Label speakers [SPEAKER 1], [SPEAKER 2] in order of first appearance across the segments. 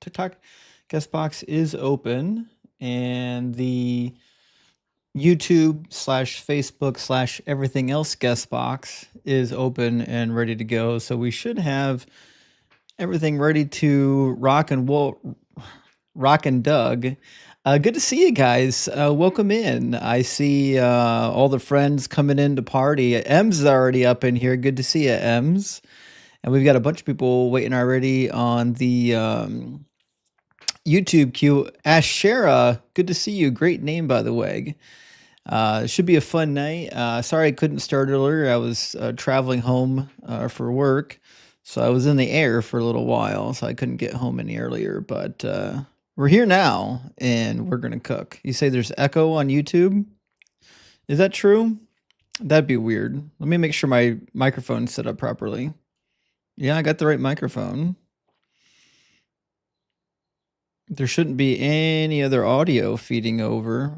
[SPEAKER 1] TikTok guest box is open, and the YouTube / Facebook / everything else guest box is open and ready to go. So we should have everything ready to rock and Doug. Good to see you guys. Welcome in. I see all the friends coming in to party. Ems is already up in here. Good to see you, Ems. And we've got a bunch of people waiting already on the YouTube queue. Ashera, good to see you. Great name, by the way. Should be a fun night. Sorry I couldn't start earlier. I was traveling home for work. So I was in the air for a little while, so I couldn't get home any earlier. But we're here now, and we're going to cook. You say there's echo on YouTube? Is that true? That'd be weird. Let me make sure my microphone's set up properly. Yeah, I got the right microphone. There shouldn't be any other audio feeding over.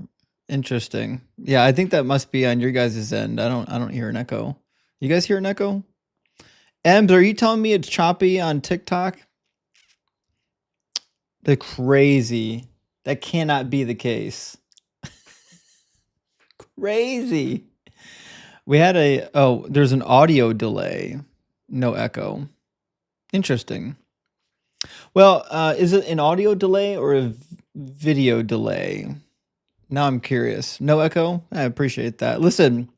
[SPEAKER 1] Interesting. Yeah, I think that must be on your guys' end. I don't hear an echo. You guys hear an echo? Ems, are you telling me it's choppy on TikTok? The crazy. That cannot be the case. Crazy. We had there's an audio delay. No echo. Interesting. Well, is it an audio delay or a video delay? Now I'm curious. No echo? I appreciate that. Listen,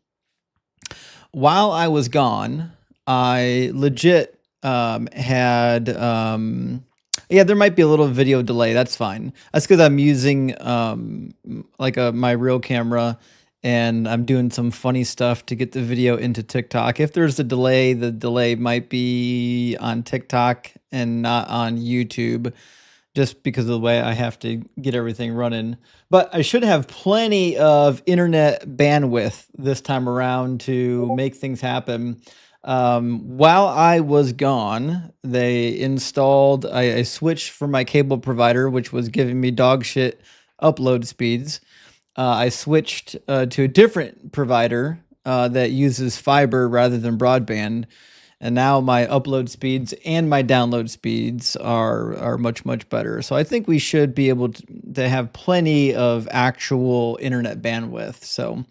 [SPEAKER 1] while I was gone, I legit had there might be a little video delay. That's fine. That's because I'm using my real camera, and I'm doing some funny stuff to get the video into TikTok. If there's a delay, the delay might be on TikTok and not on YouTube, just because of the way I have to get everything running. But I should have plenty of internet bandwidth this time around to make things happen. While I was gone, they installed, I switched from my cable provider, which was giving me dog shit upload speeds. I switched to a different provider that uses fiber rather than broadband. And now my upload speeds and my download speeds are much, much better. So I think we should be able to have plenty of actual internet bandwidth. So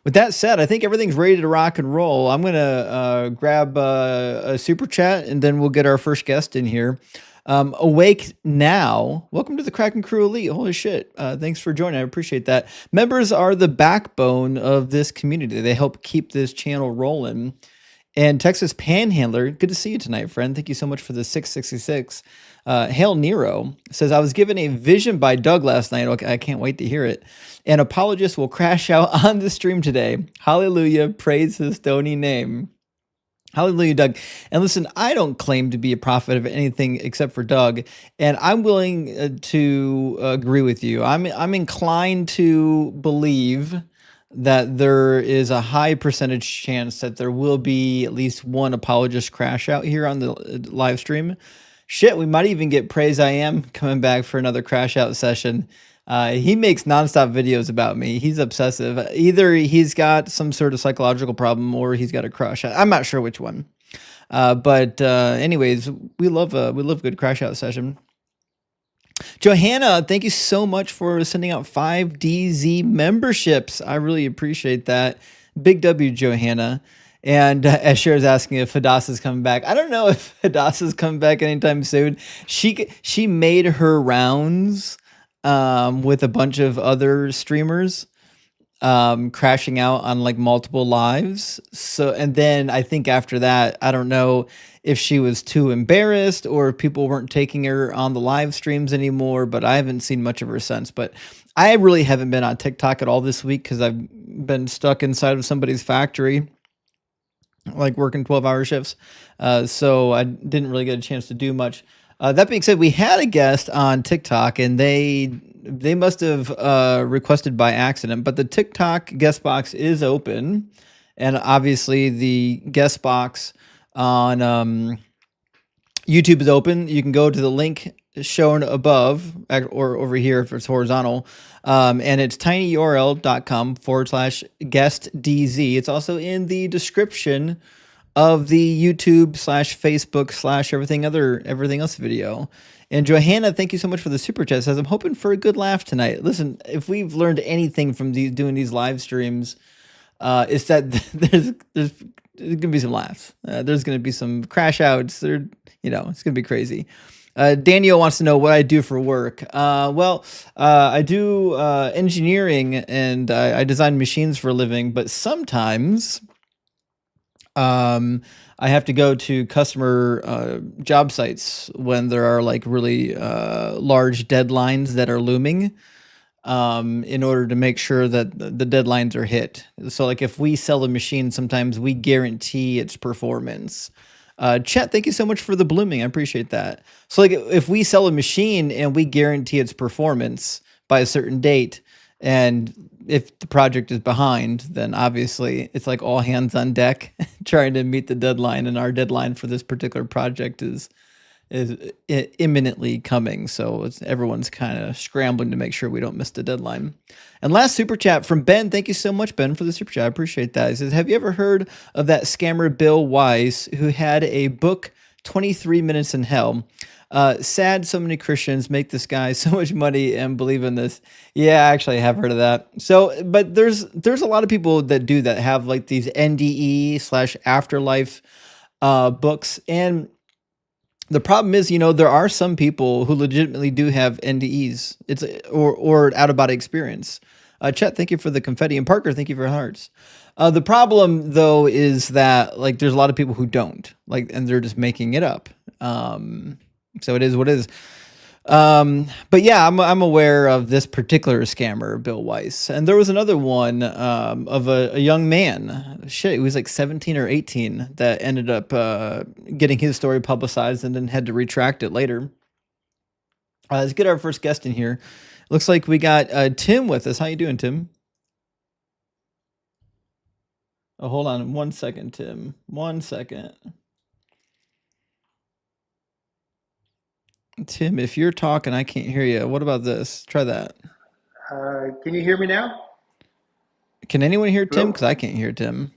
[SPEAKER 1] with that said, I think everything's ready to rock and roll. I'm going to grab a super chat, and then we'll get our first guest in here. Awake now. Welcome to the Kraken Crew Elite. Holy shit. Thanks for joining. I appreciate that. Members are the backbone of this community. They help keep this channel rolling. And Texas Panhandler, good to see you tonight, friend. Thank you so much for the 666. Hail Nero says, I was given a vision by Doug last night. Okay, I can't wait to hear it. An apologist will crash out on the stream today. Hallelujah. Praise his stony name. Hallelujah, Doug. And listen, I don't claim to be a prophet of anything except for Doug, and I'm willing to agree with you. I'm inclined to believe that there is a high percentage chance that there will be at least one apologist crash out here on the live stream. Shit, we might even get Praise I Am coming back for another crash out session. He makes nonstop videos about me. He's obsessive. Either he's got some sort of psychological problem or he's got a crush. I'm not sure which one. But anyways, we love a good crash out session. Johanna, thank you so much for sending out 5 DZ memberships. I really appreciate that. Big W, Johanna. And Asher is asking if Hadassah's coming back. I don't know if Hadassah's coming back anytime soon. She made her rounds with a bunch of other streamers, crashing out on like multiple lives. So, and then I think after that, I don't know if she was too embarrassed or if people weren't taking her on the live streams anymore, but I haven't seen much of her since. But I really haven't been on TikTok at all this week because I've been stuck inside of somebody's factory, like working 12-hour shifts. So I didn't really get a chance to do much. That being said, we had a guest on TikTok, and they must have requested by accident, but the TikTok guest box is open, and obviously the guest box on YouTube is open. You can go to the link shown above or over here if it's horizontal, and it's tinyurl.com/guestdz. It's also in the description of the YouTube / Facebook / everything else video. And Johanna, thank you so much for the super chat. Says, I'm hoping for a good laugh tonight. Listen, if we've learned anything from doing these live streams, it's that there's gonna be some laughs. There's gonna be some crash outs. It's gonna be crazy. Daniel wants to know what I do for work. I do engineering, and I design machines for a living. But sometimes I have to go to customer job sites when there are like really large deadlines that are looming, in order to make sure that the deadlines are hit. So like if we sell a machine, sometimes we guarantee its performance. Chet, thank you so much for the blooming. I appreciate that. So like if we sell a machine and we guarantee its performance by a certain date, and if the project is behind, then obviously it's like all hands on deck trying to meet the deadline. And our deadline for this particular project is imminently coming. So everyone's kind of scrambling to make sure we don't miss the deadline. And last super chat from Ben. Thank you so much, Ben, for the super chat. I appreciate that. He says, have you ever heard of that scammer Bill Weiss who had a book, 23 Minutes in Hell? Sad so many Christians make this guy so much money and believe in this. Yeah, actually I have heard of that. So, but there's a lot of people that do that, have like these NDE / Afterlife books. And the problem is, there are some people who legitimately do have NDEs. Or out of body experience. Chet, thank you for the confetti, and Parker, thank you for hearts. The problem though is that like there's a lot of people who don't, and they're just making it up. So it is what it is. But yeah, I'm aware of this particular scammer, Bill Weiss, and there was another one of a young man. He was like 17 or 18 that ended up getting his story publicized and then had to retract it later. Let's get our first guest in here. Looks like we got Tim with us. How you doing, Tim? Oh, hold on 1 second, Tim. 1 second. Tim, if you're talking, I can't hear you. What about this? Try that.
[SPEAKER 2] Can you hear me now?
[SPEAKER 1] Can anyone hear Tim?
[SPEAKER 2] Hello?
[SPEAKER 1] Because I can't hear Tim.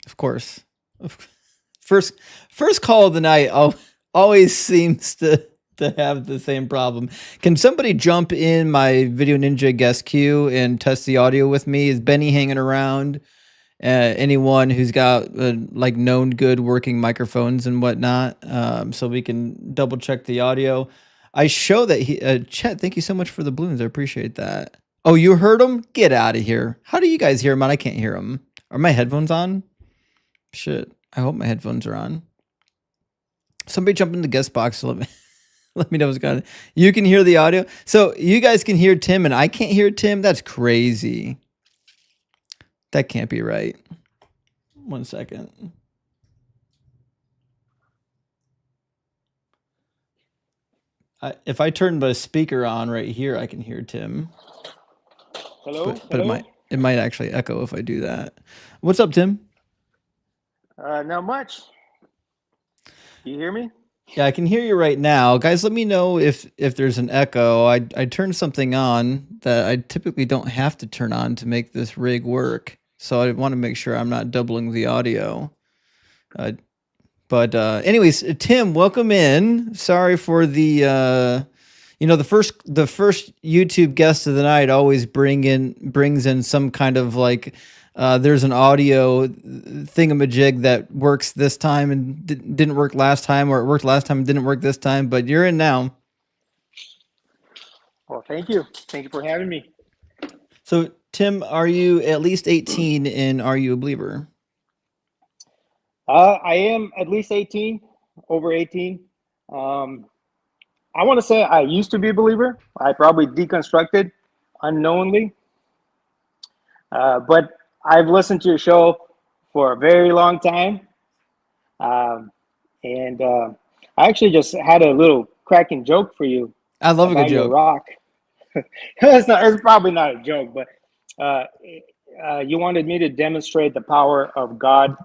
[SPEAKER 1] Of course. First call of the night always seems to have the same problem. Can somebody jump in my Video Ninja guest queue and test the audio with me? Is Benny hanging around? Anyone who's got known good working microphones and whatnot, so we can double check the audio. I show that Chet, thank you so much for the balloons. I appreciate that. Oh, you heard him? Get out of here. How do you guys hear him? I can't hear him. Are my headphones on? Shit. I hope my headphones are on. Somebody jump in the guest box to let me know what's going on. You can hear the audio. So you guys can hear Tim and I can't hear Tim? That's crazy. That can't be right. 1 second. If I turn the speaker on right here, I can hear Tim.
[SPEAKER 2] Hello?
[SPEAKER 1] But it might actually echo if I do that. What's up, Tim?
[SPEAKER 2] Not much. You hear me?
[SPEAKER 1] Yeah, I can hear you right now. Guys, let me know if there's an echo. I turned something on that I typically don't have to turn on to make this rig work. So I want to make sure I'm not doubling the audio. Anyways, Tim, welcome in. Sorry for the the first YouTube guest of the night always brings in some kind of there's an audio thingamajig that works this time and didn't work last time, or it worked last time and didn't work this time, but you're in now.
[SPEAKER 2] Well, thank you. Thank you for having me.
[SPEAKER 1] So, Tim, are you at least 18 and are you a believer?
[SPEAKER 2] I am at least 18, over 18. I want to say I used to be a believer. I probably deconstructed unknowingly. But I've listened to your show for a very long time. And I actually just had a little cracking joke for you.
[SPEAKER 1] I love a good
[SPEAKER 2] your
[SPEAKER 1] joke.
[SPEAKER 2] rock. It's probably not a joke, but you wanted me to demonstrate the power of God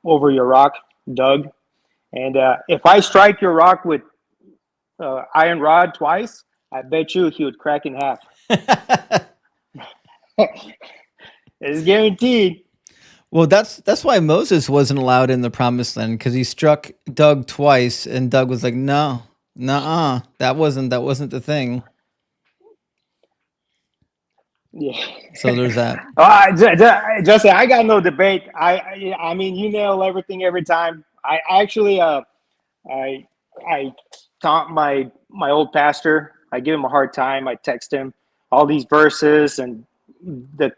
[SPEAKER 2] over your rock, Doug. And if I strike your rock with iron rod twice, I bet you he would crack in half. It's guaranteed.
[SPEAKER 1] Well, that's why Moses wasn't allowed in the promised land, because he struck Doug twice, and Doug was like, "No, nah, that wasn't the thing."
[SPEAKER 2] Yeah.
[SPEAKER 1] So there's that.
[SPEAKER 2] Justin, I got no debate. I mean, you nail everything every time. I actually, I, I taunt my old pastor. I give him a hard time. I text him all these verses and the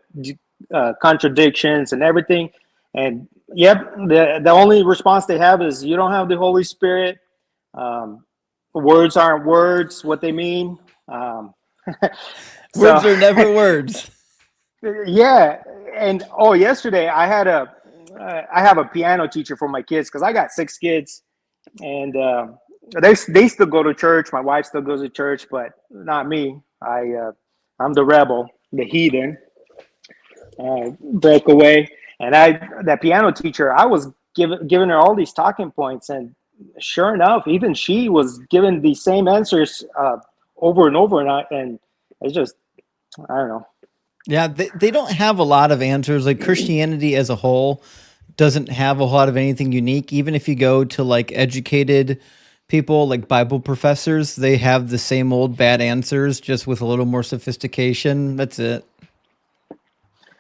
[SPEAKER 2] contradictions and everything. And yep, the only response they have is you don't have the Holy Spirit. Um, Words aren't words. What they mean. So
[SPEAKER 1] Words are never words.
[SPEAKER 2] yeah, and oh, yesterday I have a piano teacher for my kids because I got 6 kids, and they still go to church. My wife still goes to church, but not me. I'm the rebel, the heathen, broke away. And that piano teacher, I was giving her all these talking points, and sure enough, even she was giving the same answers over and over, and it's just I don't know.
[SPEAKER 1] Yeah, they don't have a lot of answers. Like Christianity as a whole doesn't have a lot of anything unique. Even if you go to like educated people, like Bible professors, they have the same old bad answers, just with a little more sophistication. That's it.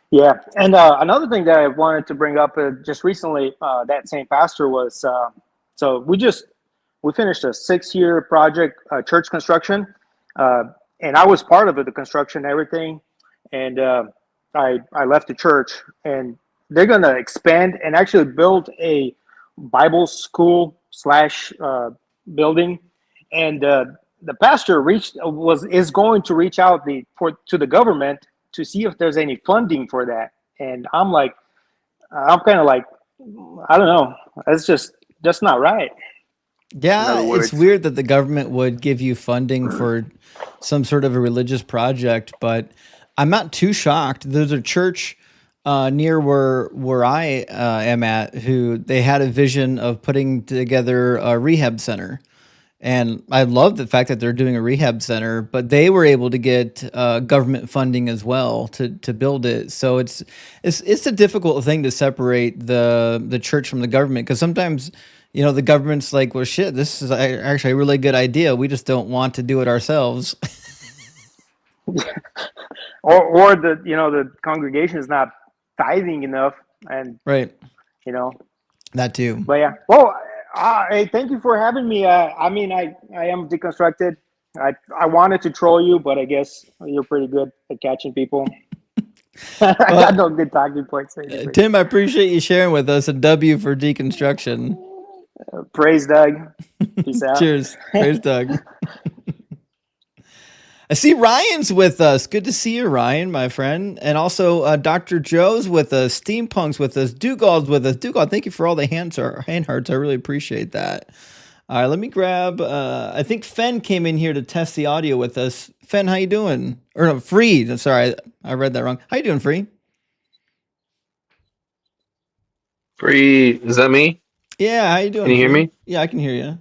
[SPEAKER 2] Yeah, and another thing that I wanted to bring up just recently, that same pastor was so we finished a 6 year project, church construction, uh, and I was part of it, the construction, and everything, and I left the church, and they're gonna expand and actually build a Bible school slash building, and the pastor is going to reach out to the government to see if there's any funding for that. And I'm kind of like, I don't know. That's just not right. In
[SPEAKER 1] Yeah,
[SPEAKER 2] other
[SPEAKER 1] it's
[SPEAKER 2] words,
[SPEAKER 1] weird that the government would give you funding for some sort of a religious project, but I'm not too shocked. There's a church near where I am at who they had a vision of putting together a rehab center. And I love the fact that they're doing a rehab center, but they were able to get government funding as well to build it. So it's a difficult thing to separate the church from the government, because sometimes the government's like, well, shit, this is actually a really good idea. We just don't want to do it ourselves.
[SPEAKER 2] or the congregation is not tithing enough, and
[SPEAKER 1] Right.
[SPEAKER 2] you know,
[SPEAKER 1] That too.
[SPEAKER 2] but yeah. Well, hey, thank you for having me. I mean, I am deconstructed. I wanted to troll you, but I guess you're pretty good at catching people. I got
[SPEAKER 1] Well,
[SPEAKER 2] no good talking points, basically.
[SPEAKER 1] Tim, I appreciate you sharing with us. A W for deconstruction.
[SPEAKER 2] Praise Doug. Peace out.
[SPEAKER 1] Cheers. Praise Doug. I see Ryan's with us. Good to see you, Ryan, my friend. And also Dr. Joe's with us. Steampunk's with us. Dugald's with us. Dugald, thank you for all the hand hearts. I really appreciate that. All right, let me grab. I think Fen came in here to test the audio with us. Fen, how you doing? Or no, Free. Sorry, I read that wrong. How you doing, Free?
[SPEAKER 3] Free, is that me?
[SPEAKER 1] Yeah, how you doing,
[SPEAKER 3] Can you hear
[SPEAKER 1] Free?
[SPEAKER 3] me?
[SPEAKER 1] Yeah, I can hear you.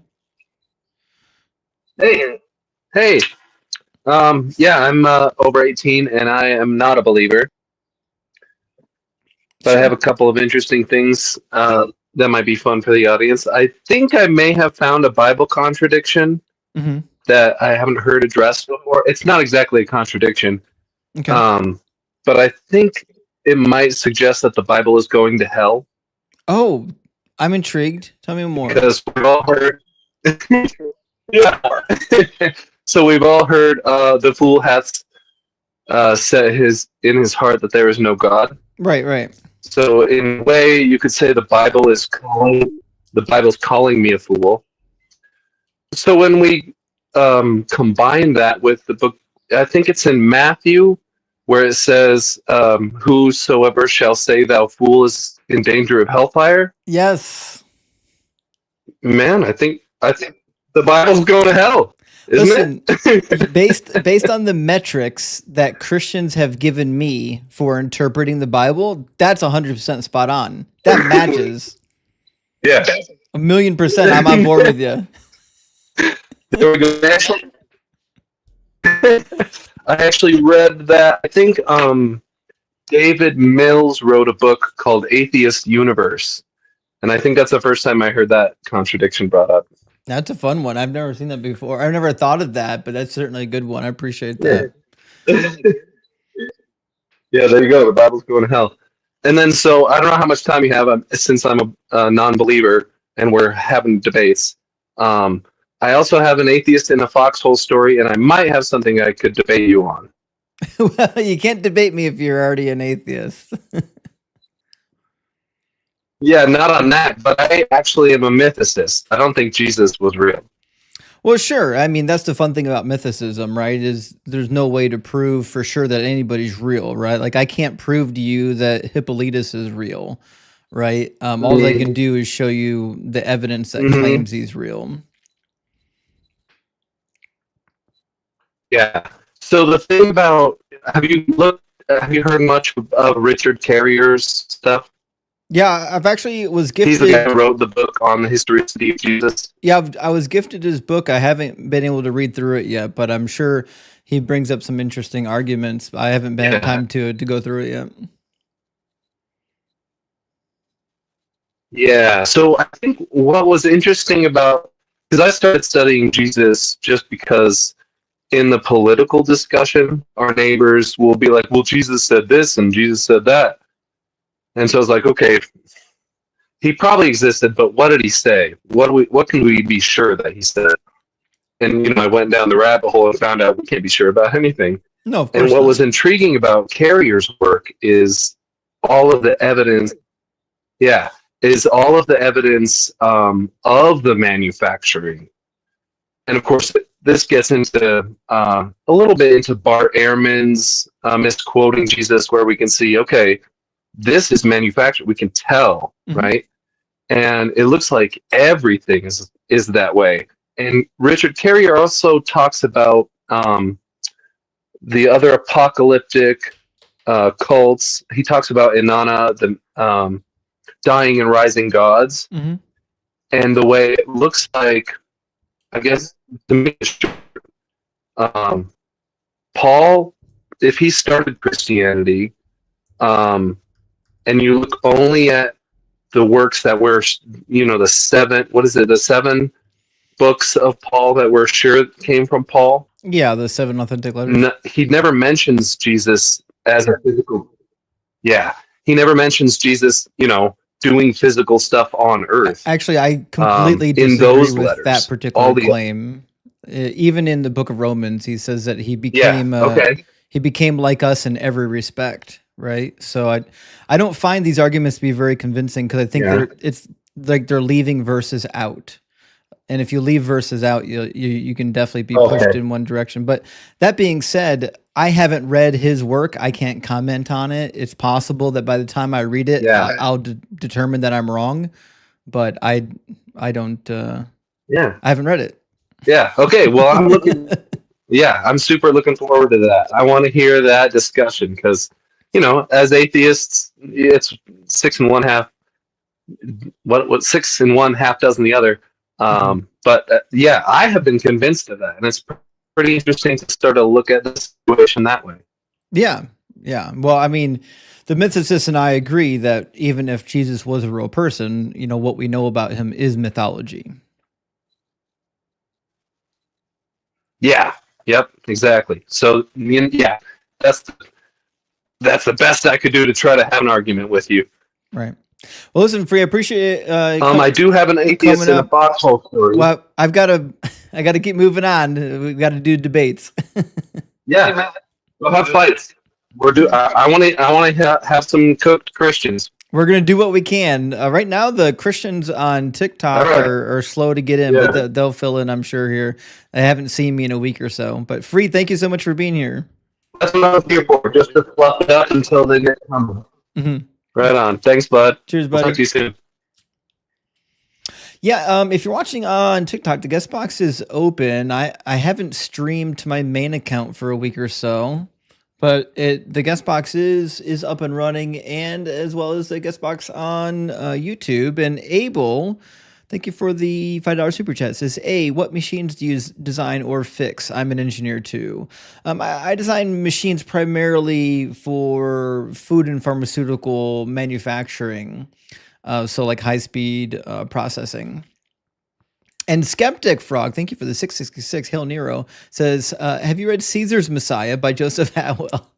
[SPEAKER 3] Hey. Yeah, I'm over 18 and I am not a believer, but I have a couple of interesting things that might be fun for the audience. I think I may have found a Bible contradiction
[SPEAKER 1] Mm-hmm.
[SPEAKER 3] that I haven't heard addressed before. It's not exactly a contradiction,
[SPEAKER 1] Okay.
[SPEAKER 3] but I think it might suggest that the Bible is going to hell.
[SPEAKER 1] Oh, I'm intrigued. Tell me more.
[SPEAKER 3] Because we've all heard. Yeah. So we've all heard the fool hath set in his heart that there is no God.
[SPEAKER 1] Right.
[SPEAKER 3] So in a way, you could say the Bible's calling me a fool. So when we combine that with the book, I think it's in Matthew, where it says, "Whosoever shall say thou fool is in danger of hellfire."
[SPEAKER 1] Yes.
[SPEAKER 3] Man, I think the Bible's going to hell, isn't
[SPEAKER 1] it? based on the metrics that Christians have given me for interpreting the Bible, that's 100% spot on. That matches.
[SPEAKER 3] Yeah.
[SPEAKER 1] 1,000,000%. I'm on board with you.
[SPEAKER 3] There we go. I actually read that. I think David Mills wrote a book called Atheist Universe. And I think that's the first time I heard that contradiction brought up.
[SPEAKER 1] That's a fun one. I've never seen that before. I've never thought of that, but that's certainly a good one. I appreciate that.
[SPEAKER 3] Yeah, there you go. The Bible's going to hell. And then, so I don't know how much time you have since I'm a non-believer and we're having debates. I also have an atheist in a foxhole story, and I might have something I could debate you on.
[SPEAKER 1] Well, you can't debate me if you're already an atheist.
[SPEAKER 3] Yeah, not on that, but I actually am a mythicist. I don't think Jesus was real.
[SPEAKER 1] Well, sure. I mean, that's the fun thing about mythicism, right? Is there's no way to prove for sure that anybody's real, right? Like I can't prove to you that Hippolytus is real, right? All I can do is show you the evidence that claims he's real.
[SPEAKER 3] Yeah. So the thing about, have you heard much of Richard Carrier's stuff?
[SPEAKER 1] Yeah, I've actually was gifted.
[SPEAKER 3] He's the guy who wrote the book on the historicity of Jesus.
[SPEAKER 1] Yeah, I was gifted his book. I haven't been able to read through it yet, but I'm sure he brings up some interesting arguments. I haven't been had time to go through it yet.
[SPEAKER 3] Yeah, so I think what was interesting about, because I started studying Jesus just because in the political discussion, our neighbors will be like, well, Jesus said this and Jesus said that. And so I was like, okay, he probably existed, but what did he say? What can we be sure that he said? And, I went down the rabbit hole and found out we can't be sure about anything.
[SPEAKER 1] No, of course
[SPEAKER 3] And what
[SPEAKER 1] not.
[SPEAKER 3] was intriguing about Carrier's work is all of the evidence. Yeah, is all of the evidence of the manufacturing. And of course, this gets into a little bit into Bart Ehrman's misquoting Jesus, where we can see, okay, this is manufactured. We can tell, right? And it looks like everything is that way. And Richard Carrier also talks about the other apocalyptic cults. He talks about Inanna, the dying and rising gods, and the way it looks like, I guess, to me, Paul, if he started Christianity, and you look only at the works that were, the seven books of Paul that we're sure came from Paul.
[SPEAKER 1] Yeah, the 7 authentic letters.
[SPEAKER 3] He never mentions Jesus as a physical. Yeah, he never mentions Jesus, doing physical stuff on earth.
[SPEAKER 1] Actually, I completely disagree with that particular claim. Even in the book of Romans, he says that he became he became like us in every respect, right? So I don't find these arguments to be very convincing because I think it's like they're leaving verses out. And if you leave verses out, you can definitely be pushed in one direction. But that being said, I haven't read his work. I can't comment on it. It's possible that by the time I read it, I'll determine that I'm wrong. But I don't. I haven't read it.
[SPEAKER 3] Yeah. Okay. Well, I'm looking. I'm super looking forward to that. I want to hear that discussion because, as atheists, it's 6 and 1/2. What 6 and 1/2 dozen the other. But I have been convinced of that, and it's pretty interesting to start to look at the situation that way.
[SPEAKER 1] Yeah. Well, I mean, the mythicists and I agree that even if Jesus was a real person, what we know about him is mythology.
[SPEAKER 3] Yeah. Yep. Exactly. So that's the best I could do to try to have an argument with you.
[SPEAKER 1] Right. Well, listen, Free, I appreciate it.
[SPEAKER 3] I do have an atheist in a foxhole story.
[SPEAKER 1] Well, I got to keep moving on. We got to do debates.
[SPEAKER 3] Yeah, we'll have fights. I want to have some cooked Christians.
[SPEAKER 1] We're gonna do what we can. Right now, the Christians on TikTok are slow to get in, but they'll fill in, I'm sure. Here, they haven't seen me in a week or so. But Free, thank you so much for being here.
[SPEAKER 3] That's what I'm here for, just to fluff it up until they get humble. Right on. Thanks, bud.
[SPEAKER 1] Cheers, buddy.
[SPEAKER 3] I'll talk to you soon.
[SPEAKER 1] Yeah, if you're watching on TikTok, the guest box is open. I haven't streamed to my main account for a week or so, but the guest box is up and running, and as well as the guest box on YouTube. And Abel, Thank you for the $5 super chat. It says, A, what machines do you design or fix? I'm an engineer too. I design machines primarily for food and pharmaceutical manufacturing. So like high-speed processing. And Skeptic Frog, thank you for the 666. Hail Nero says, have you read Caesar's Messiah by Joseph Atwell?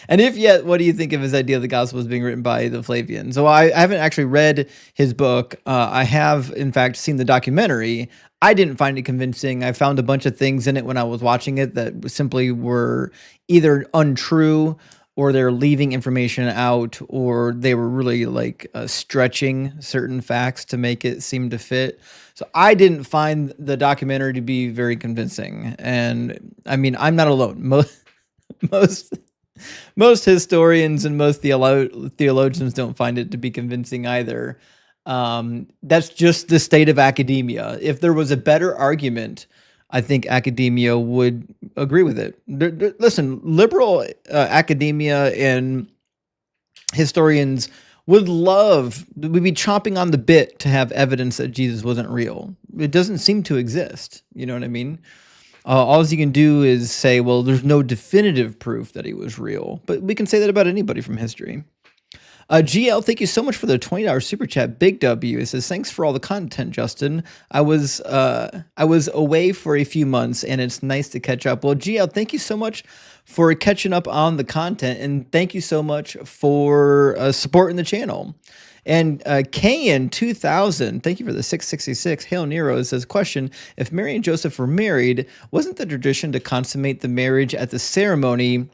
[SPEAKER 1] And if yet, what do you think of his idea of the gospel is being written by the Flavians? So I haven't actually read his book. I have, in fact, seen the documentary. I didn't find it convincing. I found a bunch of things in it when I was watching it that simply were either untrue, or they're leaving information out, or they were really like stretching certain facts to make it seem to fit. So I didn't find the documentary to be very convincing. And I mean, I'm not alone. Most historians and most theologians don't find it to be convincing either. That's just the state of academia. If there was a better argument, I think academia would agree with it. Listen, liberal academia and historians would be chomping on the bit to have evidence that Jesus wasn't real. It doesn't seem to exist. You know what I mean? All you can do is say, well, there's no definitive proof that he was real. But we can say that about anybody from history. GL, thank you so much for the $20 super chat. Big W. It says, thanks for all the content, Justin. I was away for a few months, and it's nice to catch up. Well, GL, thank you so much for catching up on the content, and thank you so much for supporting the channel. And KN2000, thank you for the 666. Hail Nero says, question, if Mary and Joseph were married, wasn't the tradition to consummate the marriage at the ceremony?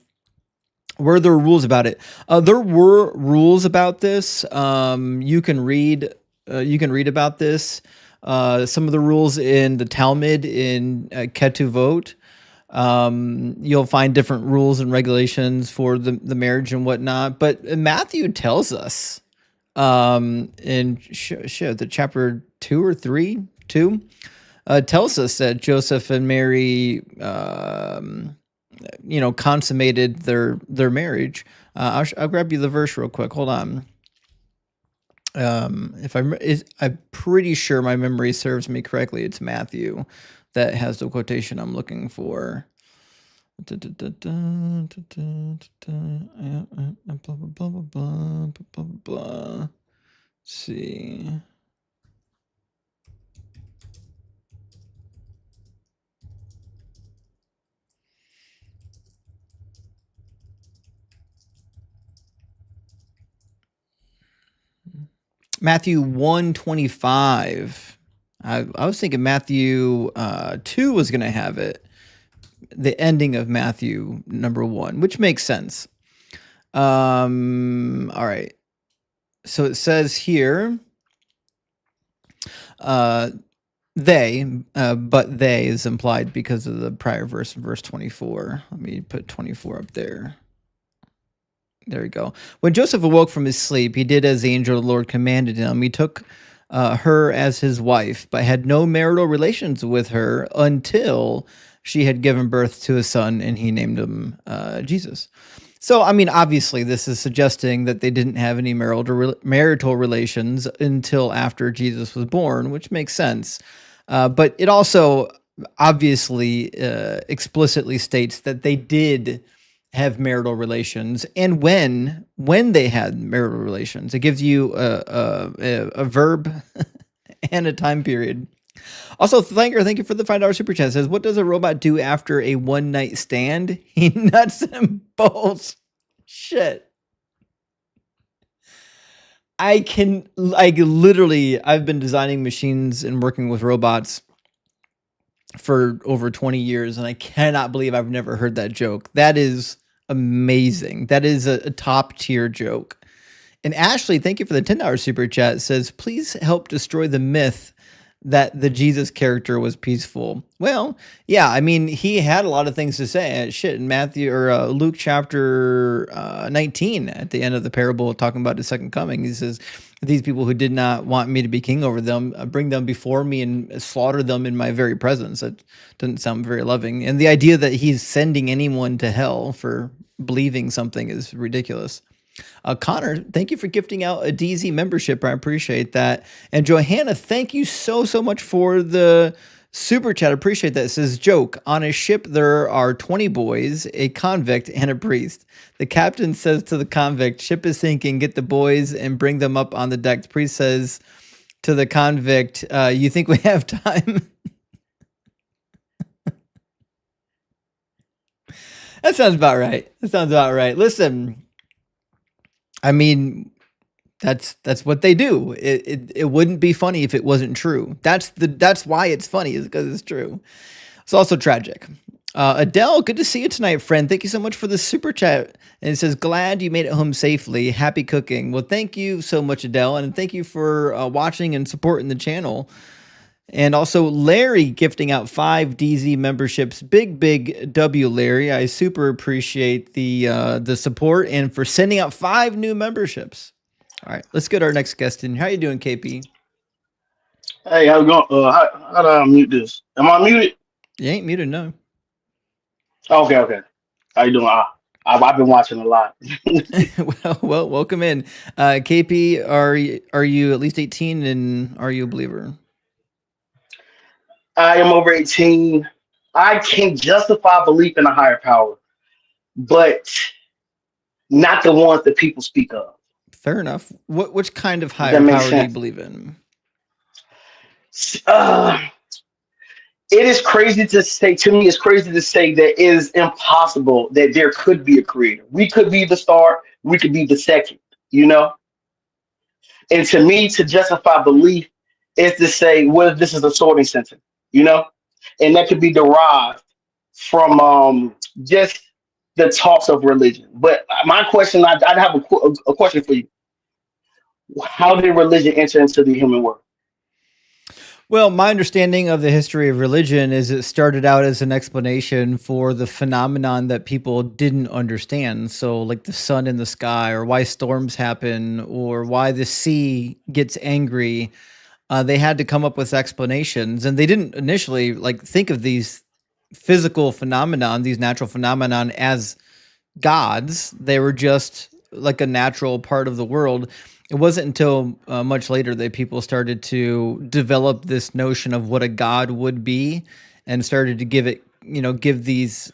[SPEAKER 1] Were there rules about it? There were rules about this. You can read about this. Some of the rules in the Talmud in Ketuvot. You'll find different rules and regulations for the marriage and whatnot. But Matthew tells us in the chapter 2 or 3, tells us that Joseph and Mary consummated their marriage. I'll grab you the verse real quick. Hold on. I'm pretty sure my memory serves me correctly. It's Matthew that has the quotation I'm looking for. Blah, blah, blah, blah, blah, blah. Let's see. Matthew 1:25. I was thinking Matthew 2 was going to have it. The ending of Matthew number 1, which makes sense. All right. So it says here, but they is implied because of the prior verse, verse 24. Let me put 24 up there. There we go. When Joseph awoke from his sleep, he did as the angel of the Lord commanded him. He took her as his wife, but had no marital relations with her until she had given birth to a son, and he named him Jesus. So, I mean, obviously, this is suggesting that they didn't have any marital relations until after Jesus was born, which makes sense. But it also obviously explicitly states that they did have marital relations, and when they had marital relations. It gives you a verb and a time period. Also, thank you for the $5 super chat. It says, what does a robot do after a one-night stand? He nuts and bolts. Shit. I've been designing machines and working with robots for over 20 years, and I cannot believe I've never heard that joke. That is amazing. That is a top tier joke. And Ashley, thank you for the $10 super chat. It says, please help destroy the myth that the Jesus character was peaceful. Well, yeah, I mean, he had a lot of things to say. Shit, in Matthew or Luke chapter 19, at the end of the parable, talking about his second coming, he says, these people who did not want me to be king over them, bring them before me and slaughter them in my very presence. That doesn't sound very loving. And the idea that he's sending anyone to hell for believing something is ridiculous. Connor, thank you for gifting out a DZ membership. I appreciate that. And Johanna, thank you so much for the super chat. I appreciate that. It says, joke, on a ship there are 20 boys, a convict, and a priest. The captain says to the convict, ship is sinking, get the boys and bring them up on the deck. The priest says to the convict, you think we have time? That sounds about right. Listen, I mean, that's what they do. It wouldn't be funny if it wasn't true. That's why it's funny, is because it's true. It's also tragic. Adele, good to see you tonight, friend. Thank you so much for the super chat. And it says, glad you made it home safely. Happy cooking. Well, thank you so much, Adele, and thank you for watching and supporting the channel. And also Larry gifting out 5 DZ memberships. Big W, Larry. I super appreciate the support and for sending out 5 new memberships. All right, let's get our next guest in. How you doing, KP?
[SPEAKER 4] Hey, how's it going? How do I mute this? Am I muted?
[SPEAKER 1] You ain't muted, no.
[SPEAKER 4] Okay. How you doing? I've been watching a lot.
[SPEAKER 1] well, welcome in. KP, are you at least 18 and are you a believer?
[SPEAKER 4] I am over 18. I can justify belief in a higher power, but not the ones that people speak of.
[SPEAKER 1] Fair enough. Which kind of
[SPEAKER 4] Does
[SPEAKER 1] higher
[SPEAKER 4] that make
[SPEAKER 1] power do you
[SPEAKER 4] sense?
[SPEAKER 1] believe in?
[SPEAKER 4] It is crazy to say, to me, it's crazy to say that it is impossible that there could be a creator. We could be the start, we could be the second, you know? And to me, to justify belief is to say, well, this is a sorting center, you know? And that could be derived from just the talks of religion. But my question, I'd have a question for you. How did religion enter into the human world?
[SPEAKER 1] Well, my understanding of the history of religion is it started out as an explanation for the phenomenon that people didn't understand. So like the sun in the sky, or why storms happen, or why the sea gets angry. They had to come up with explanations, and they didn't initially like think of these physical phenomenon, these natural phenomenon, as gods. They were just like a natural part of the world. It wasn't until much later that people started to develop this notion of what a god would be, and started to give these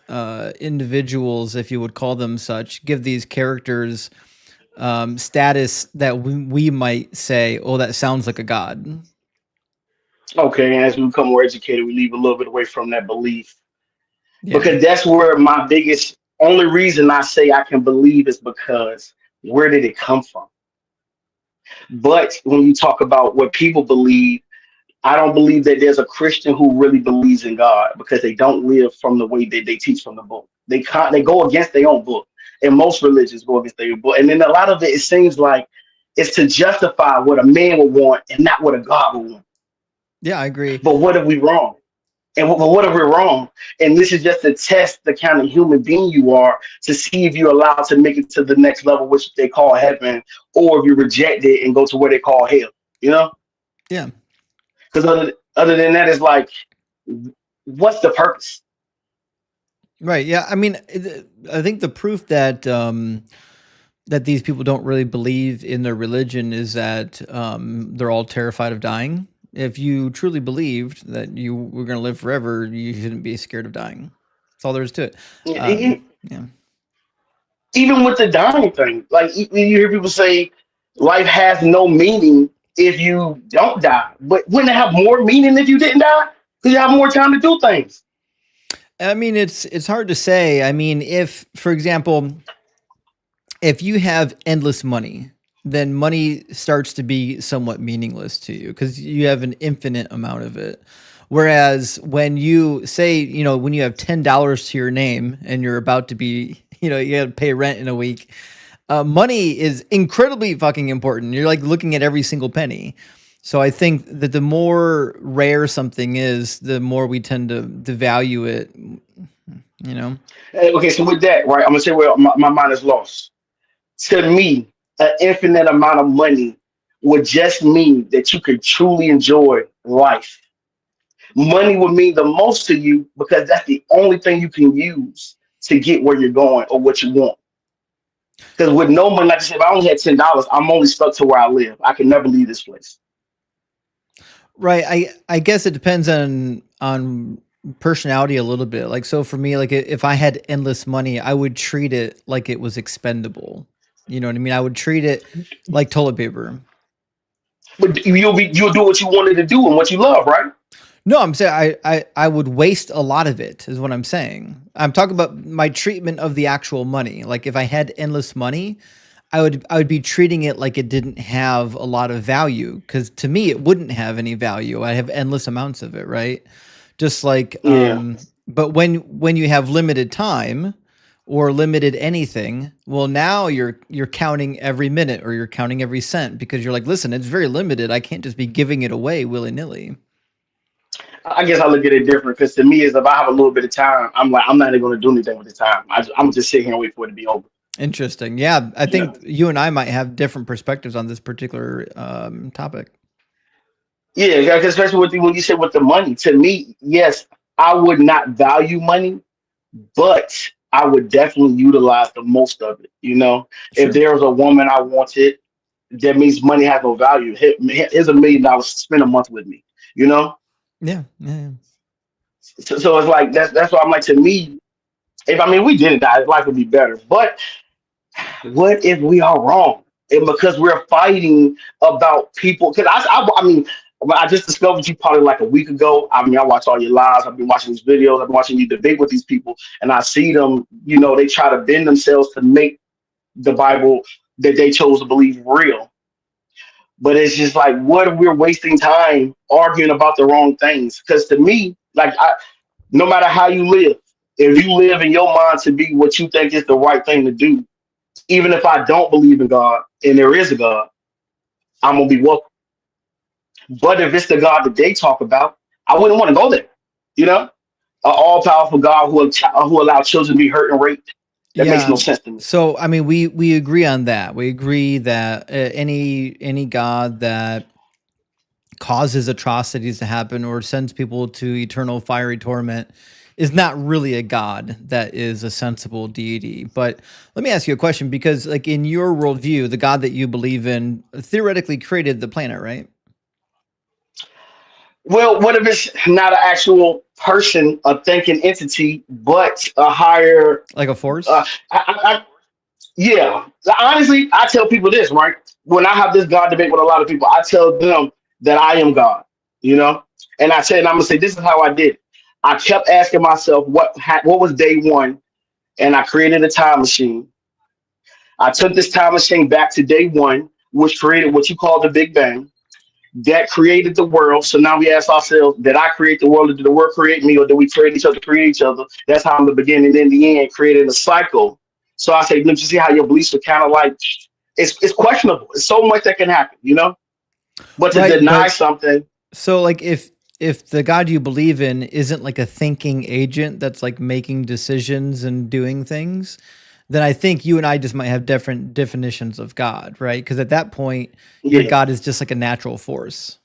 [SPEAKER 1] individuals, if you would call them such, give these characters status that we might say, oh, that sounds like a god.
[SPEAKER 4] Okay, and as we become more educated, we leave a little bit away from that belief.
[SPEAKER 1] Yeah.
[SPEAKER 4] Because that's where my biggest, only reason I say I can believe is because where did it come from? But when you talk about what people believe, I don't believe that there's a Christian who really believes in God, because they don't live from the way that they teach from the book. They go against their own book, and most religions go against their book. And then a lot of it seems like it's to justify what a man would want and not what a God would want.
[SPEAKER 1] Yeah, I agree.
[SPEAKER 4] But what if we wrong? And what if we're wrong? And this is just to test the kind of human being you are, to see if you're allowed to make it to the next level, which they call heaven, or if you reject it and go to where they call hell, you know?
[SPEAKER 1] Yeah.
[SPEAKER 4] Because other than that, it's like, what's the purpose?
[SPEAKER 1] Right. Yeah. I mean, I think the proof that that these people don't really believe in their religion is that they're all terrified of dying. If you truly believed that you were going to live forever, you shouldn't be scared of dying. That's all there is to it. Yeah.
[SPEAKER 4] Even with the dying thing, like you hear people say, life has no meaning if you don't die. But wouldn't it have more meaning if you didn't die? Because you have more time to do things.
[SPEAKER 1] I mean, it's hard to say. I mean, if, for example, if you have endless money, then money starts to be somewhat meaningless to you because you have an infinite amount of it. Whereas when you say, when you have $10 to your name and you're about to be, you got to pay rent in a week, money is incredibly fucking important. You're like looking at every single penny. So I think that the more rare something is, the more we tend to value it,
[SPEAKER 4] Okay, so with that, right, I'm going to say where my mind is lost. To me, an infinite amount of money would just mean that you could truly enjoy life. Money would mean the most to you because that's the only thing you can use to get where you're going or what you want. Because with no money, like I said, if I only had $10, I'm only stuck to where I live. I can never leave this place.
[SPEAKER 1] Right. I guess it depends on personality a little bit. Like, so for me, like if I had endless money, I would treat it like it was expendable. You know what I mean? I would treat it like toilet paper.
[SPEAKER 4] But you'll do what you wanted to do and what you love, right?
[SPEAKER 1] No, I'm saying I would waste a lot of it, is what I'm saying. I'm talking about my treatment of the actual money. Like if I had endless money, I would be treating it like it didn't have a lot of value, because to me it wouldn't have any value. I have endless amounts of it, right? Just like
[SPEAKER 4] Yeah.
[SPEAKER 1] but when you have limited time or limited anything, well, now you're counting every minute or you're counting every cent, because you're like, listen, it's very limited. I can't just be giving it away willy-nilly.
[SPEAKER 4] I guess I look at it different because to me, is if I have a little bit of time, I'm like, I'm not even going to do anything with the time. I'm just sit here and wait for it to be over.
[SPEAKER 1] Interesting. Yeah, I
[SPEAKER 4] You know?
[SPEAKER 1] think you and I might have different perspectives on this particular topic.
[SPEAKER 4] Yeah, because especially when you said with the money, to me, yes, I would not value money, but I would definitely utilize the most of it. You know, if
[SPEAKER 1] Sure.
[SPEAKER 4] there was a woman I wanted, that means money has no value. Here's $1 million, spend a month with me. You know,
[SPEAKER 1] Yeah. Yeah.
[SPEAKER 4] so it's like that's why I'm like, to me, if I mean we didn't die, life would be better. But what if we are wrong? And because we're fighting about people, because I mean, when I just discovered you probably like a week ago. I mean, I watch all your lives. I've been watching these videos. I've been watching you debate with these people, and I see them. You know, they try to bend themselves to make the Bible that they chose to believe real. But it's just like, what if we're wasting time arguing about the wrong things? Because to me, like, no matter how you live, if you live in your mind to be what you think is the right thing to do, even if I don't believe in God and there is a God, I'm gonna be welcome. But if it's the God that they talk about, I wouldn't want to go there. You know, an all-powerful God who allowed children to be hurt and raped. That makes
[SPEAKER 1] Yeah.
[SPEAKER 4] no sense to me.
[SPEAKER 1] So I mean, we agree on that. We agree that any God that causes atrocities to happen or sends people to eternal fiery torment is not really a God that is a sensible deity. But let me ask you a question, because like in your worldview, the God that you believe in theoretically created the planet, right?
[SPEAKER 4] Well, what if it's not an actual person, a thinking entity, but a higher?
[SPEAKER 1] Like a
[SPEAKER 4] Uh,
[SPEAKER 1] force?
[SPEAKER 4] I, yeah. Honestly, I tell people this, right? When I have this God debate with a lot of people, I tell them that I am God. You know, and I said, and I'm gonna say, this is how I did it. I kept asking myself what was day one, and I created a time machine. I took this time machine back to day one, which created what you call the Big Bang. That created the world. So now we ask ourselves, did I create the world, or did the world create me, or did we create each other, create each other? That's how in the beginning and in the end created a cycle. So I say, look, you see how your beliefs are kind of like, it's questionable. It's so much that can happen, you know? But to
[SPEAKER 1] Right,
[SPEAKER 4] deny
[SPEAKER 1] but
[SPEAKER 4] something,
[SPEAKER 1] so like if the God you believe in isn't like a thinking agent that's like making decisions and doing things, then I think you and I just might have different definitions of God, right? Because at that point, your
[SPEAKER 4] yeah,
[SPEAKER 1] God is just like a natural force.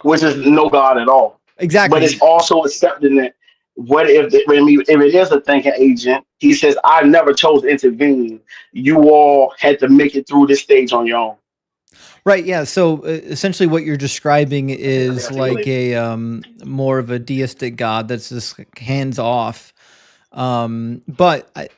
[SPEAKER 4] which is no God at all. But it's
[SPEAKER 1] Exactly.
[SPEAKER 4] also accepting that what if if it is a thinking agent, he says, I never chose to intervene. You all had to make it through this stage on your own.
[SPEAKER 1] Right, yeah. So essentially what you're describing
[SPEAKER 4] I think
[SPEAKER 1] is
[SPEAKER 4] I take a
[SPEAKER 1] like
[SPEAKER 4] leave.
[SPEAKER 1] a more of a deistic God that's just like hands off. But I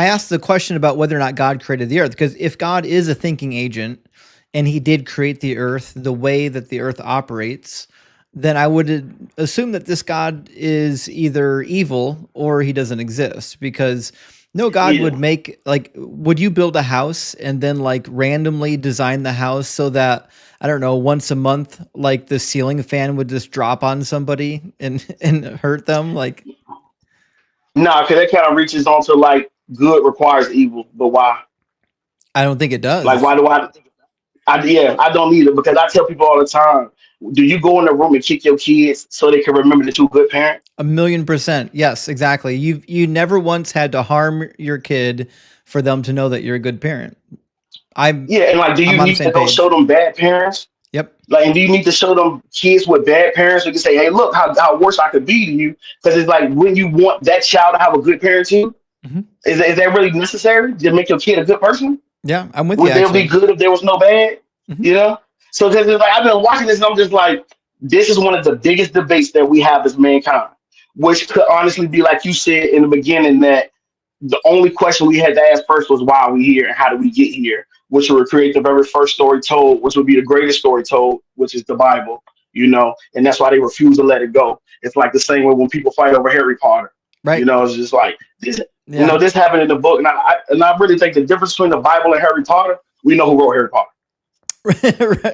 [SPEAKER 1] asked the question about whether or not God created the earth, because if God is a thinking agent and he did create the earth the way that the earth operates, then I would assume that this God is either evil or he doesn't exist, because no God would
[SPEAKER 4] Yeah.
[SPEAKER 1] make, like, would you build a house and then like randomly design the house so that, I don't know, once a month, like the ceiling fan would just drop on somebody and and hurt them? Like,
[SPEAKER 4] No, because that kind of reaches on to like good requires evil, but why?
[SPEAKER 1] I don't think it
[SPEAKER 4] Like,
[SPEAKER 1] does.
[SPEAKER 4] why do yeah, I don't need it because I tell people all the time, do you go in the room and kick your kids so they can remember that you're a good parent?
[SPEAKER 1] 1,000,000%. Yes, exactly. You never once had to harm your kid for them to know that you're a good parent. I'm
[SPEAKER 4] Yeah, and like, do
[SPEAKER 1] I'm
[SPEAKER 4] you
[SPEAKER 1] on the
[SPEAKER 4] need to
[SPEAKER 1] same
[SPEAKER 4] go show
[SPEAKER 1] page.
[SPEAKER 4] them bad parents?
[SPEAKER 1] Yep.
[SPEAKER 4] Like, and do you need to show them kids with bad parents who can say, hey, look how worse I could be to you? Because it's like when you want that child to have a good parenting, Is that really necessary to make your kid a good person?
[SPEAKER 1] Yeah, I'm with you,
[SPEAKER 4] Would they be
[SPEAKER 1] actually.
[SPEAKER 4] good if there was no bad?
[SPEAKER 1] Mhm.
[SPEAKER 4] You know? So because like I've been watching this and I'm just like, this is one of the biggest debates that we have as mankind, which could honestly be like you said in the beginning that the only question we had to ask first was why are we here and how did we get here, which would create the very first story told, which would be the greatest story told, which is the Bible, and that's why they refuse to let it go. It's like the same way when people fight over Harry Potter.
[SPEAKER 1] Right.
[SPEAKER 4] It's just like this.
[SPEAKER 1] Yeah.
[SPEAKER 4] This happened in the book, and I really think the difference between the Bible and Harry Potter, we know who wrote Harry Potter.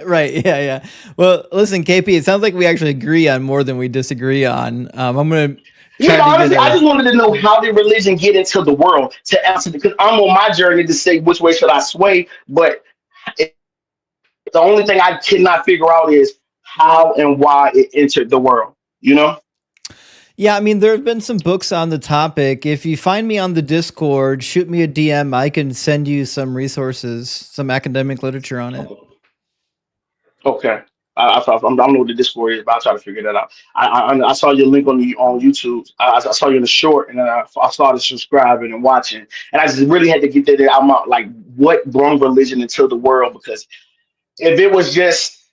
[SPEAKER 1] Right. Yeah. Well, listen, KP, it sounds like we actually agree on more than we disagree on. I'm going to try to
[SPEAKER 4] Honestly,
[SPEAKER 1] get
[SPEAKER 4] I just wanted to know how did religion get into the world to answer because I'm on my journey to say which way should I sway, but the only thing I cannot figure out is how and why it entered the world.
[SPEAKER 1] Yeah, I mean, there have been some books on the topic. If you find me on the Discord, shoot me a DM. I can send you some resources, some academic literature on it.
[SPEAKER 4] Okay. I don't know what the Discord is, but I'll try to figure that out. I saw your link on YouTube. I saw you in the short, and I started subscribing and watching. And I just really had to get that out my like what brought religion into the world because if it was just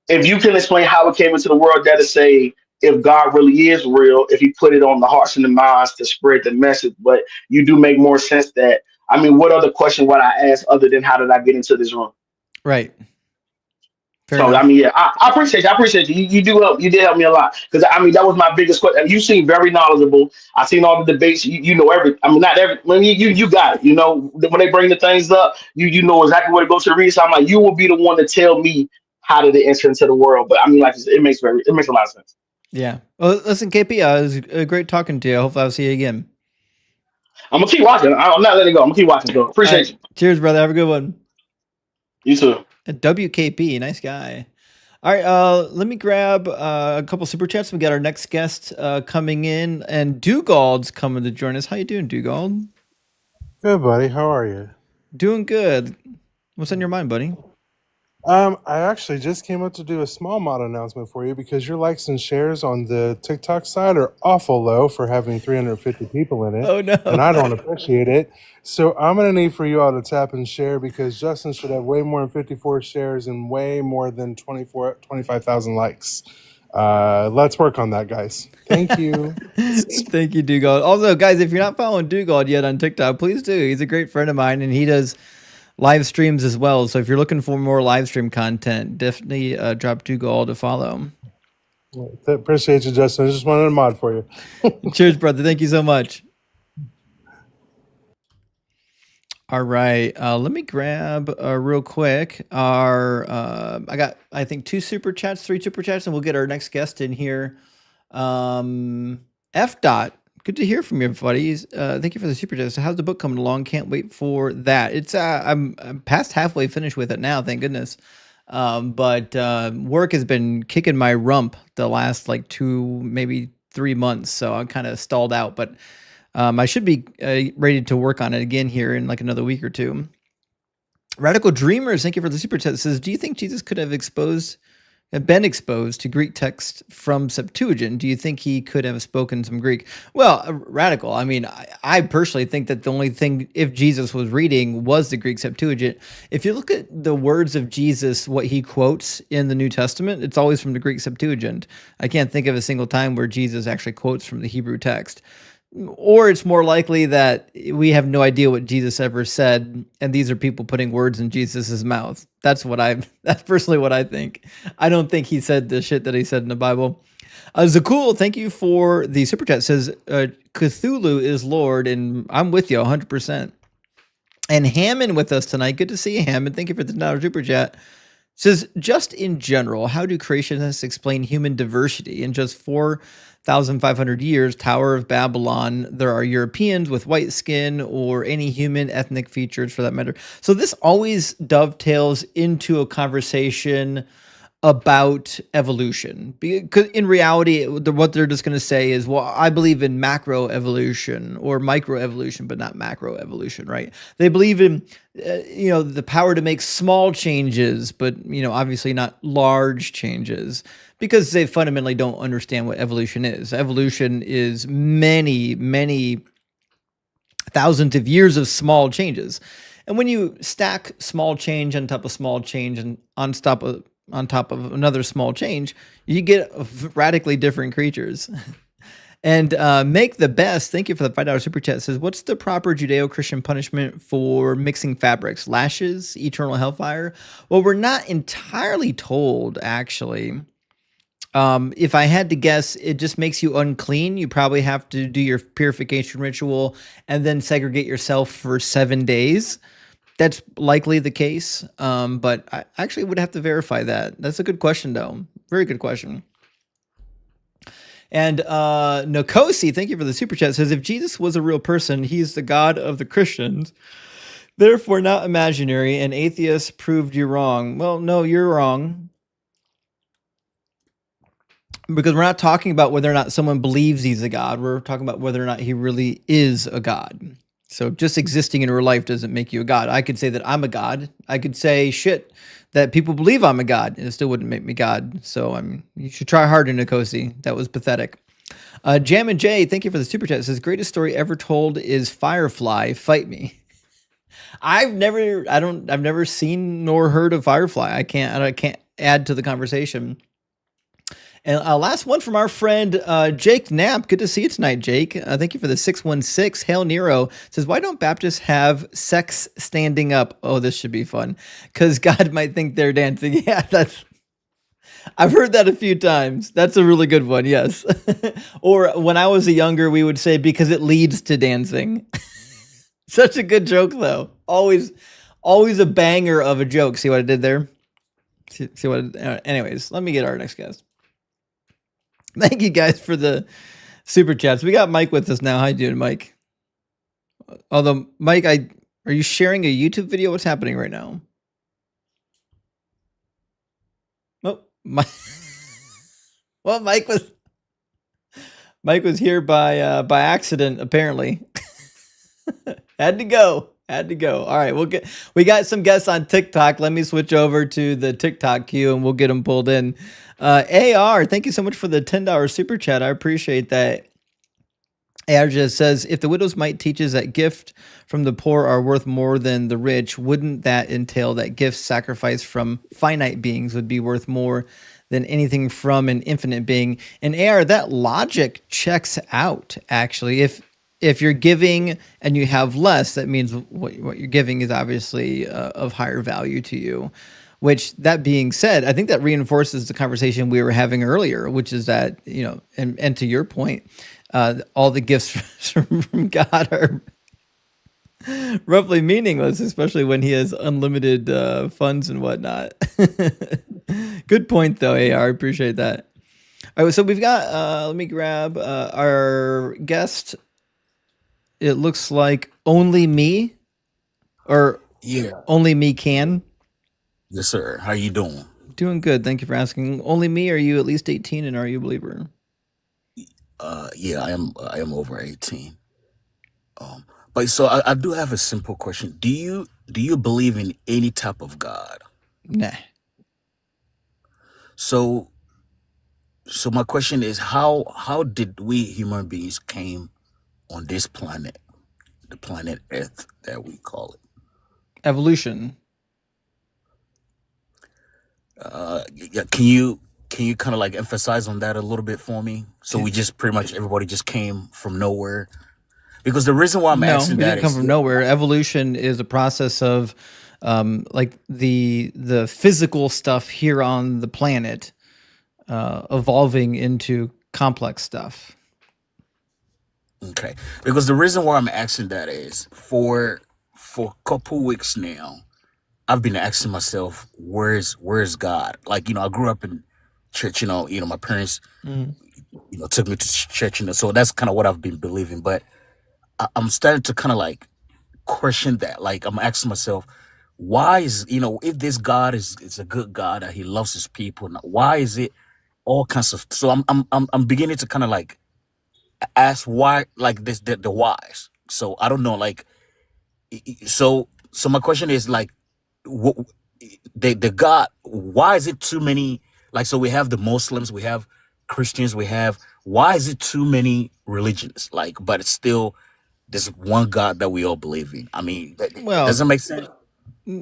[SPEAKER 4] if you can explain how it came into the world, that'll say if God really is real, if he put it on the hearts and the minds to spread the message. But you do make more sense that I mean, what other question would I ask other than how did I get into this room?
[SPEAKER 1] Right. Fair
[SPEAKER 4] So
[SPEAKER 1] enough.
[SPEAKER 4] I mean, yeah, I appreciate you. I appreciate you. You do help. You did help me a lot because I mean that was my biggest question. You seem very knowledgeable. I seen all the debates. You know every. I mean, not every. When you got it. When they bring the things up, you know exactly where to go to the read. So I'm like, you will be the one to tell me how did it enter into the world. But I mean, like it makes a lot of sense.
[SPEAKER 1] Yeah. Well, listen, KP, it was great talking to you. Hopefully I'll see you again.
[SPEAKER 4] I'm gonna keep watching. I'm not letting go. I'm gonna keep watching. So appreciate you.
[SPEAKER 1] Cheers, brother. Have a good one.
[SPEAKER 4] You too.
[SPEAKER 1] WKP, nice guy. All right, let me grab a couple super chats. We got our next guest coming in, and Dugald's coming to join us. How you doing, Dugald?
[SPEAKER 5] Good, buddy. How are you?
[SPEAKER 1] Doing good. What's on your mind, buddy?
[SPEAKER 5] I actually just came up to do a small mod announcement for you because your likes and shares on the TikTok side are awful low for having 350 people in it.
[SPEAKER 1] Oh, no.
[SPEAKER 5] And I don't appreciate it. So I'm going to need for you all to tap and share because Justin should have way more than 54 shares and way more than 25,000 likes. Let's work on that, guys. Thank you.
[SPEAKER 1] Thank you, Dugald. Also, guys, if you're not following Dugald yet on TikTok, please do. He's a great friend of mine, and he does live streams as well. So if you're looking for more live stream content, definitely drop Dugald to follow.
[SPEAKER 5] Appreciate you, Justin. I just wanted a mod for you.
[SPEAKER 1] Cheers, brother. Thank you so much. All right. Let me grab real quick I got, I think, 3 super chats, and we'll get our next guest in here. F. Dot. Good to hear from you, buddy. Thank you for the super chat. So how's the book coming along? Can't wait for that. It's I'm past halfway finished with it now, thank goodness. But work has been kicking my rump the last like 2, maybe 3 months, so I'm kind of stalled out. But I should be ready to work on it again here in like another week or 2. Radical Dreamers, thank you for the super chat. It says, do you think Jesus could have been exposed to Greek text from Septuagint? Do you think he could have spoken some Greek? Well, Radical, I mean, I personally think that the only thing, if Jesus was reading, was the Greek Septuagint. If you look at the words of Jesus, what he quotes in the New Testament, it's always from the Greek Septuagint. I can't think of a single time where Jesus actually quotes from the Hebrew text. Or it's more likely that we have no idea what Jesus ever said, and these are people putting words in Jesus's mouth. That's personally what I think. I don't think he said the shit that he said in the Bible. Zakul, thank you for the super chat. It says Cthulhu is Lord, and I'm with you 100%. And Hammond with us tonight. Good to see you, Hammond. Thank you for the $1 super chat. It says, just in general, how do creationists explain human diversity? In just 4,500 years, Tower of Babylon, there are Europeans with white skin or any human ethnic features for that matter. So this always dovetails into a conversation about evolution, because in reality, what they're just going to say is, well, I believe in macro evolution or micro evolution, but not macro evolution, right? They believe in, the power to make small changes, but, obviously not large changes, because they fundamentally don't understand what evolution is. Evolution is many, many thousands of years of small changes. And when you stack small change on top of small change and on top of another small change, you get radically different creatures. And Make the Best, thank you for the $5 super chat, says, what's the proper Judeo-Christian punishment for mixing fabrics? Lashes, eternal hellfire? Well, we're not entirely told, actually. If I had to guess, it just makes you unclean. You probably have to do your purification ritual and then segregate yourself for 7 days. That's likely the case, but I actually would have to verify that. That's a good question, though. Very good question. And Nokosi, thank you for the super chat, says, if Jesus was a real person, he's the God of the Christians, therefore not imaginary, and atheists proved you wrong. Well, no, you're wrong. Because we're not talking about whether or not someone believes he's a God. We're talking about whether or not he really is a God. So just existing in real life doesn't make you a God. I could say that I'm a God. I could say shit that people believe I'm a God, and it still wouldn't make me God. So you should try harder, Nikosi. That was pathetic. Jam and Jay, thank you for the super chat. It says, greatest story ever told is Firefly. Fight me. I've never seen nor heard of Firefly. I can't add to the conversation. And last one from our friend Jake Knapp. Good to see you tonight, Jake. Thank you for the 616. Hail Nero says, why don't Baptists have sex standing up? Oh, this should be fun. Because God might think they're dancing. Yeah, I've heard that a few times. That's a really good one, yes. Or when I was younger, we would say, because it leads to dancing. Such a good joke, though. Always a banger of a joke. See what I did there? See what? Anyways, let me get our next guest. Thank you guys for the super chats. We got Mike with us now. How you doing, Mike? Although, Mike, are you sharing a YouTube video? What's happening right now? Oh, well, Mike was here by accident, apparently. Had to go. All right, we got some guests on TikTok. Let me switch over to the TikTok queue and we'll get them pulled in. AR, thank you so much for the $10 super chat. I appreciate that. AR just says, if the widow's mite teaches that gift from the poor are worth more than the rich, wouldn't that entail that gifts sacrificed from finite beings would be worth more than anything from an infinite being? And AR, that logic checks out, actually. If you're giving and you have less, that means what you're giving is obviously of higher value to you. Which, that being said, I think that reinforces the conversation we were having earlier, which is that, and to your point, all the gifts from God are roughly meaningless, especially when he has unlimited funds and whatnot. Good point, though, AR. I appreciate that. All right, so we've got, let me grab our guest. It looks like Only Me, or Only Me Can.
[SPEAKER 6] Yes, sir. How you doing?
[SPEAKER 1] Doing good. Thank you for asking. Only Me, are you at least 18 and are you a believer?
[SPEAKER 6] Yeah, I am over 18. But so I do have a simple question. Do you believe in any type of God?
[SPEAKER 1] Nah.
[SPEAKER 6] So my question is, how did we human beings came on this planet, the planet Earth that we call it?
[SPEAKER 1] Evolution.
[SPEAKER 6] Yeah, can you kind of like emphasize on that a little bit for me? So we just pretty much everybody just came from nowhere? Because the reason why I'm asking
[SPEAKER 1] we
[SPEAKER 6] that
[SPEAKER 1] didn't come
[SPEAKER 6] is
[SPEAKER 1] from nowhere. Evolution is a process of like the physical stuff here on the planet evolving into complex stuff.
[SPEAKER 6] Okay. Because the reason why I'm asking that is for a couple weeks now, I've been asking myself, where's God? Like, I grew up in church, my parents, took me to church, so that's kind of what I've been believing. But I'm starting to kind of like question that. Like, I'm asking myself, why is, if this God is a good God, that he loves his people, why is it all kinds of, so I'm beginning to kind of like ask why, like this, the whys. So I don't know, like, so my question is like, the God, why is it too many? Like, so we have the Muslims, we have Christians, why is it too many religions? Like, but it's still there's one God that we all believe in. I mean, does
[SPEAKER 1] Well,
[SPEAKER 6] it make sense?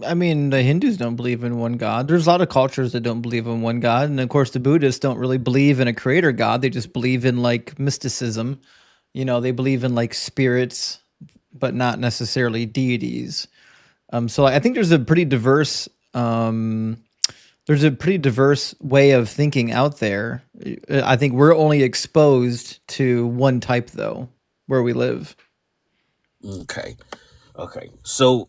[SPEAKER 1] I mean, the Hindus don't believe in one God. There's a lot of cultures that don't believe in one God. And of course, the Buddhists don't really believe in a creator God. They just believe in like mysticism. They believe in like spirits, but not necessarily deities. So I think there's a pretty diverse way of thinking out there. I think we're only exposed to one type though, where we live.
[SPEAKER 6] Okay. Okay. So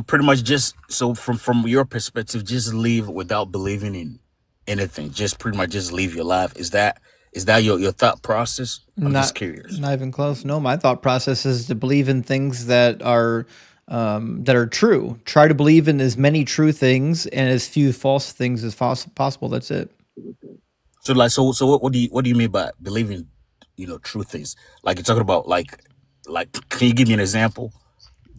[SPEAKER 6] pretty much just so from your perspective, just leave without believing in anything. Just pretty much just leave your life. Is that your thought process? I'm just
[SPEAKER 1] Not
[SPEAKER 6] curious.
[SPEAKER 1] not even close. No, my thought process is to believe in things that are true. Try to believe in as many true things and as few false things as possible. That's it.
[SPEAKER 6] So like so what do you mean by believing, true things? Like you're talking about like can you give me an example?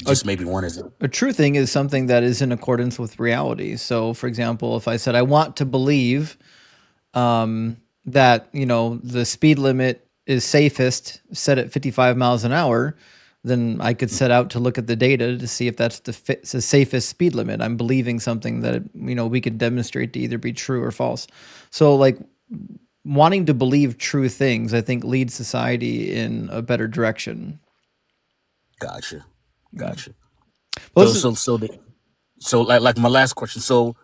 [SPEAKER 1] A,
[SPEAKER 6] Just maybe one example.
[SPEAKER 1] a true thing is something that is in accordance with reality. So, for example, if I said I want to believe that the speed limit is safest set at 55 miles an hour, then I could set out to look at the data to see if that's the safest speed limit. I'm believing something that we could demonstrate to either be true or false. So like wanting to believe true things, I think leads society in a better direction.
[SPEAKER 6] Gotcha.
[SPEAKER 1] Yeah.
[SPEAKER 6] Gotcha.
[SPEAKER 1] Well,
[SPEAKER 6] So like my last question. So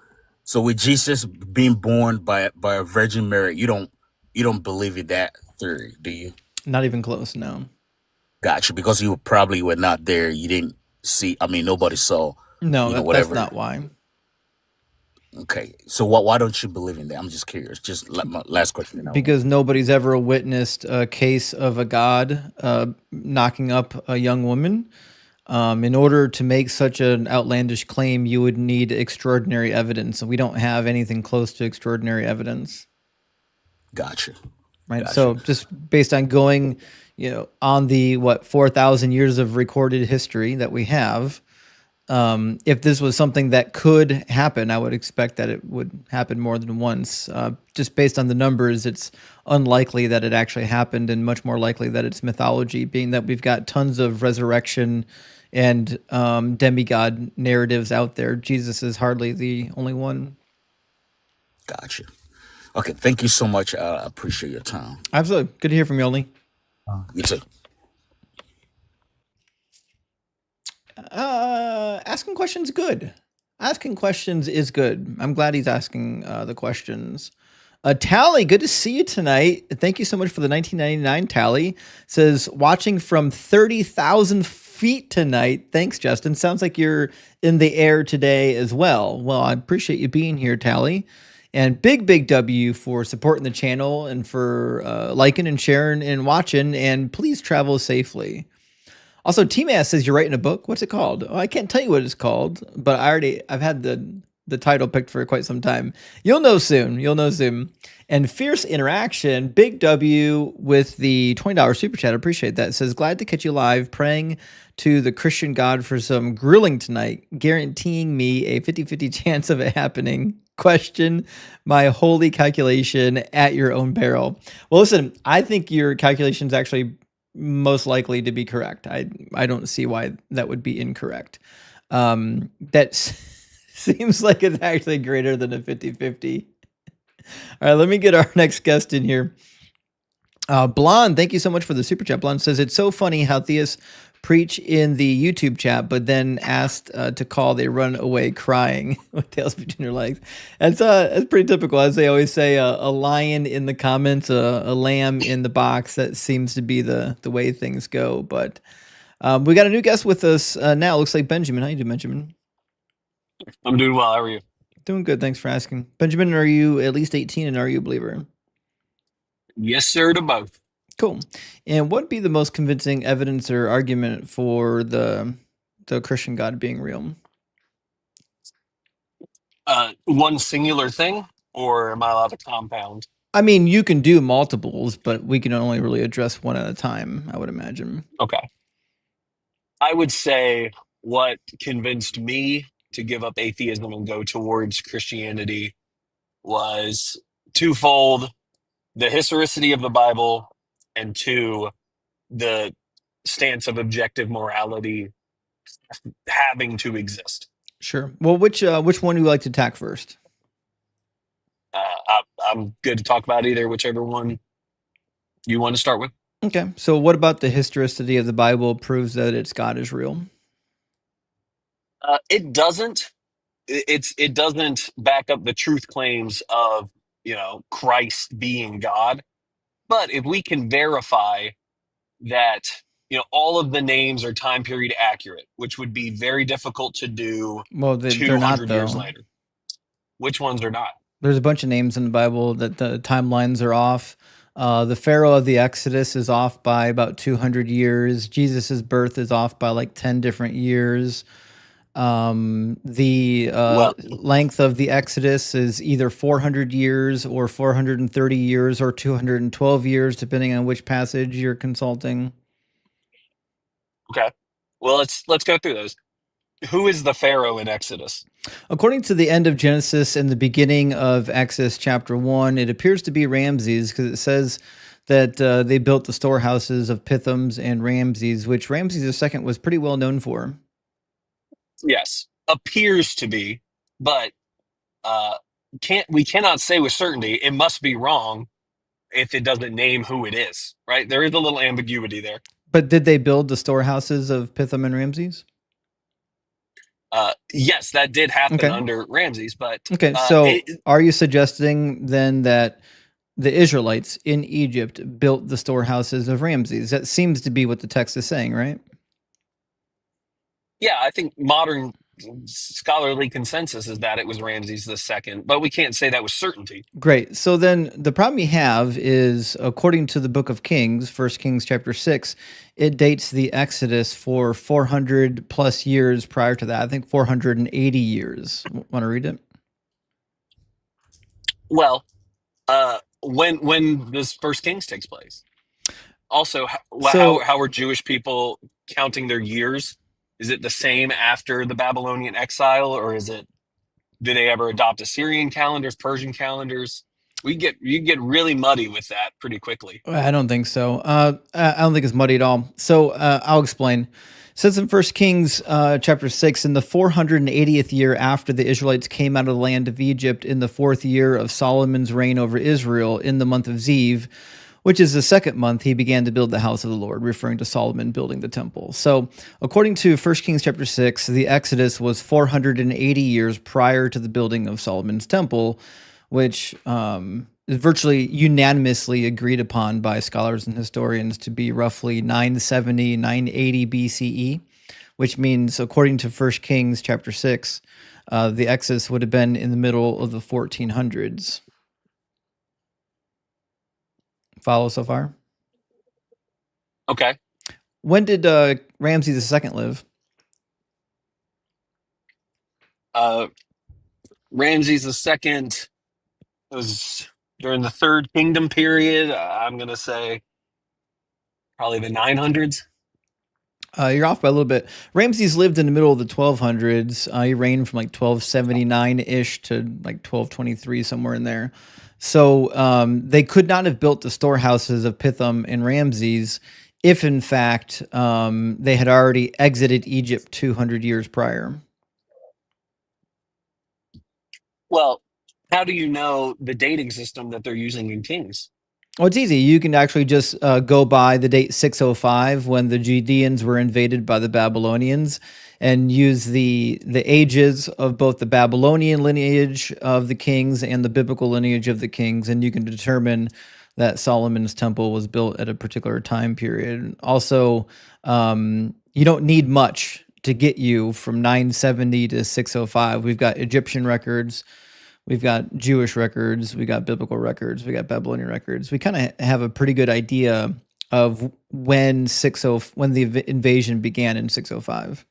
[SPEAKER 6] with Jesus being born by a Virgin Mary, you don't believe in that theory, do you?
[SPEAKER 1] not even close. No,
[SPEAKER 6] Gotcha. Because you probably were not there. You didn't see. I mean, nobody saw.
[SPEAKER 1] no, that's
[SPEAKER 6] Whatever.
[SPEAKER 1] not why.
[SPEAKER 6] Okay. So why don't you believe in that? I'm just curious. Just like my last question.
[SPEAKER 1] Because nobody's ever witnessed a case of a god knocking up a young woman. In order to make such an outlandish claim, you would need extraordinary evidence. And we don't have anything close to extraordinary evidence.
[SPEAKER 6] Gotcha.
[SPEAKER 1] Right.
[SPEAKER 6] Gotcha.
[SPEAKER 1] So just based on going, on the 4,000 years of recorded history that we have, if this was something that could happen, I would expect that it would happen more than once. Just based on the numbers, it's unlikely that it actually happened, and much more likely that it's mythology, being that we've got tons of resurrection and demigod narratives out there. Jesus is hardly the only one.
[SPEAKER 6] Gotcha. Okay. Thank you so much. I appreciate your time.
[SPEAKER 1] Absolutely. Good to hear from you, Only.
[SPEAKER 6] You too.
[SPEAKER 1] Asking questions good. Asking questions is good. I'm glad he's asking the questions. Tally, good to see you tonight. Thank you so much for the 1999 Tally. Says watching from 30,000 feet tonight. Thanks, Justin. Sounds like you're in the air today as well. Well, I appreciate you being here, Tally. And big W for supporting the channel and for liking and sharing and watching. And please travel safely. Also, T-Mass says you're writing a book. What's it called? Oh, I can't tell you what it's called, but I've had the title picked for quite some time. You'll know soon. And Fierce Interaction, big W with the $20 super chat. I appreciate that. It says, glad to catch you live, praying to the Christian God for some grilling tonight, guaranteeing me a 50-50 chance of it happening. Question my holy calculation at your own peril. Well, listen, I think your calculation's actually most likely to be correct. I don't see why that would be incorrect. That seems like it's actually greater than a 50-50. All right, let me get our next guest in here. Blonde, thank you so much for the super chat. Blonde says, it's so funny how theists preach in the YouTube chat, but then asked to call, they run away crying with tails between their legs. That's pretty typical. As they always say, a lion in the comments, a lamb in the box. That seems to be the way things go. But we got a new guest with us now. Looks like Benjamin. How you doing, Benjamin?
[SPEAKER 7] I'm doing well. How are you?
[SPEAKER 1] Doing good. Thanks for asking. Benjamin, are you at least 18 and are you a believer?
[SPEAKER 7] Yes, sir, to both.
[SPEAKER 1] Cool. And what would be the most convincing evidence or argument for the Christian God being real?
[SPEAKER 7] One singular thing, or am I allowed to compound?
[SPEAKER 1] I mean, you can do multiples, but we can only really address one at a time, I would imagine.
[SPEAKER 7] Okay. I would say what convinced me to give up atheism and go towards Christianity was twofold: the historicity of the Bible, and two, the stance of objective morality having to exist.
[SPEAKER 1] Sure. Well, which one do you like to attack first?
[SPEAKER 7] I'm good to talk about either, whichever one you want to start with.
[SPEAKER 1] Okay. So, what about the historicity of the Bible proves that its God is real?
[SPEAKER 7] It doesn't. It doesn't back up the truth claims of Christ being God. But if we can verify that all of the names are time period accurate, which would be very difficult to do
[SPEAKER 1] Well, they're not
[SPEAKER 7] 200 years
[SPEAKER 1] though.
[SPEAKER 7] later. Which ones are not?
[SPEAKER 1] There's a bunch of names in the Bible that the timelines are off. The Pharaoh of the Exodus is off by about 200 years. Jesus's birth is off by like 10 different years. The
[SPEAKER 7] Well,
[SPEAKER 1] length of the Exodus is either 400 years or 430 years or 212 years, depending on which passage you're consulting.
[SPEAKER 7] okay. Well, let's go through those. Who is the Pharaoh in Exodus?
[SPEAKER 1] According to the end of Genesis and the beginning of Exodus chapter 1, it appears to be Ramses, because it says that they built the storehouses of Pithims and Ramses, which Ramses II was pretty well known for.
[SPEAKER 7] Yes, appears to be, but we cannot say with certainty. It must be wrong if it doesn't name who it is, right? There is a little ambiguity there.
[SPEAKER 1] But did they build the storehouses of Pithom and Ramses?
[SPEAKER 7] Yes, that did happen
[SPEAKER 1] Okay.
[SPEAKER 7] under Ramses, but
[SPEAKER 1] Okay, so are you suggesting then that the Israelites in Egypt built the storehouses of Ramses? That seems to be what the text is saying, right?
[SPEAKER 7] yeah, I think modern scholarly consensus is that it was Ramses II, but we can't say that with certainty.
[SPEAKER 1] Great. So then the problem you have is, according to the book of Kings, 1 Kings chapter 6, it dates the Exodus for 400 plus years prior to that. I think 480 years. Want to read it?
[SPEAKER 7] Well, when this First Kings takes place. Also, how are Jewish people counting their years? Is it the same after the Babylonian exile, or did they ever adopt Assyrian calendars, Persian calendars? You get really muddy with that pretty quickly.
[SPEAKER 1] I don't think so. I don't think it's muddy at all. So I'll explain. It says in 1 Kings chapter 6, in the 480th year after the Israelites came out of the land of Egypt, in the 4th year of Solomon's reign over Israel, in the month of Ziv, which is the 2nd month, he began to build the house of the Lord, referring to Solomon building the temple. So according to 1 Kings chapter 6, the Exodus was 480 years prior to the building of Solomon's temple, which is virtually unanimously agreed upon by scholars and historians to be roughly 970, 980 BCE, which means, according to 1 Kings chapter 6, the Exodus would have been in the middle of the 1400s. Follow so far?
[SPEAKER 7] Okay.
[SPEAKER 1] When did Ramses II live?
[SPEAKER 7] Ramses II was during the Third Kingdom period. I'm going to say probably the 900s.
[SPEAKER 1] You're off by a little bit. Ramses lived in the middle of the 1200s. He reigned from like 1279-ish to like 1223, somewhere in there. So they could not have built the storehouses of Pithom and Ramses if, in fact, they had already exited Egypt 200 years prior.
[SPEAKER 7] Well, how do you know the dating system that they're using in Kings?
[SPEAKER 1] Well, it's easy. You can actually just go by the date 605, when the Judeans were invaded by the Babylonians, and use the ages of both the Babylonian lineage of the kings and the biblical lineage of the kings, and you can determine that Solomon's temple was built at a particular time period. Also, you don't need much to get you from 970 to 605. We've got Egyptian records, we've got Jewish records, we got biblical records, we got Babylonian records. We kind of have a pretty good idea of when the invasion began in 605.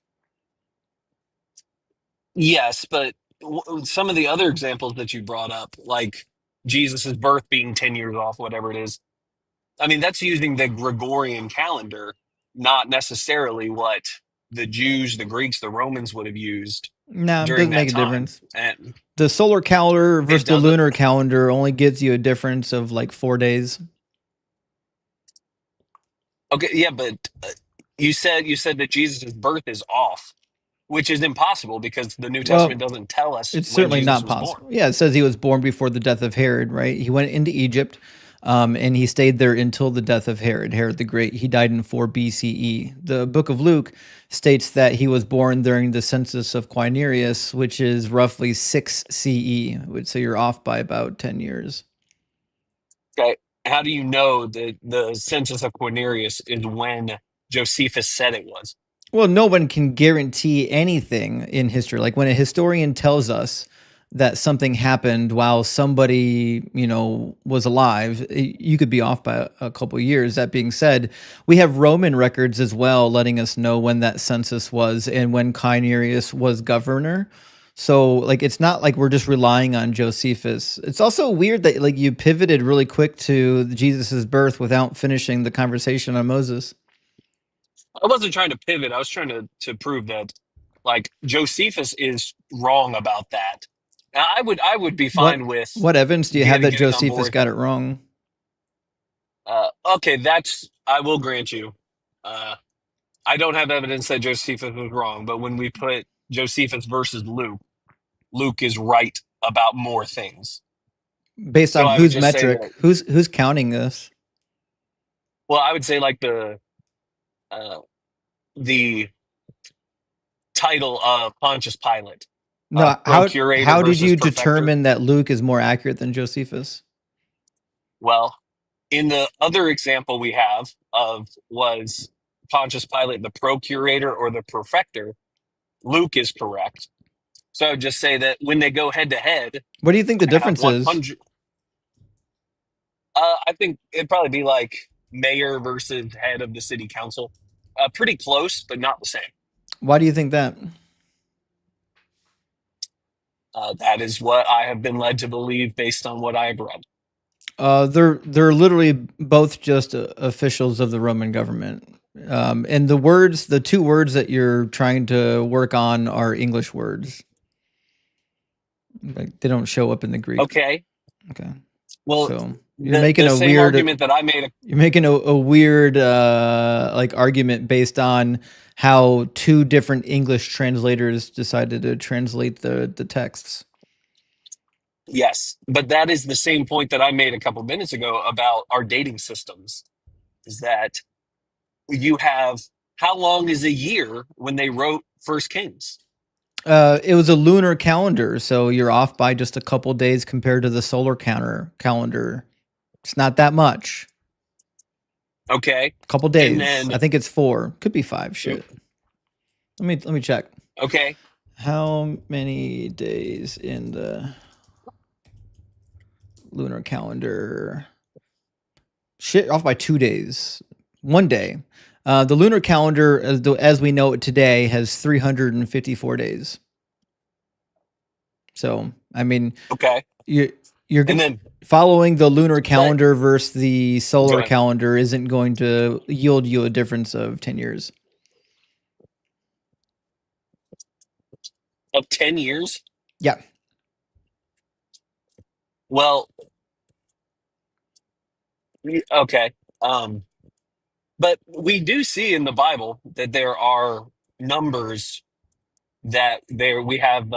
[SPEAKER 7] Yes, but some of the other examples that you brought up, like Jesus's birth being 10 years off, whatever it is, I mean, that's using the Gregorian calendar, not necessarily what the Jews, the Greeks, the Romans would have used
[SPEAKER 1] No, it
[SPEAKER 7] during
[SPEAKER 1] doesn't
[SPEAKER 7] that
[SPEAKER 1] make a
[SPEAKER 7] time.
[SPEAKER 1] difference.
[SPEAKER 7] And
[SPEAKER 1] The solar calendar versus the
[SPEAKER 7] doesn't?
[SPEAKER 1] lunar calendar only gives you a difference of like 4 days.
[SPEAKER 7] okay, yeah, but you said that Jesus' birth is off, which is impossible because the New Testament
[SPEAKER 1] Well,
[SPEAKER 7] doesn't tell us
[SPEAKER 1] it's
[SPEAKER 7] when
[SPEAKER 1] certainly
[SPEAKER 7] Jesus
[SPEAKER 1] not
[SPEAKER 7] was born.
[SPEAKER 1] possible. Yeah, it says he was born before the death of Herod, right? He went into Egypt, and he stayed there until the death of Herod the Great. He died in 4 BCE. The book of Luke states that he was born during the census of Quirinius, which is roughly 6 CE. So you're off by about 10 years.
[SPEAKER 7] Okay, how do you know that the census of Quirinius is when Josephus said it was?
[SPEAKER 1] Well, no one can guarantee anything in history. Like when a historian tells us that something happened while somebody, was alive, you could be off by a couple of years. That being said, we have Roman records as well letting us know when that census was and when Quirinius was governor. So like it's not like we're just relying on Josephus. It's also weird that like you pivoted really quick to Jesus's birth without finishing the conversation on Moses.
[SPEAKER 7] I wasn't trying to pivot. I was trying to prove that, like, Josephus is wrong about that. Now, I would be fine with
[SPEAKER 1] What evidence do you have that
[SPEAKER 7] getting on
[SPEAKER 1] Josephus
[SPEAKER 7] board.
[SPEAKER 1] got it wrong?
[SPEAKER 7] Okay, I will grant you. I don't have evidence that Josephus was wrong, but when we put Josephus versus Luke, Luke is right about more things.
[SPEAKER 1] Based
[SPEAKER 7] So
[SPEAKER 1] on
[SPEAKER 7] I would
[SPEAKER 1] whose
[SPEAKER 7] just say
[SPEAKER 1] metric?
[SPEAKER 7] that.
[SPEAKER 1] Who's counting this?
[SPEAKER 7] Well, I would say like the title of Pontius Pilate,
[SPEAKER 1] No,
[SPEAKER 7] procurator
[SPEAKER 1] how did
[SPEAKER 7] versus
[SPEAKER 1] you
[SPEAKER 7] perfecter.
[SPEAKER 1] determine that Luke is more accurate than Josephus?
[SPEAKER 7] Well, in the other example we have of was Pontius Pilate the procurator or the perfecter, Luke is correct. So I would just say that when they go head to head,
[SPEAKER 1] What do you think the
[SPEAKER 7] I have
[SPEAKER 1] difference is?
[SPEAKER 7] 100. I think it'd probably be like mayor versus head of the city council. Pretty close, but not the same.
[SPEAKER 1] Why do you think that?
[SPEAKER 7] That is what I have been led to believe based on what I have read.
[SPEAKER 1] They're literally both just officials of the Roman government. And the two words that you're trying to work on are English words. Like they don't show up in the Greek.
[SPEAKER 7] Okay.
[SPEAKER 1] Okay.
[SPEAKER 7] Well,
[SPEAKER 1] So you're making
[SPEAKER 7] the
[SPEAKER 1] a
[SPEAKER 7] same
[SPEAKER 1] weird
[SPEAKER 7] argument that I made.
[SPEAKER 1] You're making a weird like argument based on how two different English translators decided to translate the texts.
[SPEAKER 7] Yes, but that is the same point that I made a couple minutes ago about our dating systems. Is that you have how long is a year when they wrote First Kings?
[SPEAKER 1] It was a lunar calendar, so you're off by just a couple days compared to the solar calendar. It's not that much.
[SPEAKER 7] Okay,
[SPEAKER 1] A couple days.
[SPEAKER 7] and then
[SPEAKER 1] I think it's 4. Could be 5. Shit. Let me check.
[SPEAKER 7] Okay,
[SPEAKER 1] How many days in the lunar calendar? Shit, off by 2 days. 1 day. The lunar calendar, as we know it today, has 354 days. So, I mean,
[SPEAKER 7] okay,
[SPEAKER 1] you're
[SPEAKER 7] and then
[SPEAKER 1] following the lunar calendar versus the solar
[SPEAKER 7] ahead.
[SPEAKER 1] calendar isn't going to yield you a difference of 10 years.
[SPEAKER 7] Of 10 years.
[SPEAKER 1] Yeah.
[SPEAKER 7] Well, okay, but we do see in the Bible that there are numbers that we have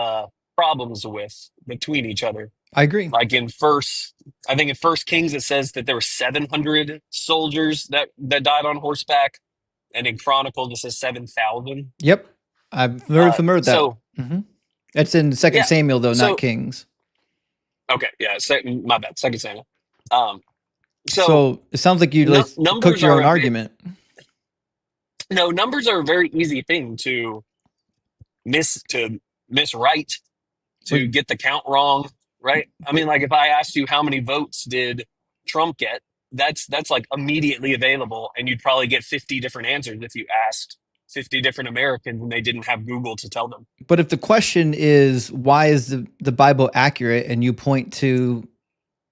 [SPEAKER 7] problems with between each other.
[SPEAKER 1] I agree.
[SPEAKER 7] Like I think in First Kings it says that there were 700 soldiers that died on horseback, and in Chronicles it says 7,000.
[SPEAKER 1] Yep, I'm very familiar with that.
[SPEAKER 7] So
[SPEAKER 1] That's in Second
[SPEAKER 7] yeah,
[SPEAKER 1] Samuel, though,
[SPEAKER 7] so
[SPEAKER 1] not Kings.
[SPEAKER 7] okay, yeah, my bad, Second Samuel.
[SPEAKER 1] So it sounds like you cooked your own argument.
[SPEAKER 7] No, numbers are a very easy thing to miswrite, to get the count wrong, right? I mean, like if I asked you how many votes did Trump get, that's like immediately available, and you'd probably get 50 different answers if you asked 50 different Americans and they didn't have Google to tell them.
[SPEAKER 1] But if the question is why is the Bible accurate, and you point to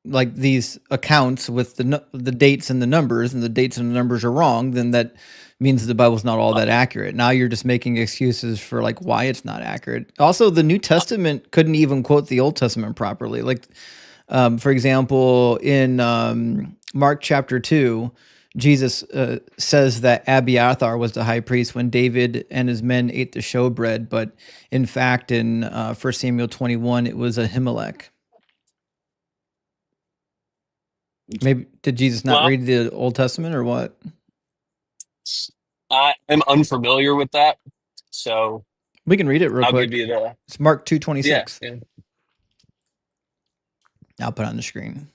[SPEAKER 1] like these accounts with the dates and the numbers, and the dates and the numbers are wrong, then that means the Bible's not all that accurate. Now you're just making excuses for like why it's not accurate. Also, the New Testament couldn't even quote the Old Testament properly. Like, for example, in Mark chapter 2, Jesus says that Abiathar was the high priest when David and his men ate the showbread, but in fact, in 1 Samuel 21, it was Ahimelech. Maybe did Jesus not
[SPEAKER 7] Well,
[SPEAKER 1] read the Old Testament or what?
[SPEAKER 7] I am unfamiliar with that, so
[SPEAKER 1] We can read it real
[SPEAKER 7] I'll give
[SPEAKER 1] quick.
[SPEAKER 7] you the
[SPEAKER 1] It's Mark 2:26.
[SPEAKER 7] yeah.
[SPEAKER 1] I'll put it on the screen.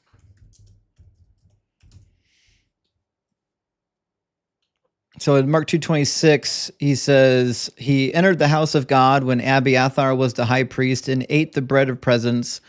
[SPEAKER 1] So in Mark 2:26, he says, he entered the house of God when Abiathar was the high priest and ate the bread of presence,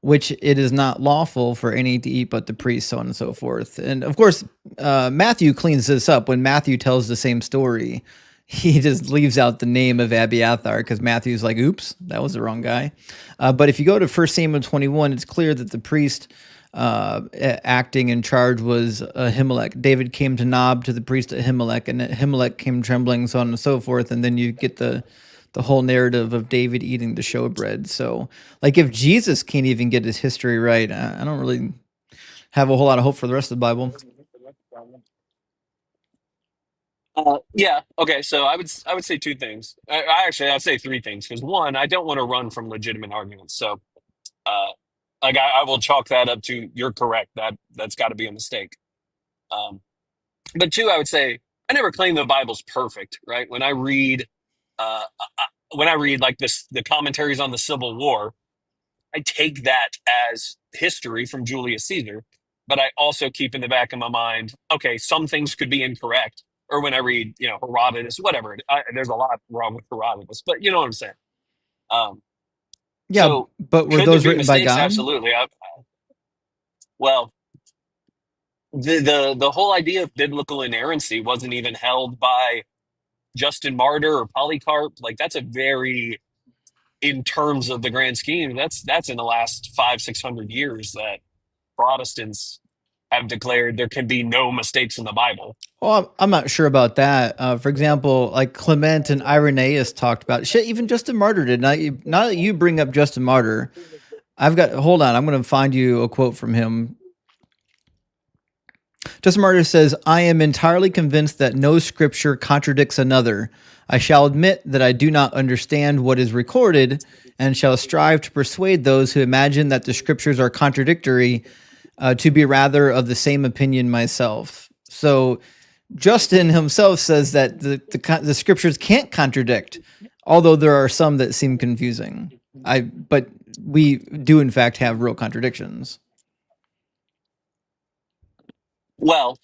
[SPEAKER 1] which it is not lawful for any to eat but the priest, so on and so forth. And of course, Matthew cleans this up. When Matthew tells the same story, he just leaves out the name of Abiathar because Matthew's like, oops, that was the wrong guy. But if you go to 1 Samuel 21, it's clear that the priest acting in charge was Ahimelech. David came to Nob to the priest Ahimelech, and Ahimelech came trembling, so on and so forth. And then you get the whole narrative of David eating the showbread. So, like, if Jesus can't even get his history right, I don't really have a whole lot of hope for the rest of the Bible.
[SPEAKER 7] Yeah. Okay. So I would say two things. I'd say three things because one, I don't want to run from legitimate arguments. So, like I will chalk that up to you're correct. That's got to be a mistake. But two, I would say I never claim the Bible's perfect. Right? When I read like this, the commentaries on the Civil War, I take that as history from Julius Caesar. But I also keep in the back of my mind, okay, some things could be incorrect. Or when I read, Herodotus, whatever. There's a lot wrong with Herodotus, but you know what I'm saying.
[SPEAKER 1] Yeah,
[SPEAKER 7] So
[SPEAKER 1] but were
[SPEAKER 7] could there
[SPEAKER 1] those
[SPEAKER 7] be
[SPEAKER 1] written by
[SPEAKER 7] mistakes?
[SPEAKER 1] God?
[SPEAKER 7] Absolutely. Well, the whole idea of biblical inerrancy wasn't even held by Justin Martyr or Polycarp. Like that's a very, in terms of the grand scheme, that's in the last 500-600 years that Protestants have declared there can be no mistakes in the Bible.
[SPEAKER 1] Well, I'm not sure about that. For example, like Clement and Irenaeus talked about shit. Even Justin Martyr did. Now that you bring up Justin Martyr, hold on. I'm going to find you a quote from him. Justin Martyr says, I am entirely convinced that no scripture contradicts another. I shall admit that I do not understand what is recorded and shall strive to persuade those who imagine that the scriptures are contradictory to be rather of the same opinion myself. So Justin himself says that the scriptures can't contradict, although there are some that seem confusing. But we do in fact have real contradictions.
[SPEAKER 7] Well,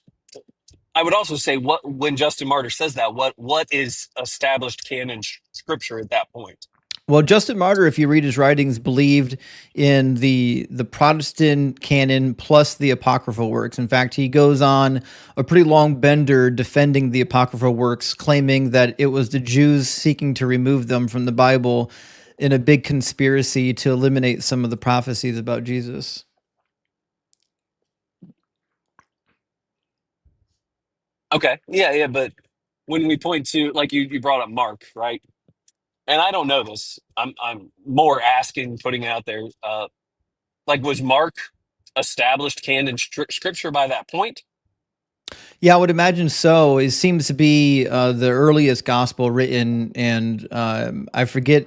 [SPEAKER 7] I would also say when Justin Martyr says that, what is established canon scripture at that point?
[SPEAKER 1] Well, Justin Martyr, if you read his writings, believed in the Protestant canon plus the apocryphal works. In fact, he goes on a pretty long bender defending the apocryphal works, claiming that it was the Jews seeking to remove them from the Bible in a big conspiracy to eliminate some of the prophecies about Jesus.
[SPEAKER 7] Okay, yeah, but when we point to, like you brought up Mark, right? And I don't know this. I'm more asking, putting it out there. Like, was Mark established canon scripture by that point?
[SPEAKER 1] Yeah, I would imagine so. It seems to be the earliest gospel written, and I forget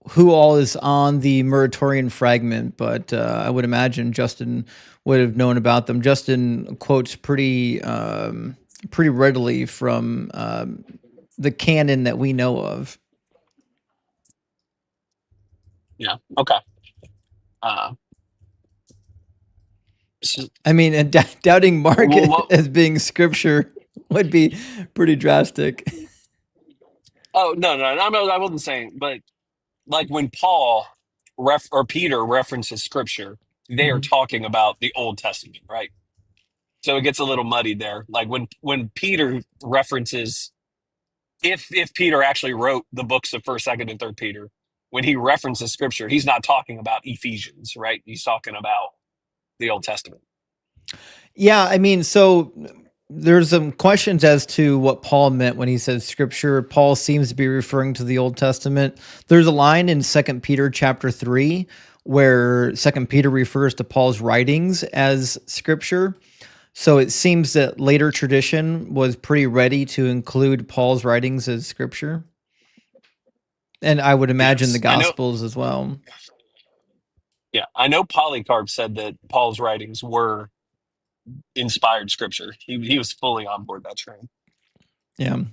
[SPEAKER 1] who all is on the Muratorian fragment, but I would imagine Justin would have known about them. Justin quotes pretty readily from the canon that we know of.
[SPEAKER 7] Yeah. Okay.
[SPEAKER 1] I mean, and doubting Mark as being scripture would be pretty drastic.
[SPEAKER 7] Oh, no, I wasn't saying, but like when Paul or Peter references scripture, they are talking about the Old Testament, right? So it gets a little muddied there. Like when Peter references, if Peter actually wrote the books of 1st, 2nd, and 3rd Peter, when he references scripture, he's not talking about Ephesians, right? He's talking about the Old Testament.
[SPEAKER 1] Yeah, I mean, so there's some questions as to what Paul meant when he says scripture. Paul seems to be referring to the Old Testament. There's a line in 2 Peter chapter 3 where 2 Peter refers to Paul's writings as scripture. So it seems that later tradition was pretty ready to include Paul's writings as scripture. And I would imagine the
[SPEAKER 7] Yes, I know.
[SPEAKER 1] Gospels as well.
[SPEAKER 7] Yeah, I know Polycarp said that Paul's writings were inspired scripture. He was fully on board that train.
[SPEAKER 1] Yeah.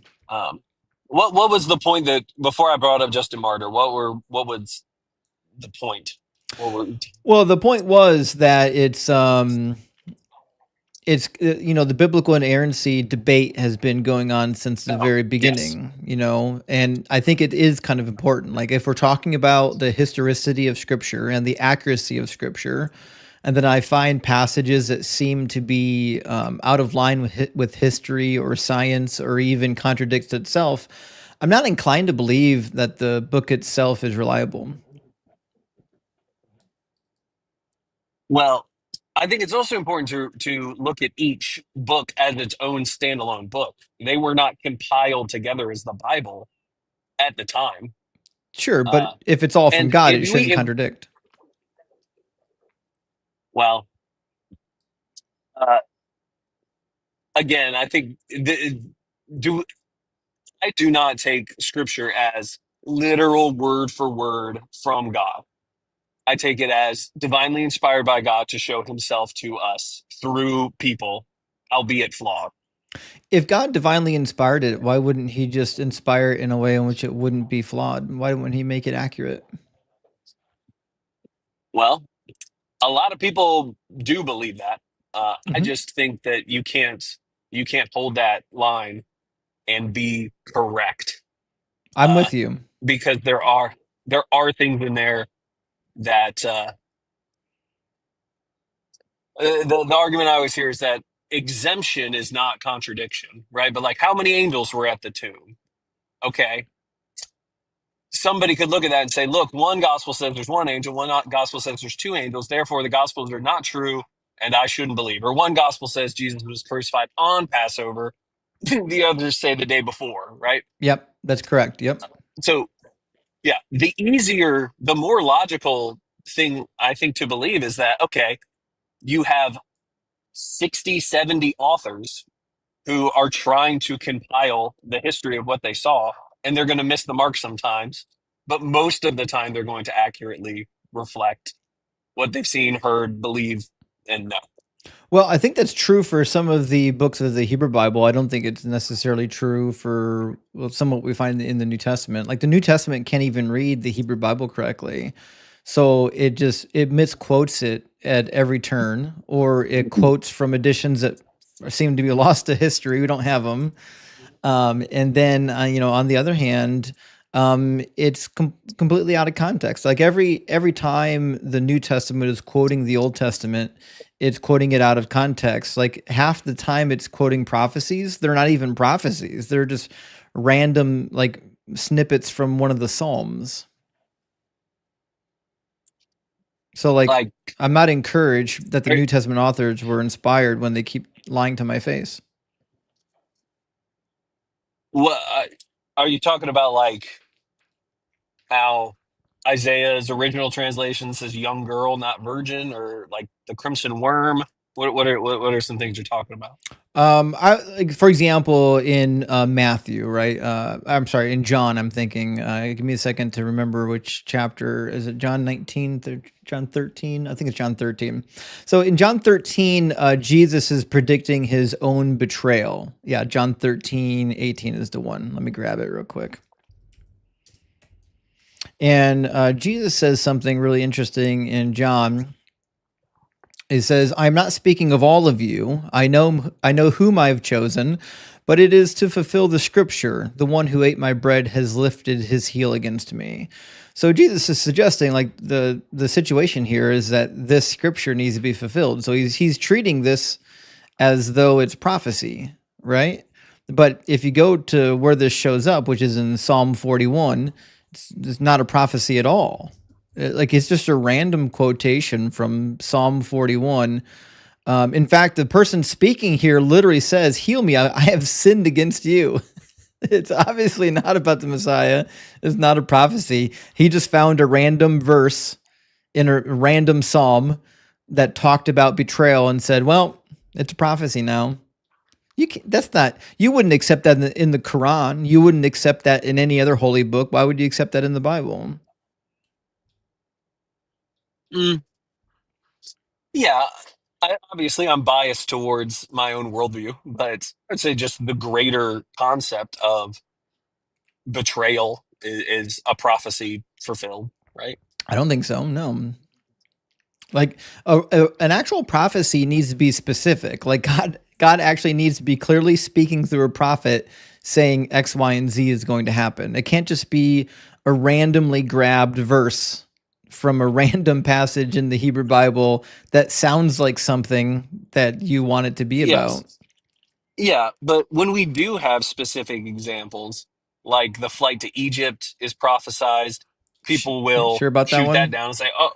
[SPEAKER 7] What was the point that before I brought up Justin Martyr? What was the point?
[SPEAKER 1] Well, the point was that it's the biblical inerrancy debate has been going on since the very
[SPEAKER 7] Yes.
[SPEAKER 1] beginning, and I think it is kind of important. Like if we're talking about the historicity of scripture and the accuracy of scripture, and then I find passages that seem to be out of line with history or science or even contradicts itself, I'm not inclined to believe that the book itself is reliable.
[SPEAKER 7] Well, I think it's also important to look at each book as its own standalone book. They were not compiled together as the Bible at the time.
[SPEAKER 1] Sure, but if it's all from
[SPEAKER 7] And
[SPEAKER 1] God,
[SPEAKER 7] if
[SPEAKER 1] it
[SPEAKER 7] we,
[SPEAKER 1] shouldn't contradict.
[SPEAKER 7] well, again, I think I do not take scripture as literal word for word from God. I take it as divinely inspired by God to show himself to us through people, albeit flawed.
[SPEAKER 1] If God divinely inspired it, why wouldn't he just inspire it in a way in which it wouldn't be flawed? Why wouldn't he make it accurate?
[SPEAKER 7] Well, a lot of people do believe that. I
[SPEAKER 1] Mm-hmm.
[SPEAKER 7] just think that you can't hold that line and be correct.
[SPEAKER 1] I'm with you.
[SPEAKER 7] Because there are things in there that the argument I always hear is that exemption is not contradiction, right? But like, how many angels were at the tomb? Okay, somebody could look at that and say, look, one gospel says there's one angel, one gospel says there's two angels, therefore the gospels are not true and I shouldn't believe. Or one gospel says Jesus was crucified on Passover, the others say the day before, right?
[SPEAKER 1] Yep, that's correct. Yep.
[SPEAKER 7] So, yeah, the more logical thing I think to believe is that, okay, you have 60, 70 authors who are trying to compile the history of what they saw, and they're going to miss the mark sometimes, but most of the time they're going to accurately reflect what they've seen, heard, believe, and know.
[SPEAKER 1] Well, I think that's true for some of the books of the Hebrew Bible. I don't think it's necessarily true for some of what we find in the New Testament. Like the New Testament can't even read the Hebrew Bible correctly. So it misquotes it at every turn, or it quotes from editions that seem to be lost to history. We don't have them. And then, on the other hand, it's completely out of context. Like every time the New Testament is quoting the Old Testament, it's quoting it out of context. Like half the time it's quoting prophecies. They're not even prophecies. They're just random like snippets from one of the Psalms. So like I'm not encouraged that the New Testament authors were inspired when they keep lying to my face.
[SPEAKER 7] What are you talking about? Like how Isaiah's original translation says "young girl, not virgin," or like the crimson worm? What are some things you're talking about?
[SPEAKER 1] For example, in Matthew, right? I'm sorry, in John, I'm thinking. Give me a second to remember which chapter. Is it John 19? John 13? I think it's John 13. So in John 13, Jesus is predicting his own betrayal. Yeah, John 13:18 is the one. Let me grab it real quick. And Jesus says something really interesting in John. He says, "I'm not speaking of all of you. I know whom I have chosen, but it is to fulfill the scripture. The one who ate my bread has lifted his heel against me." So Jesus is suggesting, like the situation here is that this scripture needs to be fulfilled. So he's treating this as though it's prophecy, right? But if you go to where this shows up, which is in Psalm 41, it's not a prophecy at all. Like it's just a random quotation from Psalm 41. In fact, the person speaking here literally says, "Heal me, I have sinned against you." It's obviously not about the Messiah. It's not a prophecy. He just found a random verse in a random psalm that talked about betrayal and said, well, It's a prophecy now. You wouldn't accept that in the Quran. You wouldn't accept that in any other holy book. Why would you accept that in the Bible?
[SPEAKER 7] Yeah, obviously I'm biased towards my own worldview, but I'd say just the greater concept of betrayal is a prophecy fulfilled, right?
[SPEAKER 1] I don't think so. No. Like an actual prophecy needs to be specific. Like God actually needs to be clearly speaking through a prophet saying X, Y, and Z is going to happen. It can't just be a randomly grabbed verse from a random passage in the Hebrew Bible that sounds like something that you want it to be about.
[SPEAKER 7] Yes. Yeah, but when we do have specific examples, like the flight to Egypt is prophesized, people will
[SPEAKER 1] Sure about that
[SPEAKER 7] shoot that
[SPEAKER 1] one?
[SPEAKER 7] down and say, "Oh,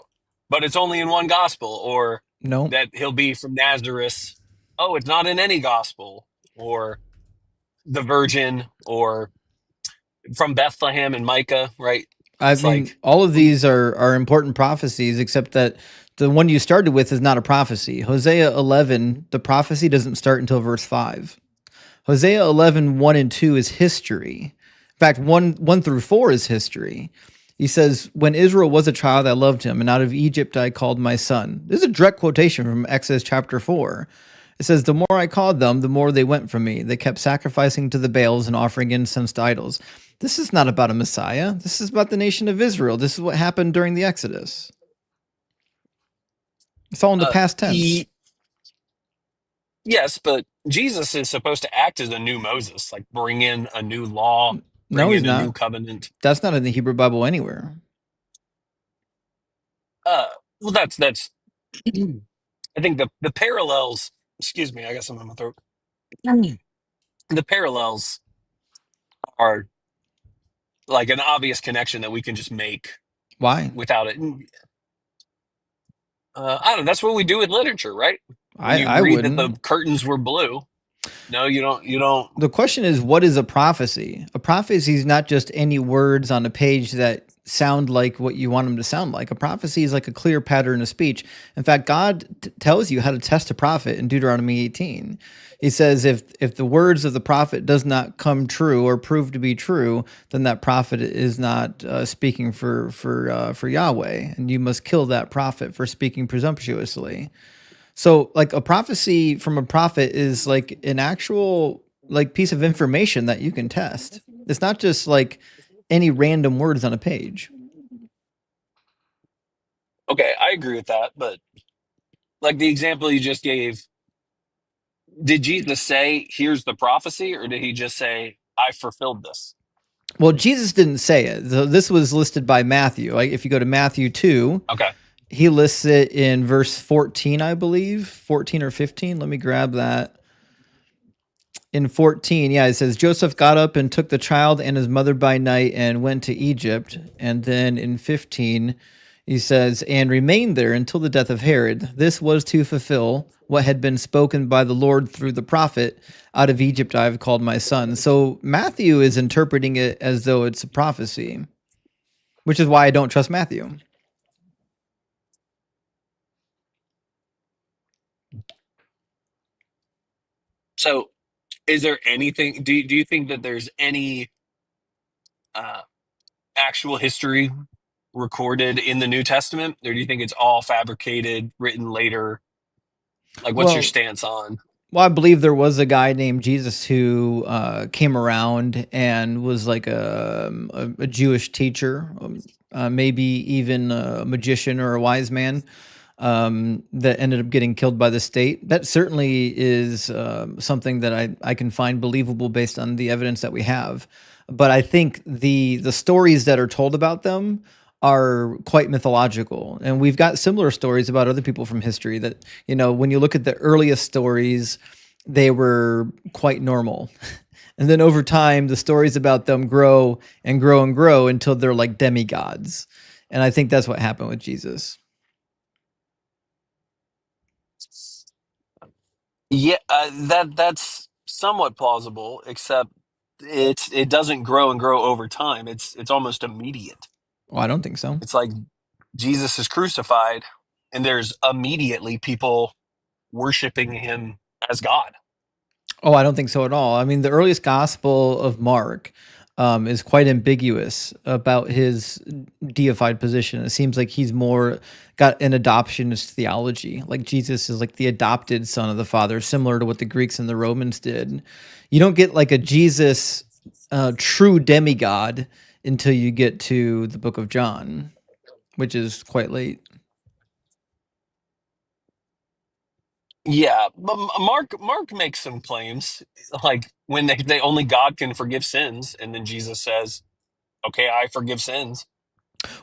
[SPEAKER 7] but it's only in one gospel," or
[SPEAKER 1] No.
[SPEAKER 7] that he'll be from Nazareth. Oh, it's not in any gospel, or the Virgin, or from Bethlehem and Micah, right?
[SPEAKER 1] I
[SPEAKER 7] It's
[SPEAKER 1] mean,
[SPEAKER 7] like
[SPEAKER 1] all of these are important prophecies, except that the one you started with is not a prophecy. Hosea 11, the prophecy doesn't start until verse 5. Hosea 11, 1 and 2 is history. In fact, 1 through 4 is history. He says, when Israel was a child, I loved him, and out of Egypt I called my son. This is a direct quotation from Exodus chapter 4. It says, the more I called them, the more they went from me. They kept sacrificing to the Baals and offering incense to idols. This is not about a Messiah. This is about the nation of Israel. This is what happened during the Exodus. It's all in the past tense.
[SPEAKER 7] yes, but Jesus is supposed to act as a new Moses, like bring in a new law,
[SPEAKER 1] No,
[SPEAKER 7] bring
[SPEAKER 1] he's
[SPEAKER 7] in a new
[SPEAKER 1] not.
[SPEAKER 7] covenant.
[SPEAKER 1] That's not in the Hebrew Bible anywhere.
[SPEAKER 7] Well, that's I think the parallels. Excuse me, I got something in my throat. The parallels are like an obvious connection that we can just make
[SPEAKER 1] Why?
[SPEAKER 7] without it. I don't know. That's what we do with literature, right? When you
[SPEAKER 1] I
[SPEAKER 7] read that the
[SPEAKER 1] wouldn't.
[SPEAKER 7] curtains were blue, no, you don't. You don't.
[SPEAKER 1] The question is, what is a prophecy? A prophecy is not just any words on a page that sound like what you want them to sound like. A prophecy is like a clear pattern of speech. In fact, God tells you how to test a prophet in Deuteronomy 18. He says, if the words of the prophet does not come true or prove to be true, then that prophet is not speaking for Yahweh, and you must kill that prophet for speaking presumptuously. So like a prophecy from a prophet is like an actual like piece of information that you can test. It's not just like any random words on a page.
[SPEAKER 7] Okay, I agree with that, but like the example you just gave, did Jesus say, "Here's the prophecy," or did he just say, "I fulfilled this"?
[SPEAKER 1] Well, Jesus didn't say it. So this was listed by Matthew. Like if you go to Matthew 2,
[SPEAKER 7] Okay.
[SPEAKER 1] he lists it in verse 14, I believe, 14 or 15. Let me grab that. In 14, yeah, it says Joseph got up and took the child and his mother by night and went to Egypt. And then in 15, he says, and remained there until the death of Herod. This was to fulfill what had been spoken by the Lord through the prophet, out of Egypt I have called my son. So Matthew is interpreting it as though it's a prophecy, which is why I don't trust Matthew.
[SPEAKER 7] So, is there anything? Do you think that there's any actual history recorded in the New Testament, or do you think it's all fabricated, written later? Like, what's your
[SPEAKER 1] Well,
[SPEAKER 7] stance on?
[SPEAKER 1] Well, I believe there was a guy named Jesus who came around and was like a Jewish teacher, maybe even a magician or a wise man that ended up getting killed by the state. That certainly is something that I can find believable based on the evidence that we have. But I think the stories that are told about them are quite mythological, and we've got similar stories about other people from history that, you know, when you look at the earliest stories, they were quite normal. And then over time, the stories about them grow and grow and grow until they're like demigods. And I think that's what happened with Jesus.
[SPEAKER 7] Yeah, that's somewhat plausible, except it doesn't grow and grow over time. It's almost immediate.
[SPEAKER 1] Well, I don't think so.
[SPEAKER 7] It's like Jesus is crucified, and there's immediately people worshiping him as God.
[SPEAKER 1] Oh, I don't think so at all. I mean, the earliest gospel of Mark is quite ambiguous about his deified position. It seems like he's more got an adoptionist theology, like Jesus is like the adopted son of the Father, similar to what the Greeks and the Romans did. You don't get like a Jesus true demigod until you get to the book of John, which is quite late.
[SPEAKER 7] Yeah, but Mark makes some claims, like when they only God can forgive sins, and then Jesus says, "Okay, I forgive sins."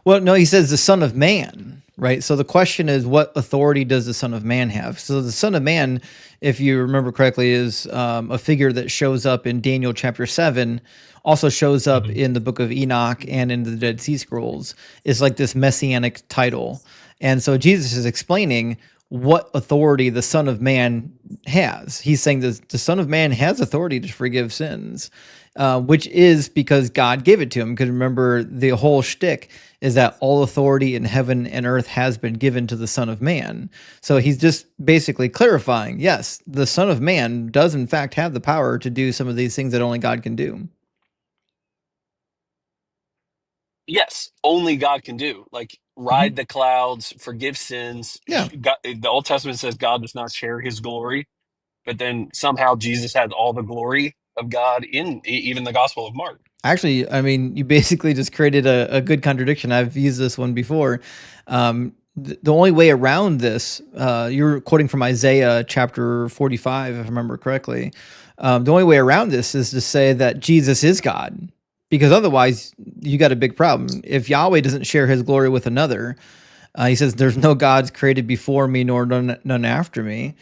[SPEAKER 1] Well, no, he says the Son of Man, right? So the question is, what authority does the Son of Man have? So the Son of Man, if you remember correctly, is a figure that shows up in Daniel chapter 7, also shows up
[SPEAKER 7] Mhm.
[SPEAKER 1] in the book of Enoch and in the Dead Sea Scrolls. Is like this messianic title. And so Jesus is explaining what authority the Son of Man has. He's saying that the Son of Man has authority to forgive sins, which is because God gave it to him. Because remember, the whole shtick is that all authority in heaven and earth has been given to the Son of Man. So he's just basically clarifying, yes, the Son of Man does in fact have the power to do some of these things that only God can do.
[SPEAKER 7] Yes, only God can do. Like ride the clouds, forgive sins.
[SPEAKER 1] Yeah.
[SPEAKER 7] God, the Old Testament says God does not share His glory, but then somehow Jesus has all the glory of God in even the Gospel of Mark.
[SPEAKER 1] Actually, I mean, you basically just created a good contradiction. I've used this one before. The only way around this, you're quoting from Isaiah chapter 45, if I remember correctly. The only way around this is to say that Jesus is God, because otherwise you got a big problem. If Yahweh doesn't share his glory with another, he says, there's no gods created before me nor none after me.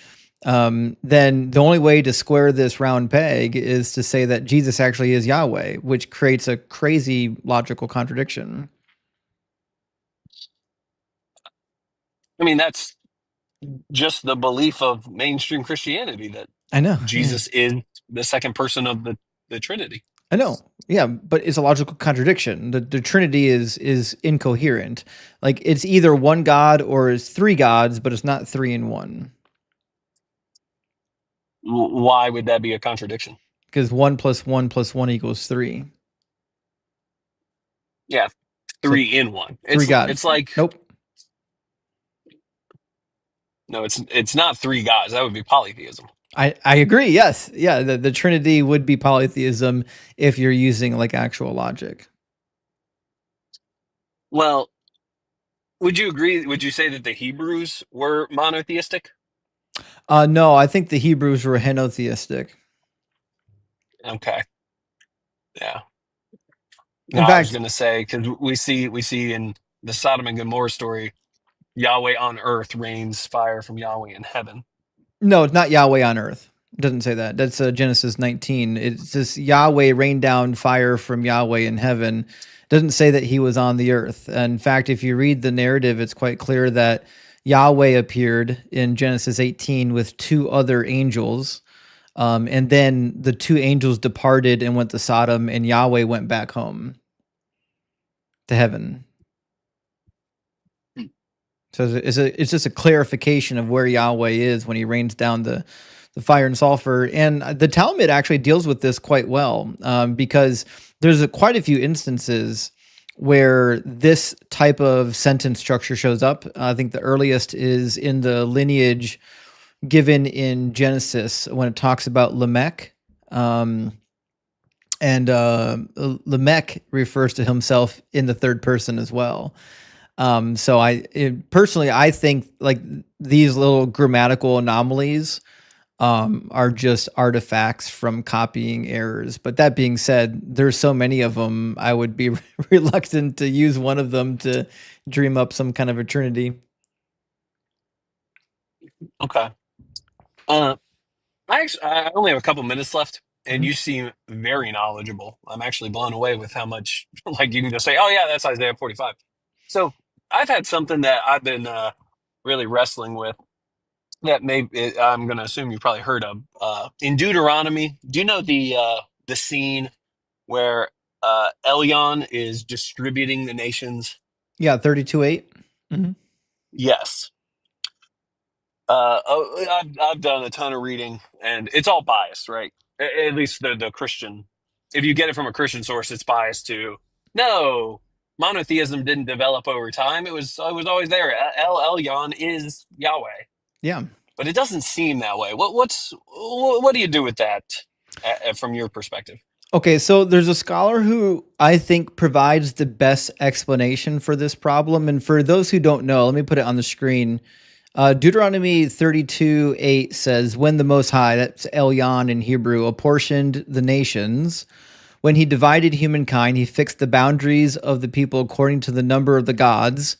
[SPEAKER 1] Then the only way to square this round peg is to say that Jesus actually is Yahweh, which creates a crazy logical contradiction.
[SPEAKER 7] I mean, that's just the belief of mainstream Christianity that
[SPEAKER 1] I know. Yeah.
[SPEAKER 7] Jesus is the second person of the Trinity.
[SPEAKER 1] I know. Yeah, but it's a logical contradiction. The Trinity is incoherent. Like it's either one God or it's three gods, but it's not three in one.
[SPEAKER 7] Why would that be a contradiction?
[SPEAKER 1] Because 1 + 1 + 1 = 3.
[SPEAKER 7] Yeah,
[SPEAKER 1] So
[SPEAKER 7] three in one.
[SPEAKER 1] three gods.
[SPEAKER 7] It's like
[SPEAKER 1] Nope.
[SPEAKER 7] no, it's not three gods. That would be polytheism.
[SPEAKER 1] I agree. Yes. Yeah. The Trinity would be polytheism if you're using like actual logic.
[SPEAKER 7] Well, would you agree? Would you say that the Hebrews were monotheistic?
[SPEAKER 1] No, I think the Hebrews were henotheistic.
[SPEAKER 7] Okay. Yeah. No,
[SPEAKER 1] In
[SPEAKER 7] I was
[SPEAKER 1] fact,
[SPEAKER 7] going to say because we see in the Sodom and Gomorrah story, Yahweh on earth rains fire from Yahweh in heaven.
[SPEAKER 1] no, it's not Yahweh on earth. It doesn't say that. That's Genesis 19. It says Yahweh rained down fire from Yahweh in heaven. It doesn't say that he was on the earth. In fact, if you read the narrative, it's quite clear that Yahweh appeared in Genesis 18 with two other angels. And then the two angels departed and went to Sodom, and Yahweh went back home to heaven. So it's just a clarification of where Yahweh is when he rains down the fire and sulfur. And the Talmud actually deals with this quite well, because there's quite a few instances where this type of sentence structure shows up. I think the earliest is in the lineage given in Genesis when it talks about Lamech. And Lamech refers to himself in the third person as well. So personally, I think like these little grammatical anomalies are just artifacts from copying errors. But that being said, there's so many of them, I would be reluctant to use one of them to dream up some kind of a trinity.
[SPEAKER 7] Okay. I only have a couple minutes left, and
[SPEAKER 1] Mhm.
[SPEAKER 7] you seem very knowledgeable. I'm actually blown away with how much, like, you can just say, "Oh yeah, that's Isaiah 45." So I've had something that I've been really wrestling with. That I'm going to assume you've probably heard of. In Deuteronomy, do you know the scene where Elyon is distributing the nations?
[SPEAKER 1] Yeah, 32:8.
[SPEAKER 7] Yes. I've done a ton of reading, and it's all biased, right? At least the Christian. If you get it from a Christian source, it's biased to no. Monotheism didn't develop over time. It was always there. El Elyon is Yahweh.
[SPEAKER 1] Yeah.
[SPEAKER 7] But it doesn't seem that way. What do you do with that from your perspective?
[SPEAKER 1] Okay, so there's a scholar who I think provides the best explanation for this problem. And for those who don't know, let me put it on the screen. Deuteronomy 32:8 says, when the Most High, that's Elyon in Hebrew, apportioned the nations, when he divided humankind, he fixed the boundaries of the people according to the number of the gods.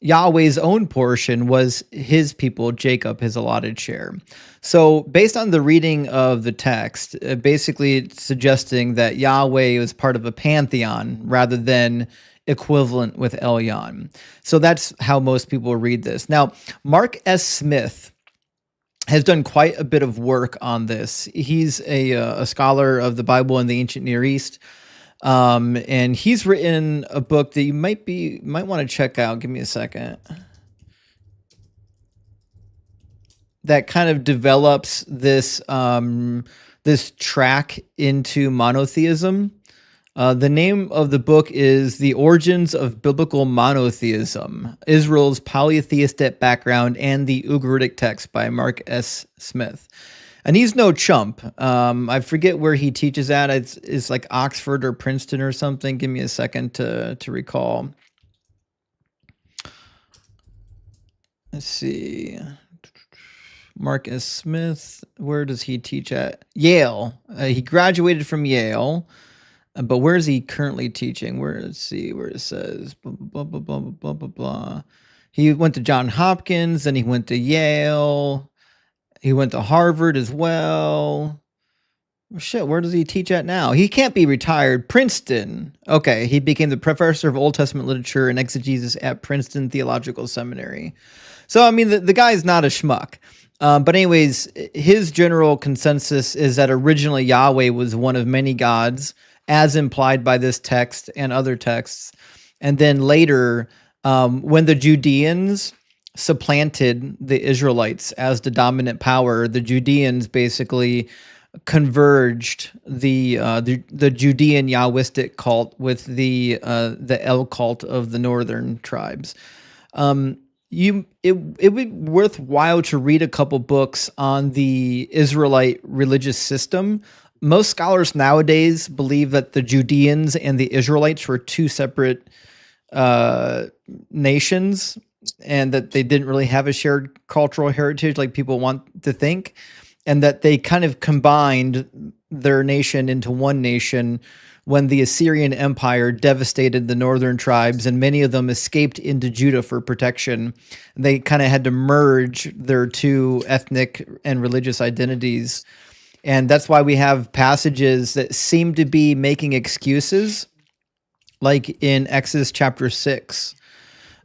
[SPEAKER 1] Yahweh's own portion was his people, Jacob, his allotted share. So based on the reading of the text, basically it's suggesting that Yahweh was part of a pantheon rather than equivalent with Elyon. So that's how most people read this. Now, Mark S. Smith has done quite a bit of work on this. He's a scholar of the Bible in the ancient Near East. And he's written a book that you might want to check out. Give me a second. That kind of develops this this track into monotheism. The name of the book is The Origins of Biblical Monotheism, Israel's Polytheistic Background and the Ugaritic Text by Mark S. Smith. And he's no chump. I forget where he teaches at. It's like Oxford or Princeton or something. Give me a second to recall. Let's see. Mark S. Smith. Where does he teach at? Yale. He graduated from Yale. But where is he currently teaching? Let's see where it says. Blah, blah, blah, blah, blah, blah, blah. He went to Johns Hopkins. Then he went to Yale. He went to Harvard as well. Shit, where does he teach at now? He can't be retired. Princeton. Okay, he became the professor of Old Testament literature and exegesis at Princeton Theological Seminary. So, I mean, the guy's not a schmuck. But anyways, his general consensus is that originally Yahweh was one of many gods, as implied by this text and other texts. And then later, when the Judeans supplanted the Israelites as the dominant power, the Judeans basically converged the Judean Yahwistic cult with the El cult of the northern tribes. It would be worthwhile to read a couple books on the Israelite religious system. Most scholars nowadays believe that the Judeans and the Israelites were two separate nations, and that they didn't really have a shared cultural heritage like people want to think, and that they kind of combined their nation into one nation when the Assyrian Empire devastated the northern tribes, and many of them escaped into Judah for protection. They kind of had to merge their two ethnic and religious identities. And that's why we have passages that seem to be making excuses, like in Exodus chapter 6.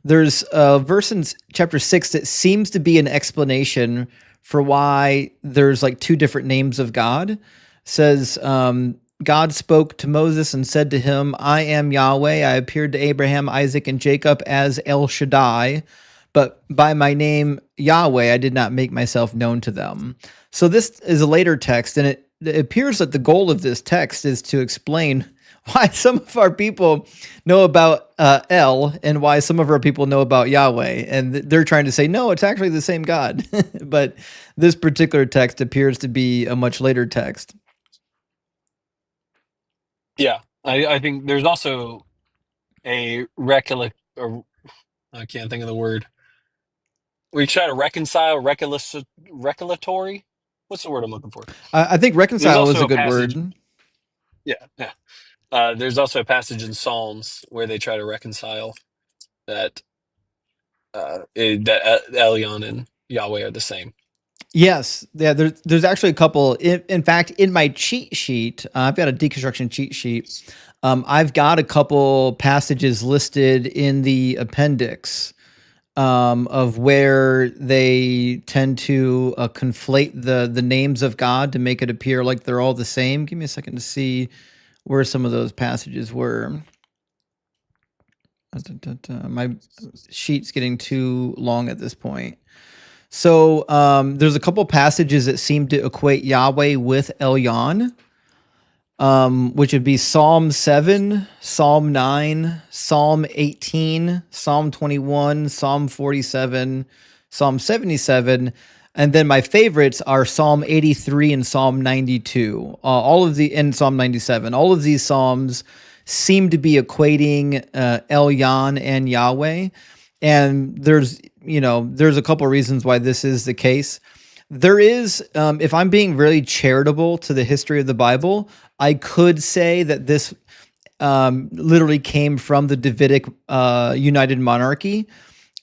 [SPEAKER 1] There's a verse in chapter 6 that seems to be an explanation for why there's like two different names of God. It says, God spoke to Moses and said to him, I am Yahweh. I appeared to Abraham, Isaac, and Jacob as El Shaddai, but by my name Yahweh, I did not make myself known to them. So this is a later text, and it appears that the goal of this text is to explain why some of our people know about El and why some of our people know about Yahweh. And they're trying to say, no, it's actually the same God. But this particular text appears to be a much later text.
[SPEAKER 7] Yeah, I think there's also a I can't think of the word. We try to reconcile, reculatory. What's the word I'm looking for?
[SPEAKER 1] I think reconcile is a good
[SPEAKER 7] passage,
[SPEAKER 1] word.
[SPEAKER 7] Yeah. There's also a passage in Psalms where they try to reconcile that Elyon and Yahweh are the same.
[SPEAKER 1] Yes, yeah. There's actually a couple. In fact, in my cheat sheet, I've got a deconstruction cheat sheet. I've got a couple passages listed in the appendix of where they tend to conflate the names of God to make it appear like they're all the same. Give me a second to see where some of those passages were. My sheet's getting too long at this point. So there's a couple passages that seem to equate Yahweh with Elyon, which would be Psalm 7, Psalm 9, Psalm 18, Psalm 21, Psalm 47, Psalm 77, and then my favorites are Psalm 83 and Psalm 92. And Psalm 97. All of these psalms seem to be equating Elyon and Yahweh, and there's a couple reasons why this is the case. There is, if I'm being really charitable to the history of the Bible, I could say that this literally came from the Davidic United Monarchy,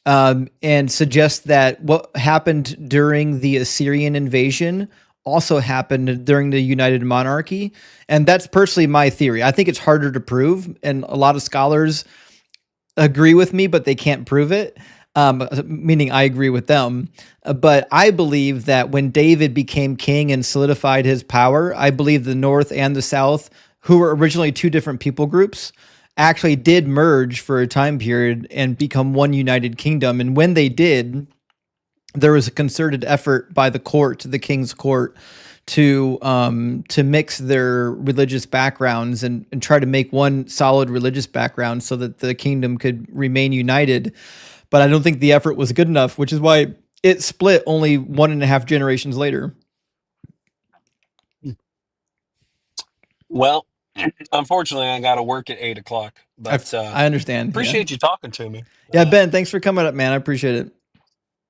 [SPEAKER 1] and suggest that what happened during the Assyrian invasion also happened during the United Monarchy. And that's personally my theory. I think it's harder to prove, and a lot of scholars agree with me, but they can't prove it. Meaning I agree with them. But I believe that when David became king and solidified his power, I believe the North and the South, who were originally two different people groups, actually did merge for a time period and become one united kingdom. And when they did, there was a concerted effort by the court, the king's court, to mix their religious backgrounds and try to make one solid religious background so that the kingdom could remain united. But I don't think the effort was good enough, which is why it split only 1.5 generations later.
[SPEAKER 7] Well, unfortunately, I got to work at 8 o'clock. But
[SPEAKER 1] I understand.
[SPEAKER 7] Appreciate you talking to me.
[SPEAKER 1] Yeah, Ben, thanks for coming up, man. I appreciate it.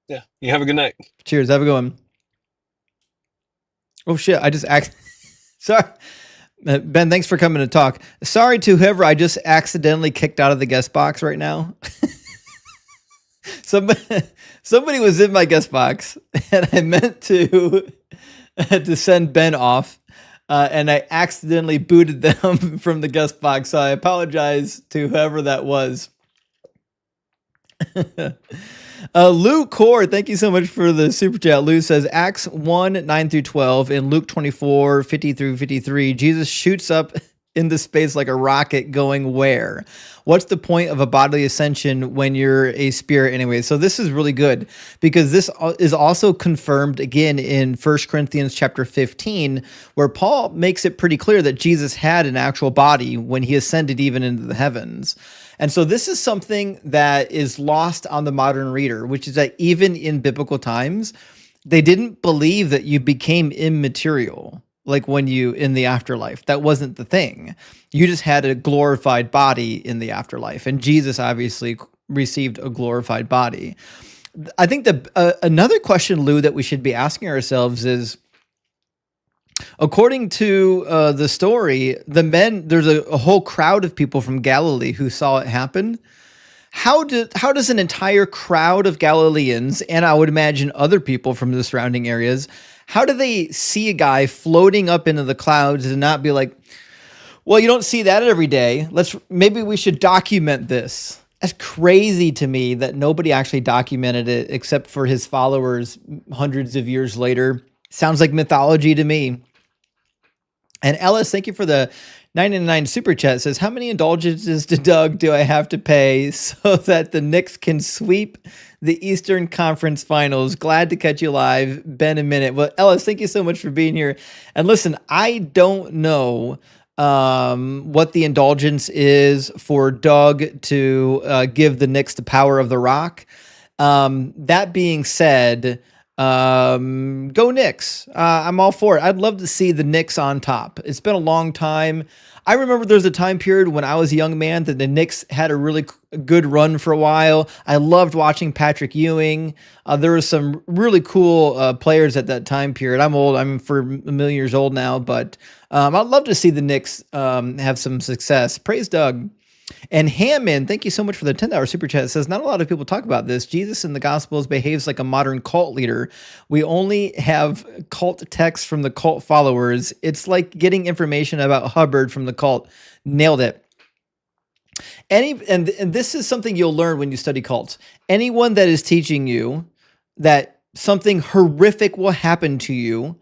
[SPEAKER 7] Yeah, you have a good night.
[SPEAKER 1] Cheers. Have a good one. Oh shit! I just sorry, Ben. Thanks for coming to talk. Sorry to whoever I just accidentally kicked out of the guest box right now. Somebody was in my guest box, and I meant to send Ben off, and I accidentally booted them from the guest box. So I apologize to whoever that was. Luke Core, thank you so much for the super chat. Lou says Acts 1, 9 through 12 and Luke 24, 50 through 53. Jesus shoots up into space like a rocket going where? What's the point of a bodily ascension when you're a spirit anyway? So this is really good because this is also confirmed again in 1 Corinthians chapter 15, where Paul makes it pretty clear that Jesus had an actual body when he ascended even into the heavens. And so this is something that is lost on the modern reader, which is that even in biblical times, they didn't believe that you became immaterial. Like when you in the afterlife, that wasn't the thing. You just had a glorified body in the afterlife. And Jesus obviously received a glorified body. I think another question, Lou, that we should be asking ourselves is, according to the story, there's a whole crowd of people from Galilee who saw it happen. How does an entire crowd of Galileans, and I would imagine other people from the surrounding areas, how do they see a guy floating up into the clouds and not be like, well, you don't see that every day. Maybe we should document this. That's crazy to me that nobody actually documented it except for his followers hundreds of years later. Sounds like mythology to me. And Ellis, thank you for the 99 super chat. Says, how many indulgences to Doug do I have to pay so that the Knicks can sweep the Eastern Conference Finals? Glad to catch you live. Ben, a minute. Well, Ellis, thank you so much for being here. And listen, I don't know what the indulgence is for Doug to give the Knicks the power of the rock. That being said, go Knicks. I'm all for it. I'd love to see the Knicks on top. It's been a long time. I remember there's a time period when I was a young man that the Knicks had a really good run for a while. I loved watching Patrick Ewing. There were some really cool players at that time period. I'm old. I'm for a million years old now, but I'd love to see the Knicks have some success. Praise Doug. And Hammond, thank you so much for the $10 super chat. It says, not a lot of people talk about this. Jesus in the Gospels behaves like a modern cult leader. We only have cult texts from the cult followers. It's like getting information about Hubbard from the cult. Nailed it. And this is something you'll learn when you study cults. Anyone that is teaching you that something horrific will happen to you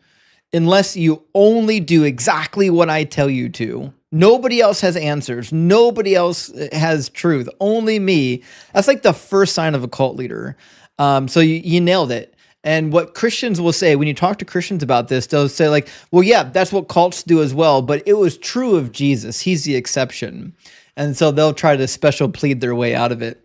[SPEAKER 1] unless you only do exactly what I tell you to. Nobody else has answers. Nobody else has truth. Only me. That's like the first sign of a cult leader. So you nailed it. And what Christians will say when you talk to Christians about this, they'll say like, well, yeah, that's what cults do as well, but it was true of Jesus. He's the exception. And so they'll try to special plead their way out of it.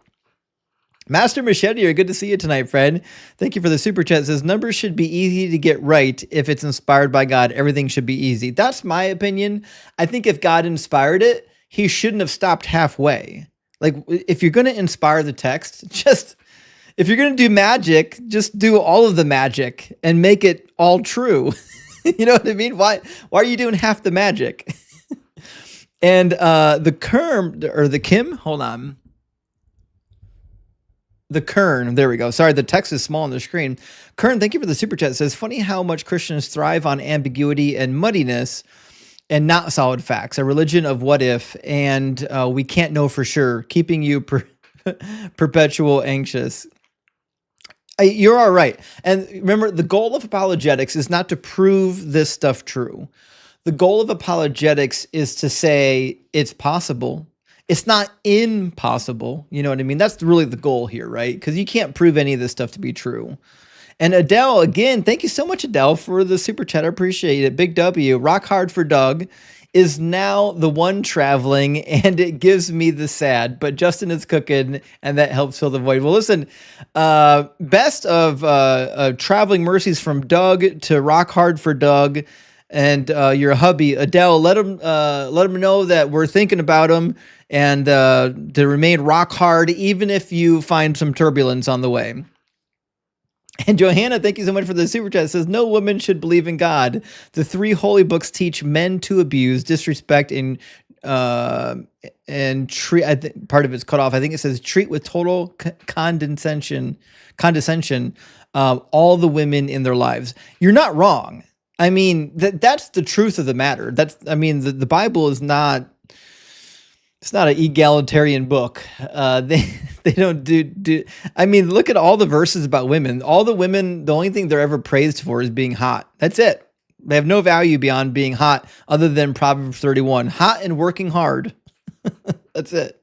[SPEAKER 1] Master Machete, good to see you tonight, Fred. Thank you for the super chat. It says, numbers should be easy to get right. If it's inspired by God, everything should be easy. That's my opinion. I think if God inspired it, he shouldn't have stopped halfway. Like, if you're going to inspire the text, if you're going to do magic, just do all of the magic and make it all true. You know what I mean? Why are you doing half the magic? And the Kern, there we go. Sorry, the text is small on the screen. Kern, thank you for the super chat. It says, funny how much Christians thrive on ambiguity and muddiness and not solid facts, a religion of what if, and we can't know for sure, keeping you perpetual anxious. You're all right. And remember, the goal of apologetics is not to prove this stuff true. The goal of apologetics is to say it's possible. It's not impossible. You know what I mean? That's really the goal here, right? Because you can't prove any of this stuff to be true. And Adele, again, thank you so much, Adele, for the super chat. I appreciate it. Big W. Rock hard for Doug is now the one traveling, and it gives me the sad. But Justin is cooking, and that helps fill the void. Well, listen, best of traveling mercies from Doug to rock hard for Doug. And your hubby, Adele, let him know that we're thinking about him, and to remain rock hard, even if you find some turbulence on the way. And Johanna, thank you so much for the super chat. It says, no woman should believe in God. The 3 holy books teach men to abuse, disrespect, and treat. I think part of it's cut off. I think it says treat with total condescension all the women in their lives. You're not wrong. I mean, that's the truth of the matter. The Bible is not, it's not an egalitarian book. They don't do, I mean, look at all the verses about women. All the women, the only thing they're ever praised for is being hot. That's it. They have no value beyond being hot other than Proverbs 31. Hot and working hard. That's it.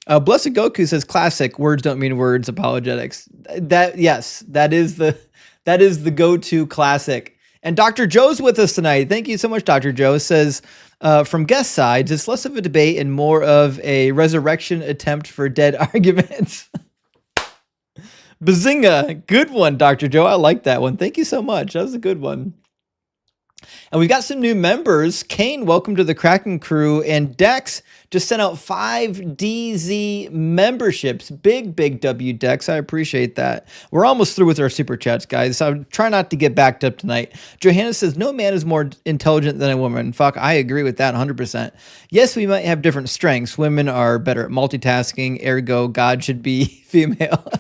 [SPEAKER 1] Blessed Goku says, classic, words don't mean words, apologetics. That is the go-to classic. And Dr. Joe's with us tonight. Thank you so much, Dr. Joe. Says, from guest sides, it's less of a debate and more of a resurrection attempt for dead arguments. Bazinga. Good one, Dr. Joe. I like that one. Thank you so much. That was a good one. And we've got some new members. Kane, welcome to the Kraken crew. And Dex just sent out 5 DZ memberships. Big W, Dex. I appreciate that. We're almost through with our super chats, guys. So try not to get backed up tonight. Johanna says, no man is more intelligent than a woman. Fuck, I agree with that 100%. Yes, we might have different strengths. Women are better at multitasking. Ergo, God should be female.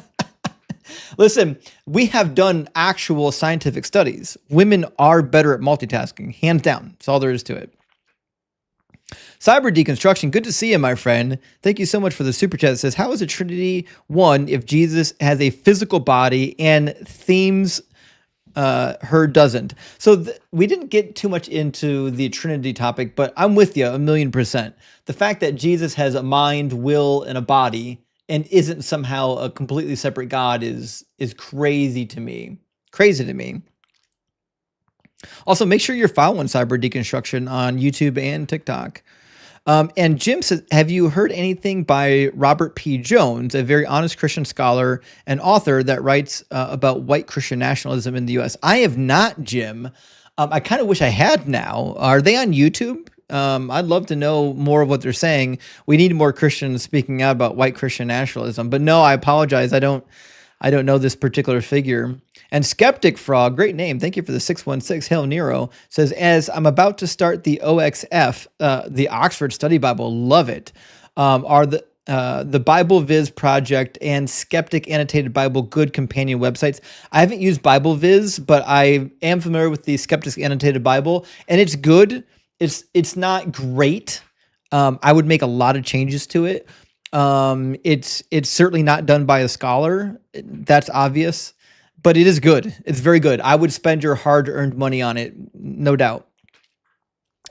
[SPEAKER 1] Listen, we have done actual scientific studies. Women are better at multitasking, hands down. That's all there is to it. Cyber Deconstruction, good to see you, my friend. Thank you so much for the super chat. It says, how is a Trinity one if Jesus has a physical body and themes her doesn't? So we didn't get too much into the Trinity topic, but I'm with you 1,000,000%. The fact that Jesus has a mind, will, and a body and isn't somehow a completely separate God is crazy to me. Crazy to me. Also, make sure you're following Cyber Deconstruction on YouTube and TikTok. And Jim says, have you heard anything by Robert P. Jones, a very honest Christian scholar and author that writes about white Christian nationalism in the U.S.? I have not, Jim. I kind of wish I had now. Are they on YouTube? I'd love to know more of what they're saying. We need more Christians speaking out about white Christian nationalism. But no, I apologize. I don't know this particular figure. And Skeptic Frog, great name. Thank you for the 616. Hail Nero says, as I'm about to start the OXF, the Oxford Study Bible, love it. Are the Bible Viz project and Skeptic Annotated Bible good companion websites? I haven't used Bible Viz, but I am familiar with the Skeptic Annotated Bible, and it's good. It's not great. I would make a lot of changes to it. It's certainly not done by a scholar. That's obvious, but it is good. It's very good. I would spend your hard-earned money on it, no doubt.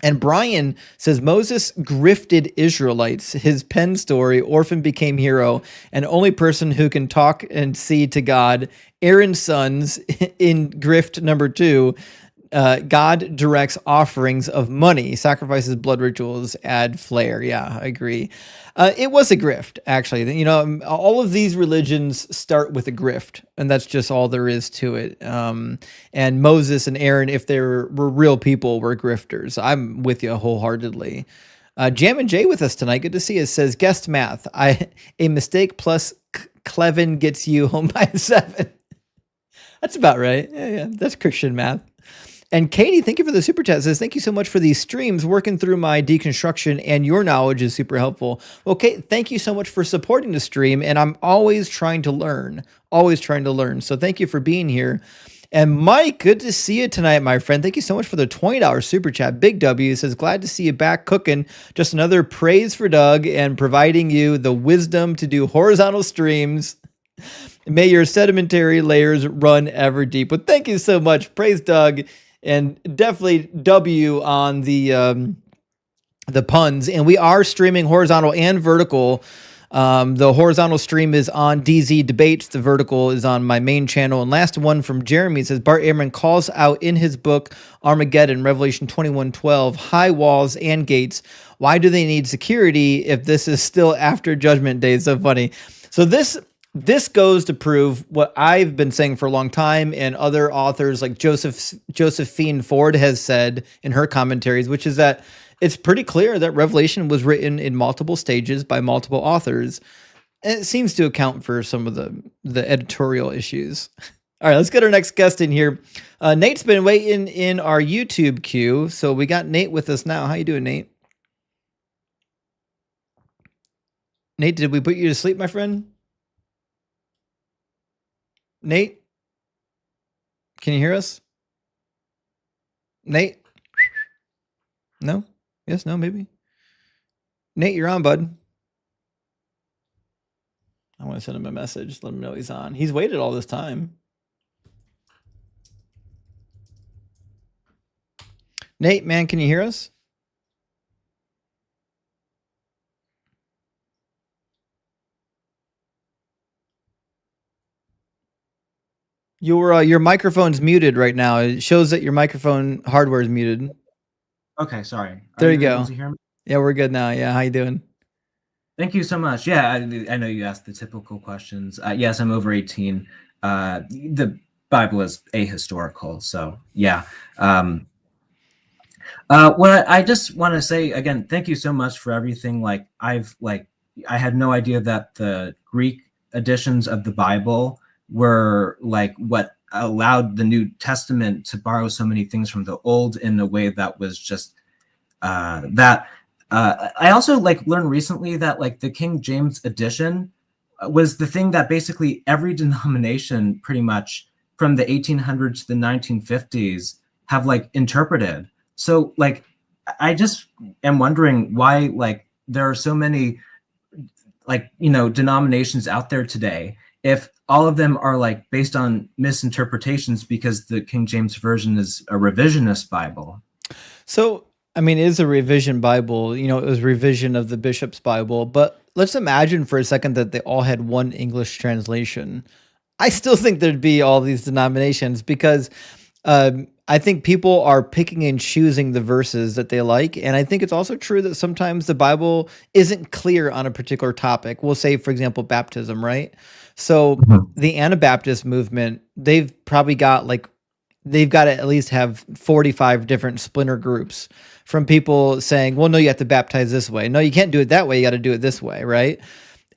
[SPEAKER 1] And Brian says Moses grifted Israelites. His pen story, orphan became hero, and only person who can talk and see to God. Aaron's sons in grift number 2. God directs offerings of money, sacrifices, blood rituals, add flair. Yeah, I agree. It was a grift, actually. You know, all of these religions start with a grift, and that's just all there is to it. And Moses and Aaron, if they were real people, were grifters. I'm with you wholeheartedly. Jam and Jay with us tonight. Good to see you. Says guest math. A mistake plus Clevin gets you home by 7. That's about right. Yeah, that's Christian math. And Katie, thank you for the super chat. Says, thank you so much for these streams. Working through my deconstruction and your knowledge is super helpful. Well, Kate, thank you so much for supporting the stream. And I'm always trying to learn, So thank you for being here. And Mike, good to see you tonight, my friend. Thank you so much for the $20 super chat. Big W says, glad to see you back cooking. Just another praise for Doug and providing you the wisdom to do horizontal streams. May your sedimentary layers run ever deep. Well, thank you so much. Praise Doug. And definitely W on the puns. And we are streaming horizontal and vertical. The horizontal stream is on dzdebates. The vertical is on my main channel. And last one from Jeremy says, Bart Ehrman calls out in his book Armageddon, Revelation 21:12, high walls and gates. Why do they need security if this is still after Judgment Day? It's so funny. So this goes to prove what I've been saying for a long time, and other authors like Josephine Ford has said in her commentaries, which is that it's pretty clear that Revelation was written in multiple stages by multiple authors. And it seems to account for some of the editorial issues. All right, let's get our next guest in here. Nate's been waiting in our YouTube queue, so we got Nate with us now. How you doing, Nate? Nate, did we put you to sleep, my friend? Nate, can you hear us? Nate? No? Yes, no, maybe? Nate, you're on, bud. I want to send him a message, let him know he's on. He's waited all this time. Nate, man, can you hear us? Your microphone's muted right now. It shows that your microphone hardware is muted.
[SPEAKER 8] Okay, sorry.
[SPEAKER 1] There you go.
[SPEAKER 8] Able to hear me?
[SPEAKER 1] Yeah, we're good now. Yeah, how you doing?
[SPEAKER 8] Thank you so much. Yeah, I know you asked the typical questions. Yes, I'm over 18. The Bible is ahistorical, so yeah. What I just want to say again, thank you so much for everything. I had no idea that the Greek editions of the Bible were like what allowed the New Testament to borrow so many things from the Old in a way that was just that. I also learned recently that the King James edition was the thing that basically every denomination pretty much from the 1800s to the 1950s have interpreted. So I just am wondering why there are so many denominations out there today if all of them are based on misinterpretations because the King James Version is a revisionist Bible.
[SPEAKER 1] So, I mean, it is a revision Bible. It was revision of the Bishop's Bible. But let's imagine for a second that they all had one English translation. I still think there'd be all these denominations because I think people are picking and choosing the verses that they like. And I think it's also true that sometimes the Bible isn't clear on a particular topic. We'll say, for example, baptism, right? So the Anabaptist movement, they've probably got they've got to at least have 45 different splinter groups from people saying, well, no, you have to baptize this way. No, you can't do it that way. You got to do it this way, right?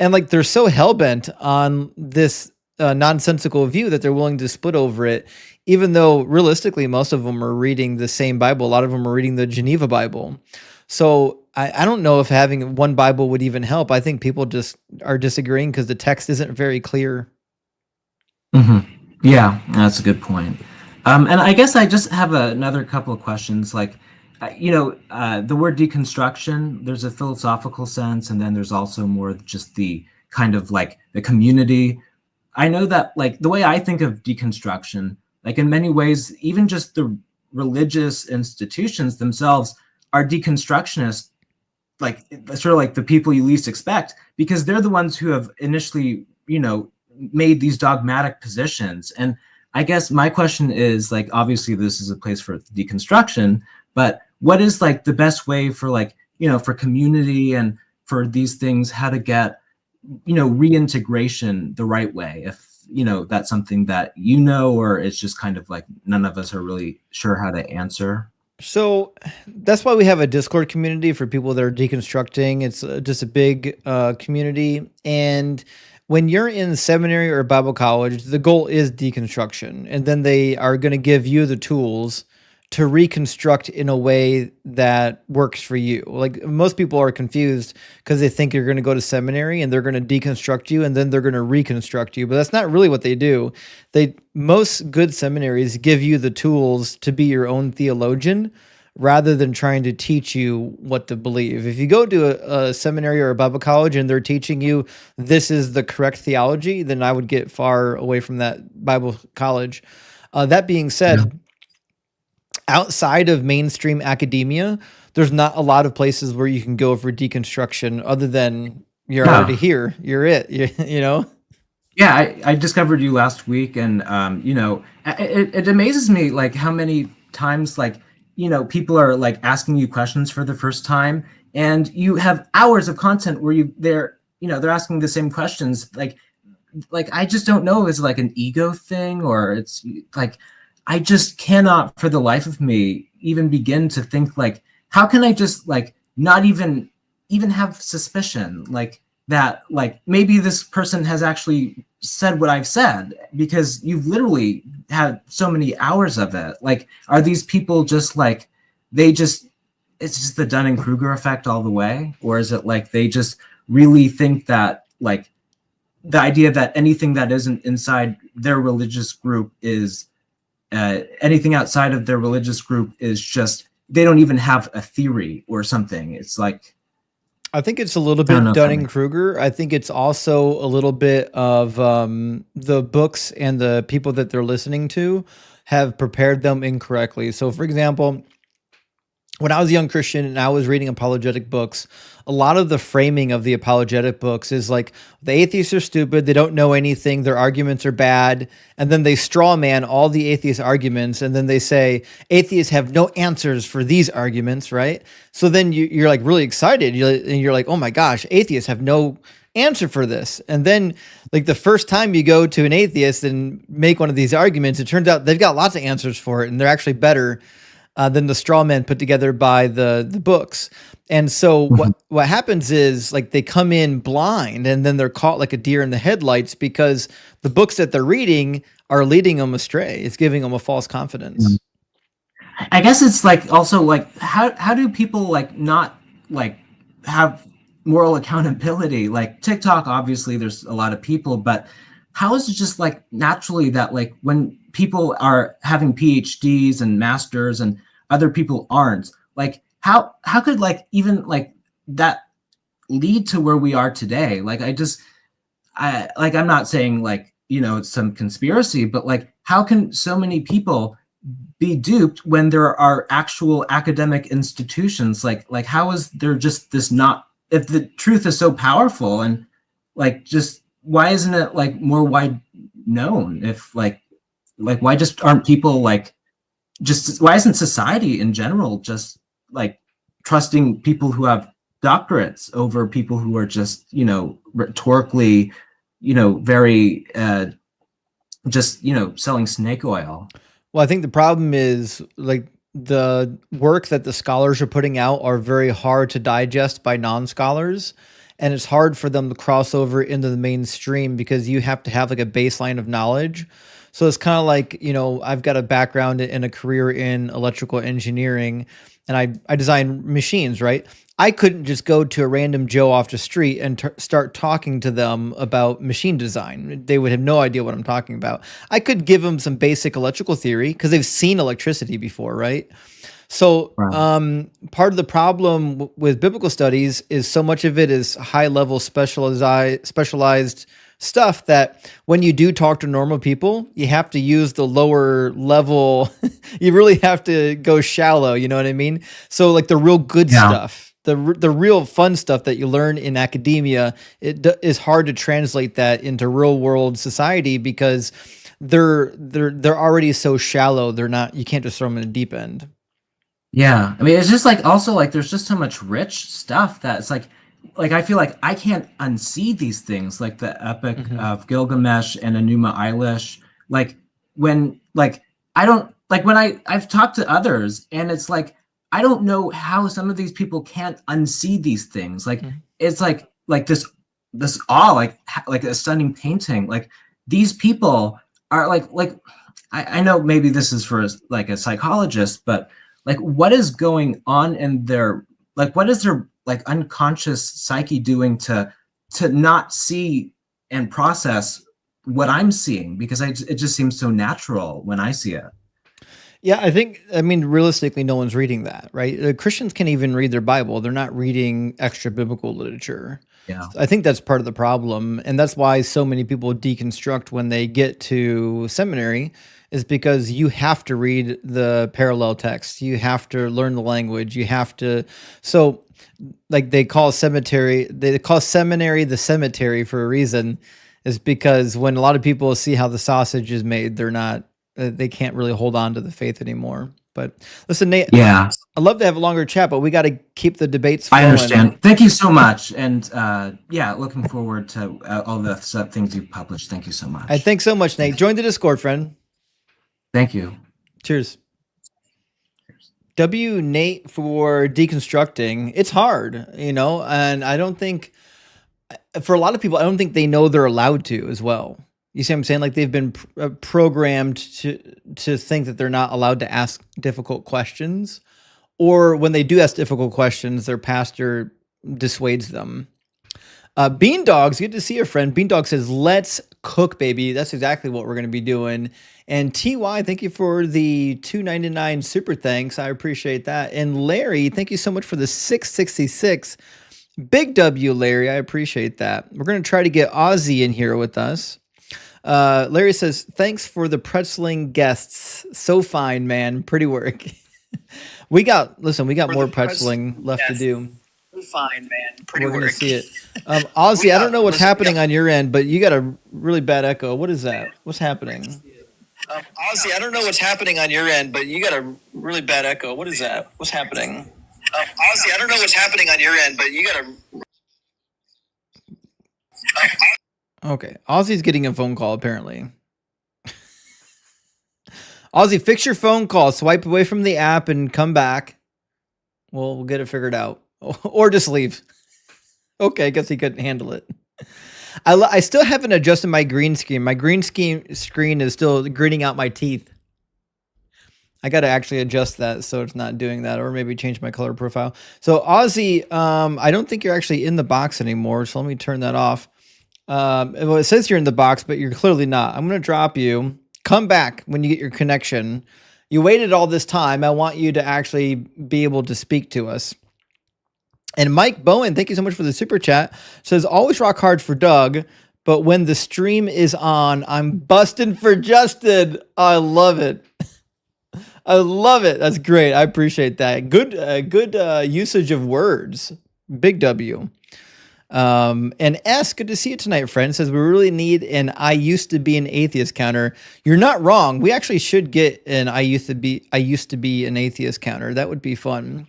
[SPEAKER 1] And they're so hell-bent on this nonsensical view that they're willing to split over it, even though realistically, most of them are reading the same Bible. A lot of them are reading the Geneva Bible. So I don't know if having one Bible would even help. I think people just are disagreeing because the text isn't very clear.
[SPEAKER 8] Mm-hmm. Yeah, that's a good point. And I guess I just have another couple of questions. The word deconstruction, there's a philosophical sense, and then there's also more just the kind of the community. I know that the way I think of deconstruction, in many ways, even just the religious institutions themselves are deconstructionists, like sort of like the people you least expect, because they're the ones who have initially, made these dogmatic positions. And I guess my question is, like, obviously this is a place for deconstruction, but what is like the best way for, like, for community and for these things, how to get, reintegration the right way, if that's something that or it's just kind of like none of us are really sure how to answer?
[SPEAKER 1] So that's why we have a Discord community for people that are deconstructing. It's just a big community. And when you're in seminary or Bible college, the goal is deconstruction. And then they are going to give you the tools to reconstruct in a way that works for you. Like, most people are confused because they think you're going to go to seminary and they're going to deconstruct you and then they're going to reconstruct you. But that's not really what they do. Most good seminaries give you the tools to be your own theologian rather than trying to teach you what to believe. If you go to a seminary or a Bible college and they're teaching you this is the correct theology, then I would get far away from that Bible college. That being said, outside of mainstream academia, there's not a lot of places where you can go for deconstruction other than you're already here. You're it,
[SPEAKER 8] Yeah, I discovered you last week, and it amazes me, like, how many times, like, people are like asking you questions for the first time, and you have hours of content where they're asking the same questions. Like I just don't know, is it like an ego thing, or it's like I just cannot for the life of me even begin to think, like, how can I just, like, not even have suspicion, like, that, like, maybe this person has actually said what I've said, because you've literally had so many hours of it. Like, are these people just like, it's just the Dunning-Kruger effect all the way? Or is it like they just really think that, like, the idea that anything that isn't inside their religious group is anything outside of their religious group is just, they don't even have a theory or something? It's like,
[SPEAKER 1] I think it's a little bit Dunning-Kruger. I think it's also a little bit of the books and the people that they're listening to have prepared them incorrectly. So, for example, when I was a young Christian and I was reading apologetic books, a lot of the framing of the apologetic books is like, the atheists are stupid, they don't know anything, their arguments are bad, and then they straw man all the atheist arguments, and then they say, atheists have no answers for these arguments, right? So then you're like really excited, and you're like, oh my gosh, atheists have no answer for this. And then, like, the first time you go to an atheist and make one of these arguments, it turns out they've got lots of answers for it, and they're actually better than the straw man put together by the books. And so what happens is, like, they come in blind and then they're caught like a deer in the headlights because the books that they're reading are leading them astray. It's giving them a false confidence.
[SPEAKER 8] I guess it's like also like, how do people like not like have moral accountability? Like TikTok, obviously there's a lot of people, but how is it just like naturally that, like, when people are having PhDs and masters and other people aren't, like, how could, like, even like that lead to where we are today? Like, I'm not saying, like, it's some conspiracy, but like, how can so many people be duped when there are actual academic institutions? Like how is there just this not, if the truth is so powerful, and like, just why isn't it like more wide known? If like why just aren't people like, just why isn't society in general just like trusting people who have doctorates over people who are just rhetorically very just selling snake oil?
[SPEAKER 1] Well, I think the problem is, like, the work that the scholars are putting out are very hard to digest by non-scholars, and it's hard for them to cross over into the mainstream because you have to have like a baseline of knowledge. So it's kind of like, I've got a background in a career in electrical engineering, and I design machines, right? I couldn't just go to a random Joe off the street and start talking to them about machine design. They would have no idea what I'm talking about. I could give them some basic electrical theory because they've seen electricity before, right? So part of the problem with biblical studies is so much of it is high-level specialized stuff that when you do talk to normal people, you have to use the lower level. You really have to go shallow. You know what I mean? So like the real good stuff, the real fun stuff that you learn in academia, is hard to translate that into real world society because they're already so shallow. They're not. You can't just throw them in a deep end.
[SPEAKER 8] Yeah, I mean, it's just like also like there's just so much rich stuff that it's like I feel like I can't unsee these things like the Epic of Gilgamesh and Enuma Elish. Like when like I don't like when I've talked to others and it's like I don't know how some of these people can't unsee these things. Like it's like this awe like a stunning painting. Like these people are like I know maybe this is for like a psychologist, but like what is going on in their like what is their like unconscious psyche doing to not see and process what I'm seeing, because it just seems so natural when I see it.
[SPEAKER 1] Yeah, I mean, realistically, no one's reading that, right? Christians can't even read their Bible. They're not reading extra biblical literature.
[SPEAKER 8] Yeah.
[SPEAKER 1] I think that's part of the problem. And that's why so many people deconstruct when they get to seminary, is because you have to read the parallel text. You have to learn the language. You have to, so like they call seminary the cemetery for a reason, is because when a lot of people see how the sausage is made, they're not, they can't really hold on to the faith anymore. But listen, Nate,
[SPEAKER 8] yeah,
[SPEAKER 1] I'd love to have a longer chat, but we got to keep the debates flowing.
[SPEAKER 8] I understand. Thank you so much. And yeah, looking forward to all the things you've published. Thank you so much.
[SPEAKER 1] Thanks so much, Nate. Join the Discord, friend.
[SPEAKER 8] Thank you.
[SPEAKER 1] Cheers. W Nate for deconstructing. It's hard, you know, and I don't think for a lot of people, I don't think they know they're allowed to as well. You see what I'm saying? Like they've been programmed to think that they're not allowed to ask difficult questions, or when they do ask difficult questions, their pastor dissuades them. Beandogs, good to see your friend. Beandog says, "Let's cook, baby." That's exactly what we're going to be doing. And TY, thank you for the $2.99 super thanks. I appreciate that. And Larry, thank you so much for the $6.66. Big W, Larry. I appreciate that. We're going to try to get Ozzy in here with us. Larry says, "Thanks for the pretzeling guests. So fine, man. Pretty work." we got more pretzeling left to do.
[SPEAKER 9] Fine, man. Pretty
[SPEAKER 1] We're
[SPEAKER 9] work.
[SPEAKER 1] gonna see it. Ozzy, I don't know what's happening on your end, but you got a really bad echo. What is that? What's happening?
[SPEAKER 9] Ozzy, I don't know what's happening on your end, but you got a really bad echo. What is that? What's happening? Ozzy, I don't know what's happening on your end, but you got a...
[SPEAKER 1] Okay, Ozzy's getting a phone call apparently. Ozzy, fix your phone call. Swipe away from the app and come back. We'll get it figured out. Or just leave. Okay, I guess he couldn't handle it. I still haven't adjusted my green screen. My green screen is still gritting out my teeth. I got to actually adjust that so it's not doing that, or maybe change my color profile. So Ozzy, I don't think you're actually in the box anymore. So let me turn that off. Well, it says you're in the box, but you're clearly not. I'm going to drop you. Come back when you get your connection. You waited all this time. I want you to actually be able to speak to us. And Mike Bowen, thank you so much for the super chat. Says, "Always rock hard for Doug, but when the stream is on, I'm busting for Justin." I love it. I love it. That's great. I appreciate that. Good usage of words. Big W. And S, good to see you tonight, friend. Says, "We really need an I used to be an atheist counter." You're not wrong. We actually should get an I used to be an atheist counter. That would be fun.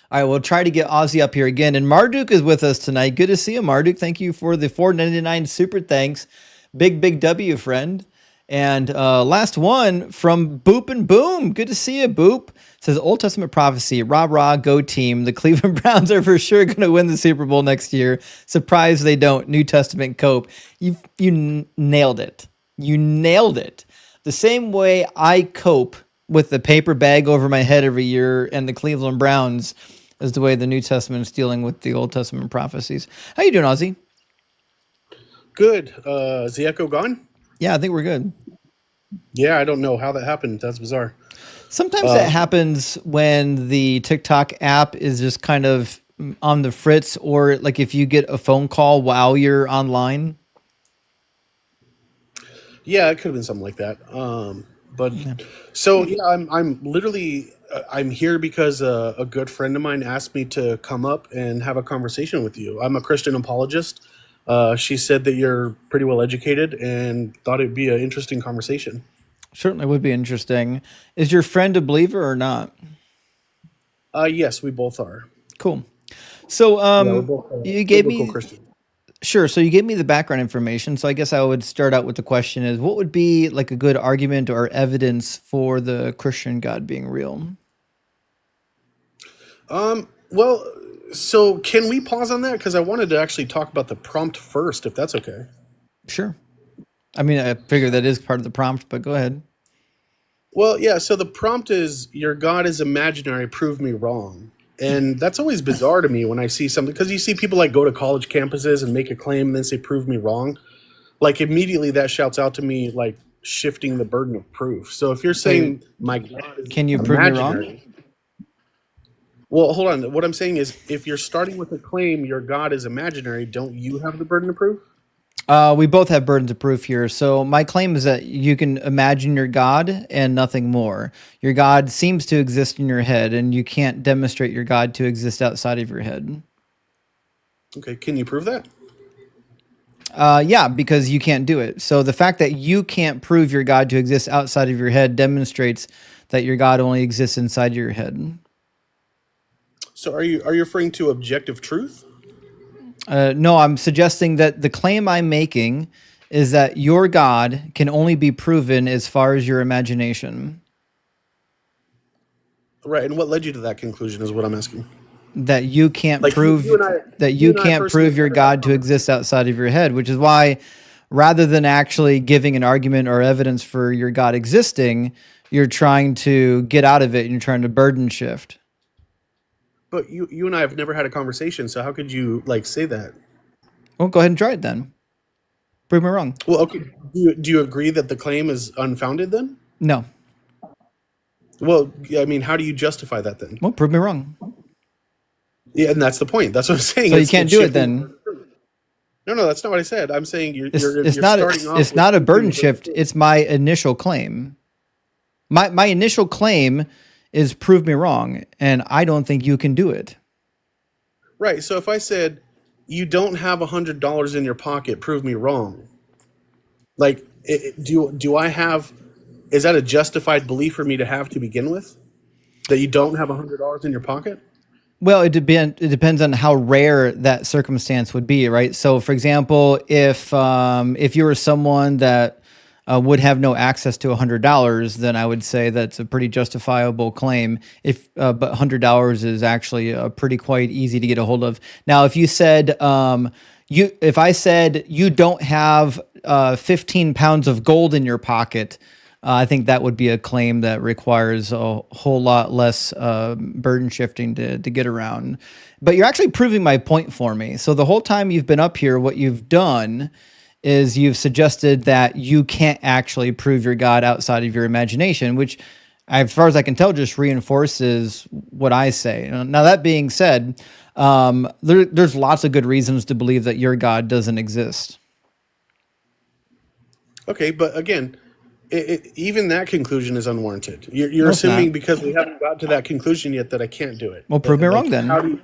[SPEAKER 1] All right, we'll try to get Ozzy up here again. And Marduk is with us tonight. Good to see you, Marduk. Thank you for the $4.99 super thanks. Big W, friend. And last one from Boop and Boom. Good to see you, Boop. Says, "Old Testament prophecy, rah, go team. The Cleveland Browns are for sure going to win the Super Bowl next year. Surprised they don't. New Testament cope." You nailed it. You nailed it. The same way I cope with the paper bag over my head every year and the Cleveland Browns is the way the New Testament is dealing with the Old Testament prophecies. How you doing, Ozzy?
[SPEAKER 10] Good. Is the echo gone?
[SPEAKER 1] Yeah, I think we're good.
[SPEAKER 10] Yeah, I don't know how that happened. That's bizarre.
[SPEAKER 1] Sometimes that happens when the TikTok app is just kind of on the fritz, or like if you get a phone call while you're online?
[SPEAKER 10] Yeah, it could have been something like that. But
[SPEAKER 1] Yeah.
[SPEAKER 10] so yeah, I'm literally I'm here because a good friend of mine asked me to come up and have a conversation with you. I'm a Christian apologist. She said that you're pretty well educated and thought it'd be an interesting conversation.
[SPEAKER 1] Certainly would be interesting. Is your friend a believer or not?
[SPEAKER 10] Yes, we both are.
[SPEAKER 1] Cool. So
[SPEAKER 10] Yeah, we're both
[SPEAKER 1] you gave
[SPEAKER 10] biblical
[SPEAKER 1] me
[SPEAKER 10] Christians.
[SPEAKER 1] sure. So you gave me the background information. So I guess I would start out with the question: is what would be like a good argument or evidence for the Christian God being real?
[SPEAKER 10] Well, so can we pause on that? Because I wanted to actually talk about the prompt first, if that's okay.
[SPEAKER 1] Sure. I mean, I figure that is part of the prompt, but go ahead.
[SPEAKER 10] Well, yeah, so the prompt is your God is imaginary, prove me wrong. And that's always bizarre to me when I see something, because you see people like go to college campuses and make a claim and then say, prove me wrong. Like immediately that shouts out to me, like shifting the burden of proof. So if you're saying my God is
[SPEAKER 1] Can you prove me wrong?
[SPEAKER 10] imaginary, well, hold on. What I'm saying is if you're starting with a claim your God is imaginary, don't you have the burden of proof?
[SPEAKER 1] We both have burdens of proof here. So my claim is that you can imagine your God and nothing more. Your God seems to exist in your head, and you can't demonstrate your God to exist outside of your head.
[SPEAKER 10] Okay, can you prove that?
[SPEAKER 1] Yeah, because you can't do it. So the fact that you can't prove your God to exist outside of your head demonstrates that your God only exists inside your head.
[SPEAKER 10] So are you referring to objective truth?
[SPEAKER 1] No, I'm suggesting that the claim I'm making is that your God can only be proven as far as your imagination.
[SPEAKER 10] Right, and what led you to that conclusion is what I'm asking.
[SPEAKER 1] That you can't
[SPEAKER 10] Like
[SPEAKER 1] prove
[SPEAKER 10] you and I,
[SPEAKER 1] that
[SPEAKER 10] you
[SPEAKER 1] you
[SPEAKER 10] and I
[SPEAKER 1] can't
[SPEAKER 10] personally
[SPEAKER 1] prove your
[SPEAKER 10] had that
[SPEAKER 1] God to exist outside of your head, which is why rather than actually giving an argument or evidence for your God existing, you're trying to get out of it and you're trying to burden shift.
[SPEAKER 10] But you and I have never had a conversation, so how could you like say that?
[SPEAKER 1] Well, go ahead and try it then. Prove me wrong.
[SPEAKER 10] Well, okay. Do you agree that the claim is unfounded then?
[SPEAKER 1] No.
[SPEAKER 10] Well, I mean, how do you justify that then?
[SPEAKER 1] Well, prove me wrong.
[SPEAKER 10] Yeah, and that's the point. That's what I'm saying.
[SPEAKER 1] So you can't do it then.
[SPEAKER 10] No, that's not what I said. I'm saying you're
[SPEAKER 1] It's not
[SPEAKER 10] starting off.
[SPEAKER 1] it's not a burden shift. It's my initial claim. My initial claim is prove me wrong, and I don't think you can do it.
[SPEAKER 10] Right. So if I said you don't have $100 in your pocket, prove me wrong. Like, do I have? Is that a justified belief for me to have to begin with? That you don't have $100 in your pocket?
[SPEAKER 1] Well, it depends on how rare that circumstance would be, right? So, for example, if you were someone that would have no access to $100, then I would say that's a pretty justifiable claim. But $100 is actually pretty quite easy to get a hold of. Now, if you said if I said you don't have 15 pounds of gold in your pocket, I think that would be a claim that requires a whole lot less burden shifting to get around. But you're actually proving my point for me. So the whole time you've been up here, what you've done is you've suggested that you can't actually prove your God outside of your imagination, which, as far as I can tell, just reinforces what I say. Now, that being said, there's lots of good reasons to believe that your God doesn't exist.
[SPEAKER 10] Okay, but again, even that conclusion is unwarranted. You're
[SPEAKER 1] No, it's
[SPEAKER 10] assuming
[SPEAKER 1] not.
[SPEAKER 10] because we haven't got to that conclusion yet that I can't do it.
[SPEAKER 1] Well, prove me wrong then.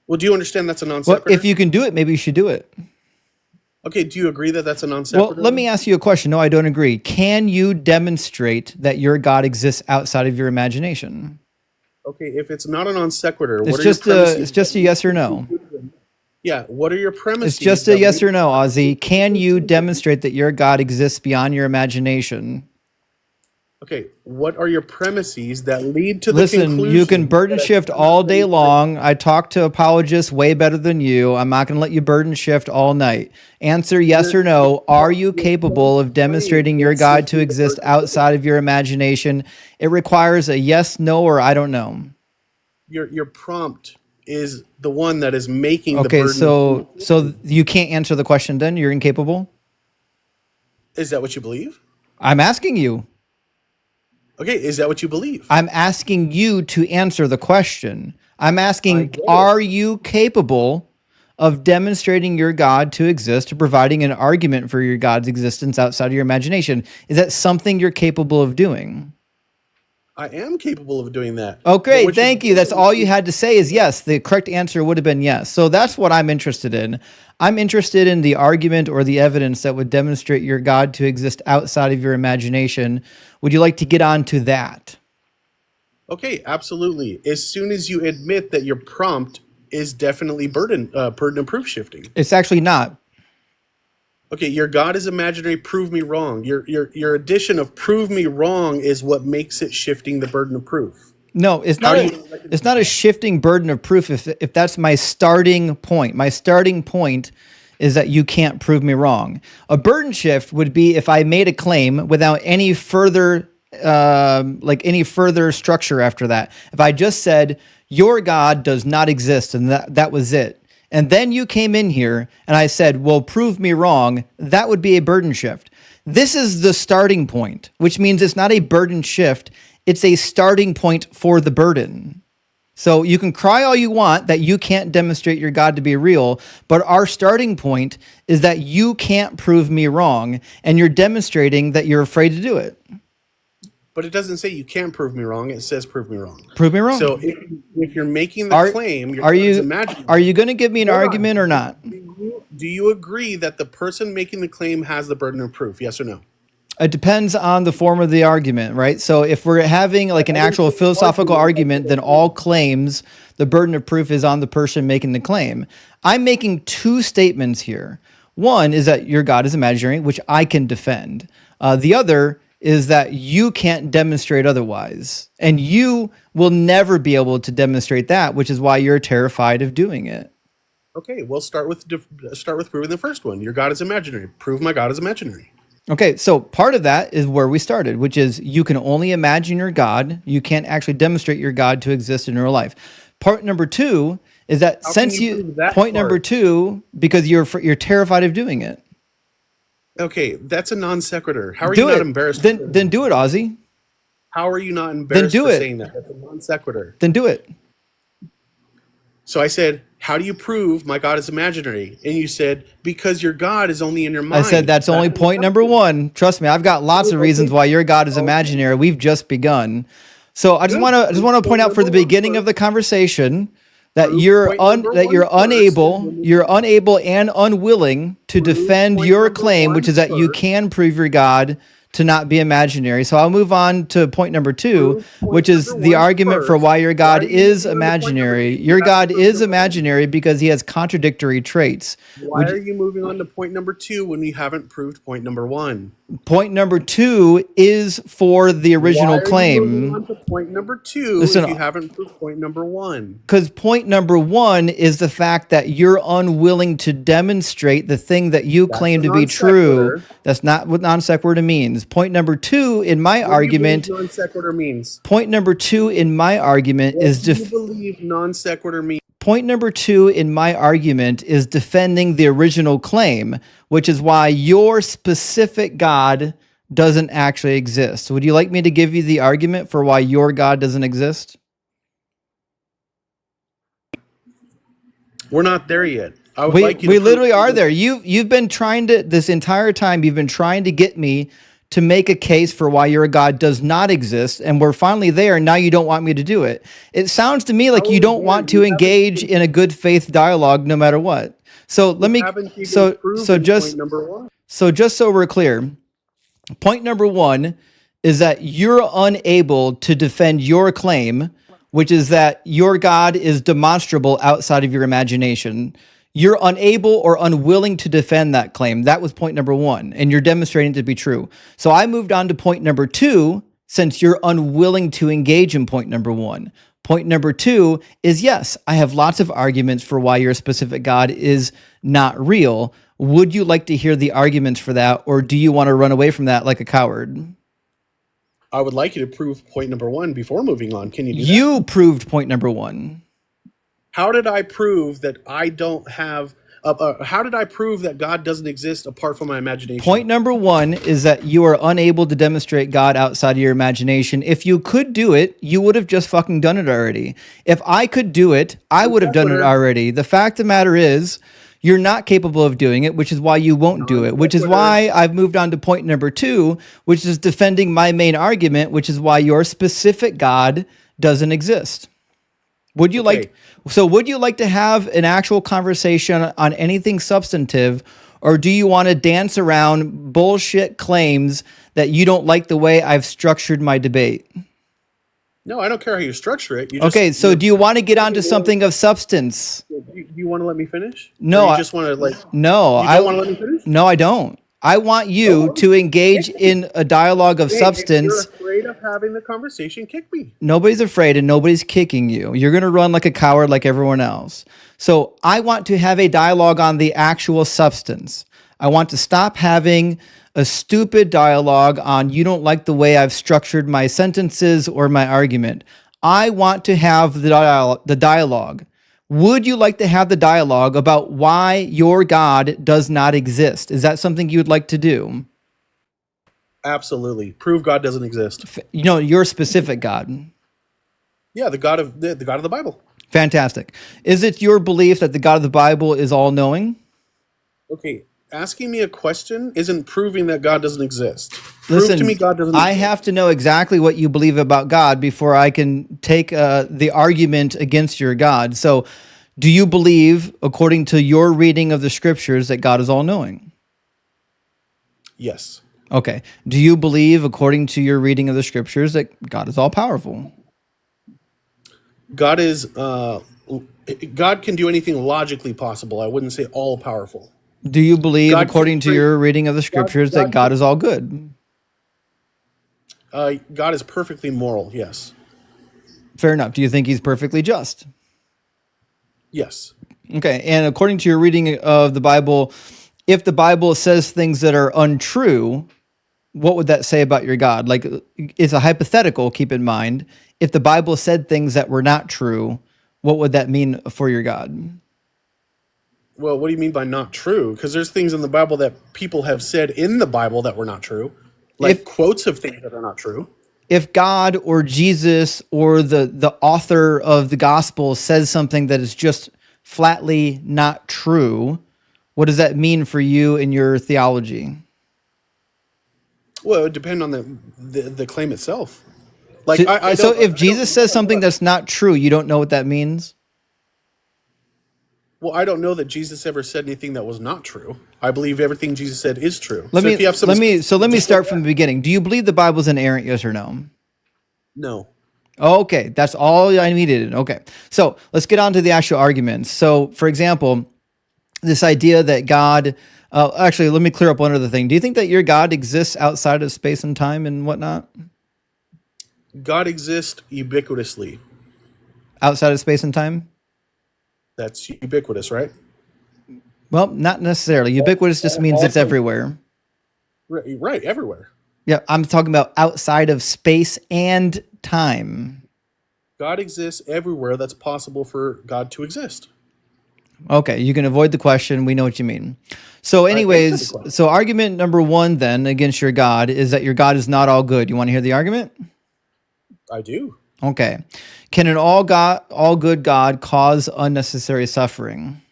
[SPEAKER 10] Well, do you understand that's a non
[SPEAKER 1] Well,
[SPEAKER 10] sequitur?
[SPEAKER 1] if you can do it, maybe you should do it.
[SPEAKER 10] Okay, do you agree that that's a non sequitur?
[SPEAKER 1] Well, let me ask you a question. No, I don't agree. Can you demonstrate that your God exists outside of your imagination?
[SPEAKER 10] Okay, if it's not a non sequitur,
[SPEAKER 1] It's
[SPEAKER 10] what are your
[SPEAKER 1] just
[SPEAKER 10] premises?
[SPEAKER 1] it's just a yes or no.
[SPEAKER 10] Yeah, what are your premises?
[SPEAKER 1] It's just a yes or no, Ozzy. Can you demonstrate that your God exists beyond your imagination?
[SPEAKER 10] Okay, what are your premises that lead to the
[SPEAKER 1] Listen,
[SPEAKER 10] conclusion?
[SPEAKER 1] you can burden
[SPEAKER 10] that I
[SPEAKER 1] shift
[SPEAKER 10] cannot
[SPEAKER 1] all day
[SPEAKER 10] demonstrate-
[SPEAKER 1] long. I talk to apologists way better than you. I'm not going to let you burden shift all night. Answer yes or no. Are you capable of demonstrating your God to exist outside of your imagination? It requires a yes, no, or I don't know.
[SPEAKER 10] Your prompt is the one that is making the
[SPEAKER 1] Okay,
[SPEAKER 10] burden.
[SPEAKER 1] so you can't answer the question then? You're incapable?
[SPEAKER 10] Is that what you believe?
[SPEAKER 1] I'm asking you.
[SPEAKER 10] Okay, is that what you believe?
[SPEAKER 1] I'm asking you to answer the question. I'm asking, are you capable of demonstrating your God to exist or providing an argument for your God's existence outside of your imagination? Is that something you're capable of doing?
[SPEAKER 10] I am capable of doing that.
[SPEAKER 1] Oh, great. Thank you. That's all you had to say is yes. The correct answer would have been yes. So that's what I'm interested in. I'm interested in the argument or the evidence that would demonstrate your God to exist outside of your imagination. Would you like to get on to that?
[SPEAKER 10] Okay, absolutely. As soon as you admit that your prompt is definitely burden and proof shifting.
[SPEAKER 1] It's actually not.
[SPEAKER 10] Okay, your God is imaginary, prove me wrong. Your addition of prove me wrong is what makes it shifting the burden of proof.
[SPEAKER 1] No, it's not. It's not a shifting burden of proof. If that's my starting point, my starting point is that you can't prove me wrong. A burden shift would be if I made a claim without any further, any further structure after that. If I just said your God does not exist and that was it, and then you came in here and I said, well, prove me wrong, that would be a burden shift. This is the starting point, which means it's not a burden shift. It's a starting point for the burden. So you can cry all you want that you can't demonstrate your God to be real, but our starting point is that you can't prove me wrong, and you're demonstrating that you're afraid to do it.
[SPEAKER 10] But it doesn't say you can't prove me wrong. It says prove me wrong.
[SPEAKER 1] Prove me wrong.
[SPEAKER 10] So if you're making the claim,
[SPEAKER 1] are you going to give me an argument or not?
[SPEAKER 10] Do you agree that the person making the claim has the burden of proof? Yes or no?
[SPEAKER 1] It depends on the form of the argument, right? So if we're having like an actual philosophical argument, then all claims, the burden of proof is on the person making the claim. I'm making two statements here. One is that your God is imaginary, which I can defend. The other is that you can't demonstrate otherwise. And you will never be able to demonstrate that, which is why you're terrified of doing it.
[SPEAKER 10] Okay, we'll start with proving the first one. Your God is imaginary. Prove my God is imaginary.
[SPEAKER 1] Okay, so part of that is where we started, which is you can only imagine your God. You can't actually demonstrate your God to exist in real life. Part number two is that number two, because you're terrified of doing it.
[SPEAKER 10] Okay, that's a non sequitur. How are you not embarrassed?
[SPEAKER 1] Then do it, Ozzy.
[SPEAKER 10] How are you not embarrassed for saying that? That's a non sequitur.
[SPEAKER 1] Then do it.
[SPEAKER 10] So I said, how do you prove my God is imaginary? And you said, because your God is only in your mind.
[SPEAKER 1] I said, that's only point number one. Trust me, I've got lots of reasons why your God is imaginary. We've just begun. So I just want to point out for the beginning of the conversation that you're unable and unwilling to defend your claim, which is that you can prove your God to not be imaginary. So I'll move on to point number two, which is the argument for why your God is imaginary. Your God is imaginary because he has contradictory traits.
[SPEAKER 10] Why are you moving on to point number two when we haven't proved point number one?
[SPEAKER 1] Point number two is for the original claim.
[SPEAKER 10] Why are you moving on to point number two if you haven't proved point number one?
[SPEAKER 1] Because point number one is the fact that you're unwilling to demonstrate the thing that you claim to be true. That's not what non sequitur means. Point number two in my argument.
[SPEAKER 10] Non sequitur means.
[SPEAKER 1] Point number two in my argument is.
[SPEAKER 10] Do you believe non sequitur means?
[SPEAKER 1] Point number two in my argument is defending the original claim, which is why your specific God doesn't actually exist. Would you like me to give you the argument for why your God doesn't exist?
[SPEAKER 10] We're not there yet.
[SPEAKER 1] We literally are there. You've been trying to, this entire time, you've been trying to get me to make a case for why your God does not exist, and we're finally there, and now you don't want me to do it. It sounds to me like you don't want to engage in a good faith dialogue no matter what. So let me just so we're clear, point number one is that you're unable to defend your claim, which is that your God is demonstrable outside of your imagination. You're unable or unwilling to defend that claim. That was point number one, and you're demonstrating it to be true. So I moved on to point number two, since you're unwilling to engage in point number one. Point number two is, yes, I have lots of arguments for why your specific God is not real. Would you like to hear the arguments for that, or do you want to run away from that like a coward?
[SPEAKER 10] I would like you to prove point number one before moving on. Can you do that?
[SPEAKER 1] You proved point number one.
[SPEAKER 10] How did I prove that I don't have How did I prove that God doesn't exist apart from my imagination?
[SPEAKER 1] Point number one is that you are unable to demonstrate God outside of your imagination. If you could do it, you would have just fucking done it already. If I could do it, I would have done it already. The fact of the matter is, you're not capable of doing it, which is why you won't do it, which is why I've moved on to point number two, which is defending my main argument, which is why your specific God doesn't exist. Would you like to have an actual conversation on anything substantive, or do you want to dance around bullshit claims that you don't like the way I've structured my debate?
[SPEAKER 10] No, I don't care how you structure it.
[SPEAKER 1] Okay, so do you want to get onto something of substance?
[SPEAKER 10] Do you want to let me finish?
[SPEAKER 1] No,
[SPEAKER 10] or you just want to
[SPEAKER 1] No,
[SPEAKER 10] you don't want to let me finish?
[SPEAKER 1] No, I don't. I want you to engage in a dialogue of substance.
[SPEAKER 10] If you're afraid of having the conversation, kick me.
[SPEAKER 1] Nobody's afraid and nobody's kicking you. You're going to run like a coward like everyone else. So I want to have a dialogue on the actual substance. I want to stop having a stupid dialogue on you don't like the way I've structured my sentences or my argument. I want to have the dialogue. Would you like to have the dialogue about why your God does not exist? Is that something you would like to do?
[SPEAKER 10] Absolutely. Prove God doesn't exist.
[SPEAKER 1] You know, your specific God.
[SPEAKER 10] Yeah, the God of the God of the Bible.
[SPEAKER 1] Fantastic. Is it your belief that the God of the Bible is all-knowing?
[SPEAKER 10] Okay, asking me a question isn't proving that God doesn't exist. Prove to me God doesn't exist.
[SPEAKER 1] I have to know exactly what you believe about God before I can take the argument against your God. So, do you believe, according to your reading of the scriptures, that God is all-knowing?
[SPEAKER 10] Yes.
[SPEAKER 1] Okay. Do you believe, according to your reading of the scriptures, that God is all-powerful?
[SPEAKER 10] God is God can do anything logically possible. I wouldn't say all-powerful.
[SPEAKER 1] Do you believe, according to your reading of the scriptures, that God is all good?
[SPEAKER 10] God is perfectly moral, yes.
[SPEAKER 1] Fair enough. Do you think he's perfectly just?
[SPEAKER 10] Yes. Okay.
[SPEAKER 1] And according to your reading of the Bible, if the Bible says things that are untrue, what would that say about your God? Like, it's a hypothetical, keep in mind. If the Bible said things that were not true, what would that mean for your God?
[SPEAKER 10] Well, what do you mean by not true? Because there's things in the Bible that people have said in the Bible that were not true. Like quotes of things that are not true.
[SPEAKER 1] If God or Jesus or the author of the gospel says something that is just flatly not true, what does that mean for you in your theology?
[SPEAKER 10] Well, it would depend on the claim itself. Like,
[SPEAKER 1] so if Jesus says something that's not true, you don't know what that means?
[SPEAKER 10] Well, I don't know that Jesus ever said anything that was not true. I believe everything Jesus said is true.
[SPEAKER 1] Let me start from the beginning. Do you believe the Bible's inerrant, yes or no?
[SPEAKER 10] No.
[SPEAKER 1] Okay, that's all I needed. Okay, so let's get on to the actual arguments. So, for example, this idea that God... actually, let me clear up one other thing. Do you think that your God exists outside of space and time and whatnot?
[SPEAKER 10] God exists ubiquitously.
[SPEAKER 1] Outside of space and time?
[SPEAKER 10] That's ubiquitous, right?
[SPEAKER 1] Well, not necessarily. Ubiquitous just means it's everywhere.
[SPEAKER 10] Right, everywhere.
[SPEAKER 1] Yeah, I'm talking about outside of space and time.
[SPEAKER 10] God exists everywhere that's possible for God to exist.
[SPEAKER 1] Okay, you can avoid the question. We know what you mean. So anyways, so argument number one then against your God is that your God is not all good. You want to hear the argument?
[SPEAKER 10] I do.
[SPEAKER 1] Okay. Can an all good God cause unnecessary suffering?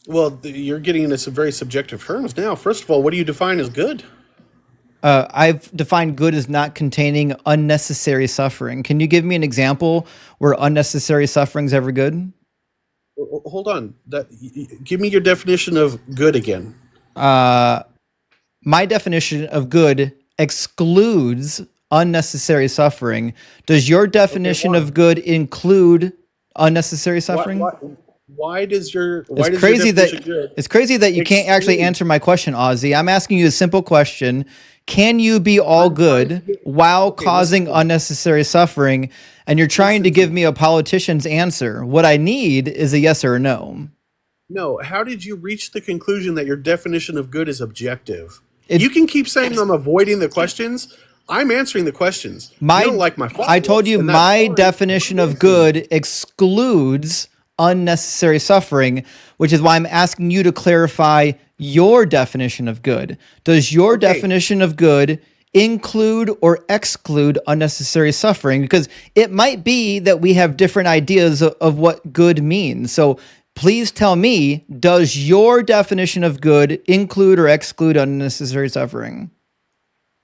[SPEAKER 10] Well, you're getting into some very subjective terms now. First of all, what do you define as good?
[SPEAKER 1] I've defined good as not containing unnecessary suffering. Can you give me an example where unnecessary suffering is ever good?
[SPEAKER 10] Hold on. Give me your definition of good again.
[SPEAKER 1] My definition of good excludes unnecessary suffering. Does your definition of good include unnecessary suffering?
[SPEAKER 10] Why does your
[SPEAKER 1] It's crazy that you can't actually answer my question, Ozzy. I'm asking you a simple question. Can you be all good while causing unnecessary suffering? And you're trying to give me a politician's answer. What I need is a yes or a no.
[SPEAKER 10] No. How did you reach the conclusion that your definition of good is objective? You can keep saying I'm avoiding the questions. I'm answering the questions. You don't like my
[SPEAKER 1] I told you my definition of good excludes unnecessary suffering, which is why I'm asking you to clarify your definition of good. Does your definition of good include or exclude unnecessary suffering? Because it might be that we have different ideas of what good means. So please tell me, does your definition of good include or exclude unnecessary suffering?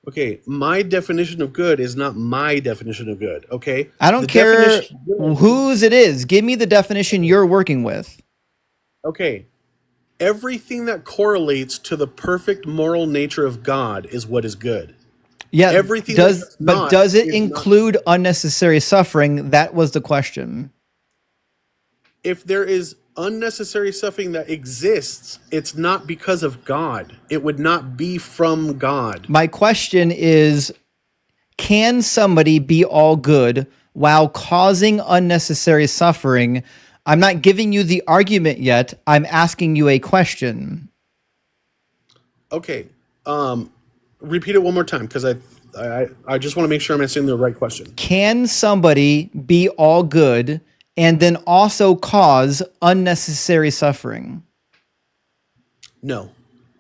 [SPEAKER 10] Okay, my definition of good is not my definition of good, okay?
[SPEAKER 1] I don't care whose it is. Give me the definition you're working with.
[SPEAKER 10] Okay, everything that correlates to the perfect moral nature of God is what is good.
[SPEAKER 1] Yeah,
[SPEAKER 10] Everything
[SPEAKER 1] does it include unnecessary suffering? That was the question.
[SPEAKER 10] If there is unnecessary suffering that exists, it's not because of God. It would not be from God.
[SPEAKER 1] My question is, can somebody be all good while causing unnecessary suffering? I'm not giving you the argument yet. I'm asking you a question.
[SPEAKER 10] Okay. Repeat it one more time, because I just want to make sure I'm answering the right question.
[SPEAKER 1] Can somebody be all good and then also cause unnecessary suffering?
[SPEAKER 10] No.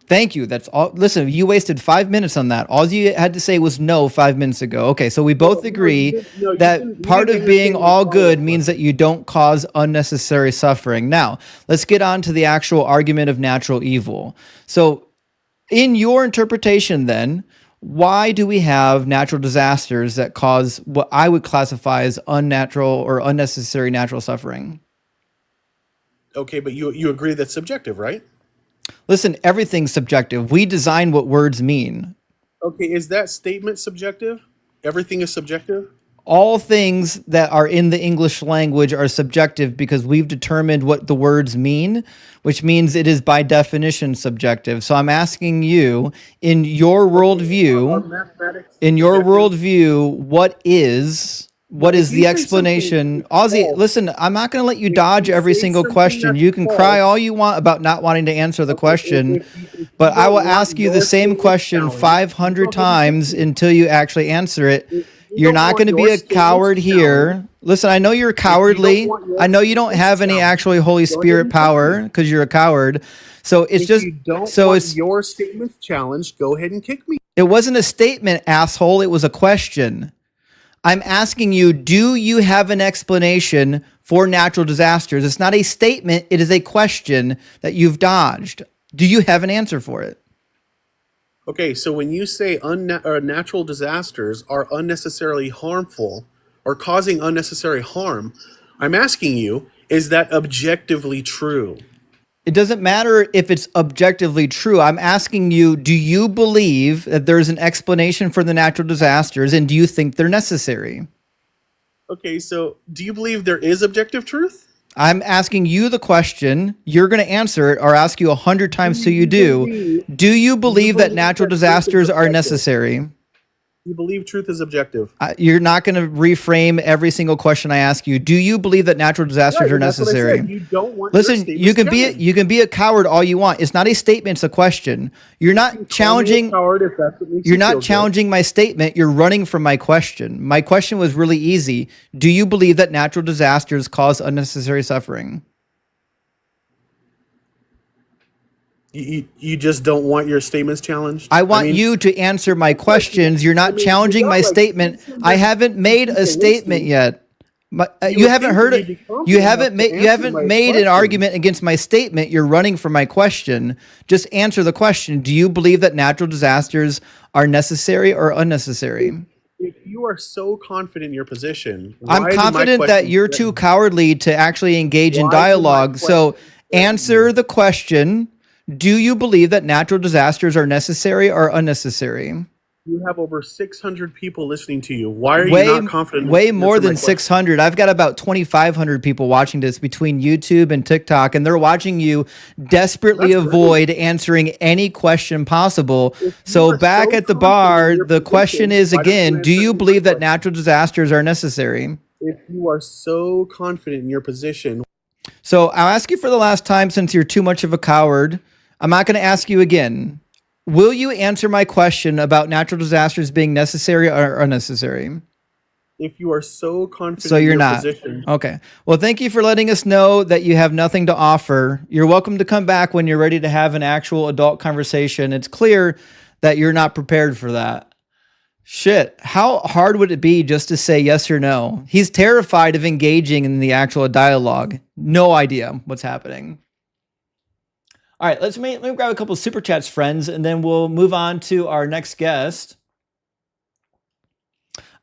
[SPEAKER 1] Thank you. That's all. Listen, you wasted 5 minutes on that. All you had to say was no 5 minutes ago. Okay, so we both agree that part of being all good means that you don't cause unnecessary suffering. Now, let's get on to the actual argument of natural evil. So, in your interpretation then, why do we have natural disasters that cause what I would classify as unnatural or unnecessary natural suffering?
[SPEAKER 10] Okay, but you agree that's subjective, right?
[SPEAKER 1] Listen, everything's subjective. We design what words mean.
[SPEAKER 10] Okay, is that statement subjective? Everything is subjective?
[SPEAKER 1] All things that are in the English language are subjective because we've determined what the words mean, which means it is by definition subjective. So I'm asking you, in your worldview, what is the explanation? Ozzy, listen, I'm not going to let you dodge every single question. You can cry all you want about not wanting to answer the question, but I will ask you the same question 500 times until you actually answer it. You're not going to be a coward here. Listen, I know you're cowardly. I know you don't have any actually Holy Spirit power because you're a coward. So it's just, it's
[SPEAKER 10] your statement challenged. Go ahead and kick me.
[SPEAKER 1] It wasn't a statement, asshole. It was a question. I'm asking you, do you have an explanation for natural disasters? It's not a statement. It is a question that you've dodged. Do you have an answer for it?
[SPEAKER 10] Okay, so when you say natural disasters are unnecessarily harmful or causing unnecessary harm, I'm asking you, is that objectively true?
[SPEAKER 1] It doesn't matter if it's objectively true. I'm asking you, do you believe that there's an explanation for the natural disasters, and do you think they're necessary?
[SPEAKER 10] Okay, so do you believe there is objective truth?
[SPEAKER 1] I'm asking you the question. You're going to answer it or ask you 100 times till you do. Do you believe that natural disasters are necessary?
[SPEAKER 10] You believe truth is objective.
[SPEAKER 1] You're not going to reframe every single question I ask you. Do you believe that natural disasters are necessary?
[SPEAKER 10] You don't want
[SPEAKER 1] Listen, you can be a coward all you want. It's not a statement, it's a question. You're not challenging my statement. You're running from my question. My question was really easy. Do you believe that natural disasters cause unnecessary suffering?
[SPEAKER 10] You just don't want your statements challenged?
[SPEAKER 1] I want you to answer my questions. You're not challenging my statement. I haven't made a statement yet. You haven't heard it. You haven't made an argument against my statement. You're running from my question. Just answer the question. Do you believe that natural disasters are necessary or unnecessary?
[SPEAKER 10] If you are so confident in your position,
[SPEAKER 1] I'm confident that you're too cowardly to actually engage in dialogue. So answer the question. Do you believe that natural disasters are necessary or unnecessary?
[SPEAKER 10] You have over 600 people listening to you. Why are you not confident?
[SPEAKER 1] Way more than 600. I've got about 2,500 people watching this between YouTube and TikTok, and they're watching you desperately avoid answering any question possible. So back at the bar, the question is again, do you believe that natural disasters are necessary?
[SPEAKER 10] If you are so confident in your position.
[SPEAKER 1] So I'll ask you for the last time, since you're too much of a coward. I'm not going to ask you again. Will you answer my question about natural disasters being necessary or unnecessary?
[SPEAKER 10] if you are so confident
[SPEAKER 1] So you're
[SPEAKER 10] in your
[SPEAKER 1] not.
[SPEAKER 10] position.
[SPEAKER 1] Okay. Well, thank you for letting us know that you have nothing to offer. You're welcome to come back when you're ready to have an actual adult conversation. It's clear that you're not prepared for that. Shit. How hard would it be just to say yes or no? He's terrified of engaging in the actual dialogue. No idea what's happening. All right, let me grab a couple of super chats, friends, and then we'll move on to our next guest.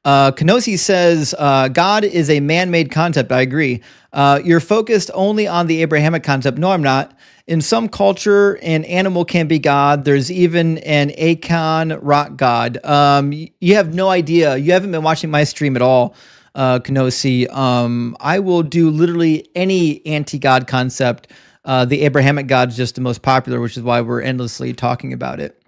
[SPEAKER 1] Kenosi says, God is a man-made concept. I agree. You're focused only on the Abrahamic concept. No, I'm not. In some culture, an animal can be God. There's even an Akon rock God. You have no idea. You haven't been watching my stream at all, Kenosi. I will do literally any anti-God concept. The Abrahamic God is just the most popular, which is why we're endlessly talking about it.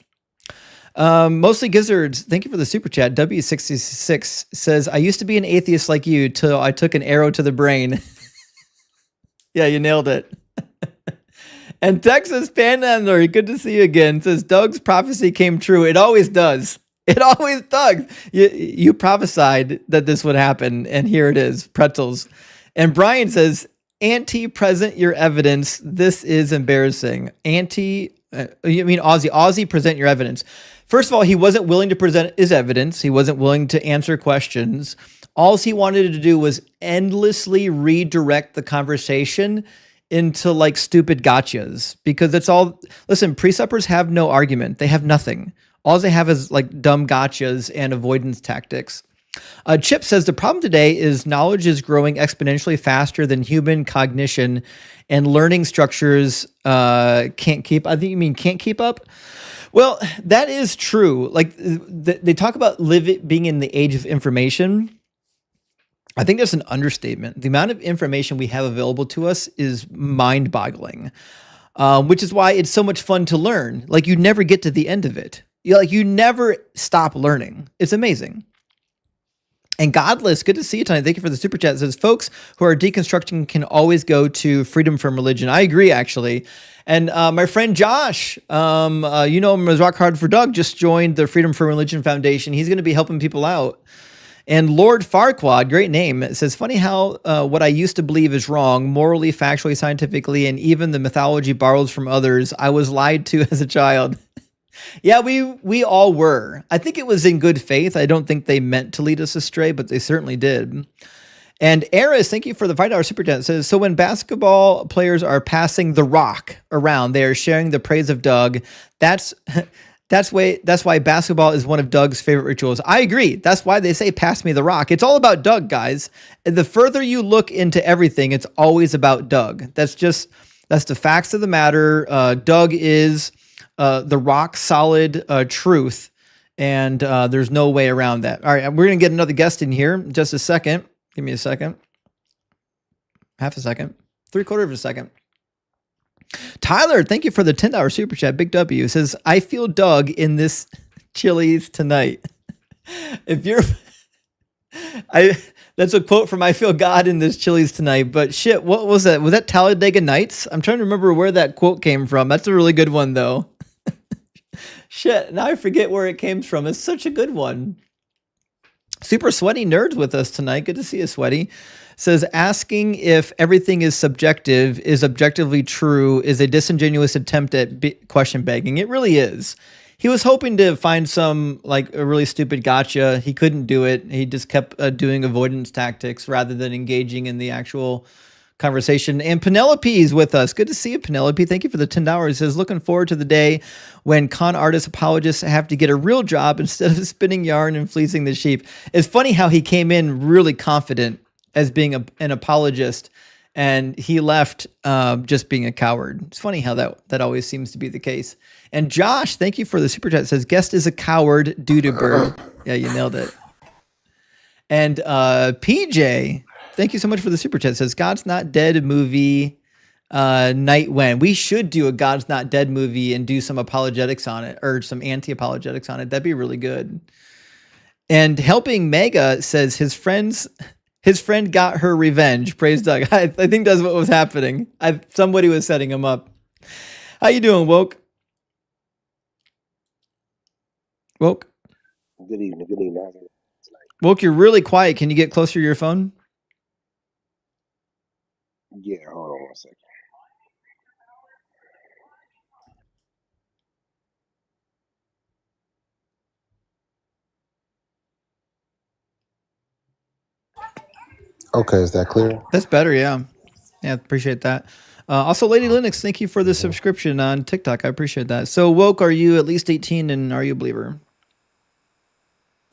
[SPEAKER 1] Mostly gizzards. Thank you for the super chat. W66 says, I used to be an atheist like you till I took an arrow to the brain. Yeah, you nailed it. And Texas Panhandler, good to see you again, says, Doug's prophecy came true. It always does. It always does. You prophesied that this would happen, and here it is, pretzels. And Brian says, present your evidence. This is embarrassing. You mean Aussie. Aussie, present your evidence. First of all, he wasn't willing to present his evidence. He wasn't willing to answer questions. All he wanted to do was endlessly redirect the conversation into like stupid gotchas, because that's all. Listen, presuppers have no argument. They have nothing. All they have is like dumb gotchas and avoidance tactics. Chip says the problem today is knowledge is growing exponentially faster than human cognition, and learning structures can't keep. I think you mean can't keep up. Well, that is true. Like they talk about being in the age of information. I think that's an understatement. The amount of information we have available to us is mind-boggling, which is why it's so much fun to learn. Like you never get to the end of it. You never stop learning. It's amazing. And Godless, good to see you tonight. Thank you for the super chat. It says, folks who are deconstructing can always go to Freedom from Religion. I agree, actually. And my friend Josh, you know him as Rock Hard for Doug, just joined the Freedom from Religion Foundation. He's going to be helping people out. And Lord Farquaad, great name, it says, funny how what I used to believe is wrong, morally, factually, scientifically, and even the mythology borrows from others, I was lied to as a child. Yeah, we all were. I think it was in good faith. I don't think they meant to lead us astray, but they certainly did. And Eris, thank you for the $5 super chat. It says, so when basketball players are passing the rock around, they are sharing the praise of Doug. That's why basketball is one of Doug's favorite rituals. I agree. That's why they say pass me the rock. It's all about Doug, guys. And the further you look into everything, it's always about Doug. That's the facts of the matter. Doug is the rock solid truth, and there's no way around that. All right, we're going to get another guest in here in just a second. Give me a second. Half a second. 3/4 of a second. Tyler, thank you for the $10 super chat. Big W says, I feel Doug in this Chili's tonight. That's a quote from I feel God in this Chili's tonight. But shit, what was that? Was that Talladega Nights? I'm trying to remember where that quote came from. That's a really good one, though. Shit, now I forget where it came from. It's such a good one. Super Sweaty Nerds with us tonight. Good to see you, Sweaty. Says, asking if everything is subjective is objectively true is a disingenuous attempt at question begging. It really is. He was hoping to find some like a really stupid gotcha. He couldn't do it. He just kept doing avoidance tactics rather than engaging in the actual conversation. And Penelope is with us. Good to see you, Penelope. Thank you for the $10. It says, looking forward to the day when con artist apologists have to get a real job instead of spinning yarn and fleecing the sheep. It's funny how he came in really confident as being an apologist, and he left just being a coward. It's funny how that always seems to be the case. And Josh, thank you for the super chat. It says, guest is a coward, doo-doo-bird. Yeah, you nailed it. And PJ, thank you so much for the super chat. It says, God's Not Dead movie night when. We should do a God's Not Dead movie and do some apologetics on it, or some anti-apologetics on it. That'd be really good. And Helping Mega says his friend got her revenge. Praise Doug. I think that's what was happening. Somebody was setting him up. How you doing, Woke? Woke?
[SPEAKER 11] Good evening.
[SPEAKER 1] Woke, you're really quiet. Can you get closer to your phone?
[SPEAKER 11] Yeah, hold on one second.
[SPEAKER 12] Okay, is that clear?
[SPEAKER 1] That's better, yeah. Yeah, appreciate that. Also, Lady Linux, thank you for the subscription on TikTok. I appreciate that. So, Woke, are you at least 18 and are you a believer?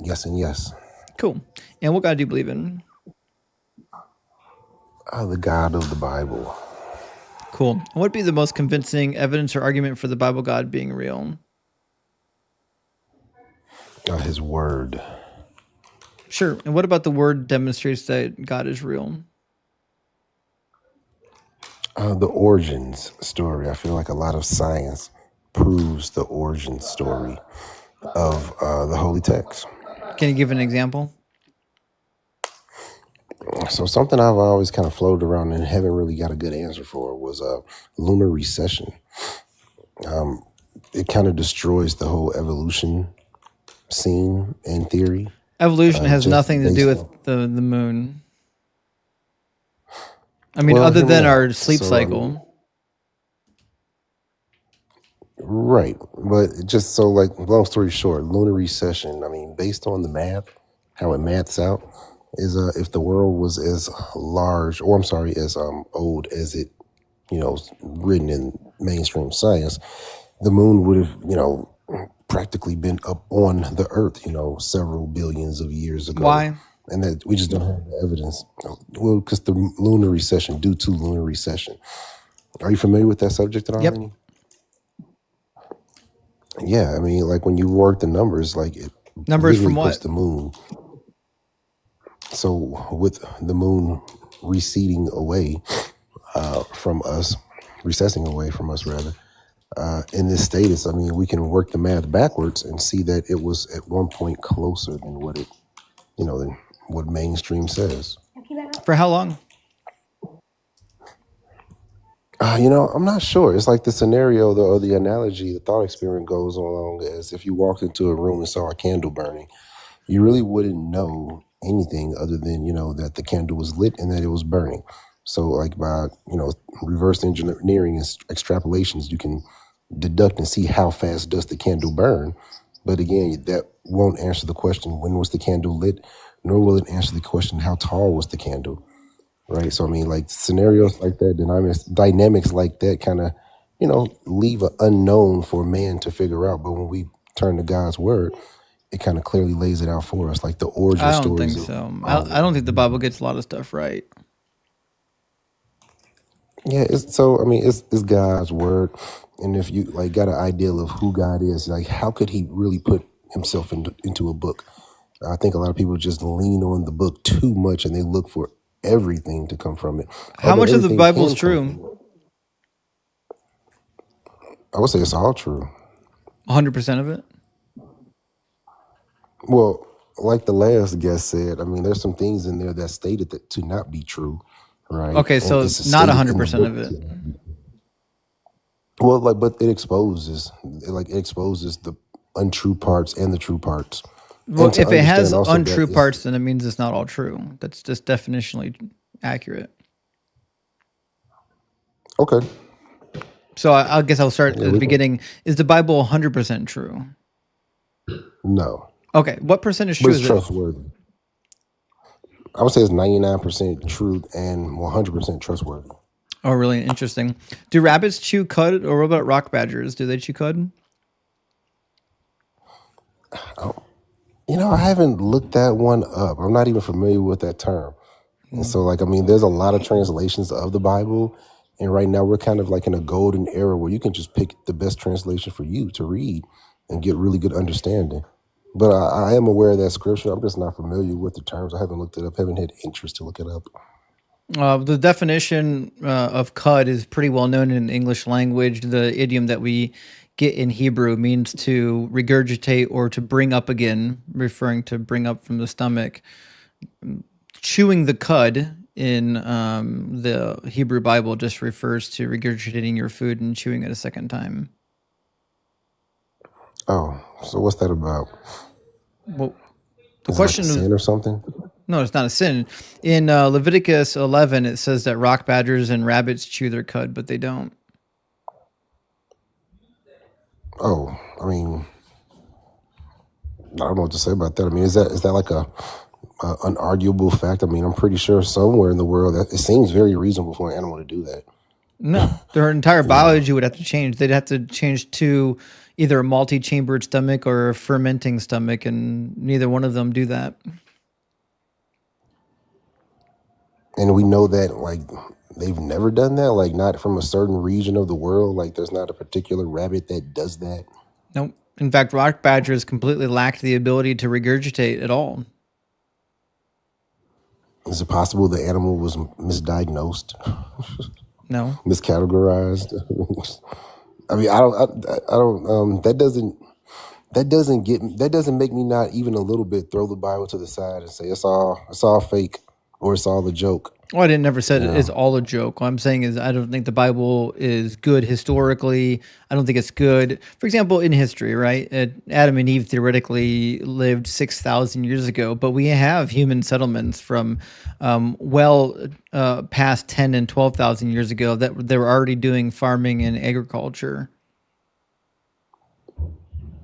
[SPEAKER 12] Yes and yes.
[SPEAKER 1] Cool. And what God do you believe in?
[SPEAKER 12] The God of the Bible.
[SPEAKER 1] Cool. And what would be the most convincing evidence or argument for the Bible God being real?
[SPEAKER 12] His word.
[SPEAKER 1] Sure. And what about the word demonstrates that God is real?
[SPEAKER 12] The origins story. I feel like a lot of science proves the origin story of the holy text.
[SPEAKER 1] Can you give an example?
[SPEAKER 12] So something I've always kind of floated around and haven't really got a good answer for was lunar recession. It kind of destroys the whole evolution scene and theory.
[SPEAKER 1] Evolution has nothing to do with the moon. I mean, other than our sleep cycle.
[SPEAKER 12] Right. But just so, like, long story short, lunar recession, I mean, based on the math, how it maths out, is if the world was as large, or I'm sorry, as old as it, written in mainstream science, the moon would have, practically been up on the earth, several billions of years ago.
[SPEAKER 1] Why?
[SPEAKER 12] And that we just don't have the evidence. Well, because the lunar recession, due to lunar recession. Are you familiar with that subject at all?
[SPEAKER 1] Yep.
[SPEAKER 12] Yeah, I mean, like when you work the numbers, like it
[SPEAKER 1] numbers from
[SPEAKER 12] puts
[SPEAKER 1] what?
[SPEAKER 12] The moon. So with the moon receding away from us, recessing away from us rather, in this status, I mean, we can work the math backwards and see that it was at one point closer than what it, than what mainstream says.
[SPEAKER 1] For how long?
[SPEAKER 12] I'm not sure. It's like the scenario, or the analogy, the thought experiment goes along as if you walked into a room and saw a candle burning. You really wouldn't know anything other than, that the candle was lit and that it was burning. So like by, reverse engineering and extrapolations, you can deduct and see how fast does the candle burn. But again, that won't answer the question, when was the candle lit? Nor will it answer the question, how tall was the candle? Right. So, I mean, like scenarios like that, dynamics like that kind of, leave an unknown for man to figure out. But when we turn to God's word, it kind of clearly lays it out for us, like the origin stories.
[SPEAKER 1] I don't think so. I don't think the Bible gets a lot of stuff right.
[SPEAKER 12] Yeah. It's God's word. And if you like got an idea of who God is, like how could he really put himself into a book? I think a lot of people just lean on the book too much and they look for everything to come from it.
[SPEAKER 1] How much of the Bible is true?
[SPEAKER 12] I would say it's all true.
[SPEAKER 1] 100% of it?
[SPEAKER 12] Well, like the last guest said, I mean, there's some things in there that stated that to not be true, right?
[SPEAKER 1] Okay, so it's not 100% of it.
[SPEAKER 12] Well, but it exposes the untrue parts and the true parts.
[SPEAKER 1] Well, if it has untrue parts, then it means it's not all true. That's just definitionally accurate.
[SPEAKER 12] Okay.
[SPEAKER 1] So I guess I'll start at the beginning. Is the Bible 100% true?
[SPEAKER 12] No.
[SPEAKER 1] Okay. What percentage true is it?
[SPEAKER 12] Trustworthy. I would say it's 99% truth and 100% trustworthy.
[SPEAKER 1] Oh, really interesting. Do rabbits chew cud, or what about rock badgers? Do they chew cud?
[SPEAKER 12] I haven't looked that one up. I'm not even familiar with that term. And so, there's a lot of translations of the Bible. And right now we're kind of like in a golden era where you can just pick the best translation for you to read and get really good understanding. But I am aware of that scripture. I'm just not familiar with the terms. I haven't looked it up, haven't had interest to look it up.
[SPEAKER 1] The definition of cud is pretty well known in English language. The idiom that we get in Hebrew means to regurgitate or to bring up again, referring to bring up from the stomach. Chewing the cud in the Hebrew Bible just refers to regurgitating your food and chewing it a second time.
[SPEAKER 12] Oh, so what's that about?
[SPEAKER 1] Well, The
[SPEAKER 12] Is it like a
[SPEAKER 1] question is,
[SPEAKER 12] sin or something?
[SPEAKER 1] no, it's not a sin. In Leviticus 11, it says that rock badgers and rabbits chew their cud, but they don't.
[SPEAKER 12] Oh, I mean, I don't know what to say about that. I mean, is that like a unarguable fact? I mean, I'm pretty sure somewhere in the world that it seems very reasonable for an animal to do that.
[SPEAKER 1] No, their entire
[SPEAKER 12] Yeah.
[SPEAKER 1] biology would have to change. They'd have to change to either a multi-chambered stomach or a fermenting stomach, and neither one of them do that.
[SPEAKER 12] And we know that, like, they've never done that, like, not from a certain region of the world. Like, there's not a particular rabbit that does that.
[SPEAKER 1] Nope. In fact, rock badgers completely lacked the ability to regurgitate at all.
[SPEAKER 12] Is it possible the animal was misdiagnosed,
[SPEAKER 1] No.
[SPEAKER 12] miscategorized? I mean, I don't. That doesn't make me not even a little bit throw the Bible to the side and say it's all fake or it's all a joke.
[SPEAKER 1] Well, I didn't never said
[SPEAKER 12] Yeah.
[SPEAKER 1] it's all a joke. What I'm saying is I don't think the Bible is good historically. I don't think it's good. For example, in history, right? Adam and Eve theoretically lived 6,000 years ago, but we have human settlements from past 10 and 12,000 years ago that they were already doing farming and agriculture.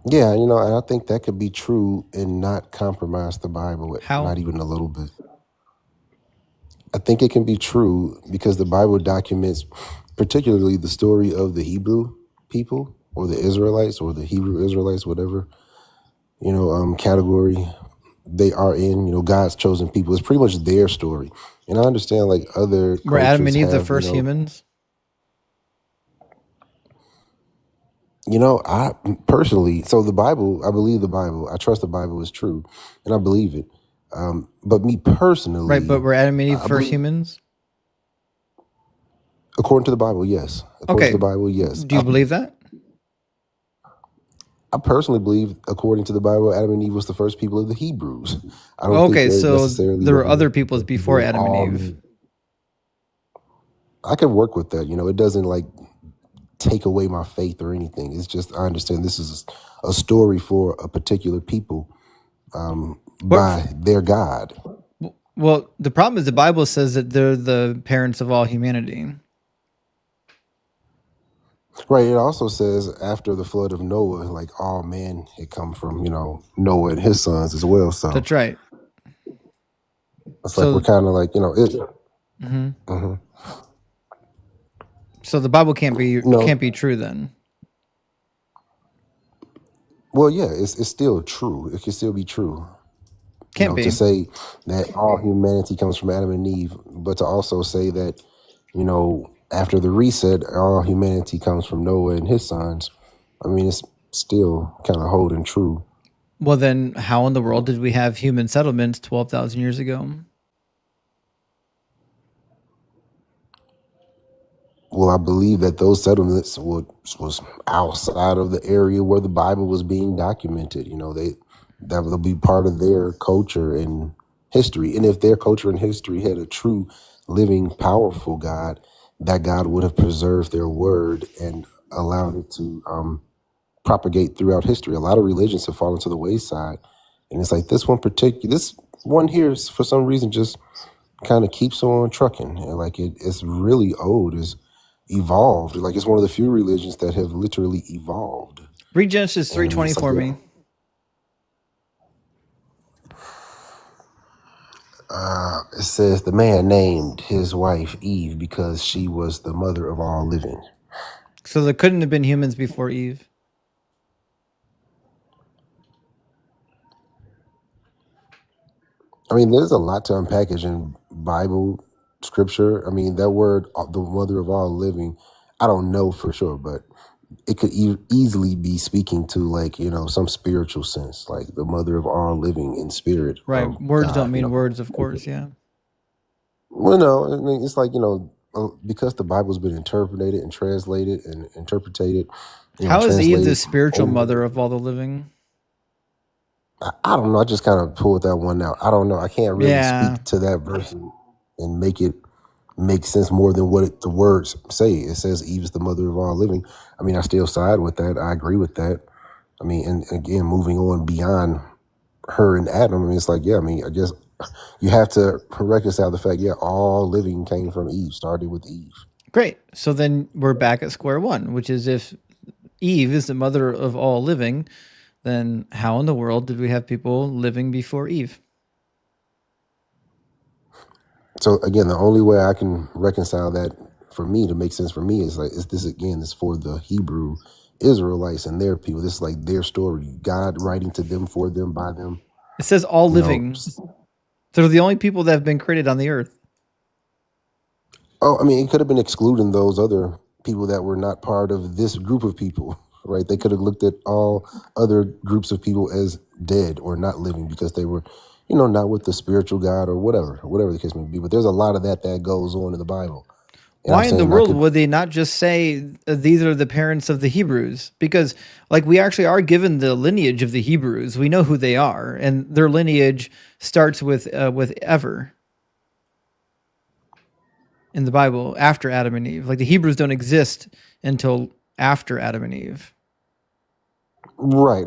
[SPEAKER 12] Yeah, and I think that could be true and not compromise the Bible.
[SPEAKER 1] How?
[SPEAKER 12] Not even a little bit. I think it can be true because the Bible documents particularly the story of the Hebrew people or the Israelites or the Hebrew Israelites, whatever, category they are in. God's chosen people. It's pretty much their story. And I understand like other
[SPEAKER 1] Were Adam and
[SPEAKER 12] cultures
[SPEAKER 1] Eve the
[SPEAKER 12] have,
[SPEAKER 1] first humans?
[SPEAKER 12] I personally, so the Bible, I believe the Bible. I trust the Bible is true and I believe it. But me personally,
[SPEAKER 1] Right, but were Adam and Eve
[SPEAKER 12] I
[SPEAKER 1] first
[SPEAKER 12] believe-
[SPEAKER 1] humans?
[SPEAKER 12] according to the Bible, yes. According
[SPEAKER 1] Okay.
[SPEAKER 12] to the Bible, yes.
[SPEAKER 1] Do you believe that?
[SPEAKER 12] I personally believe, according to the Bible, Adam and Eve was the first people of the Hebrews. I don't
[SPEAKER 1] Okay,
[SPEAKER 12] think they're
[SPEAKER 1] so
[SPEAKER 12] necessarily
[SPEAKER 1] there were
[SPEAKER 12] the-
[SPEAKER 1] other peoples before Adam and
[SPEAKER 12] all-
[SPEAKER 1] Eve.
[SPEAKER 12] I can work with that. It doesn't like take away my faith or anything. It's just I understand this is a story for a particular people by their God.
[SPEAKER 1] Well, the problem is the Bible says that they're the parents of all humanity.
[SPEAKER 12] Right. It also says after the flood of Noah, like all men had come from, Noah and his sons as well. So
[SPEAKER 1] That's right.
[SPEAKER 12] it's
[SPEAKER 1] So-
[SPEAKER 12] like we're kind of like,
[SPEAKER 1] hmm
[SPEAKER 12] Mhm.
[SPEAKER 1] So the Bible can't be
[SPEAKER 12] No.
[SPEAKER 1] true then.
[SPEAKER 12] Well, yeah, it's still true. It can still be true.
[SPEAKER 1] Can't be.
[SPEAKER 12] To say that all humanity comes from Adam and Eve, but to also say that, after the reset, all humanity comes from Noah and his sons. I mean, it's still kind of holding true.
[SPEAKER 1] Well, then how in the world did we have human settlements 12,000 years ago?
[SPEAKER 12] Well, I believe that those settlements was outside of the area where the Bible was being documented. That will be part of their culture and history. And if their culture and history had a true, living, powerful God, that God would have preserved their word and allowed it to propagate throughout history. A lot of religions have fallen to the wayside, and it's like this one here is for some reason just kind of keeps on trucking. And like it's really old. It's evolved. Like it's one of the few religions that have literally evolved.
[SPEAKER 1] Read Genesis
[SPEAKER 12] And
[SPEAKER 1] 3:20
[SPEAKER 12] it's
[SPEAKER 1] for
[SPEAKER 12] like,
[SPEAKER 1] me.
[SPEAKER 12] It says the man named his wife Eve because she was the mother of all living.
[SPEAKER 1] So there couldn't have been humans before Eve.
[SPEAKER 12] I mean, there's a lot to unpackage in Bible scripture. I mean, that word, the mother of all living, I don't know for sure, but it could easily be speaking to like, some spiritual sense, like the mother of all living in spirit.
[SPEAKER 1] Right.
[SPEAKER 12] of
[SPEAKER 1] Words
[SPEAKER 12] God,
[SPEAKER 1] don't mean words, of course. Yeah.
[SPEAKER 12] Well, no, I mean, it's like, because the Bible's been interpreted and translated and interpreted.
[SPEAKER 1] How is Eve the
[SPEAKER 12] translated
[SPEAKER 1] spiritual
[SPEAKER 12] over-
[SPEAKER 1] mother of all the living?
[SPEAKER 12] I don't know. I just kind of pulled that one out. I don't know. I can't really
[SPEAKER 1] Yeah.
[SPEAKER 12] speak to that verse and make it make sense more than what the words say. It says Eve is the mother of all living. I mean, I still side with that. I agree with that. I mean, and again, moving on beyond her and Adam. I mean, it's like, yeah, I mean, I guess you have to reconcile the fact, yeah, all living came from Eve, started with Eve.
[SPEAKER 1] Great. So then we're back at square one, which is if Eve is the mother of all living, then how in the world did we have people living before Eve?
[SPEAKER 12] So again, the only way I can reconcile that for me to make sense for me is like, is this again, is for the Hebrew Israelites and their people. This is like their story. God writing to them, for them, by them.
[SPEAKER 1] It says all living. They're the only people that have been created on the earth.
[SPEAKER 12] Oh, I mean, it could have been excluding those other people that were not part of this group of people, right? They could have looked at all other groups of people as dead or not living because they were, not with the spiritual God or whatever the case may be. But there's a lot of that goes on in the Bible. And
[SPEAKER 1] why in the world would they not just say these are the parents of the Hebrews? Because we actually are given the lineage of the Hebrews. We know who they are, and their lineage starts with Ever in the Bible after Adam and Eve. Like the Hebrews don't exist until after Adam and Eve.
[SPEAKER 12] Right.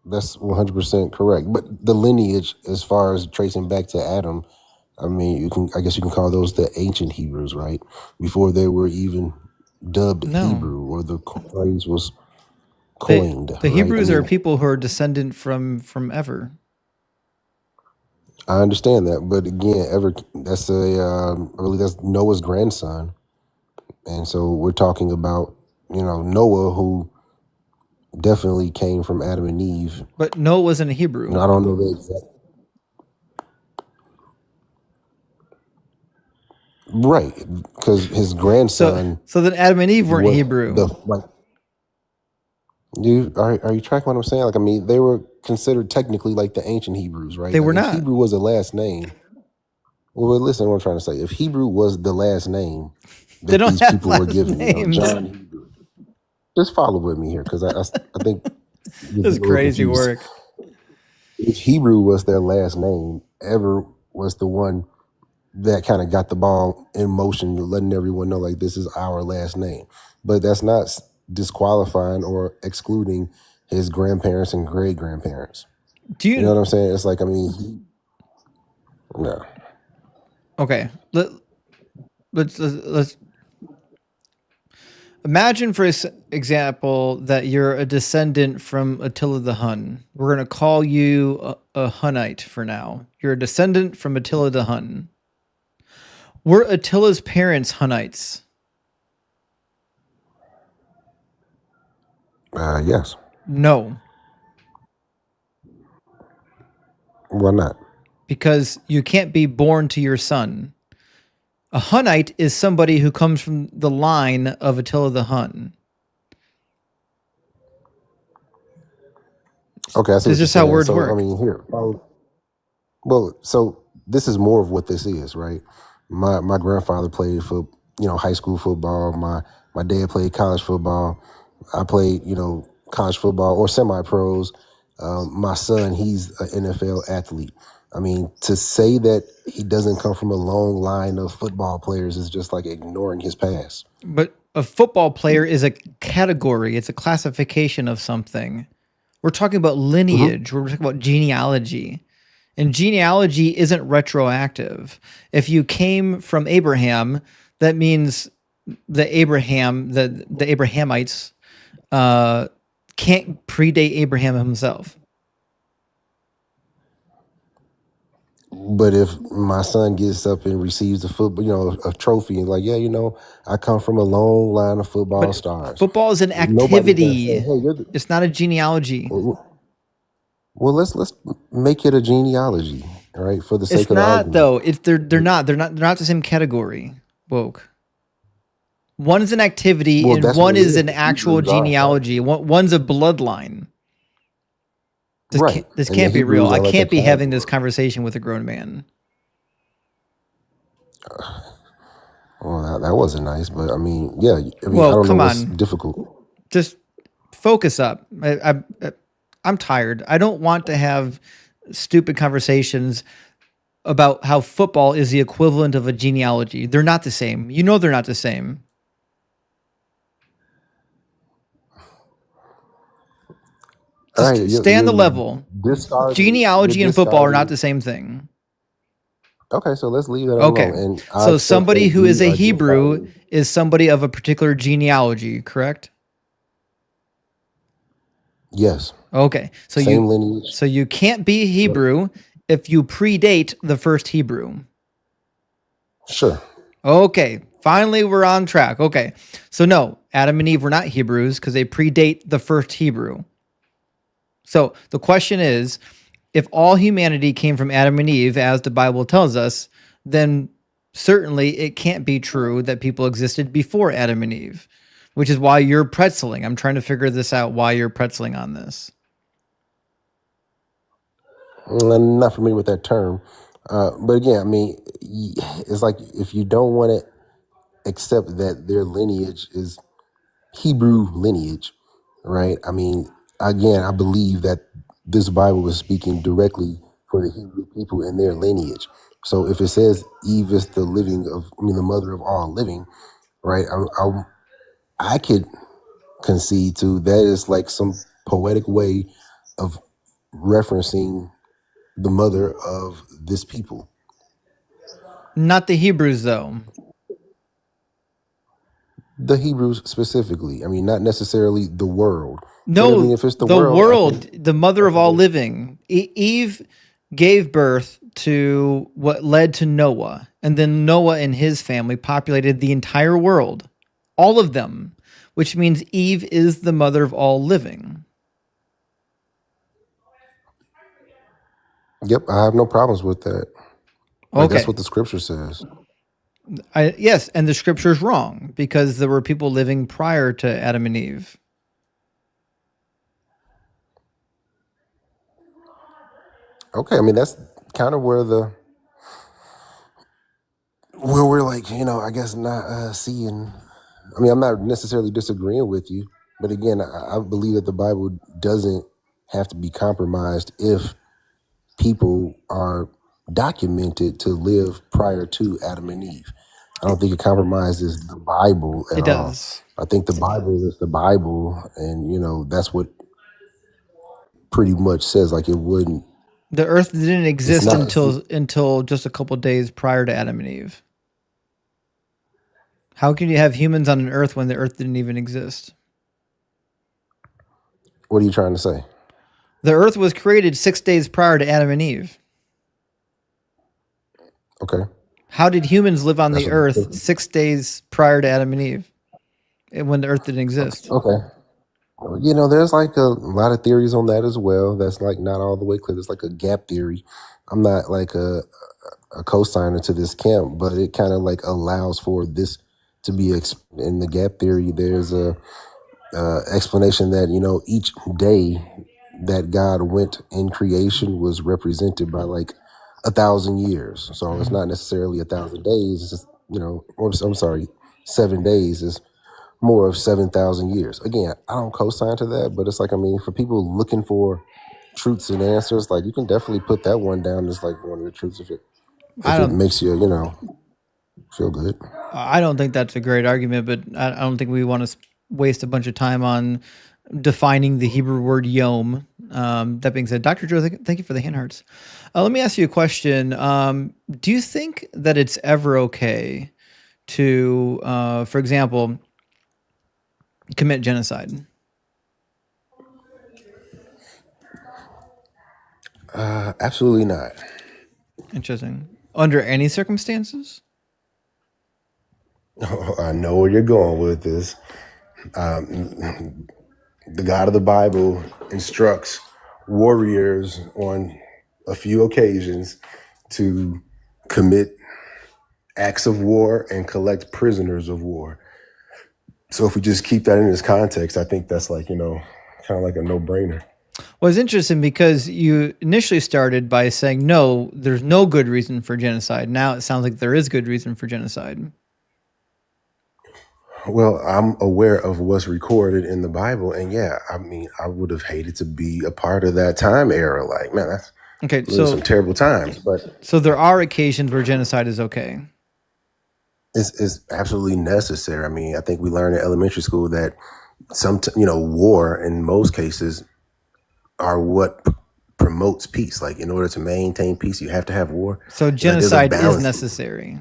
[SPEAKER 12] That's 100% correct. But the lineage, as far as tracing back to Adam, I mean, I guess you can call those the ancient Hebrews, right? Before they were even dubbed Hebrew or the phrase was coined.
[SPEAKER 1] The Hebrews are people who are descendant from Ever.
[SPEAKER 12] I understand that, but again, Ever, that's that's Noah's grandson, and so we're talking about Noah, who definitely came from Adam and Eve.
[SPEAKER 1] But Noah wasn't a Hebrew.
[SPEAKER 12] I don't know the exact. Right, because his grandson.
[SPEAKER 1] So then Adam and Eve weren't Hebrew.
[SPEAKER 12] Dude, are you tracking what I'm saying? Like, I mean, they were considered technically like the ancient Hebrews, right?
[SPEAKER 1] They were not.
[SPEAKER 12] If Hebrew was a last name. Well, listen to what I'm trying to say. If Hebrew was the last name that these people were given, John Hebrew. Just follow with me here, because I think
[SPEAKER 1] this is crazy work.
[SPEAKER 12] If Hebrew was their last name, Ever was the one that kind of got the ball in motion, letting everyone know like this is our last name. But that's not disqualifying or excluding his grandparents and great grandparents. Do you know what I'm saying? It's like, I mean, no.
[SPEAKER 1] Okay, let's imagine, for example, that you're a descendant from Attila the Hun. We're going to call you a Hunnite for now. You're a descendant from Attila the Hun. Were Attila's parents Hunnites?
[SPEAKER 12] Yes.
[SPEAKER 1] No.
[SPEAKER 12] Why not?
[SPEAKER 1] Because you can't be born to your son. A Hunnite is somebody who comes from the line of Attila the Hun.
[SPEAKER 12] Okay,
[SPEAKER 1] this is just how words work.
[SPEAKER 12] I mean, here. Well, so this is more of what this is, right? My grandfather played for high school football. My dad played college football. I played college football or semi-pros. My son, he's an NFL athlete. I mean, to say that he doesn't come from a long line of football players is just like ignoring his past.
[SPEAKER 1] But a football player is a category. It's a classification of something. We're talking about lineage. We're talking about genealogy. And genealogy isn't retroactive. If you came from Abraham, that means the Abrahamites can't predate Abraham himself.
[SPEAKER 12] But if my son gets up and receives a trophy and like, I come from a long line of football stars.
[SPEAKER 1] Football is an activity. Say, hey, it's not a genealogy.
[SPEAKER 12] Well, let's make it a genealogy, all right? For the sake of the argument.
[SPEAKER 1] Though. They're not the same category. Woke. One is an activity and one is an actual genealogy. One's a bloodline. This can't be real. I can't be having this conversation with a grown man.
[SPEAKER 12] Well, that wasn't nice, but I mean, yeah. I mean, I don't know what's difficult.
[SPEAKER 1] Just focus up. I'm tired. I don't want to have stupid conversations about how football is the equivalent of a genealogy. They're not the same. They're not the same.
[SPEAKER 12] All right,
[SPEAKER 1] stay on the
[SPEAKER 12] you're
[SPEAKER 1] level.
[SPEAKER 12] discarding. You're
[SPEAKER 1] Genealogy and football are not
[SPEAKER 12] discarding.
[SPEAKER 1] the same thing.
[SPEAKER 12] Okay, so let's leave that
[SPEAKER 1] Okay.
[SPEAKER 12] alone, and I
[SPEAKER 1] So
[SPEAKER 12] accept
[SPEAKER 1] somebody
[SPEAKER 12] that
[SPEAKER 1] who is
[SPEAKER 12] you
[SPEAKER 1] a
[SPEAKER 12] are
[SPEAKER 1] Hebrew
[SPEAKER 12] discarding.
[SPEAKER 1] is somebody of a particular genealogy, correct?
[SPEAKER 12] Yes,
[SPEAKER 1] Okay.
[SPEAKER 12] same lineage.
[SPEAKER 1] So you can't be Hebrew if you predate the first Hebrew.
[SPEAKER 12] Sure.
[SPEAKER 1] Okay. Finally, we're on track. Okay. So no, Adam and Eve were not Hebrews because they predate the first Hebrew. So the question is, if all humanity came from Adam and Eve, as the Bible tells us, then certainly it can't be true that people existed before Adam and Eve, which is why you're pretzeling. I'm trying to figure this out, why you're pretzeling on this.
[SPEAKER 12] I'm not familiar with that term, but again, I mean, it's like if you don't want to accept that their lineage is Hebrew lineage, right? I mean, again, I believe that this Bible is speaking directly for the Hebrew people and their lineage. So if it says Eve is the the mother of all living, right? I could concede to that is like some poetic way of referencing the mother of this people.
[SPEAKER 1] Not the Hebrews, though.
[SPEAKER 12] The Hebrews specifically. I mean, not necessarily the world. But I mean,
[SPEAKER 1] No,
[SPEAKER 12] if it's the
[SPEAKER 1] the
[SPEAKER 12] world,
[SPEAKER 1] world, the mother of all
[SPEAKER 12] okay.
[SPEAKER 1] living. Eve gave birth to what led to Noah, and then Noah and his family populated the entire world, all of them, which means Eve is the mother of all living.
[SPEAKER 12] Yep, I have no problems with that. Like that's
[SPEAKER 1] Okay.
[SPEAKER 12] what the scripture says.
[SPEAKER 1] Yes, and the scripture is wrong because there were people living prior to Adam and Eve.
[SPEAKER 12] Okay, I mean that's kind of where we're like, I guess not seeing. I mean, I'm not necessarily disagreeing with you, but again, I believe that the Bible doesn't have to be compromised if people are documented to live prior to Adam and Eve. I don't think it compromises the Bible at
[SPEAKER 1] It
[SPEAKER 12] all.
[SPEAKER 1] does.
[SPEAKER 12] I think the Bible is the Bible, and that's what pretty much says. Like it wouldn't.
[SPEAKER 1] The earth didn't
[SPEAKER 12] It's
[SPEAKER 1] exist
[SPEAKER 12] not.
[SPEAKER 1] until just a couple days prior to Adam and Eve. How can you have humans on an earth when the earth didn't even exist?
[SPEAKER 12] What are you trying to say?
[SPEAKER 1] The earth was created 6 days prior to Adam and Eve.
[SPEAKER 12] Okay.
[SPEAKER 1] How did humans live on
[SPEAKER 12] That's
[SPEAKER 1] the
[SPEAKER 12] what.
[SPEAKER 1] earth 6 days prior to Adam and Eve when the earth didn't exist?
[SPEAKER 12] Okay. There's like a lot of theories on that as well. That's like not all the way clear. There's like a gap theory. I'm not like a co-signer to this camp, but it kind of like allows for this to be in the gap theory. There's a explanation that each day that God went in creation was represented by like 1,000 years. So it's not necessarily 1,000 days. It's just or I'm sorry, 7 days is more of 7,000 years. Again, I don't co-sign to that, but it's like, I mean, for people looking for truths and answers, like you can definitely put that one down as like one of the truths if it makes you, feel good.
[SPEAKER 1] I don't think that's a great argument, but I don't think we want to waste a bunch of time on defining the Hebrew word yom. That being said, Dr. Joe, thank you for the hand hearts. Let me ask you a question. Do you think that it's ever okay to, for example, commit genocide?
[SPEAKER 12] Absolutely not.
[SPEAKER 1] Interesting. Under any circumstances?
[SPEAKER 12] I know where you're going with this. The God of the Bible instructs warriors on a few occasions to commit acts of war and collect prisoners of war. So if we just keep that in this context, I think that's like, kind of like a no-brainer.
[SPEAKER 1] Well, it's interesting because you initially started by saying, no, there's no good reason for genocide. Now it sounds like there is good reason for genocide.
[SPEAKER 12] Well, I'm aware of what's recorded in the Bible. And yeah, I mean, I would have hated to be a part of that time era. Like, man, that's some terrible times. But
[SPEAKER 1] so there are occasions where genocide is okay.
[SPEAKER 12] It's absolutely necessary. I mean, I think we learned in elementary school that war in most cases are what promotes peace. Like in order to maintain peace, you have to have war.
[SPEAKER 1] So
[SPEAKER 12] It's like there's a
[SPEAKER 1] genocide is
[SPEAKER 12] balance.
[SPEAKER 1] necessary.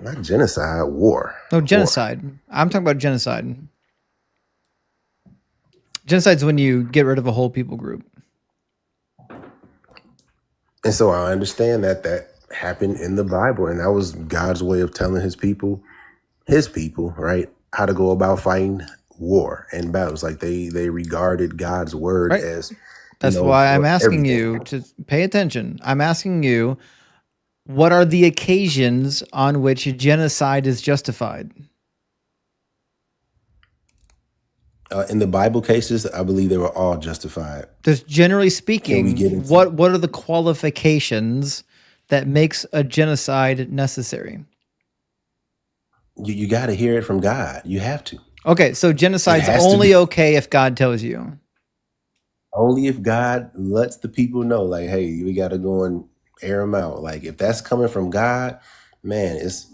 [SPEAKER 12] Not genocide, war.
[SPEAKER 1] No,
[SPEAKER 12] War.
[SPEAKER 1] genocide. I'm talking about genocide. Genocide is when you get rid of a whole people group.
[SPEAKER 12] And so I understand that happened in the Bible, and that was God's way of telling his people, right, how to go about fighting war and battles. Like they regarded God's word
[SPEAKER 1] Right.
[SPEAKER 12] as
[SPEAKER 1] That's why I'm
[SPEAKER 12] for
[SPEAKER 1] asking
[SPEAKER 12] everything.
[SPEAKER 1] you to pay attention. I'm asking you, what are the occasions on which genocide is justified?
[SPEAKER 12] In the Bible cases, I believe they were all justified.
[SPEAKER 1] Just generally
[SPEAKER 12] Can we
[SPEAKER 1] speaking,
[SPEAKER 12] get into
[SPEAKER 1] what are the qualifications that makes a genocide necessary?
[SPEAKER 12] you got to hear it from God. You have to.
[SPEAKER 1] Okay, so
[SPEAKER 12] It
[SPEAKER 1] genocide's
[SPEAKER 12] has to
[SPEAKER 1] only
[SPEAKER 12] be
[SPEAKER 1] okay if God tells you.
[SPEAKER 12] only if God lets the people know, like, hey, we got to go and air them out. Like if that's coming from God, man, it's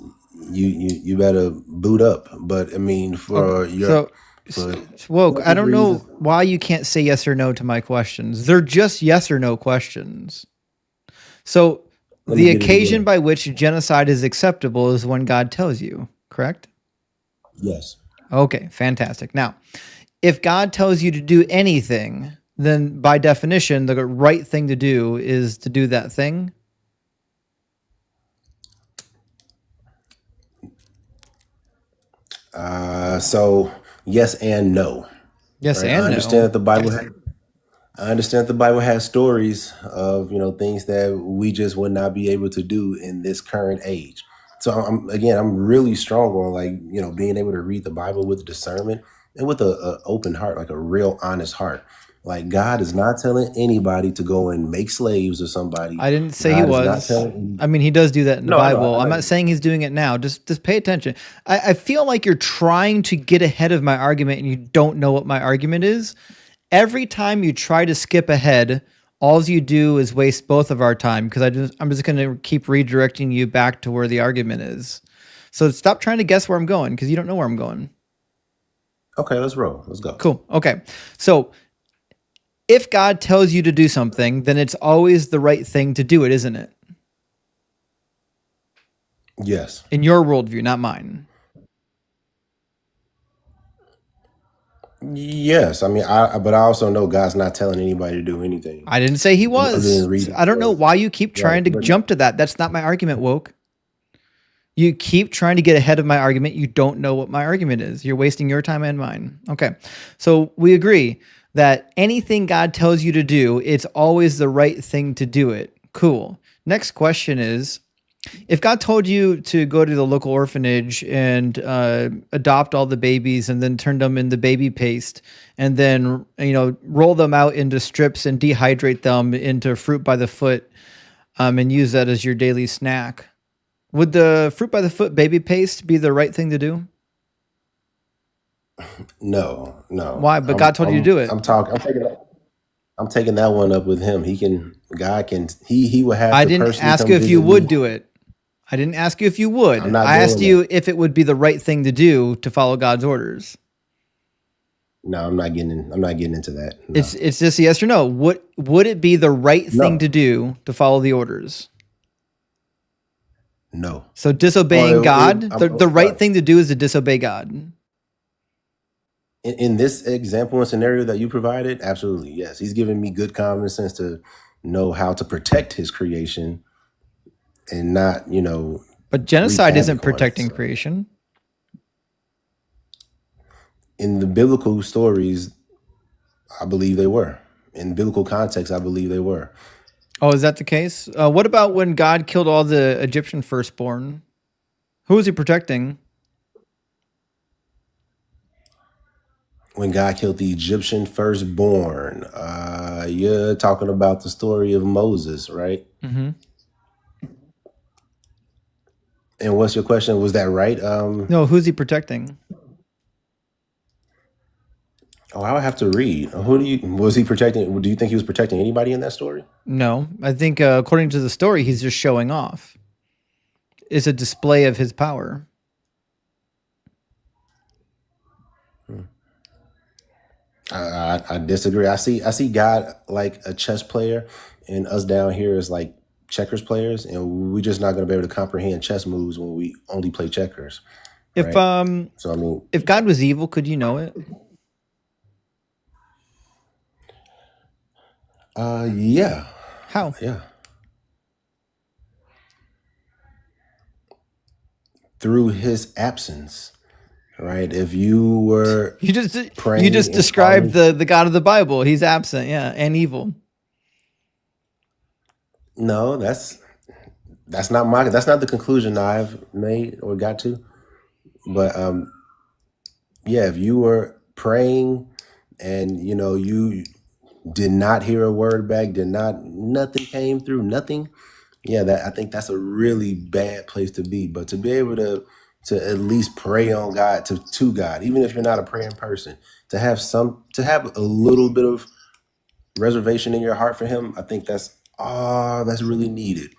[SPEAKER 12] you better boot up. But I mean, for
[SPEAKER 1] So, Woke, I
[SPEAKER 12] selfish
[SPEAKER 1] don't know
[SPEAKER 12] reasons,
[SPEAKER 1] why you can't say yes or no to my questions. They're just yes or no questions. So,
[SPEAKER 12] let me
[SPEAKER 1] the
[SPEAKER 12] get it
[SPEAKER 1] occasion
[SPEAKER 12] again.
[SPEAKER 1] by which genocide is acceptable is when God tells you, correct?
[SPEAKER 12] Yes.
[SPEAKER 1] Okay, fantastic. Now, if God tells you to do anything, then by definition, the right thing to do is to do that thing.
[SPEAKER 12] So yes and no.
[SPEAKER 1] Yes
[SPEAKER 12] Right. I
[SPEAKER 1] and
[SPEAKER 12] understand
[SPEAKER 1] no.
[SPEAKER 12] that the Bible. I understand the Bible has stories of things that we just would not be able to do in this current age. So I'm really strong on like being able to read the Bible with discernment and with a open heart, like a real honest heart. Like God is not telling anybody to go and make slaves of somebody.
[SPEAKER 1] I didn't say he
[SPEAKER 12] God is not
[SPEAKER 1] was.
[SPEAKER 12] telling.
[SPEAKER 1] I mean, he does do that in the
[SPEAKER 12] No, I know.
[SPEAKER 1] Bible. I'm not saying he's doing it now. Just pay attention. I feel like you're trying to get ahead of my argument and you don't know what my argument is. Every time you try to skip ahead, all you do is waste both of our time because I'm just going to keep redirecting you back to where the argument is. So stop trying to guess where I'm going because you don't know where I'm going.
[SPEAKER 12] Okay, let's roll. Let's go.
[SPEAKER 1] Cool. Okay. So if God tells you to do something, then it's always the right thing to do it, isn't it?
[SPEAKER 12] Yes.
[SPEAKER 1] In your worldview, not mine.
[SPEAKER 12] Yes. I mean, but I also know God's not telling anybody to do anything
[SPEAKER 1] I didn't say he
[SPEAKER 12] other than
[SPEAKER 1] was.
[SPEAKER 12] reading.
[SPEAKER 1] I don't know why you keep trying to
[SPEAKER 12] Right.
[SPEAKER 1] jump to that. That's not my argument, Woke. You keep trying to get ahead of my argument. You don't know what my argument is. You're wasting your time and mine. Okay. So we agree that anything God tells you to do, it's always the right thing to do it. Cool. Next question is, if God told you to go to the local orphanage and adopt all the babies and then turn them into baby paste and then, roll them out into strips and dehydrate them into fruit by the foot and use that as your daily snack, would the fruit by the foot baby paste be the right thing to do?
[SPEAKER 12] No.
[SPEAKER 1] Why? But God told you to do it.
[SPEAKER 12] I'm taking that one up with him. God can. He will have.
[SPEAKER 1] I
[SPEAKER 12] to
[SPEAKER 1] didn't
[SPEAKER 12] personally
[SPEAKER 1] ask
[SPEAKER 12] come
[SPEAKER 1] you if you
[SPEAKER 12] visit
[SPEAKER 1] would
[SPEAKER 12] me.
[SPEAKER 1] do it. I didn't ask you if you would.
[SPEAKER 12] I'm not
[SPEAKER 1] I asked
[SPEAKER 12] doing
[SPEAKER 1] you if it would be the right thing to do to follow God's orders.
[SPEAKER 12] No, I'm not getting into that. No.
[SPEAKER 1] It's just a yes or no. Would it be the right thing to do to follow the orders?
[SPEAKER 12] No.
[SPEAKER 1] So disobeying God, the right
[SPEAKER 12] sorry.
[SPEAKER 1] thing to do is to disobey God.
[SPEAKER 12] In this example and scenario that you provided, absolutely yes. He's giving me good common sense to know how to protect his creation and not,
[SPEAKER 1] But genocide
[SPEAKER 12] wreak
[SPEAKER 1] isn't
[SPEAKER 12] havoc on it.
[SPEAKER 1] protecting
[SPEAKER 12] So,
[SPEAKER 1] creation.
[SPEAKER 12] in the biblical stories, I believe they were. In biblical context, I believe they were.
[SPEAKER 1] Oh, is that the case? What about when God killed all the Egyptian firstborn? Who was he protecting?
[SPEAKER 12] When God killed the Egyptian firstborn, you're talking about the story of Moses, right?
[SPEAKER 1] Mm-hmm.
[SPEAKER 12] And what's your question? Was that right?
[SPEAKER 1] No, who's he protecting?
[SPEAKER 12] Oh, I would have to read. Was he protecting? Do you think he was protecting anybody in that story?
[SPEAKER 1] No, I think according to the story, he's just showing off. It's a display of his power.
[SPEAKER 12] I disagree. I see God like a chess player, and us down here is like checkers players, and we're just not going to be able to comprehend chess moves when we only play checkers,
[SPEAKER 1] If
[SPEAKER 12] right? So I mean,
[SPEAKER 1] if God was evil, could you know it?
[SPEAKER 12] yeah,
[SPEAKER 1] How?
[SPEAKER 12] yeah, through His absence, right? If you were
[SPEAKER 1] You just
[SPEAKER 12] praying and
[SPEAKER 1] described
[SPEAKER 12] calling,
[SPEAKER 1] the God of the Bible. He's absent, yeah, and evil.
[SPEAKER 12] no, that's not the conclusion I've made or got to. But yeah, if you were praying and you did not hear a word back, nothing came through, nothing. Yeah, I think that's a really bad place to be. But to be able to at least pray on God to God, even if you're not a praying person, to have a little bit of reservation in your heart for Him, I think that's really needed.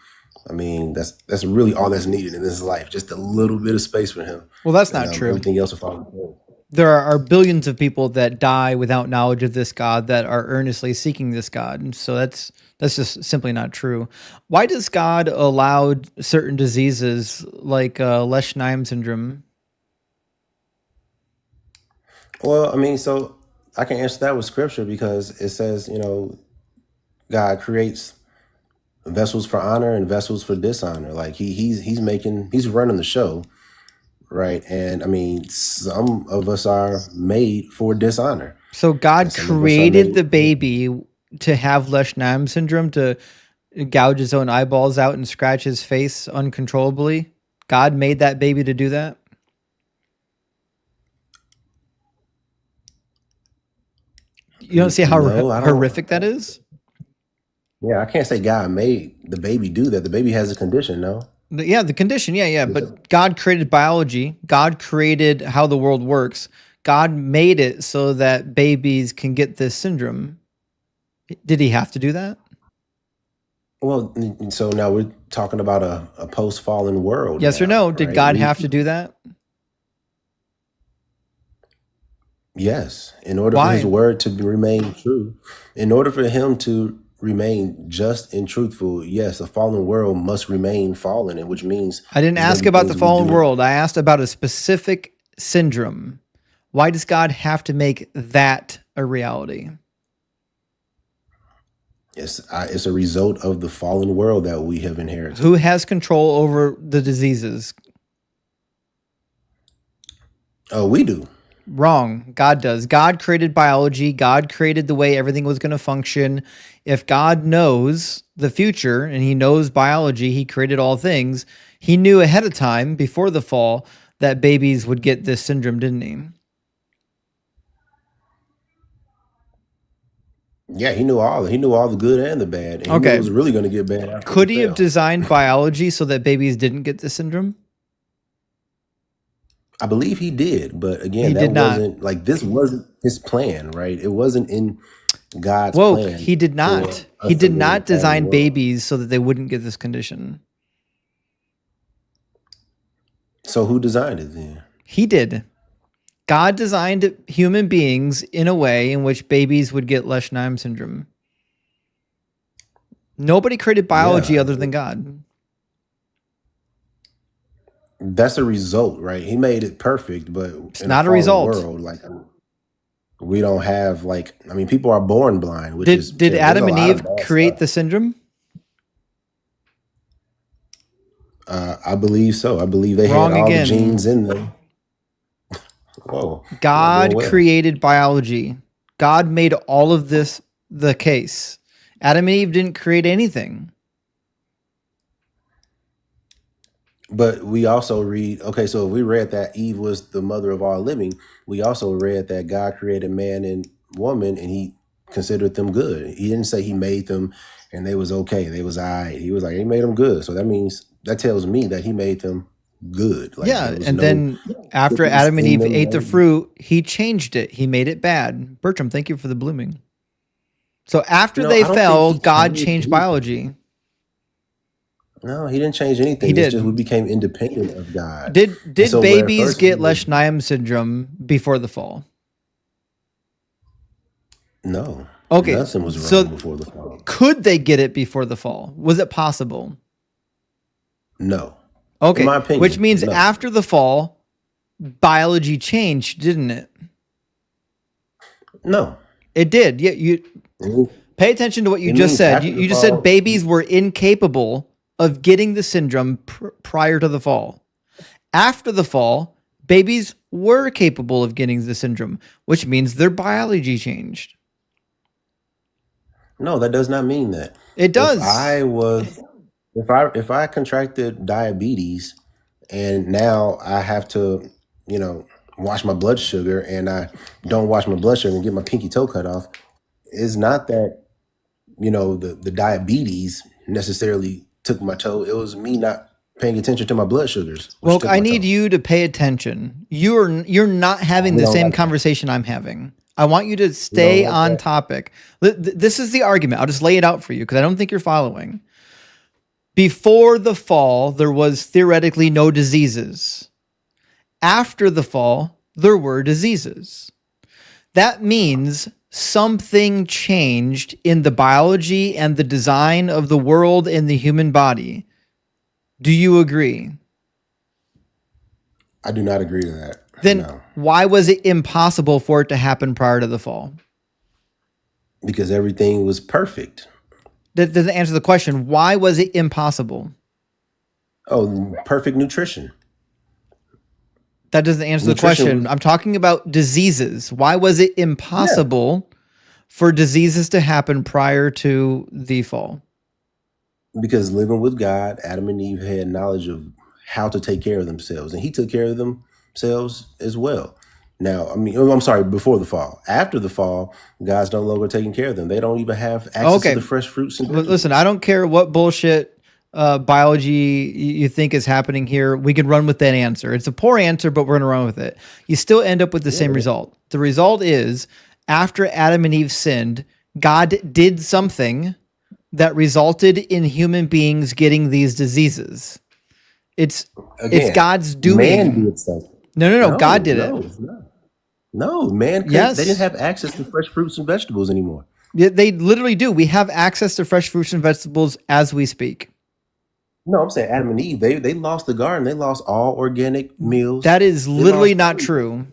[SPEAKER 12] I mean, that's really all that's needed in this life, just a little bit of space for Him.
[SPEAKER 1] Well, that's
[SPEAKER 12] And
[SPEAKER 1] not true.
[SPEAKER 12] everything else will fall into place.
[SPEAKER 1] There are billions of people that die without knowledge of this God that are earnestly seeking this God. And so that's just simply not true. Why does God allow certain diseases like Lesch-Nyman syndrome?
[SPEAKER 12] Well, I mean, so I can answer that with scripture because it says, God creates vessels for honor and vessels for dishonor. Like he's running the show, right? And I mean, some of us are made for dishonor.
[SPEAKER 1] So God
[SPEAKER 12] And some of us are
[SPEAKER 1] created
[SPEAKER 12] made
[SPEAKER 1] the baby to have Lesch-Nyman syndrome, to gouge his own eyeballs out and scratch his face uncontrollably. God made that baby to do that. You don't see how
[SPEAKER 12] No, I don't.
[SPEAKER 1] horrific that is?
[SPEAKER 12] Yeah, I can't say God made the baby do that. The baby has a condition, no?
[SPEAKER 1] Yeah, the condition. Yeah. But God created biology. God created how the world works. God made it so that babies can get this syndrome. Did He have to do that?
[SPEAKER 12] Well, so now we're talking about a post-fallen world.
[SPEAKER 1] Yes
[SPEAKER 12] now,
[SPEAKER 1] or no? Did
[SPEAKER 12] right?
[SPEAKER 1] God have to do that?
[SPEAKER 12] Yes. In order
[SPEAKER 1] Why?
[SPEAKER 12] for His word to remain true, in order for Him to remain just and truthful, yes, a fallen world must remain fallen, and which means
[SPEAKER 1] I didn't ask about the fallen world. I asked about a specific syndrome. Why does God have to make that a reality?
[SPEAKER 12] It's a result of the fallen world that we have inherited.
[SPEAKER 1] Who has control over the diseases?
[SPEAKER 12] Oh, we do.
[SPEAKER 1] Wrong. God does. God created biology. God created the way everything was going to function. If God knows the future and He knows biology, He created all things. He knew ahead of time, before the fall, that babies would get this syndrome, didn't He?
[SPEAKER 12] Yeah, He knew all the good and the bad. And He knew it was really going to get bad after
[SPEAKER 1] Could He
[SPEAKER 12] fell.
[SPEAKER 1] have designed biology so that babies didn't get this syndrome?
[SPEAKER 12] I believe He did, but again,
[SPEAKER 1] He
[SPEAKER 12] that
[SPEAKER 1] did not.
[SPEAKER 12] wasn't like this wasn't His plan, right? It wasn't in God's
[SPEAKER 1] Whoa,
[SPEAKER 12] plan.
[SPEAKER 1] He did not. He did not design babies so that they wouldn't get this condition.
[SPEAKER 12] So who designed it then?
[SPEAKER 1] He did. God designed human beings in a way in which babies would get Lesch-Nyman syndrome. Nobody created biology other than God.
[SPEAKER 12] That's a result, right? He made it perfect, but
[SPEAKER 1] It's
[SPEAKER 12] in
[SPEAKER 1] not a
[SPEAKER 12] fallen
[SPEAKER 1] result.
[SPEAKER 12] world, like we don't have people are born blind, which is
[SPEAKER 1] Did Adam and Eve create the syndrome?
[SPEAKER 12] I believe so. I believe they
[SPEAKER 1] Wrong
[SPEAKER 12] had all
[SPEAKER 1] again.
[SPEAKER 12] the genes in them. Whoa.
[SPEAKER 1] God
[SPEAKER 12] well.
[SPEAKER 1] created biology. God made all of this the case. Adam and Eve didn't create anything.
[SPEAKER 12] But we also read, okay, so if we read that Eve was the mother of all living, we also read that God created man and woman and He considered them good. He didn't say He made them and they was okay. They was all right. He was like, He made them good. So that tells me that He made them good. Like,
[SPEAKER 1] yeah, and then after Adam and Eve ate the fruit, He changed it. He made it bad. Bertram, thank you for the blooming. So after they fell, God changed biology.
[SPEAKER 12] No, He didn't change anything.
[SPEAKER 1] He did.
[SPEAKER 12] It's just we became independent of God.
[SPEAKER 1] Did
[SPEAKER 12] so
[SPEAKER 1] babies get Lesch-Nyman syndrome before the fall?
[SPEAKER 12] No.
[SPEAKER 1] Okay,
[SPEAKER 12] Nothing was
[SPEAKER 1] so
[SPEAKER 12] wrong before the fall.
[SPEAKER 1] could they get it before the fall? Was it possible?
[SPEAKER 12] No. In
[SPEAKER 1] Okay,
[SPEAKER 12] my opinion,
[SPEAKER 1] which means
[SPEAKER 12] no.
[SPEAKER 1] after the fall, biology changed, didn't it?
[SPEAKER 12] No.
[SPEAKER 1] It did. Yeah, you pay attention to what you
[SPEAKER 12] It
[SPEAKER 1] just
[SPEAKER 12] means
[SPEAKER 1] said.
[SPEAKER 12] after
[SPEAKER 1] You
[SPEAKER 12] the
[SPEAKER 1] just
[SPEAKER 12] fall-
[SPEAKER 1] said babies were incapable of getting the syndrome prior to the fall. After the fall, babies were capable of getting the syndrome, which means their biology changed.
[SPEAKER 12] No, that does not mean that.
[SPEAKER 1] It does.
[SPEAKER 12] If I contracted diabetes and now I have to, watch my blood sugar, and I don't watch my blood sugar and get my pinky toe cut off, it's not that, the diabetes necessarily took my toe. It was me not paying attention to my blood sugars.
[SPEAKER 1] Well, I need you to pay attention. You're not having the same conversation I'm having. I want you to stay on topic. This is the argument. I'll just lay it out for you because I don't think you're following. Before the fall, there was theoretically no diseases. After the fall, there were diseases. That means something changed in the biology and the design of the world and the human body. Do you agree?
[SPEAKER 12] I do not agree to that.
[SPEAKER 1] Then
[SPEAKER 12] No.
[SPEAKER 1] why was it impossible for it to happen prior to the fall?
[SPEAKER 12] Because everything was perfect.
[SPEAKER 1] That doesn't answer the question. Why was it impossible?
[SPEAKER 12] Oh, perfect nutrition.
[SPEAKER 1] That doesn't answer the
[SPEAKER 12] Nutrition
[SPEAKER 1] question.
[SPEAKER 12] was-
[SPEAKER 1] I'm talking about diseases. Why was it impossible for diseases to happen prior to the fall?
[SPEAKER 12] Because living with God, Adam and Eve had knowledge of how to take care of themselves, and he took care of themselves as well. Now, I'm sorry, before the fall. After the fall, God's no longer taking care of them. They don't even have access to the fresh fruits and vegetables.
[SPEAKER 1] Listen, I don't care what bullshit biology you think is happening here. We can run with that answer. It's a poor answer, but we're going to run with it. You still end up with the same result. The result is after Adam and Eve sinned, God did something that resulted in human beings getting these diseases. It's God's doing.
[SPEAKER 12] Man did something.
[SPEAKER 1] No. God did it.
[SPEAKER 12] No, man.
[SPEAKER 1] Yes.
[SPEAKER 12] They didn't have access to fresh fruits and vegetables anymore.
[SPEAKER 1] Yeah, they literally do. We have access to fresh fruits and vegetables as we speak.
[SPEAKER 12] No, I'm saying Adam and Eve, they lost the garden. They lost all organic meals.
[SPEAKER 1] That is literally not true.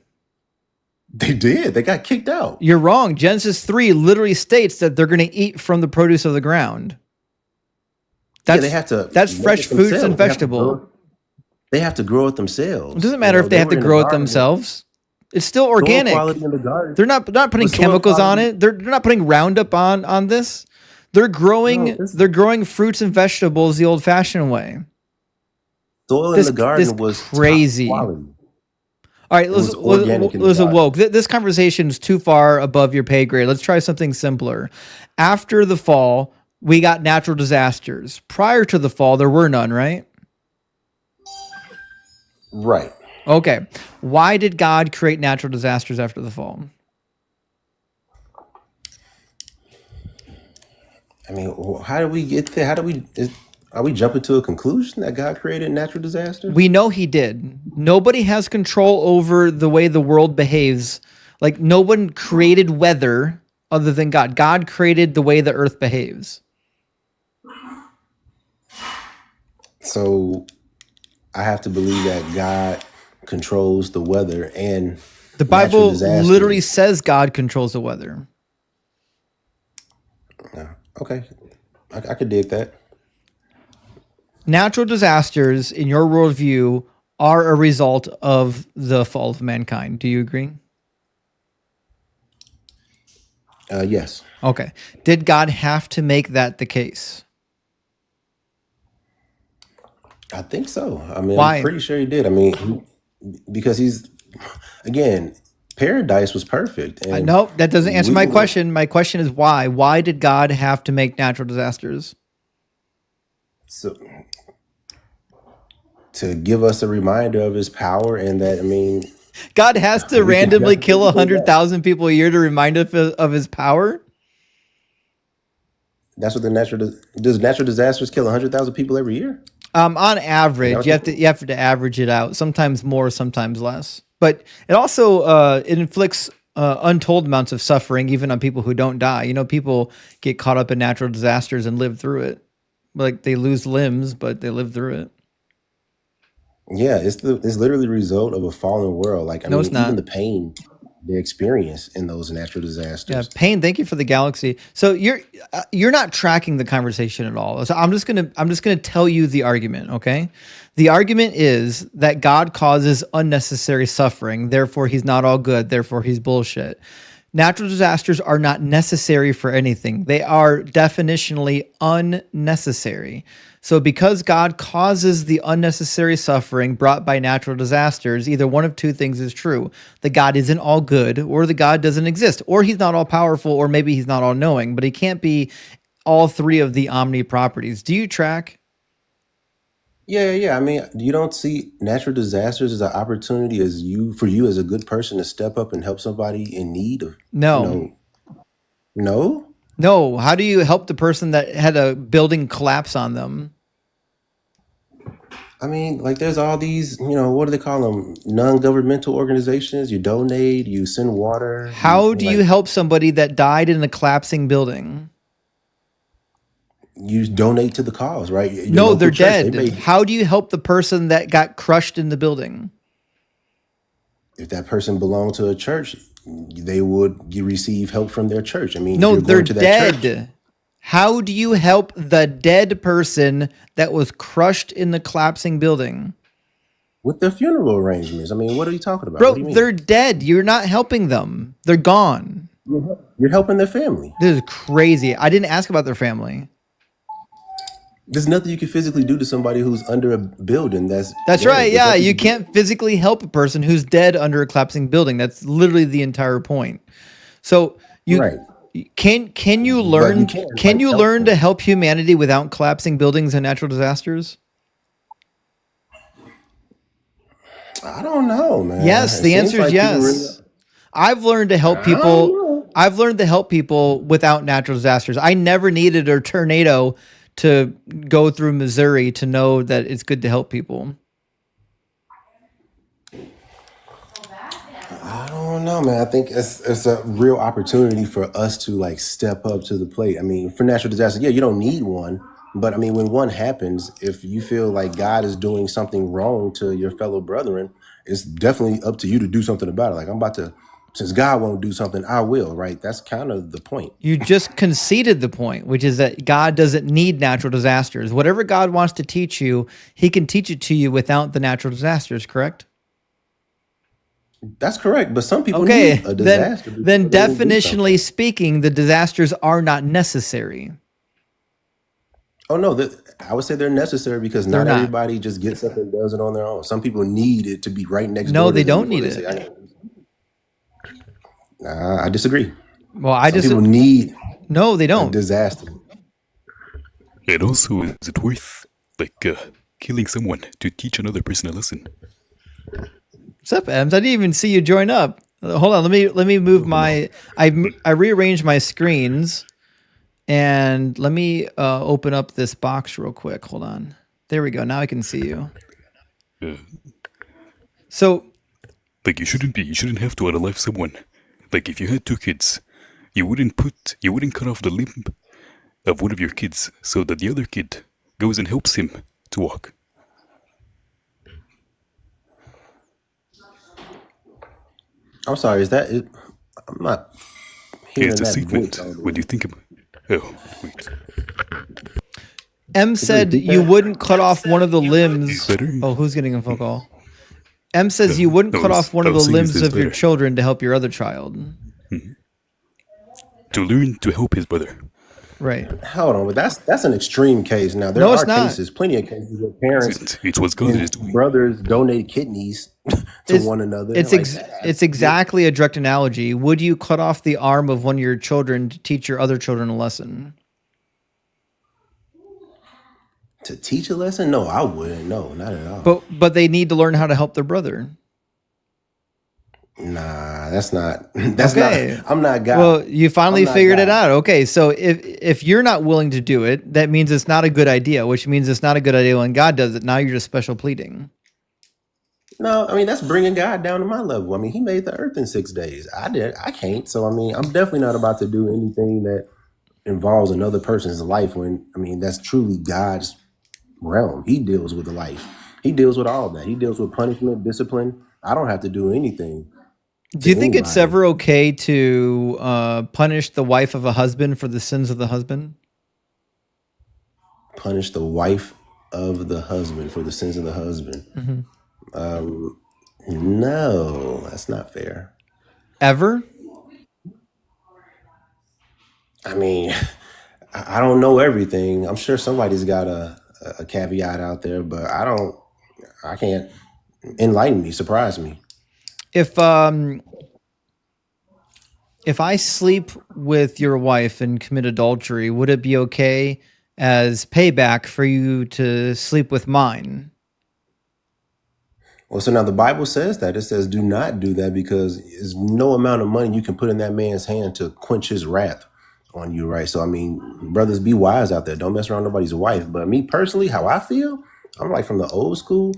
[SPEAKER 12] They did. They got kicked out.
[SPEAKER 1] You're wrong. Genesis 3 literally states that they're going to eat from the produce of the ground. That's,
[SPEAKER 12] they have to.
[SPEAKER 1] That's fresh fruits and vegetables.
[SPEAKER 12] They have to grow it themselves.
[SPEAKER 1] It doesn't matter if they have to grow it themselves. It's still organic. They're not putting chemicals on it. They're not putting Roundup on this. They're growing fruits and vegetables the old-fashioned way.
[SPEAKER 12] Soil in the garden was
[SPEAKER 1] crazy.
[SPEAKER 12] Top quality.
[SPEAKER 1] All right, listen, woke. This conversation is too far above your pay grade. Let's try something simpler. After the fall, we got natural disasters. Prior to the fall, there were none, right?
[SPEAKER 12] Right.
[SPEAKER 1] Okay. Why did God create natural disasters after the fall?
[SPEAKER 12] How do we get there? Are we jumping to a conclusion that God created natural disasters?
[SPEAKER 1] We know he did. Nobody has control over the way the world behaves. Like, no one created weather other than God. God created the way the earth behaves.
[SPEAKER 12] So I have to believe that God controls the weather and
[SPEAKER 1] the Bible literally says God controls the weather.
[SPEAKER 12] Okay. I could dig that.
[SPEAKER 1] Natural disasters, in your worldview, are a result of the fall of mankind. Do you agree?
[SPEAKER 12] Yes.
[SPEAKER 1] Okay. Did God have to make that the case?
[SPEAKER 12] I think so.
[SPEAKER 1] Why?
[SPEAKER 12] I'm pretty sure he did. Because paradise was perfect. And
[SPEAKER 1] no, that doesn't answer my question. My question is why? Why did God have to make natural disasters?
[SPEAKER 12] So, to give us a reminder of his power and that,
[SPEAKER 1] God has to randomly kill 100,000 people a year to remind us of his power?
[SPEAKER 12] That's what does natural disasters kill 100,000 people every year?
[SPEAKER 1] On average, you have to average it out. Sometimes more, sometimes less. But it also it inflicts untold amounts of suffering, even on people who don't die. You know, people get caught up in natural disasters and live through it. Like they lose limbs, but they live through it.
[SPEAKER 12] Yeah, it's literally the result of a fallen world. Like, I
[SPEAKER 1] No,
[SPEAKER 12] mean,
[SPEAKER 1] it's not.
[SPEAKER 12] even the pain they experience in those natural
[SPEAKER 1] Yeah,
[SPEAKER 12] disasters.
[SPEAKER 1] Payne, thank you for the galaxy. So you're not tracking the conversation at all. So I'm just gonna tell you the argument, okay? The argument is that God causes unnecessary suffering, therefore he's not all good, therefore he's bullshit. Natural disasters are not necessary for anything. They are definitionally unnecessary. So because God causes the unnecessary suffering brought by natural disasters, either one of two things is true. The God isn't all good, or the God doesn't exist, or he's not all powerful, or maybe he's not all knowing, but he can't be all three of the omni properties. Do you track?
[SPEAKER 12] Yeah. I mean, you don't see natural disasters as an opportunity for you as a good person to step up and help somebody in need of,
[SPEAKER 1] No.
[SPEAKER 12] No?
[SPEAKER 1] No. How do you help the person that had a building collapse on them?
[SPEAKER 12] I mean, like there's all these, what do they call them? Non-governmental organizations. You donate, you send water.
[SPEAKER 1] How do you help somebody that died in a collapsing building?
[SPEAKER 12] You donate to the cause, right? Your
[SPEAKER 1] No,
[SPEAKER 12] local
[SPEAKER 1] they're
[SPEAKER 12] church,
[SPEAKER 1] dead. How do you help the person that got crushed in the building?
[SPEAKER 12] If that person belonged to a church, they would receive help from their church. I mean,
[SPEAKER 1] no,
[SPEAKER 12] if you're
[SPEAKER 1] they're
[SPEAKER 12] going to that
[SPEAKER 1] dead.
[SPEAKER 12] church,
[SPEAKER 1] how do you help the dead person that was crushed in the collapsing building?
[SPEAKER 12] With the funeral arrangements. I mean, what are you talking about?
[SPEAKER 1] Bro,
[SPEAKER 12] What do you mean?
[SPEAKER 1] they're dead. You're not helping them. They're gone.
[SPEAKER 12] You're helping their family.
[SPEAKER 1] This is crazy. I didn't ask about their family.
[SPEAKER 12] There's nothing you can physically do to somebody who's under a building that's dead.
[SPEAKER 1] Right. Yeah, you can't physically help a person who's dead under a collapsing building. That's literally the entire point. So can you learn to help humanity without collapsing buildings and natural disasters?
[SPEAKER 12] I don't know, man.
[SPEAKER 1] Yes, the answer is yes. I've learned to help people. I've learned to help people without natural disasters. I never needed a tornado to go through Missouri to know that it's good to help people.
[SPEAKER 12] I don't know, man. I think it's a real opportunity for us to like step up to the plate. I mean, for natural disasters, you don't need one. But I mean, when one happens, if you feel like God is doing something wrong to your fellow brethren, it's definitely up to you to do something about it. Like since God won't do something, I will, right? That's kind of the point.
[SPEAKER 1] You just conceded the point, which is that God doesn't need natural disasters. Whatever God wants to teach you, he can teach it to you without the natural disasters, correct?
[SPEAKER 12] That's correct. But some people need a disaster.
[SPEAKER 1] Then definitionally speaking, the disasters are not necessary.
[SPEAKER 12] Oh, no, I would say they're necessary because not everybody just gets up and does it on their own. Some people need it to be right next door.
[SPEAKER 1] No, they don't need it.
[SPEAKER 12] I disagree.
[SPEAKER 1] Well,
[SPEAKER 12] Some people need
[SPEAKER 1] they don't.
[SPEAKER 12] A disaster.
[SPEAKER 13] And also, is it worth killing someone to teach another person a lesson?
[SPEAKER 1] What's up, Ems? I didn't even see you join up. Hold on, let me move my. I rearranged my screens, and let me open up this box real quick. Hold on. There we go. Now I can see you. So,
[SPEAKER 13] you shouldn't have to unalive someone. Like if you had two kids, you wouldn't cut off the limb of one of your kids so that the other kid goes and helps him to walk.
[SPEAKER 12] I'm sorry, is that it? I'm not hearing
[SPEAKER 13] it's a
[SPEAKER 12] that
[SPEAKER 13] statement.
[SPEAKER 12] voice.
[SPEAKER 13] When you think about wait.
[SPEAKER 1] M said you wouldn't cut off one of the limbs. Oh, who's getting a phone call? M says you wouldn't cut off one of the limbs of your children to help your other child.
[SPEAKER 13] Mm-hmm. To learn to help his brother.
[SPEAKER 1] Right.
[SPEAKER 12] Hold on, but that's an extreme case. Now there are cases, plenty of cases where parents,
[SPEAKER 13] it's what God is doing.
[SPEAKER 12] Brothers donate kidneys to one another.
[SPEAKER 1] It's exactly a direct analogy. Would you cut off the arm of one of your children to teach your other children a lesson?
[SPEAKER 12] To teach a lesson? No, I wouldn't. No, not at all.
[SPEAKER 1] But they need to learn how to help their brother.
[SPEAKER 12] Nah, that's not. I'm not God.
[SPEAKER 1] Well, you finally figured it out. Okay, so if you're not willing to do it, that means it's not a good idea. Which means it's not a good idea when God does it. Now you're just special pleading.
[SPEAKER 12] No, I mean that's bringing God down to my level. I mean, He made the earth in 6 days. I can't. So I mean, I'm definitely not about to do anything that involves another person's life. When I mean, that's truly God's realm. He deals with the life. He deals with all that. He deals with punishment, discipline. I don't have to do anything
[SPEAKER 1] Do
[SPEAKER 12] to
[SPEAKER 1] you think it's
[SPEAKER 12] anybody.
[SPEAKER 1] ever okay to punish the wife of a husband for the sins of the husband?
[SPEAKER 12] Punish the wife of the husband for the sins of the husband. No, that's not fair.
[SPEAKER 1] Ever?
[SPEAKER 12] I mean, I don't know everything. I'm sure somebody's got a caveat out there, but I can't. Enlighten me, surprise me.
[SPEAKER 1] If I sleep with your wife and commit adultery, would it be okay as payback for you to sleep with mine?
[SPEAKER 12] Well, so now the Bible says that. It says, do not do that because there's no amount of money you can put in that man's hand to quench his wrath on you, right? So, I mean, brothers, be wise out there. Don't mess around nobody's wife. But me personally, how I feel, I'm like from the old school.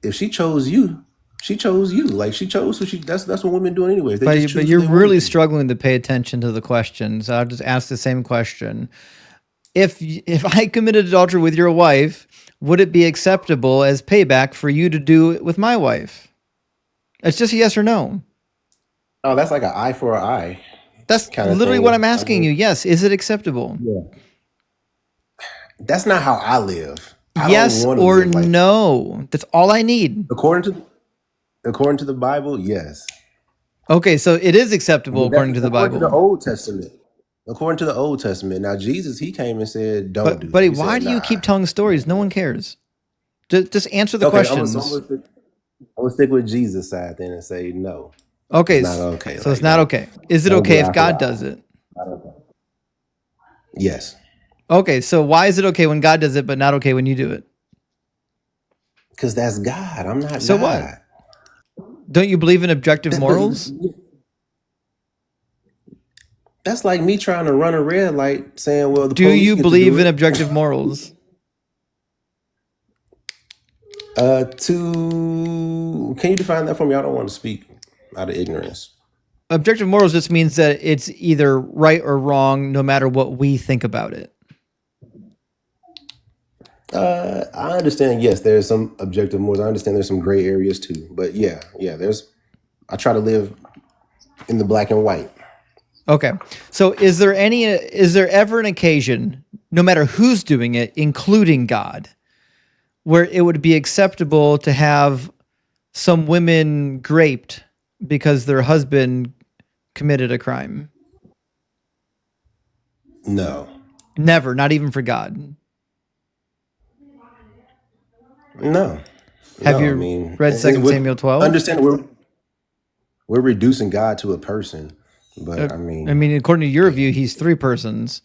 [SPEAKER 12] If she chose you, she chose you. Like she chose who that's what women do anyways. They just choose
[SPEAKER 1] But
[SPEAKER 12] who
[SPEAKER 1] you're
[SPEAKER 12] they want
[SPEAKER 1] really
[SPEAKER 12] to.
[SPEAKER 1] struggling to pay attention to the questions. I'll just ask the same question. If I committed adultery with your wife, would it be acceptable as payback for you to do it with my wife? It's just a yes or no.
[SPEAKER 12] Oh, that's like an eye for an eye.
[SPEAKER 1] That's
[SPEAKER 12] Kind of
[SPEAKER 1] literally
[SPEAKER 12] thing.
[SPEAKER 1] what I'm asking you. Yes, is it acceptable?
[SPEAKER 12] Yeah. That's not how I live. I
[SPEAKER 1] Yes
[SPEAKER 12] don't want to
[SPEAKER 1] or
[SPEAKER 12] live like
[SPEAKER 1] no. That's all I need.
[SPEAKER 12] according to the Bible, yes.
[SPEAKER 1] Okay, so it is
[SPEAKER 12] I
[SPEAKER 1] acceptable
[SPEAKER 12] mean, that's
[SPEAKER 1] according to the
[SPEAKER 12] according to the
[SPEAKER 1] Bible.
[SPEAKER 12] Old Testament. According to the Old Testament. Now, Jesus, he came and said, don't
[SPEAKER 1] But
[SPEAKER 12] do that.
[SPEAKER 1] buddy,
[SPEAKER 12] He
[SPEAKER 1] why
[SPEAKER 12] said,
[SPEAKER 1] do you
[SPEAKER 12] nah.
[SPEAKER 1] keep telling stories? No one cares. Just answer the
[SPEAKER 12] Okay,
[SPEAKER 1] questions.
[SPEAKER 12] I'm gonna stick with Jesus' side then and say no.
[SPEAKER 1] Okay,
[SPEAKER 12] It's not okay.
[SPEAKER 1] so it's
[SPEAKER 12] Like,
[SPEAKER 1] not okay. Is it
[SPEAKER 12] don't do
[SPEAKER 1] okay if
[SPEAKER 12] eye for
[SPEAKER 1] God
[SPEAKER 12] eye.
[SPEAKER 1] does it?
[SPEAKER 12] Not okay. Yes.
[SPEAKER 1] Okay, so why is it okay when God does it, but not okay when you do it?
[SPEAKER 12] Because that's God. I'm not
[SPEAKER 1] So
[SPEAKER 12] God.
[SPEAKER 1] what? Don't you believe in objective morals?
[SPEAKER 12] That's like me trying to run a red light saying, well, the
[SPEAKER 1] Do
[SPEAKER 12] police
[SPEAKER 1] you
[SPEAKER 12] get to do
[SPEAKER 1] believe in
[SPEAKER 12] it.
[SPEAKER 1] objective morals?
[SPEAKER 12] Can you define that for me? I don't want to speak out of ignorance.
[SPEAKER 1] Objective morals just means that it's either right or wrong, no matter what we think about it.
[SPEAKER 12] I understand. Yes, there's some objective morals. I understand there's some gray areas too. But yeah, I try to live in the black and white.
[SPEAKER 1] Okay. So is there ever an occasion, no matter who's doing it, including God, where it would be acceptable to have some women raped because their husband committed a crime?
[SPEAKER 12] No.
[SPEAKER 1] Never, not even for God.
[SPEAKER 12] No.
[SPEAKER 1] Have
[SPEAKER 12] No,
[SPEAKER 1] you
[SPEAKER 12] I mean,
[SPEAKER 1] read 2 Samuel 12?
[SPEAKER 12] Understand we're reducing God to a person, but I mean,
[SPEAKER 1] according to your view, he's three persons.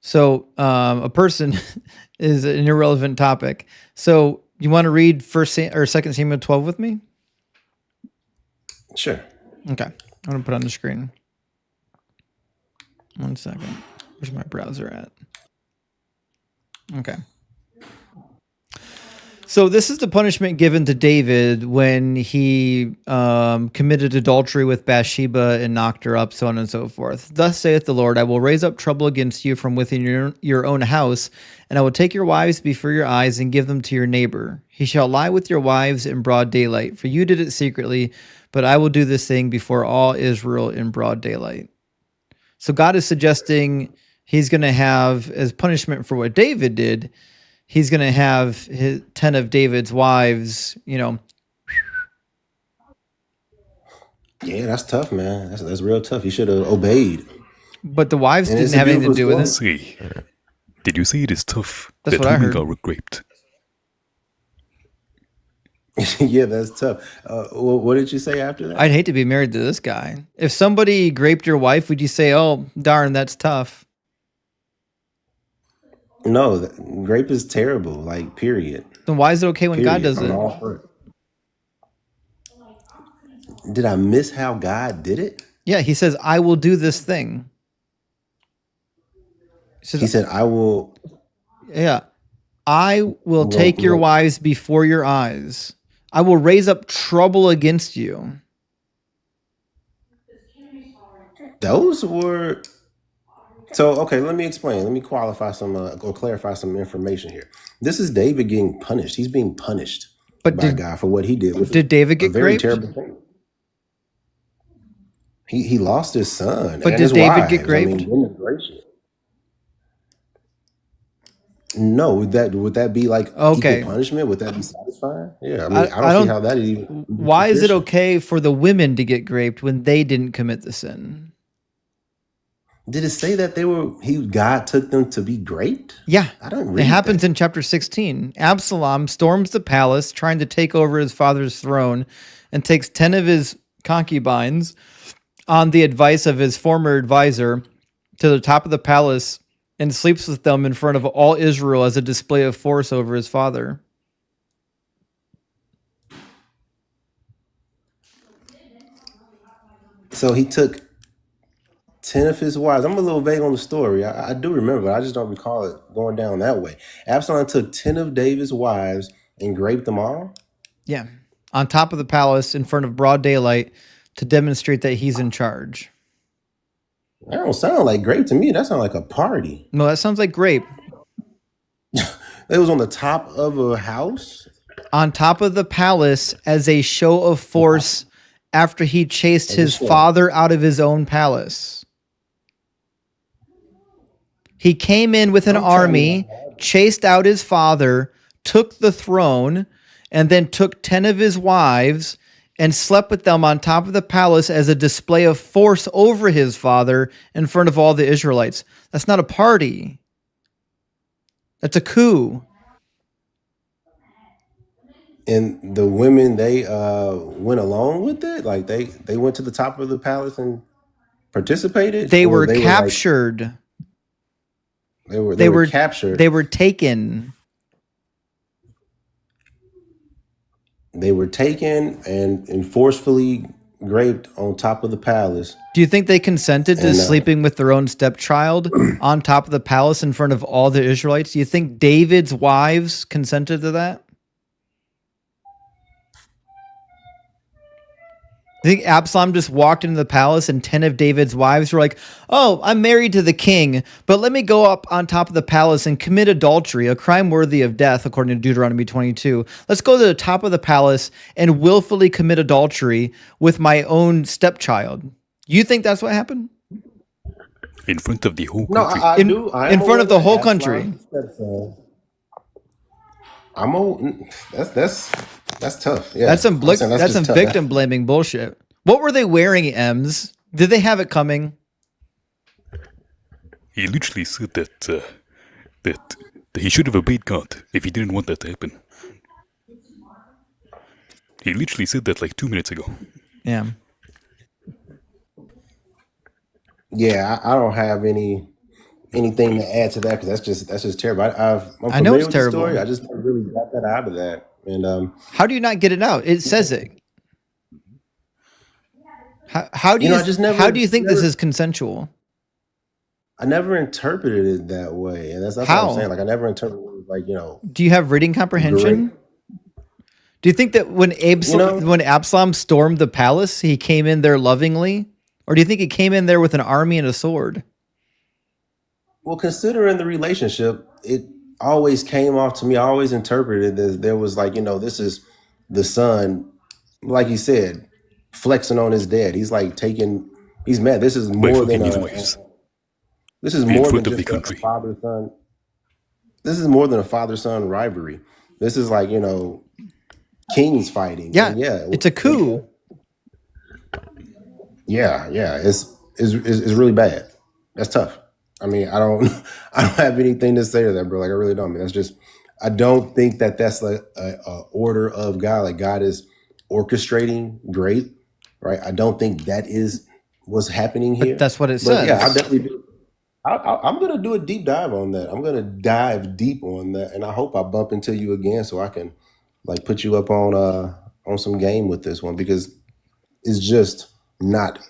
[SPEAKER 1] So a person is an irrelevant topic. So you want to read 2 Samuel 12 with me?
[SPEAKER 12] sure.
[SPEAKER 1] Okay. I'm going to put it on the screen. 1 second. Where's my browser at? Okay. So this is the punishment given to David when he committed adultery with Bathsheba and knocked her up, so on and so forth. Thus saith the Lord, I will raise up trouble against you from within your own house, and I will take your wives before your eyes and give them to your neighbor. He shall lie with your wives in broad daylight, for you did it secretly, but I will do this thing before all Israel in broad daylight. So God is suggesting he's going to have, as punishment for what David did, he's going to have 10 of David's wives,
[SPEAKER 12] Yeah, that's tough, man. That's real tough. He should have obeyed.
[SPEAKER 1] But the wives
[SPEAKER 12] And it's
[SPEAKER 1] didn't
[SPEAKER 12] a
[SPEAKER 1] have anything to do
[SPEAKER 12] beautiful
[SPEAKER 1] with it.
[SPEAKER 13] See, did you say it is tough
[SPEAKER 1] That's
[SPEAKER 13] that
[SPEAKER 1] what I
[SPEAKER 13] women
[SPEAKER 1] heard.
[SPEAKER 13] are raped?
[SPEAKER 12] Yeah, that's tough. What did you say after that?
[SPEAKER 1] I'd hate to be married to this guy. If somebody raped your wife, would you say, oh, darn, that's tough?
[SPEAKER 12] No, grape is terrible. Like, period.
[SPEAKER 1] Then why is it okay when God does
[SPEAKER 12] I'm
[SPEAKER 1] it?
[SPEAKER 12] all for it. Did I miss how God did it?
[SPEAKER 1] Yeah, he says, I will do this thing.
[SPEAKER 12] He said, I will.
[SPEAKER 1] Yeah. I will take your wives before your eyes. I will raise up trouble against you.
[SPEAKER 12] Those were so okay. Let me explain. Let me qualify some or clarify some information here. This is David getting punished. He's being punished by God for what he did.
[SPEAKER 1] Did David get
[SPEAKER 12] a very
[SPEAKER 1] graped?
[SPEAKER 12] terrible thing. He lost his son,
[SPEAKER 1] but
[SPEAKER 12] and
[SPEAKER 1] did
[SPEAKER 12] his
[SPEAKER 1] David
[SPEAKER 12] wives.
[SPEAKER 1] get graped?
[SPEAKER 12] I mean, goodness gracious. No, would that be like
[SPEAKER 1] Okay.
[SPEAKER 12] equal punishment? Would that be satisfying? Yeah, I mean, I don't see how that is even.
[SPEAKER 1] Why is it
[SPEAKER 12] sufficient.
[SPEAKER 1] okay for the women to get graped when they didn't commit the sin?
[SPEAKER 12] Did it say that God took them to be graped?
[SPEAKER 1] Yeah,
[SPEAKER 12] I don't read
[SPEAKER 1] it happens
[SPEAKER 12] that.
[SPEAKER 1] in chapter 16. Absalom storms the palace, trying to take over his father's throne, and takes 10 of his concubines on the advice of his former advisor to the top of the palace and sleeps with them in front of all Israel as a display of force over his father.
[SPEAKER 12] So he took 10 of his wives. I'm a little vague on the story. I do remember, but I just don't recall it going down that way. Absalom took 10 of David's wives and raped them all?
[SPEAKER 1] Yeah, on top of the palace in front of broad daylight to demonstrate that he's in charge.
[SPEAKER 12] That don't sound like grape to me. That sounds like a party.
[SPEAKER 1] No, that sounds like grape.
[SPEAKER 12] It was on the top of a house?
[SPEAKER 1] On top of the palace as a show of force after he chased his father out of his own palace. He came in with an army, chased out his father, took the throne, and then took 10 of his wives and slept with them on top of the palace as a display of force over his father in front of all the Israelites. That's not a party. That's a coup.
[SPEAKER 12] And the women, they went along with it? Like they went to the top of the palace and participated?
[SPEAKER 1] They
[SPEAKER 12] Or
[SPEAKER 1] were
[SPEAKER 12] they
[SPEAKER 1] captured.
[SPEAKER 12] They were captured.
[SPEAKER 1] They were taken.
[SPEAKER 12] They were taken and forcefully raped on top of the palace.
[SPEAKER 1] Do you think they consented to sleeping with their own stepchild on top of the palace in front of all the Israelites? Do you think David's wives consented to that? I think Absalom just walked into the palace and 10 of David's wives were like, oh, I'm married to the king, but let me go up on top of the palace and commit adultery, a crime worthy of death, according to Deuteronomy 22. Let's go to the top of the palace and willfully commit adultery with my own stepchild. You think that's what happened?
[SPEAKER 13] In front of the whole
[SPEAKER 12] No,
[SPEAKER 13] country.
[SPEAKER 12] I do. I
[SPEAKER 1] in
[SPEAKER 12] am
[SPEAKER 1] front of the
[SPEAKER 12] aware
[SPEAKER 1] whole
[SPEAKER 12] that
[SPEAKER 1] country.
[SPEAKER 12] That's tough. Yeah,
[SPEAKER 1] That's some
[SPEAKER 12] that's
[SPEAKER 1] some
[SPEAKER 12] tough.
[SPEAKER 1] victim blaming bullshit. What were they wearing, Ems? Did they have it coming?
[SPEAKER 13] He literally said that he should have obeyed God if he didn't want that to happen. He literally said that like 2 minutes ago.
[SPEAKER 1] Yeah.
[SPEAKER 12] Yeah, I don't have anything to add to that because that's just terrible. I'm
[SPEAKER 1] I know
[SPEAKER 12] familiar
[SPEAKER 1] it's
[SPEAKER 12] with
[SPEAKER 1] terrible.
[SPEAKER 12] the story. I just never really got that out of that. And
[SPEAKER 1] how do you not get it out? It says it. How do you think this is consensual?
[SPEAKER 12] I never interpreted it that way, and that's what I'm saying. Like I never interpreted it like
[SPEAKER 1] Do you have reading comprehension? Do you think that when Absalom stormed the palace, he came in there lovingly, or do you think he came in there with an army and a sword?
[SPEAKER 12] Well, considering the relationship, it always came off to me. I always interpreted as there was like this is the son, like he said, flexing on his dad. He's like he's mad. This is more than this is more than just a father-son. This is more than a father-son rivalry. This is like kings fighting.
[SPEAKER 1] Yeah,
[SPEAKER 12] yeah,
[SPEAKER 1] it's a coup.
[SPEAKER 12] Yeah, it's really bad. That's tough. I mean, I don't have anything to say to that, bro. Like I really don't. I mean, that's just. I don't think that's like a order of God. Like God is orchestrating great, right? I don't think that is what's happening here.
[SPEAKER 1] But that's what it says.
[SPEAKER 12] Yeah, I definitely do. I'm gonna do a deep dive on that. I'm gonna dive deep on that, and I hope I bump into you again so I can like put you up on some game with this one because it's just not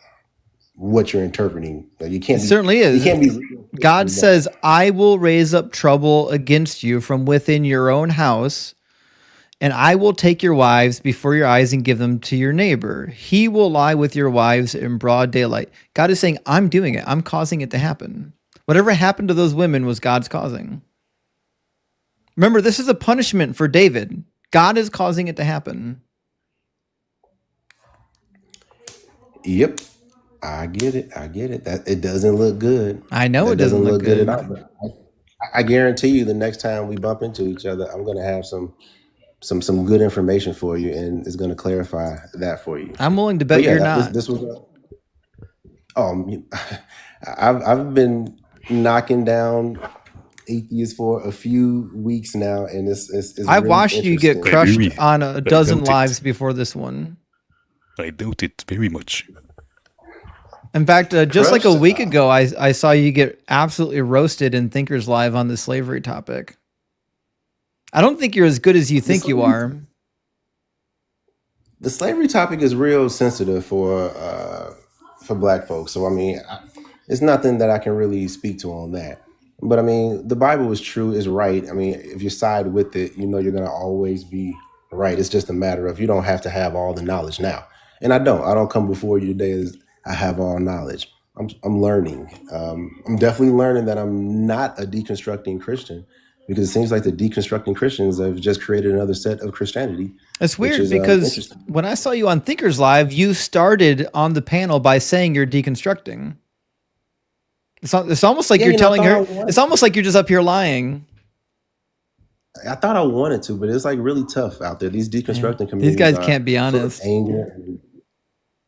[SPEAKER 12] what you're interpreting. Like you can't.
[SPEAKER 1] It certainly is.
[SPEAKER 12] You can't be.
[SPEAKER 1] God says, "I will raise up trouble against you from within your own house, And I will take your wives before your eyes and give them to your neighbor. He will lie with your wives in broad daylight. God is saying, I'm doing it. I'm causing it to happen. Whatever happened to those women was God's causing. Remember, this is a punishment for David. God is causing it to happen.
[SPEAKER 12] Yep. I get it. That it doesn't look good.
[SPEAKER 1] I know
[SPEAKER 12] That
[SPEAKER 1] it doesn't look
[SPEAKER 12] good
[SPEAKER 1] good.
[SPEAKER 12] at all. But I guarantee you, the next time we bump into each other, I'm going to have some good information for you, and it's going to clarify that for you.
[SPEAKER 1] I'm willing to bet you're not.
[SPEAKER 12] This was. I've been knocking down atheists for a few weeks now, and it's
[SPEAKER 1] I've
[SPEAKER 12] really
[SPEAKER 1] watched you get crushed
[SPEAKER 13] agree.
[SPEAKER 1] on a dozen
[SPEAKER 13] doubt it.
[SPEAKER 1] lives before this one.
[SPEAKER 13] I doubt it very much.
[SPEAKER 1] In fact, just like a
[SPEAKER 12] Crushed?
[SPEAKER 1] week ago, I saw you get absolutely roasted in Thinkers Live on the slavery topic. I don't think you're as good as you think you are.
[SPEAKER 12] The slavery topic is real sensitive for Black folks. So I mean, it's nothing that I can really speak to on that. But I mean, the Bible is true, is right. I mean, if you side with it, you know you're gonna always be right. It's just a matter of you don't have to have all the knowledge now. And I don't come before you today as I have all knowledge. I'm learning. I'm definitely learning that I'm not a deconstructing Christian, because it seems like the deconstructing Christians have just created another set of Christianity.
[SPEAKER 1] It's
[SPEAKER 12] which
[SPEAKER 1] weird
[SPEAKER 12] is,
[SPEAKER 1] because
[SPEAKER 12] interesting.
[SPEAKER 1] when I saw you on Thinkers Live, you started on the panel by saying you're deconstructing. It's almost like
[SPEAKER 12] Yeah,
[SPEAKER 1] you're
[SPEAKER 12] you know, I
[SPEAKER 1] telling
[SPEAKER 12] thought
[SPEAKER 1] her.
[SPEAKER 12] I was.
[SPEAKER 1] It's almost like you're just up here lying.
[SPEAKER 12] I thought I wanted to, but it's like really tough out there. These deconstructing communities,
[SPEAKER 1] These guys
[SPEAKER 12] are
[SPEAKER 1] can't be
[SPEAKER 12] full of
[SPEAKER 1] honest.
[SPEAKER 12] anger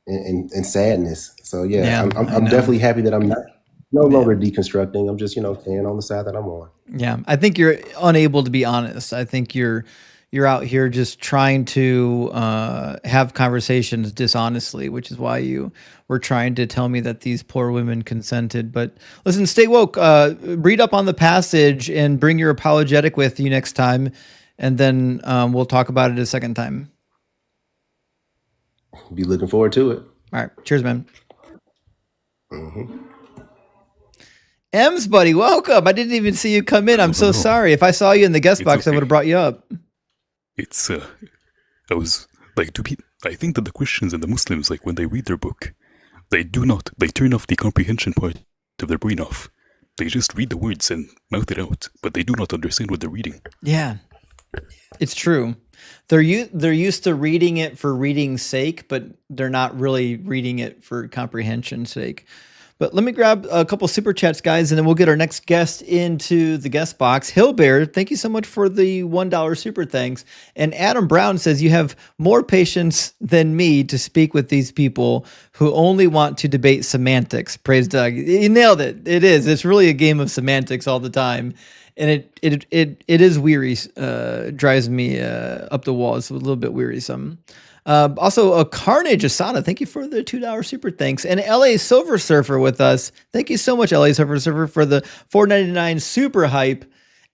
[SPEAKER 12] and sadness. So yeah,
[SPEAKER 1] Yeah,
[SPEAKER 12] I'm
[SPEAKER 1] I know.
[SPEAKER 12] definitely happy that I'm no
[SPEAKER 1] Yeah.
[SPEAKER 12] longer deconstructing. I'm just staying on the side that I'm on.
[SPEAKER 1] Yeah, I think you're unable to be honest. I think you're out here just trying to have conversations dishonestly, which is why you were trying to tell me that these poor women consented. But listen, stay woke. Read up on the passage and bring your apologetic with you next time, and then we'll talk about it a second time.
[SPEAKER 12] Be looking forward to it.
[SPEAKER 1] All right, cheers, man. Ems, buddy, welcome. I didn't even see you come in. I'm so sorry. If I saw you in the guest
[SPEAKER 13] It's
[SPEAKER 1] box, I
[SPEAKER 13] okay.
[SPEAKER 1] would have brought you up.
[SPEAKER 13] It's I was like, I think that the Christians and the Muslims, like when they read their book, they turn off the comprehension part of their brain off. They just read the words and mouth it out, but they do not understand what they're reading.
[SPEAKER 1] Yeah, it's true. They're used to reading it for reading's sake, but they're not really reading it for comprehension's sake. But let me grab a couple super chats, guys, and then we'll get our next guest into the guest box. Hillbear, thank you so much for the $1 super thanks. And Adam Brown says, you have more patience than me to speak with these people who only want to debate semantics. Praise Doug. You nailed it. It is. It's really a game of semantics all the time. And it is weary, drives me up the wall. It's a little bit wearisome. Also, a Carnage Asana, thank you for the $2 super thanks. And LA Silver Surfer with us. Thank you so much, LA Silver Surfer, for the $4.99 super hype.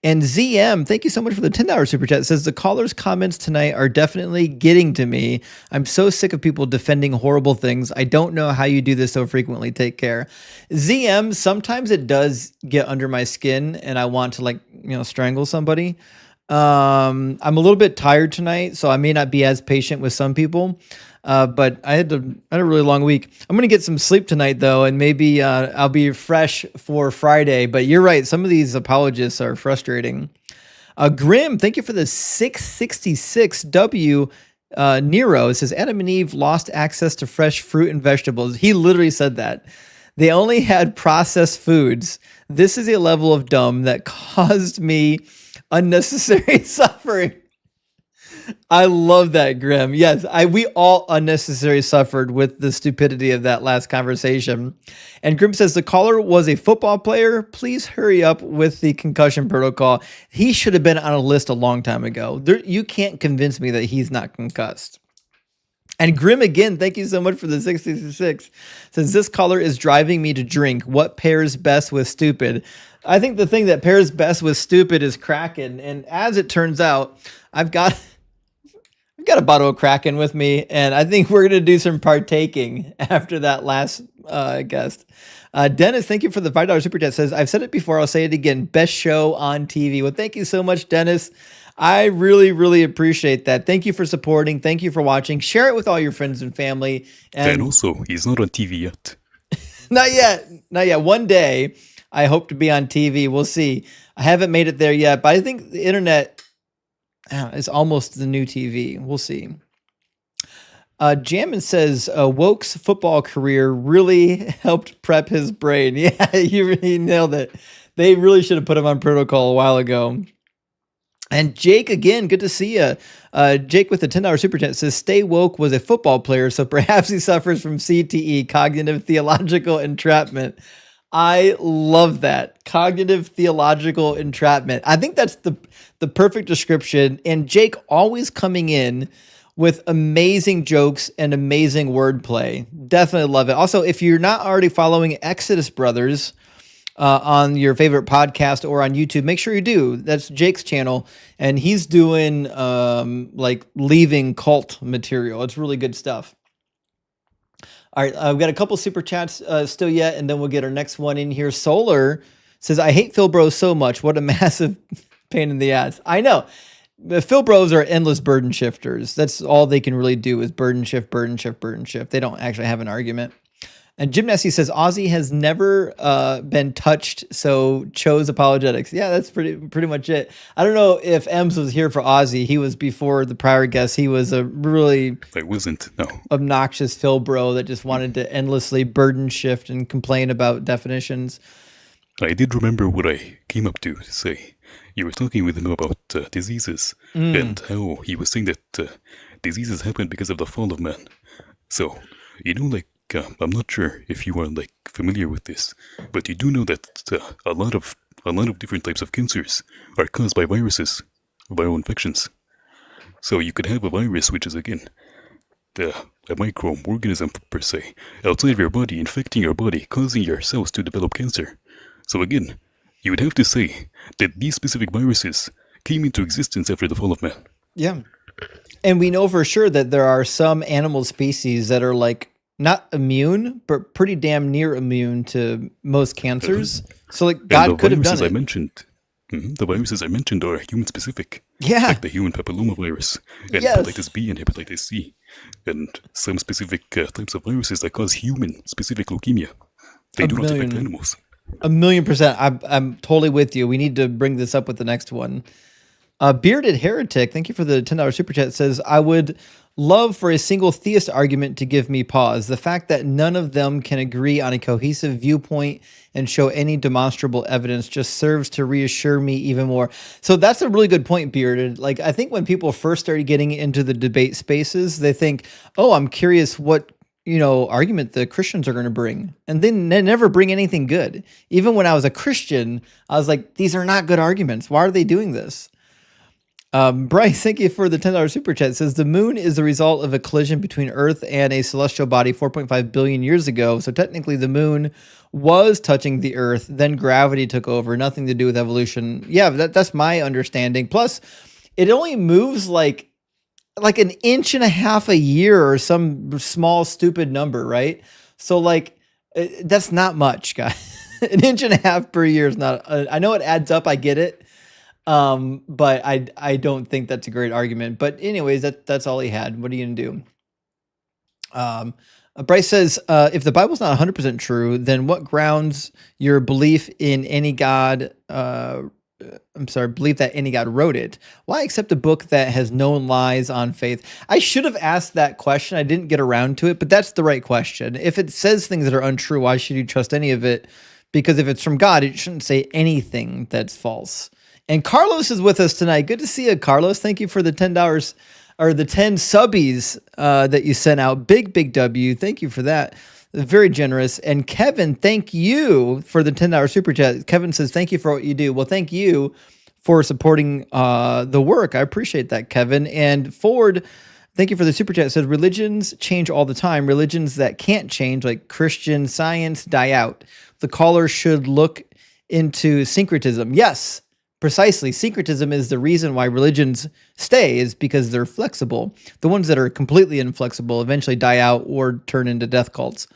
[SPEAKER 1] And ZM, thank you so much for the $10 super chat. It says the caller's comments tonight are definitely getting to me. I'm so sick of people defending horrible things. I don't know how you do this so frequently. Take care. ZM, sometimes it does get under my skin and I want to strangle somebody. I'm a little bit tired tonight, so I may not be as patient with some people. But I had a really long week. I'm going to get some sleep tonight, though, and maybe I'll be fresh for Friday. But you're right. Some of these apologists are frustrating. Grim, thank you for the 666W. Nero says, Adam and Eve lost access to fresh fruit and vegetables. He literally said that. They only had processed foods. This is a level of dumb that caused me unnecessary suffering. I love that, Grim. Yes, we all unnecessarily suffered with the stupidity of that last conversation. And Grim says the caller was a football player. Please hurry up with the concussion protocol. He should have been on a list a long time ago. You can't convince me that he's not concussed. And Grim again, thank you so much for the 666. Says this caller is driving me to drink. What pairs best with stupid? I think the thing that pairs best with stupid is Kraken. And as it turns out, I've got a bottle of Kraken with me, and I think we're going to do some partaking after that last guest. Dennis, thank you for the $5 super chat. Says, I've said it before, I'll say it again. Best show on TV. Well, thank you so much, Dennis. I really, really appreciate that. Thank you for supporting. Thank you for watching. Share it with all your friends and family.
[SPEAKER 13] And also, he's not on TV yet.
[SPEAKER 1] Not yet. Not yet. One day, I hope to be on TV. We'll see. I haven't made it there yet, but I think the internet is almost the new TV. We'll see. Jammin says, Woke's football career really helped prep his brain. Yeah, you really nailed it. They really should have put him on protocol a while ago. And Jake, again, good to see you. Jake with the $10 super chat says, Stay Woke was a football player, so perhaps he suffers from CTE, cognitive theological entrapment. I love that. Cognitive theological entrapment. I think that's the perfect description. And Jake always coming in with amazing jokes and amazing wordplay. Definitely love it. Also, if you're not already following Exodus Brothers on your favorite podcast or on YouTube, make sure you do. That's Jake's channel, and he's doing like leaving cult material. It's really good stuff. All right, we've got a couple super chats still yet, and then we'll get our next one in here. Solar says, I hate Phil Bros so much. What a massive pain in the ass. I know. The Phil Bros are endless burden shifters. That's all they can really do is burden shift, burden shift, burden shift. They don't actually have an argument. And Jim Nessie says, Ozzy has never been touched, so chose apologetics. Yeah, that's pretty much it. I don't know if Ems was here for Ozzy. He was before the prior guest. He was a really obnoxious Phil Bro that just wanted to endlessly burden shift and complain about definitions.
[SPEAKER 13] I did remember what I came up to say. You were talking with him about diseases and how he was saying that diseases happen because of the fall of man. So, like, I'm not sure if you are like familiar with this, but you do know that a lot of different types of cancers are caused by viruses, viral infections. So you could have a virus, which is again a microorganism per se, outside of your body, infecting your body, causing your cells to develop cancer. So again, you would have to say that these specific viruses came into existence after the fall of man.
[SPEAKER 1] Yeah. And we know for sure that there are some animal species that are like not immune, but pretty damn near immune to most cancers. So like God could have done it.
[SPEAKER 13] The viruses I mentioned are human specific.
[SPEAKER 1] Yeah.
[SPEAKER 13] Like the human papillomavirus and hepatitis B and hepatitis C. And some specific types of viruses that cause human specific leukemia. They do not affect animals.
[SPEAKER 1] 1,000,000%. I'm totally with you. We need to bring this up with the next one. Bearded Heretic, thank you for the $10 super chat, says, I would love for a single theist argument to give me pause. The fact that none of them can agree on a cohesive viewpoint and show any demonstrable evidence just serves to reassure me even more. So that's a really good point, Bearded. Like, I think when people first started getting into the debate spaces, they think, oh, I'm curious what argument the Christians are going to bring. And then they never bring anything good. Even when I was a Christian, I was like, these are not good arguments. Why are they doing this? Bryce, thank you for the $10 super chat. It says the moon is the result of a collision between Earth and a celestial body 4.5 billion years ago. So technically the moon was touching the Earth, then gravity took over, nothing to do with evolution. Yeah, that's my understanding. Plus, it only moves like an inch and a half a year or some small stupid number, right? So like that's not much, guys. An inch and a half per year is not. I know it adds up. I get it, but I don't think that's a great argument. But anyways, that's all he had. What are you gonna do? Bryce says, if the Bible's not 100% true, then what grounds your belief in any God? Believe that any God wrote it. Why accept a book that has known lies on faith? I should have asked that question. I didn't get around to it, but that's the right question. If it says things that are untrue, why should you trust any of it? Because if it's from God, it shouldn't say anything that's false. And Carlos is with us tonight. Good to see you, Carlos. Thank you for the $10 or the 10 subbies that you sent out. Big W. Thank you for that. Very generous. And Kevin, thank you for the $10 super chat. Kevin says, thank you for what you do. Well, thank you for supporting the work. I appreciate that, Kevin. And Ford, thank you for the super chat. It says, religions change all the time. Religions that can't change, like Christian Science, die out. The caller should look into syncretism. Yes, precisely. Syncretism is the reason why religions stay, is because they're flexible. The ones that are completely inflexible eventually die out or turn into death cults.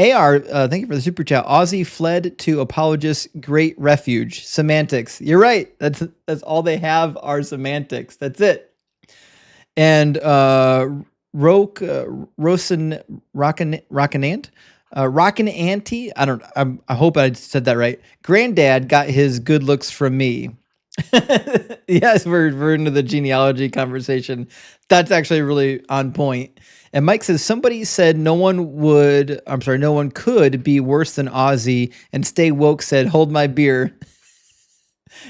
[SPEAKER 1] AR, thank you for the super chat. Aussie fled to apologists' great refuge. Semantics. You're right. That's all they have are semantics. That's it. And Rockinant, Rockin' Auntie. I hope I said that right. Granddad got his good looks from me. Yes, we're into the genealogy conversation. That's actually really on point. And Mike says somebody said no one could be worse than Ozzy, and Stay Woke said hold my beer.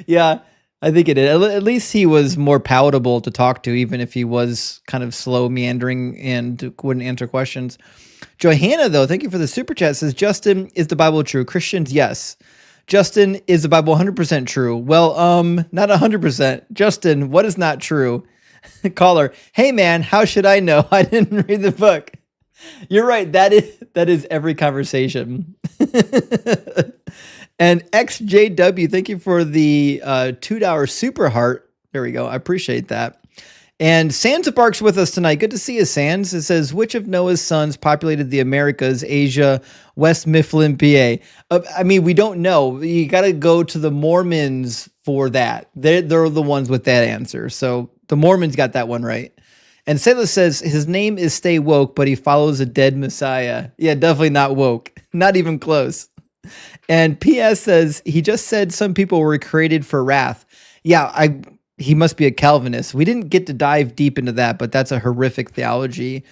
[SPEAKER 1] Yeah, I think it is. At least he was more palatable to talk to, even if he was kind of slow, meandering, and wouldn't answer questions. Johanna, though, thank you for the super chat, says, Justin, is the Bible true? Christians, yes. Justin, is the Bible 100% true? Well, not 100%. Justin, what is not true? Caller, hey man, how should I know? I didn't read the book. You're right. That is every conversation. And XJW, thank you for the $2 super heart. There we go. I appreciate that. And Sansa Park's with us tonight. Good to see you, Sans. It says, which of Noah's sons populated the Americas, Asia, West Mifflin, PA? I mean, we don't know. You got to go to the Mormons for that. They're the ones with that answer. So the Mormons got that one right. And Silas says his name is Stay Woke, but he follows a dead Messiah. Yeah, definitely not woke. Not even close. And PS says he just said some people were created for wrath. Yeah, he must be a Calvinist. We didn't get to dive deep into that, but that's a horrific theology.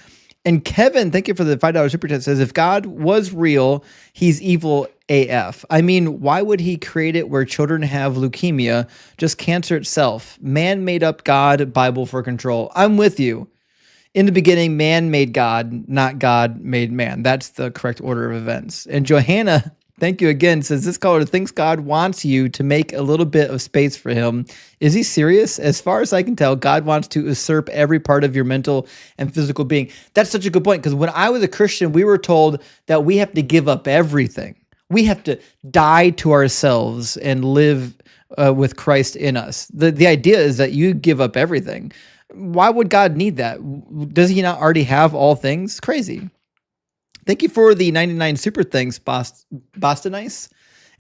[SPEAKER 1] And Kevin, thank you for the $5 super chat, says if God was real, he's evil AF. I mean, why would he create it where children have leukemia, just cancer itself? Man made up God, Bible for control. I'm with you. In the beginning, man made God, not God made man. That's the correct order of events. And Johanna, thank you again, says this caller thinks God wants you to make a little bit of space for him. Is he serious? As far as I can tell, God wants to usurp every part of your mental and physical being. That's such a good point, because when I was a Christian, we were told that we have to give up everything. We have to die to ourselves and live with Christ in us. The idea is that you give up everything. Why would God need that? Does he not already have all things? Crazy. Thank you for the 99 super thanks, Bostonice.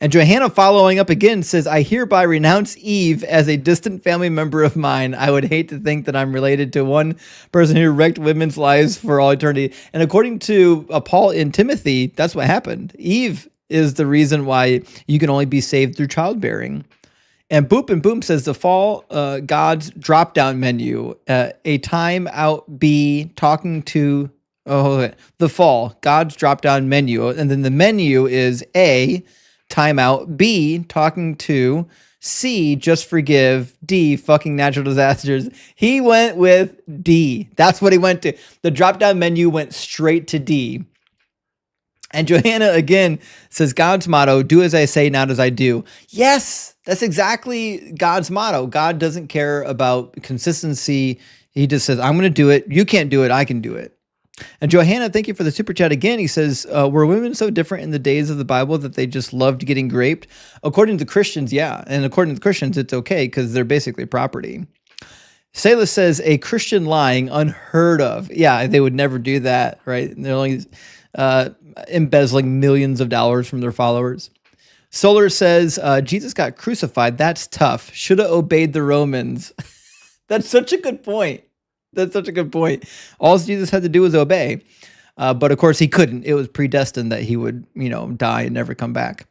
[SPEAKER 1] And Johanna following up again says, I hereby renounce Eve as a distant family member of mine. I would hate to think that I'm related to one person who wrecked women's lives for all eternity. And according to Paul in Timothy, that's what happened. Eve is the reason why you can only be saved through childbearing. And Boop and Boom says the fall, God's drop-down menu, a time out B talking to, the fall, God's drop-down menu. And then the menu is A, timeout, B, talking to, C, just forgive, D, fucking natural disasters. He went with D. That's what he went to. The drop-down menu went straight to D. And Johanna again says God's motto, do as I say, not as I do. Yes, that's exactly God's motto. God doesn't care about consistency. He just says, I'm going to do it. You can't do it. I can do it. And Johanna, thank you for the super chat again. He says, were women so different in the days of the Bible that they just loved getting raped? According to Christians, yeah. And according to Christians, it's okay because they're basically property. Salas says, a Christian lying unheard of. Yeah, they would never do that, right? They're only embezzling millions of dollars from their followers. Solar says, Jesus got crucified. That's tough. Should have obeyed the Romans. That's such a good point. That's such a good point. All Jesus had to do was obey. But of course he couldn't. It was predestined that he would, die and never come back.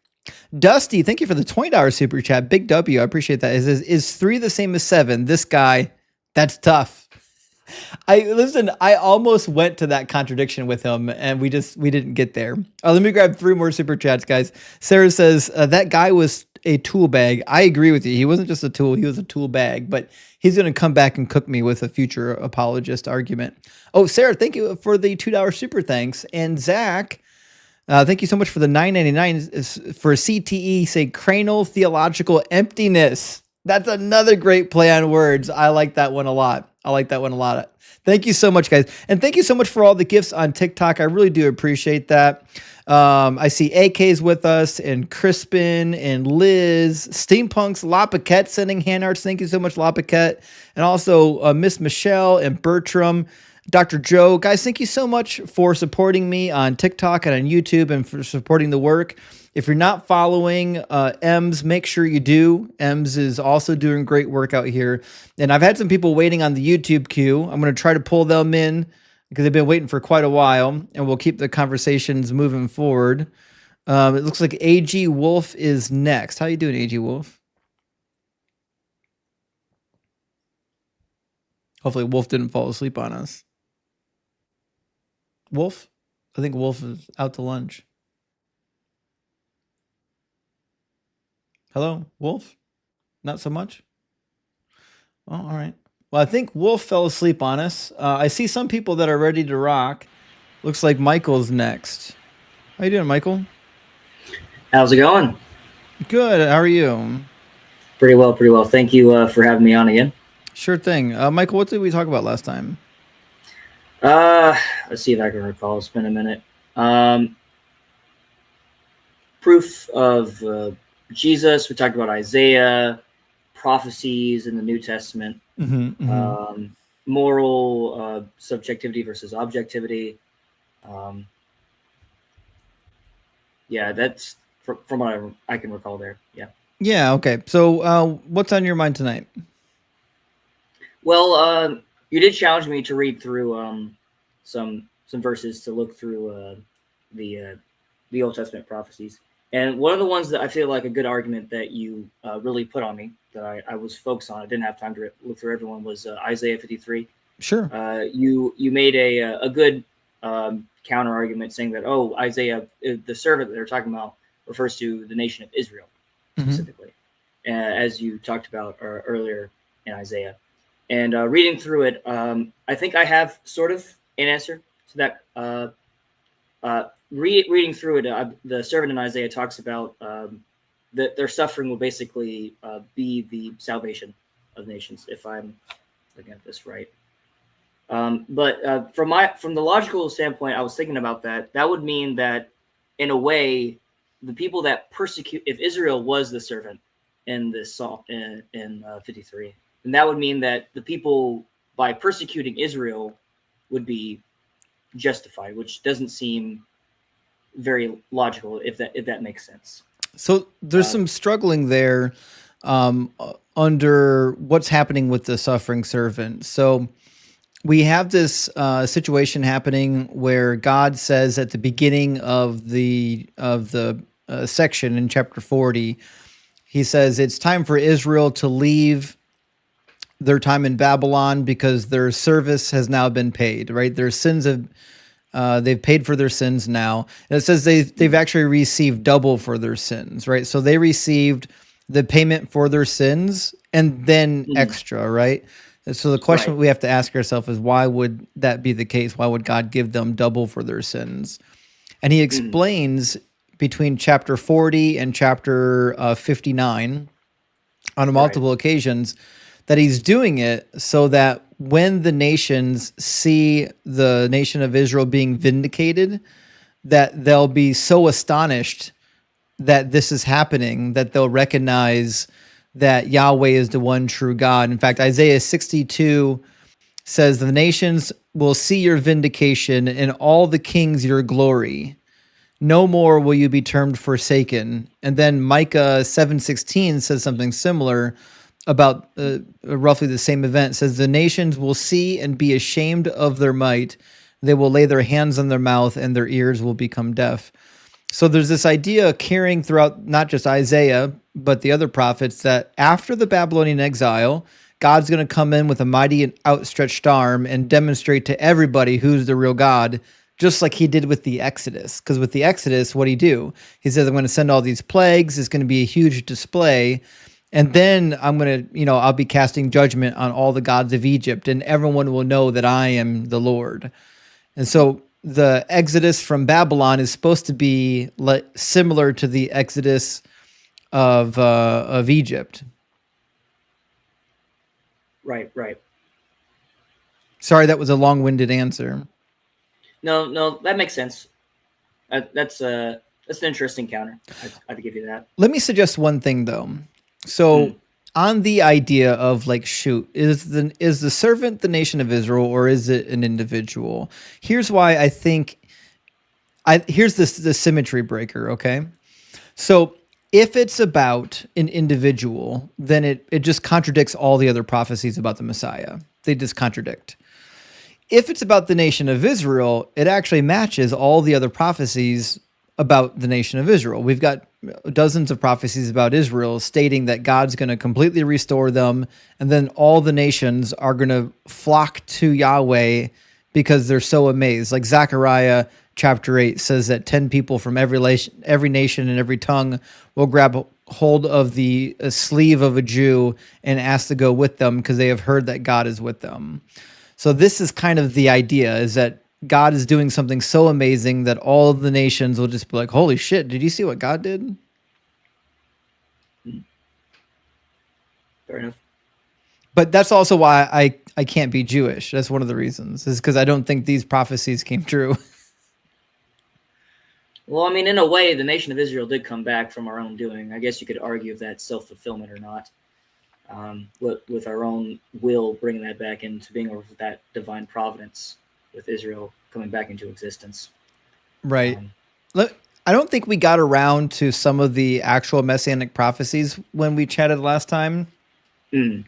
[SPEAKER 1] Dusty, thank you for the $20 super chat. Big W, I appreciate that. It says, is 3 the same as 7? This guy, that's tough. I almost went to that contradiction with him, and we didn't get there. Let me grab 3 more super chats, guys. Sarah says, that guy was a tool bag. I agree with you. He wasn't just a tool. He was a tool bag, but he's going to come back and cook me with a future apologist argument. Oh, Sarah, thank you for the $2 super thanks. And Zach, thank you so much for the $9.99 for CTE, say cranial theological emptiness. That's another great play on words. I like that one a lot. Thank you so much, guys. And thank you so much for all the gifts on TikTok. I really do appreciate that. I see AK's with us, and Crispin, and Liz, Steampunks, La Paquette sending hand arts. Thank you so much, La Paquette. And also Miss Michelle and Bertram. Dr. Joe. Guys, thank you so much for supporting me on TikTok and on YouTube and for supporting the work. If you're not following Ems, make sure you do. Ems is also doing great work out here. And I've had some people waiting on the YouTube queue. I'm going to try to pull them in because they've been waiting for quite a while, and we'll keep the conversations moving forward. It looks like AG Wolf is next. How you doing, AG Wolf? Hopefully Wolf didn't fall asleep on us. Wolf? I think Wolf is out to lunch. Hello, Wolf? Not so much? Oh, all right. Well, I think Wolf fell asleep on us. I see some people that are ready to rock. Looks like Michael's next. How you doing, Michael?
[SPEAKER 14] How's it going?
[SPEAKER 1] Good. How are you?
[SPEAKER 14] Pretty well, pretty well. Thank you for having me on again.
[SPEAKER 1] Sure thing. Michael, what did we talk about last time?
[SPEAKER 14] Let's see if I can recall. It's been a minute. Proof of Jesus. We talked about Isaiah, prophecies in the New Testament, moral subjectivity versus objectivity. Yeah, that's from what I can recall there. Yeah.
[SPEAKER 1] Yeah. Okay. So, what's on your mind tonight?
[SPEAKER 14] Well, you did challenge me to read through some verses to look through the Old Testament prophecies, and one of the ones that I feel like a good argument that you really put on me that I was focused on, I didn't have time to look through everyone, was Isaiah 53.
[SPEAKER 1] Sure.
[SPEAKER 14] You made a good counter argument saying that Isaiah, the servant that they're talking about, refers to the nation of Israel specifically, as you talked about earlier in Isaiah. And reading through it, I think I have sort of an answer to that. Reading through it, the servant in Isaiah talks about that their suffering will basically be the salvation of nations, if I'm looking at this right. But from the logical standpoint, I was thinking about that. That would mean that, in a way, the people that persecute, if Israel was the servant in this psalm in 53. And that would mean that the people, by persecuting Israel, would be justified, which doesn't seem very logical, if that makes sense.
[SPEAKER 1] So there's some struggling there under what's happening with the suffering servant. So we have this situation happening where God says at the beginning of the section in chapter 40, he says it's time for Israel to leave their time in Babylon because their service has now been paid, right? Their sins have, they've paid for their sins now. And it says they've actually received double for their sins, right? So they received the payment for their sins and then extra, right? And so the question we have to ask ourselves is, why would that be the case? Why would God give them double for their sins? And he explains between chapter 40 and chapter 59 on multiple occasions that he's doing it so that when the nations see the nation of Israel being vindicated, that they'll be so astonished that this is happening that they'll recognize that Yahweh is the one true God. In fact, Isaiah 62 says, the nations will see your vindication and all the kings your glory. No more will you be termed forsaken. And then Micah 7:16 says something similar about roughly the same event. It says, the nations will see and be ashamed of their might. They will lay their hands on their mouth and their ears will become deaf. So there's this idea carrying throughout not just Isaiah, but the other prophets, that after the Babylonian exile, God's going to come in with a mighty and outstretched arm and demonstrate to everybody who's the real God, just like he did with the Exodus. Because with the Exodus, what'd he do? He says, I'm going to send all these plagues. It's going to be a huge display. And then I'm going to, I'll be casting judgment on all the gods of Egypt, and everyone will know that I am the Lord. And so the Exodus from Babylon is supposed to be similar to the Exodus of Egypt.
[SPEAKER 14] Right.
[SPEAKER 1] Sorry, that was a long-winded answer.
[SPEAKER 14] No, that makes sense. That's an interesting counter. I'd give you that.
[SPEAKER 1] Let me suggest one thing, though. So on the idea of like, shoot, is the servant the nation of Israel, or is it an individual? Here's why I think here's the symmetry breaker, okay? So if it's about an individual, then it just contradicts all the other prophecies about the Messiah. They just contradict. If it's about the nation of Israel, it actually matches all the other prophecies about the nation of Israel. We've got dozens of prophecies about Israel stating that God's going to completely restore them, and then all the nations are going to flock to Yahweh because they're so amazed. Like Zechariah chapter 8 says that 10 people from every nation and every tongue will grab hold of the sleeve of a Jew and ask to go with them because they have heard that God is with them. So this is kind of the idea, is that God is doing something so amazing that all of the nations will just be like, holy shit, did you see what God did?
[SPEAKER 14] Fair enough.
[SPEAKER 1] But that's also why I can't be Jewish. That's one of the reasons, is because I don't think these prophecies came true.
[SPEAKER 14] Well, I mean, in a way, the nation of Israel did come back from our own doing. I guess you could argue if that's self-fulfillment or not. With our own will bringing that back into being, or that divine providence with Israel coming back into existence.
[SPEAKER 1] Right. I don't think we got around to some of the actual messianic prophecies when we chatted last time.
[SPEAKER 14] Mm.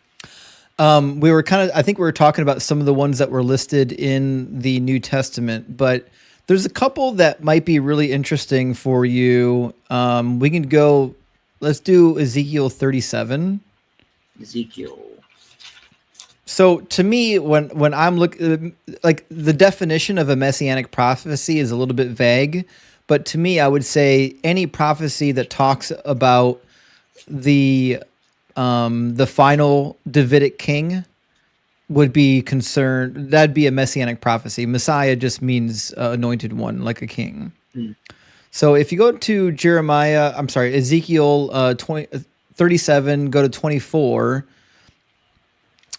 [SPEAKER 1] We were I think we were talking about some of the ones that were listed in the New Testament, but there's a couple that might be really interesting for you. We can go, let's do Ezekiel 37.
[SPEAKER 14] Ezekiel.
[SPEAKER 1] So to me, when I'm looking, like, the definition of a messianic prophecy is a little bit vague, but to me, I would say any prophecy that talks about the final Davidic king would be concerned. That'd be a messianic prophecy. Messiah just means anointed one, like a king.
[SPEAKER 14] Mm.
[SPEAKER 1] So if you go to Ezekiel 37, go to 24.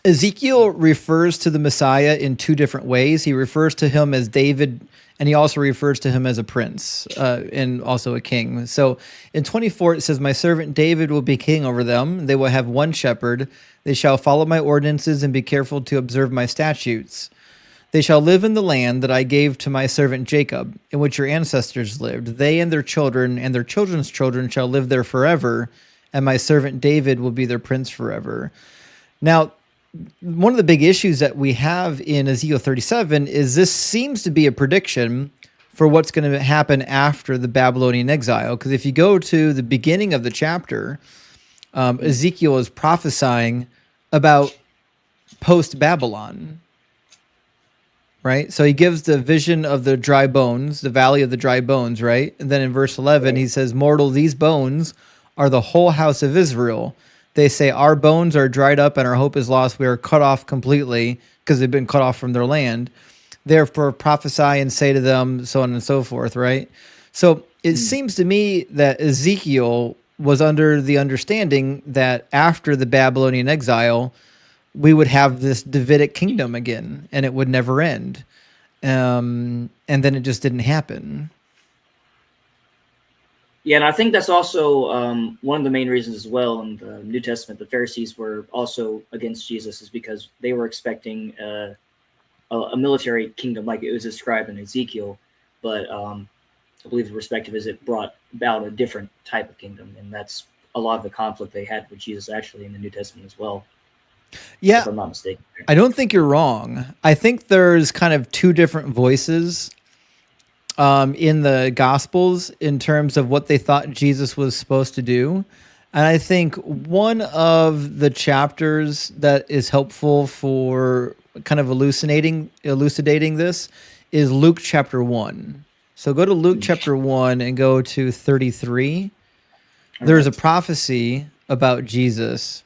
[SPEAKER 1] Ezekiel refers to the Messiah in two different ways. He refers to him as David, and he also refers to him as a prince and also a king. So in 24, it says, my servant David will be king over them. They will have one shepherd. They shall follow my ordinances and be careful to observe my statutes. They shall live in the land that I gave to my servant Jacob, in which your ancestors lived. They and their children and their children's children shall live there forever, and my servant David will be their prince forever. Now, one of the big issues that we have in Ezekiel 37 is this seems to be a prediction for what's going to happen after the Babylonian exile. Because if you go to the beginning of the chapter, Ezekiel is prophesying about post-Babylon, right? So he gives the vision of the dry bones, the valley of the dry bones, right? And then in verse 11, he says, mortal, these bones are the whole house of Israel. They say, our bones are dried up and our hope is lost. We are cut off completely because they've been cut off from their land. Therefore prophesy and say to them, so on and so forth, right? So it seems to me that Ezekiel was under the understanding that after the Babylonian exile, we would have this Davidic kingdom again, and it would never end. And then it just didn't happen.
[SPEAKER 14] Yeah, and I think that's also one of the main reasons as well in the New Testament. The Pharisees were also against Jesus, is because they were expecting a military kingdom like it was described in Ezekiel, but I believe the perspective is it brought about a different type of kingdom, and that's a lot of the conflict they had with Jesus actually in the New Testament as well.
[SPEAKER 1] Yeah,
[SPEAKER 14] if I'm not mistaken.
[SPEAKER 1] I don't think you're wrong. I think there's kind of two different voices in the Gospels in terms of what they thought Jesus was supposed to do. And I think one of the chapters that is helpful for kind of elucidating this is Luke chapter 1. So go to Luke chapter 1 and go to 33. There's a prophecy about Jesus.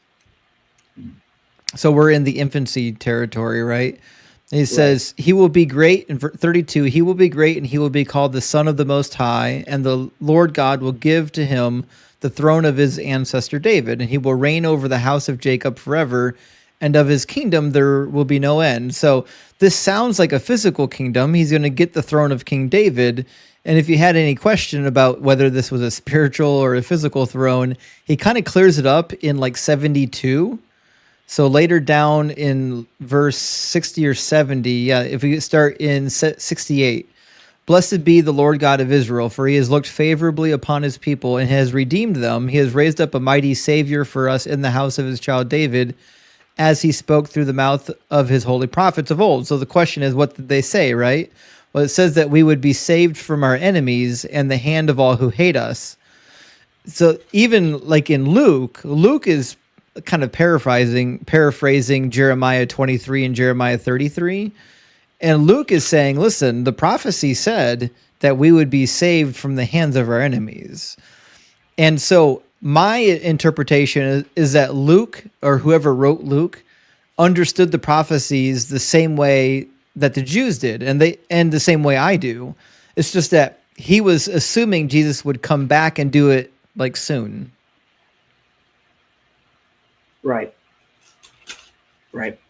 [SPEAKER 1] So we're in the infancy territory, right? And he says, he will be great, in 32, he will be great and he will be called the Son of the Most High, and the Lord God will give to him the throne of his ancestor David, and he will reign over the house of Jacob forever, and of his kingdom there will be no end. So this sounds like a physical kingdom. He's going to get the throne of King David. And if you had any question about whether this was a spiritual or a physical throne, he kind of clears it up in like 72. So later down in verse 60 or 70, yeah, if we start in 68, blessed be the Lord God of Israel, for he has looked favorably upon his people and has redeemed them. He has raised up a mighty Savior for us in the house of his child David, as he spoke through the mouth of his holy prophets of old. So the question is, what did they say, right? Well, it says that we would be saved from our enemies and the hand of all who hate us. So even like in Luke is kind of paraphrasing Jeremiah 23 and Jeremiah 33. And Luke is saying, listen, the prophecy said that we would be saved from the hands of our enemies. And so my interpretation is that Luke, or whoever wrote Luke, understood the prophecies the same way that the Jews did, and the same way I do. It's just that he was assuming Jesus would come back and do it like soon.
[SPEAKER 14] Right. Right.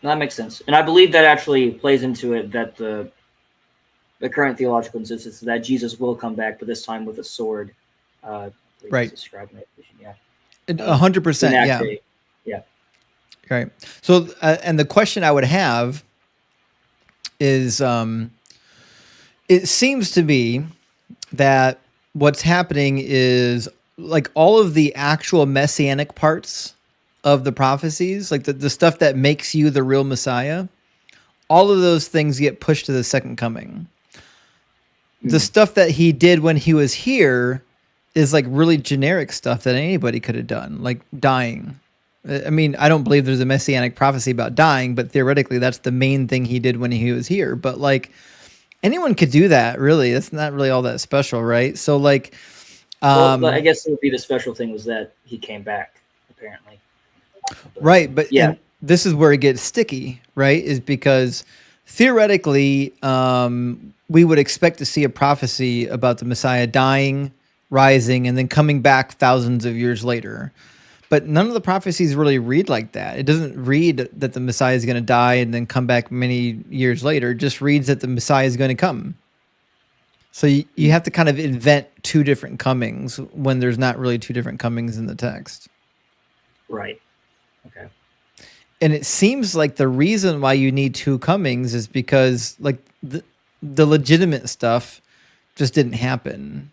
[SPEAKER 14] That makes sense. And I believe that actually plays into it, that the current theological consensus is that Jesus will come back, but this time with a sword.
[SPEAKER 1] Right.
[SPEAKER 14] Describing it. Yeah.
[SPEAKER 1] 100%. Yeah.
[SPEAKER 14] Yeah.
[SPEAKER 1] Right. So, and the question I would have is, it seems to be that what's happening is like all of the actual messianic parts of the prophecies, like the stuff that makes you the real Messiah, all of those things get pushed to the second coming. The stuff that he did when he was here is like really generic stuff that anybody could have done, like dying. I mean, I don't believe there's a messianic prophecy about dying, but theoretically that's the main thing he did when he was here. But like anyone could do that, really. That's not really all that special, right? So like,
[SPEAKER 14] well, I guess it would be the special thing was that he came back, apparently.
[SPEAKER 1] Right, but
[SPEAKER 14] yeah,
[SPEAKER 1] this is where it gets sticky, right? Is because theoretically, we would expect to see a prophecy about the Messiah dying, rising, and then coming back thousands of years later. But none of the prophecies really read like that. It doesn't read that the Messiah is going to die and then come back many years later. It just reads that the Messiah is going to come. So you have to kind of invent two different comings when there's not really two different comings in the text.
[SPEAKER 14] Right. Okay.
[SPEAKER 1] And it seems like the reason why you need two comings is because like the legitimate stuff just didn't happen.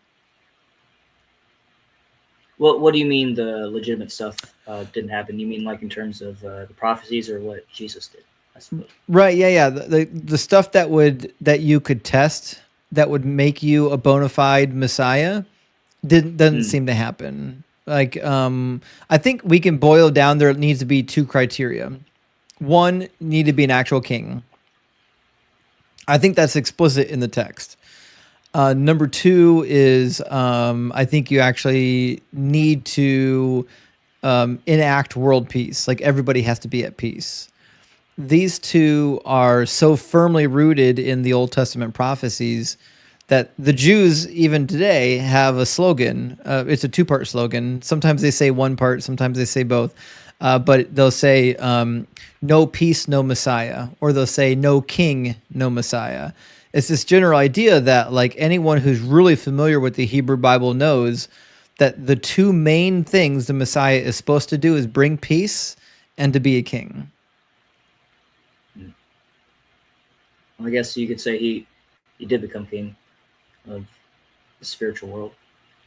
[SPEAKER 14] What do you mean the legitimate stuff didn't happen? You mean like in terms of the prophecies or what Jesus did? I suppose.
[SPEAKER 1] Right. Yeah. The stuff that you could test that would make you a bona fide Messiah doesn't seem to happen. Like, I think we can boil down, there needs to be two criteria. One, need to be an actual king. I think that's explicit in the text. Number two is, I think you actually need to enact world peace. Like everybody has to be at peace. These two are so firmly rooted in the Old Testament prophecies that the Jews, even today, have a slogan. It's a two-part slogan. Sometimes they say one part, sometimes they say both. But they'll say, no peace, no Messiah. Or they'll say, no king, no Messiah. It's this general idea that like anyone who's really familiar with the Hebrew Bible knows that the two main things the Messiah is supposed to do is bring peace and to be a king.
[SPEAKER 14] Well, I guess you could say he did become king of the spiritual world,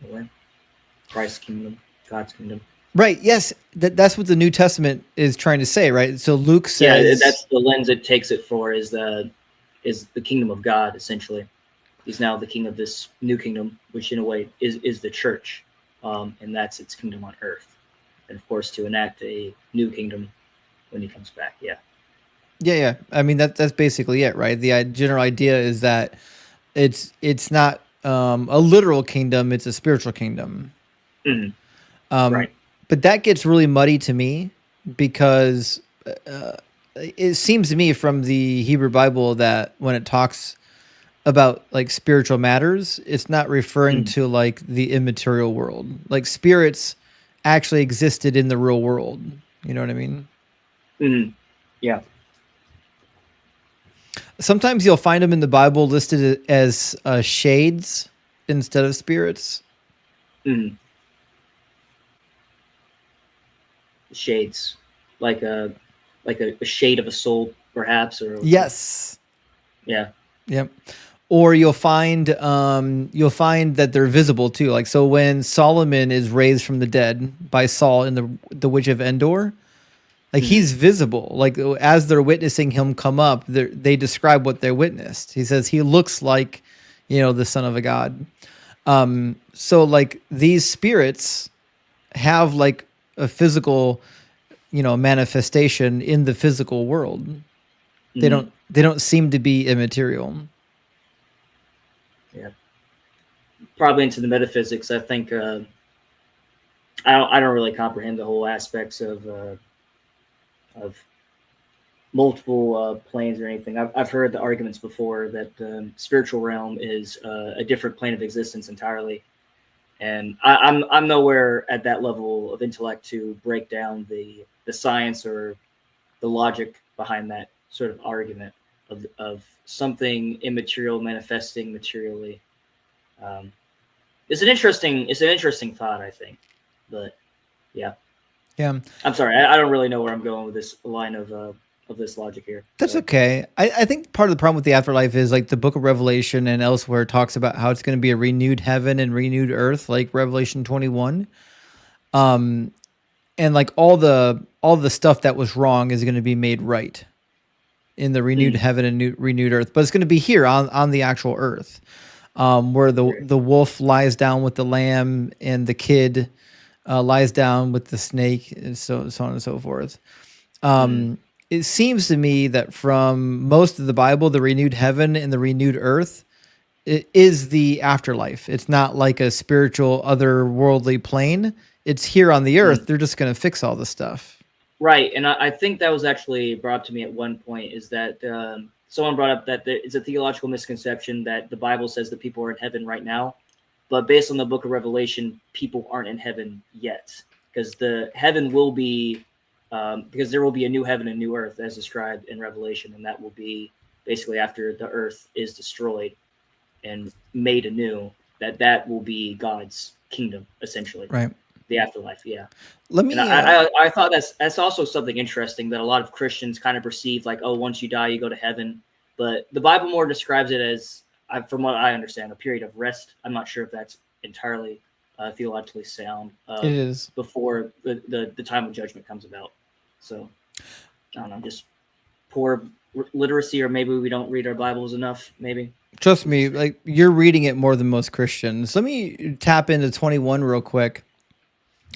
[SPEAKER 14] in a way. Christ's kingdom, God's kingdom.
[SPEAKER 1] Right. Yes. That's what the New Testament is trying to say, right? So Luke says,
[SPEAKER 14] yeah, that's the lens it takes it for is the kingdom of God, essentially. He's now the king of this new kingdom, which in a way is the church, and that's its kingdom on earth. And of course, to enact a new kingdom when he comes back. Yeah.
[SPEAKER 1] Yeah. I mean, that's basically it, right? The general idea is that it's not a literal kingdom; it's a spiritual kingdom.
[SPEAKER 14] Mm-hmm. Right.
[SPEAKER 1] But that gets really muddy to me because it seems to me from the Hebrew Bible that when it talks about like spiritual matters, it's not referring to like the immaterial world. Like spirits actually existed in the real world. You know what I mean?
[SPEAKER 14] Mm-hmm. Yeah.
[SPEAKER 1] Sometimes you'll find them in the Bible listed as shades instead of spirits.
[SPEAKER 14] Mm-hmm. Shades, like a shade of a soul, perhaps, or
[SPEAKER 1] yes,
[SPEAKER 14] yeah,
[SPEAKER 1] yep. Or you'll find that they're visible too. Like so, when Solomon is raised from the dead by Saul in the Witch of Endor, like he's visible. Like as they're witnessing him come up, they describe what they witnessed. He says he looks like, the son of a god. So like these spirits have like a physical, manifestation in the physical world. They don't seem to be immaterial.
[SPEAKER 14] Yeah, probably into the metaphysics. I think I don't really comprehend the whole aspects of multiple planes or anything. I've heard the arguments before that the spiritual realm is a different plane of existence entirely, and I'm nowhere at that level of intellect to break down the science or the logic behind that sort of argument of something immaterial manifesting materially. It's an interesting thought, I think, but yeah. I'm sorry, I don't really know where I'm going with this line of this logic here.
[SPEAKER 1] That's okay. I think part of the problem with the afterlife is like the Book of Revelation and elsewhere talks about how it's going to be a renewed heaven and renewed earth, like Revelation 21. And like all the stuff that was wrong is going to be made right in the renewed heaven and renewed earth, but it's going to be here on the actual earth, where the wolf lies down with the lamb and the kid lies down with the snake, and so on and so forth. It seems to me that from most of the Bible, the renewed heaven and the renewed earth is the afterlife. It's not like a spiritual otherworldly plane. It's here on the earth. They're just going to fix all the stuff.
[SPEAKER 14] Right, and I think that was actually brought up to me at one point, is that someone brought up that it's a theological misconception that the Bible says that people are in heaven right now, but based on the Book of Revelation, people aren't in heaven yet, because the heaven will be, because there will be a new heaven and new earth as described in Revelation, and that will be basically after the earth is destroyed and made anew, that will be God's kingdom, essentially.
[SPEAKER 1] Right.
[SPEAKER 14] The afterlife, yeah.
[SPEAKER 1] Let me.
[SPEAKER 14] I thought that's also something interesting that a lot of Christians kind of perceive, like, oh, once you die, you go to heaven. But the Bible more describes it as, from what I understand, a period of rest. I'm not sure if that's entirely theologically sound.
[SPEAKER 1] It is
[SPEAKER 14] before the time of judgment comes about. So I don't know, just poor literacy, or maybe we don't read our Bibles enough. Maybe.
[SPEAKER 1] Trust me, like you're reading it more than most Christians. Let me tap into 21 real quick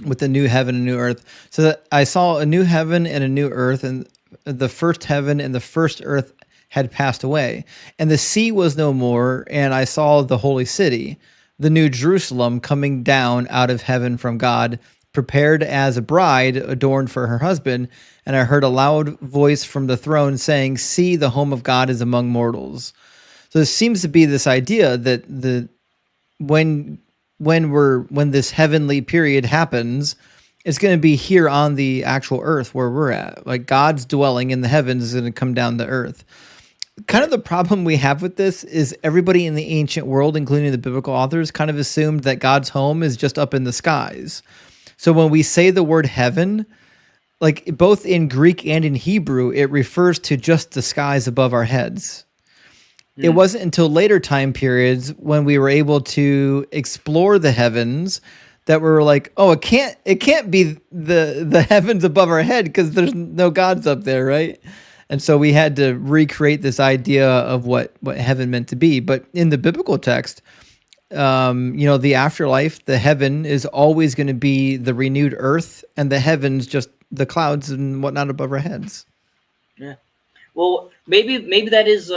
[SPEAKER 1] with the new heaven and new earth. So that I saw a new heaven and a new earth, and the first heaven and the first earth had passed away, and the sea was no more. And I saw the holy city, the new Jerusalem, coming down out of heaven from God, prepared as a bride adorned for her husband. And I heard a loud voice from the throne saying, "See, the home of God is among mortals." So there seems to be this idea that when this heavenly period happens, it's going to be here on the actual earth where we're at. Like God's dwelling in the heavens is going to come down to earth. Kind of the problem we have with this is everybody in the ancient world, including the biblical authors, kind of assumed that God's home is just up in the skies. So when we say the word heaven, like both in Greek and in Hebrew, it refers to just the skies above our heads. It wasn't until later time periods when we were able to explore the heavens that we were like, oh, it can't be the heavens above our head because there's no gods up there, right? And so we had to recreate this idea of what heaven meant to be. But in the biblical text, the afterlife, the heaven is always going to be the renewed earth, and the heavens just the clouds and whatnot above our heads.
[SPEAKER 14] Yeah. Well, maybe that is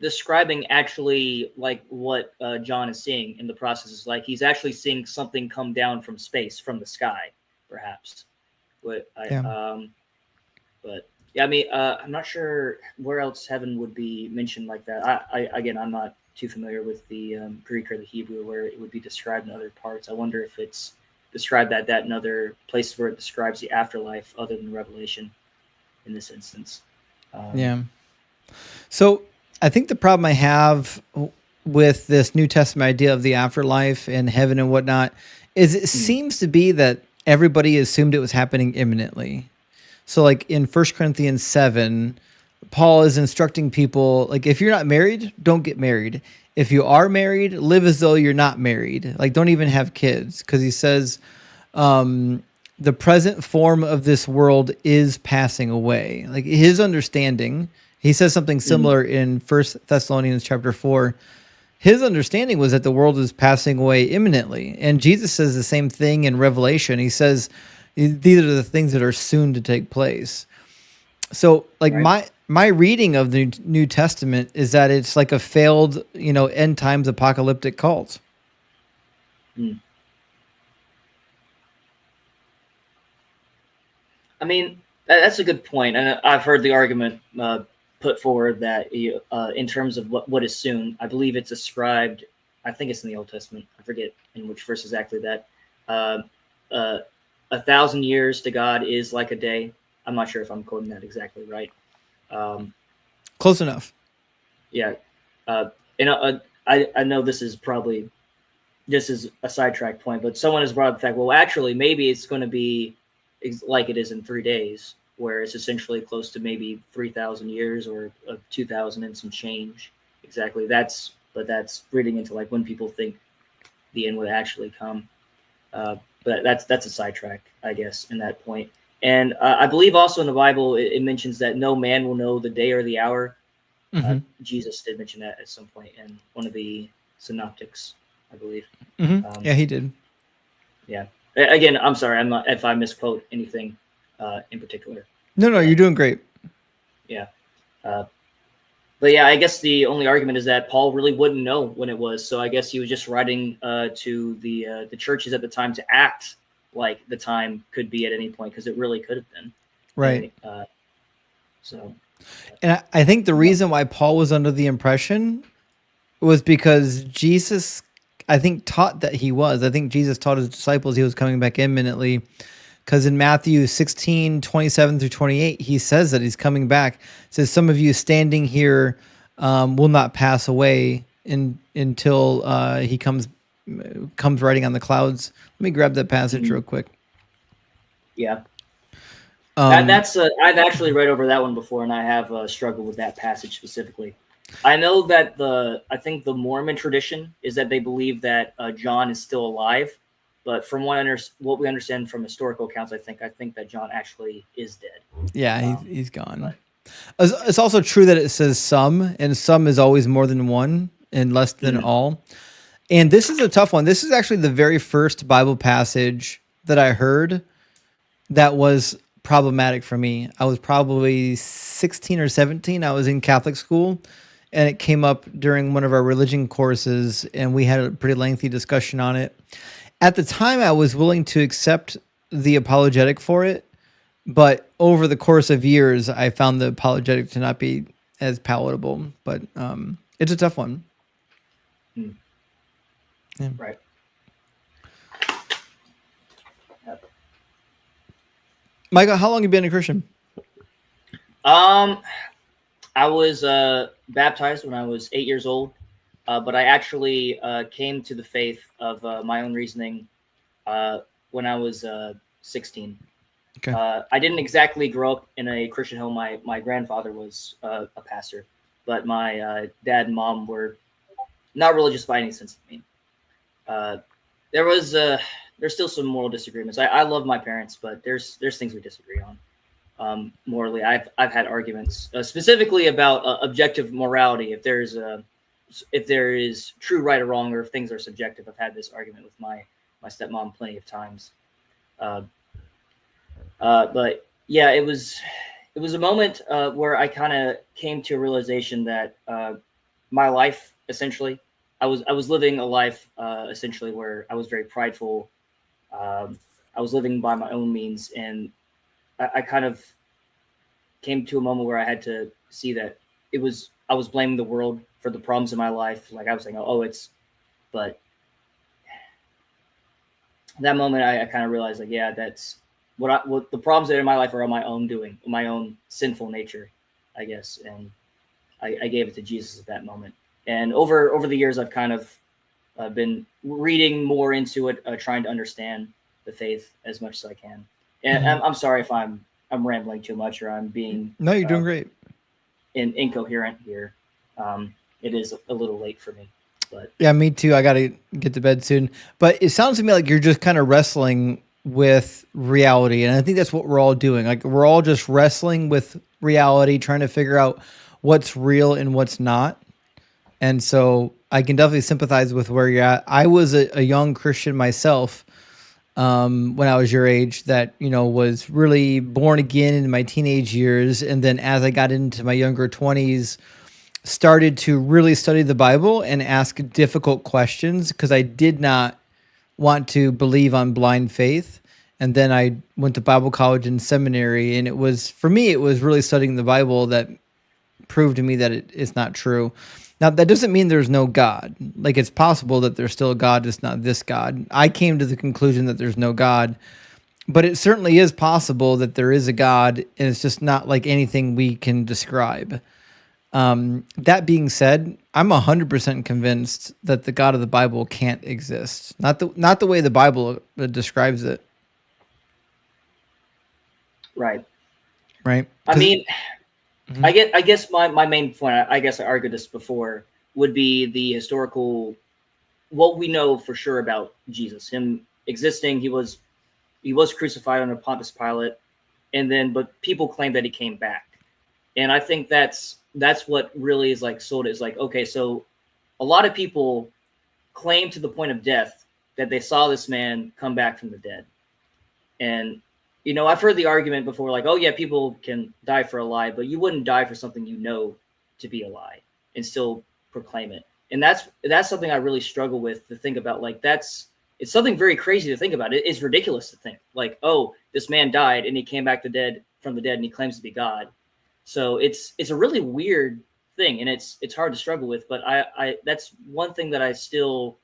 [SPEAKER 14] describing actually like what John is seeing in the process. Is like he's actually seeing something come down from space, from the sky, perhaps. But yeah, I mean, I'm not sure where else heaven would be mentioned like that. I'm not too familiar with the Greek or the Hebrew where it would be described in other parts. I wonder if it's describe that in other places where it describes the afterlife other than Revelation in this instance.
[SPEAKER 1] Yeah. So I think the problem I have with this New Testament idea of the afterlife and heaven and whatnot is it seems to be that everybody assumed it was happening imminently. So like in 1 Corinthians 7, Paul is instructing people, like, if you're not married, don't get married. If you are married, live as though you're not married. Like, don't even have kids. Because he says the present form of this world is passing away. Like, his understanding, he says something similar in 1 Thessalonians chapter 4. His understanding was that the world is passing away imminently. And Jesus says the same thing in Revelation. He says, these are the things that are soon to take place. So like my reading of the New Testament is that it's like a failed, end times apocalyptic cult.
[SPEAKER 14] I mean, that's a good point. And I've heard the argument put forward that in terms of what is soon, I believe it's ascribed, I think it's in the Old Testament, I forget in which verse exactly, that 1,000 years to God is like a day. I'm not sure if I'm quoting that exactly right.
[SPEAKER 1] Close enough.
[SPEAKER 14] Yeah. I know this is a sidetrack point, but someone has brought up the fact, well, actually, maybe it's going to be like it is in 3 days, where it's essentially close to maybe 3,000 years or 2,000 and some change. Exactly. That's reading into like when people think the end would actually come. But that's a sidetrack, I guess, in that point. And I believe also in the Bible, it mentions that no man will know the day or the hour. Jesus did mention that at some point in one of the synoptics, I believe.
[SPEAKER 1] Yeah, he did.
[SPEAKER 14] Yeah. Again, I'm sorry, I'm not if I misquote anything in particular.
[SPEAKER 1] No, you're doing great.
[SPEAKER 14] Yeah. But yeah, I guess the only argument is that Paul really wouldn't know when it was. So I guess he was just writing to the churches at the time to act like the time could be at any point, because it really could have been.
[SPEAKER 1] Right.
[SPEAKER 14] So.
[SPEAKER 1] And I think the reason why Paul was under the impression was because Jesus, I think, taught that he was. I think Jesus taught his disciples he was coming back imminently. Because in Matthew 16, 27 through 28, he says that he's coming back. It says, some of you standing here will not pass away until he comes riding on the clouds. Let me grab that passage real quick.
[SPEAKER 14] Yeah. That's I've actually read over that one before, and I have struggled with that passage specifically. I know that I think the Mormon tradition is that they believe that John is still alive. But from what we understand from historical accounts, I think that John actually is dead.
[SPEAKER 1] Yeah, he's gone. It's also true that it says some, and some is always more than one and less than all. And this is a tough one. This is actually the very first Bible passage that I heard that was problematic for me. I was probably 16 or 17. I was in Catholic school, and it came up during one of our religion courses, and we had a pretty lengthy discussion on it. At the time, I was willing to accept the apologetic for it, but over the course of years, I found the apologetic to not be as palatable. But it's a tough one. Yeah.
[SPEAKER 14] Right.
[SPEAKER 1] Michael, how long have you been a Christian?
[SPEAKER 14] I was baptized when I was 8 years old. But I actually came to the faith of my own reasoning when I was 16.
[SPEAKER 1] Okay.
[SPEAKER 14] I didn't exactly grow up in a Christian home. My grandfather was a pastor, but my dad and mom were not religious by any sense of mean. There's still some moral disagreements. I love my parents, but there's things we disagree on. Morally, I've had arguments specifically about objective morality. If there is true right or wrong, or if things are subjective. I've had this argument with my stepmom plenty of times. But yeah, it was a moment where I kind of came to a realization that my life, essentially, I was living a life essentially where I was very prideful. I was living by my own means, and I kind of came to a moment where I had to see that I was blaming the world for the problems in my life. Like I was saying, but that moment, I kind of realized, like, yeah, that's what the problems that are in my life are on my own doing, my own sinful nature, I guess. And I gave it to Jesus at that moment. And over the years, I've kind of been reading more into it, trying to understand the faith as much as I can. And I'm sorry if I'm rambling too much, or I'm being
[SPEAKER 1] No, you're doing great.
[SPEAKER 14] Incoherent here. It is a little late for me, but
[SPEAKER 1] yeah, me too. I got to get to bed soon. But it sounds to me like you're just kind of wrestling with reality, and I think that's what we're all doing. Like we're all just wrestling with reality, trying to figure out what's real and what's not. And so I can definitely sympathize with where you're at. I was a young Christian myself when I was your age that, was really born again in my teenage years. And then as I got into my younger 20s, started to really study the Bible and ask difficult questions because I did not want to believe on blind faith. And then I went to Bible college and seminary. And for me, it was really studying the Bible that proved to me that it's not true. Now, that doesn't mean there's no God. Like, it's possible that there's still a God, just not this God. I came to the conclusion that there's no God, but it certainly is possible that there is a God, and it's just not like anything we can describe. That being said, I'm 100% convinced that the God of the Bible can't exist. Not the way the Bible describes it.
[SPEAKER 14] Right.
[SPEAKER 1] Right.
[SPEAKER 14] I mean, I guess my main point, I guess I argued this before, would be the historical, what we know for sure about Jesus, him existing. He was crucified under Pontius Pilate, but people claim that he came back. And I think that's what really is like sold. Is like, okay, so a lot of people claim to the point of death that they saw this man come back from the dead. And I've heard the argument before, like, oh yeah, people can die for a lie, but you wouldn't die for something you know to be a lie and still proclaim it. And that's something I really struggle with, to think about. Like, it's something very crazy to think about. It's ridiculous to think like, oh, this man died and he came back from the dead and he claims to be God. So it's a really weird thing, and it's hard to struggle with. But I that's one thing that I still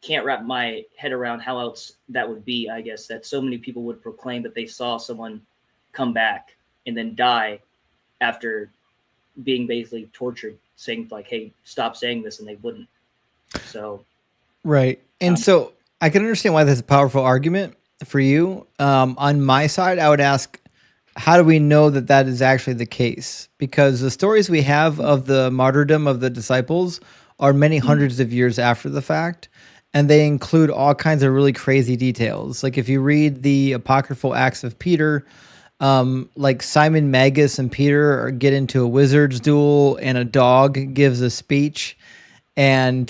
[SPEAKER 14] can't wrap my head around, how else that would be. I guess that so many people would proclaim that they saw someone come back and then die after being basically tortured, saying like, hey, stop saying this, and they wouldn't. So
[SPEAKER 1] right. And so I can understand why that's a powerful argument for you. On my side, I would ask, how do we know that that is actually the case? Because the stories we have of the martyrdom of the disciples are many hundreds of years after the fact. And they include all kinds of really crazy details. Like if you read the apocryphal Acts of Peter, like Simon Magus and Peter get into a wizard's duel, and a dog gives a speech. And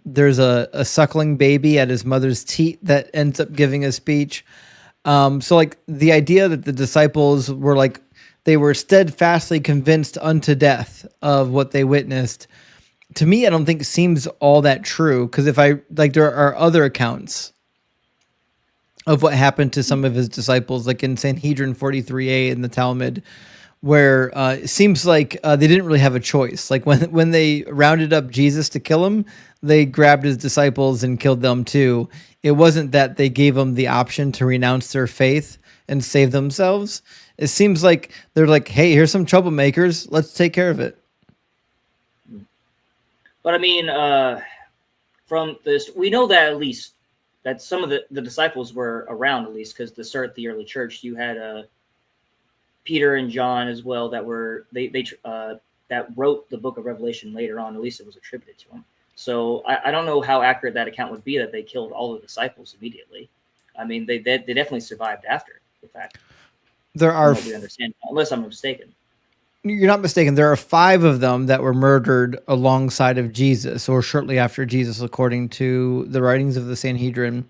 [SPEAKER 1] there's a suckling baby at his mother's teat that ends up giving a speech. So like the idea that the disciples were like, they were steadfastly convinced unto death of what they witnessed, to me, I don't think seems all that true. Because there are other accounts of what happened to some of his disciples, like in Sanhedrin 43a in the Talmud, where it seems like they didn't really have a choice. Like when they rounded up Jesus to kill him, they grabbed his disciples and killed them too. It wasn't that they gave them the option to renounce their faith and save themselves. It seems like they're like, hey, here's some troublemakers. Let's take care of it.
[SPEAKER 14] But I mean, from this, we know that at least that some of the disciples were around, at least, because to start the early church, you had Peter and John as well that were that wrote the book of Revelation later on. At least it was attributed to them. So I don't know how accurate that account would be, that they killed all the disciples immediately. I mean, they definitely survived after the fact.
[SPEAKER 1] There are,
[SPEAKER 14] we understand, unless I'm mistaken.
[SPEAKER 1] You're not mistaken. There are 5 of them that were murdered alongside of Jesus, or shortly after Jesus, according to the writings of the Sanhedrin.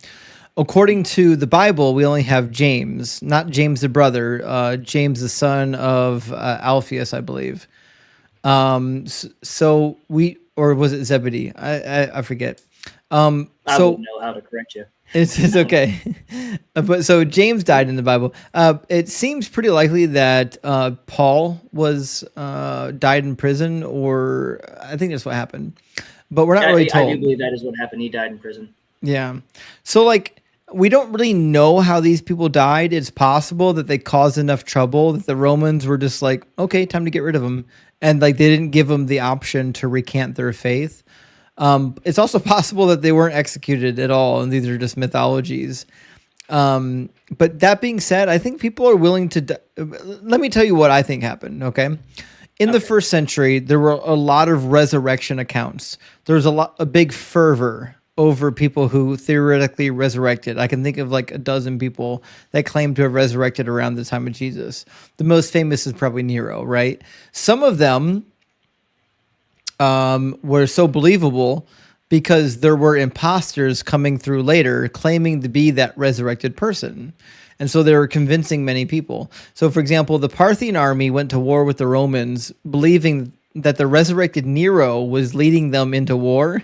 [SPEAKER 1] According to the Bible, we only have James, not James the brother, James the son of Alphaeus, I believe. So we, or was it Zebedee? I forget.
[SPEAKER 14] I wouldn't know how to correct you.
[SPEAKER 1] It's okay. But so James died in the Bible. It seems pretty likely that Paul died in prison, or I think that's what happened. But we're not really told.
[SPEAKER 14] I do believe that is what happened. He died in prison.
[SPEAKER 1] Yeah. So like we don't really know how these people died. It's possible that they caused enough trouble that the Romans were just like, okay, time to get rid of them. And like they didn't give them the option to recant their faith. It's also possible that they weren't executed at all, and these are just mythologies. But that being said, I think people are willing to. Let me tell you what I think happened. Okay, in the first century, there were a lot of resurrection accounts. There was a big fervor over people who theoretically resurrected. I can think of like a dozen people that claim to have resurrected around the time of Jesus. The most famous is probably Nero, right? Some of them were so believable because there were imposters coming through later claiming to be that resurrected person. And so they were convincing many people. So, for example, the Parthian army went to war with the Romans, believing that the resurrected Nero was leading them into war.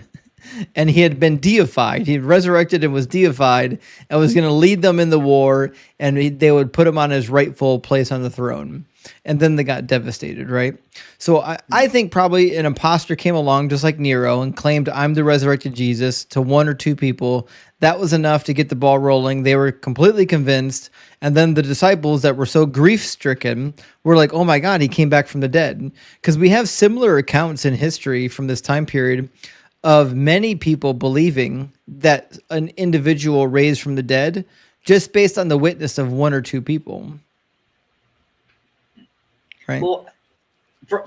[SPEAKER 1] And he had been deified. He resurrected and was deified and was going to lead them in the war. And they would put him on his rightful place on the throne. And then they got devastated, right? So I think probably an imposter came along just like Nero and claimed, I'm the resurrected Jesus, to one or two people. That was enough to get the ball rolling. They were completely convinced. And then the disciples that were so grief-stricken were like, oh my God, he came back from the dead. Because we have similar accounts in history from this time period of many people believing that an individual raised from the dead just based on the witness of one or two people. Right.
[SPEAKER 14] Well,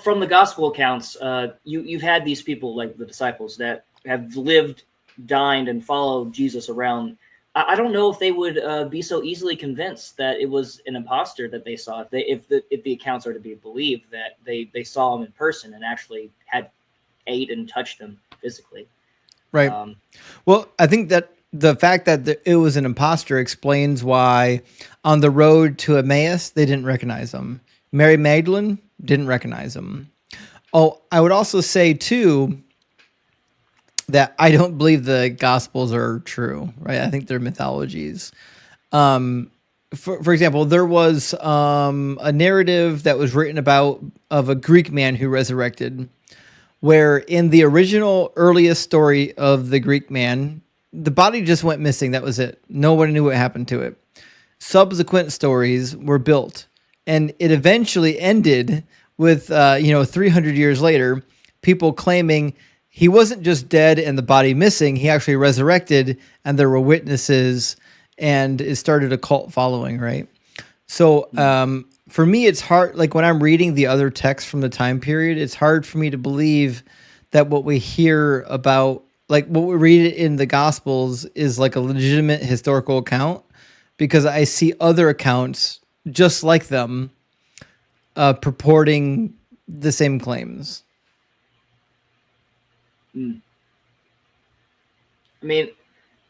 [SPEAKER 14] from the gospel accounts, you've had these people like the disciples that have lived, dined, and followed Jesus around. I don't know if they would be so easily convinced that it was an imposter that they saw. If the accounts are to be believed, that they saw him in person and actually had ate and touched him physically.
[SPEAKER 1] Right. Well, I think that the fact that it was an imposter explains why on the road to Emmaus, they didn't recognize him. Mary Magdalene didn't recognize him. Oh, I would also say too that I don't believe the Gospels are true, right? I think they're mythologies. For example, there was a narrative that was written about of a Greek man who resurrected, where in the original earliest story of the Greek man, the body just went missing. That was it. No one knew what happened to it. Subsequent stories were built, and it eventually ended with, 300 years later, people claiming he wasn't just dead and the body missing. He actually resurrected, and there were witnesses, and it started a cult following, right? So for me, it's hard. Like when I'm reading the other texts from the time period, it's hard for me to believe that what we hear about, like what we read in the Gospels, is like a legitimate historical account, because I see other accounts just like them purporting the same claims.
[SPEAKER 14] I mean,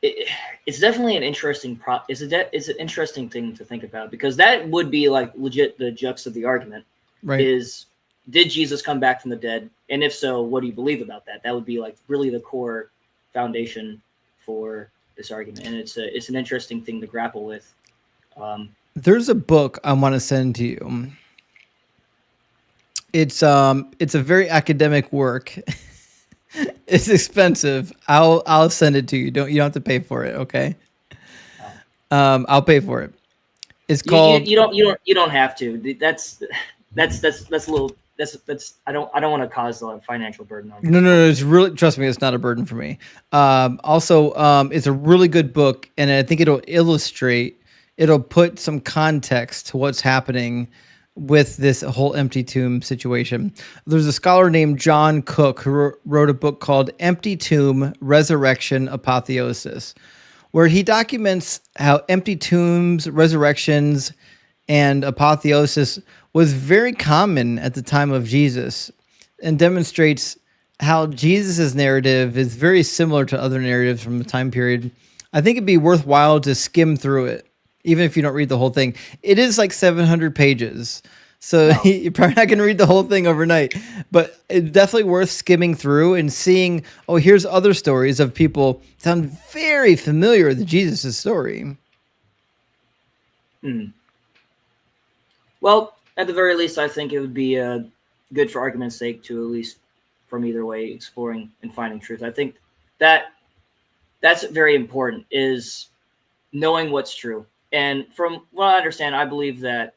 [SPEAKER 14] it's definitely an interesting it's an interesting thing to think about, because that would be like legit the crux of the argument.
[SPEAKER 1] Right.
[SPEAKER 14] Is, did Jesus come back from the dead? And if so, what do you believe about that? That would be like really the core foundation for this argument. And it's an interesting thing to grapple with.
[SPEAKER 1] There's a book I want to send to you. It's a very academic work. It's expensive. I'll send it to you. You don't have to pay for it, okay? I'll pay for it. It's called.
[SPEAKER 14] You don't have to. That's a little. That's I don't want to cause a financial burden on you.
[SPEAKER 1] No. It's really, trust me, it's not a burden for me. Also, it's a really good book, and I think it'll put some context to what's happening with this whole empty tomb situation. There's a scholar named John Cook who wrote a book called Empty Tomb, Resurrection, Apotheosis, where he documents how empty tombs, resurrections, and apotheosis was very common at the time of Jesus, and demonstrates how Jesus' narrative is very similar to other narratives from the time period. I think it'd be worthwhile to skim through it, even if you don't read the whole thing. It is like 700 pages, so you're probably not going to read the whole thing overnight, but it's definitely worth skimming through and seeing, oh, here's other stories of people that sound very familiar with Jesus' story.
[SPEAKER 14] Well, at the very least, I think it would be good for argument's sake to, at least from either way, exploring and finding truth. I think that that's very important, is knowing what's true. And from what I understand, I believe that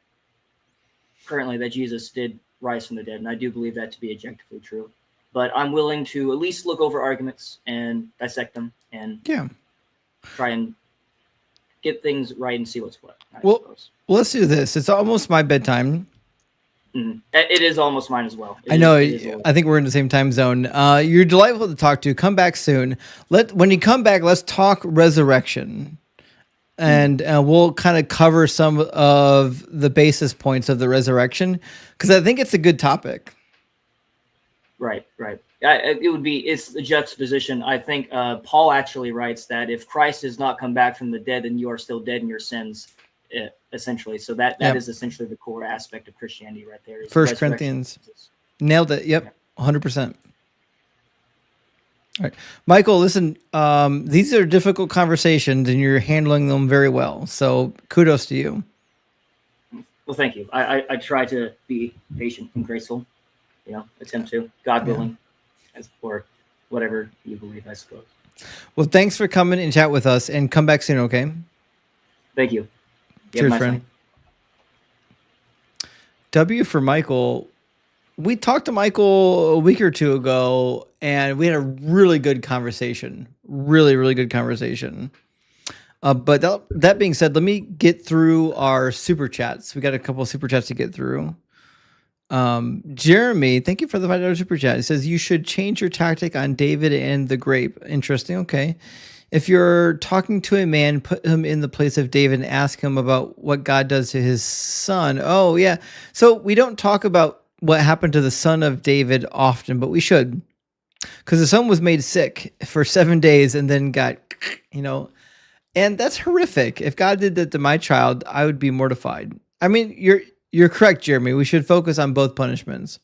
[SPEAKER 14] currently that Jesus did rise from the dead, and I do believe that to be objectively true. But I'm willing to at least look over arguments and dissect them and try and get things right and see what's what.
[SPEAKER 1] Well, let's do this. It's almost my bedtime.
[SPEAKER 14] Mm-hmm. It is almost mine as well.
[SPEAKER 1] I know. I think we're in the same time zone. You're delightful to talk to. Come back soon. When you come back, let's talk resurrection, and we'll kind of cover some of the basis points of the resurrection, because I think it's a good topic.
[SPEAKER 14] Right. It's the juxtaposition. I think Paul actually writes that if Christ has not come back from the dead, then you are still dead in your sins. Essentially, so that is essentially the core aspect of Christianity right there.
[SPEAKER 1] 1 Corinthians. Nailed it. Yep, 100%. All right, Michael, listen, these are difficult conversations and you're handling them very well, so kudos to you.
[SPEAKER 14] Well, thank you. I try to be patient and graceful, attempt to, God willing, as for whatever you believe, I suppose.
[SPEAKER 1] Well, thanks for coming and chat with us, and come back soon, okay?
[SPEAKER 14] Thank you.
[SPEAKER 1] Cheers, friend. W for Michael. We talked to Michael a week or two ago, and we had a really good conversation. Really, really good conversation. But that being said, let me get through our super chats. We got a couple of super chats to get through. Jeremy, thank you for the $5 super chat. It says you should change your tactic on David and the grape. Interesting. Okay. If you're talking to a man, put him in the place of David and ask him about what God does to his son. Oh, yeah. So we don't talk about what happened to the son of David often, but we should. Because the son was made sick for 7 days and then got, and that's horrific. If God did that to my child, I would be mortified. I mean, you're correct, Jeremy. We should focus on both punishments.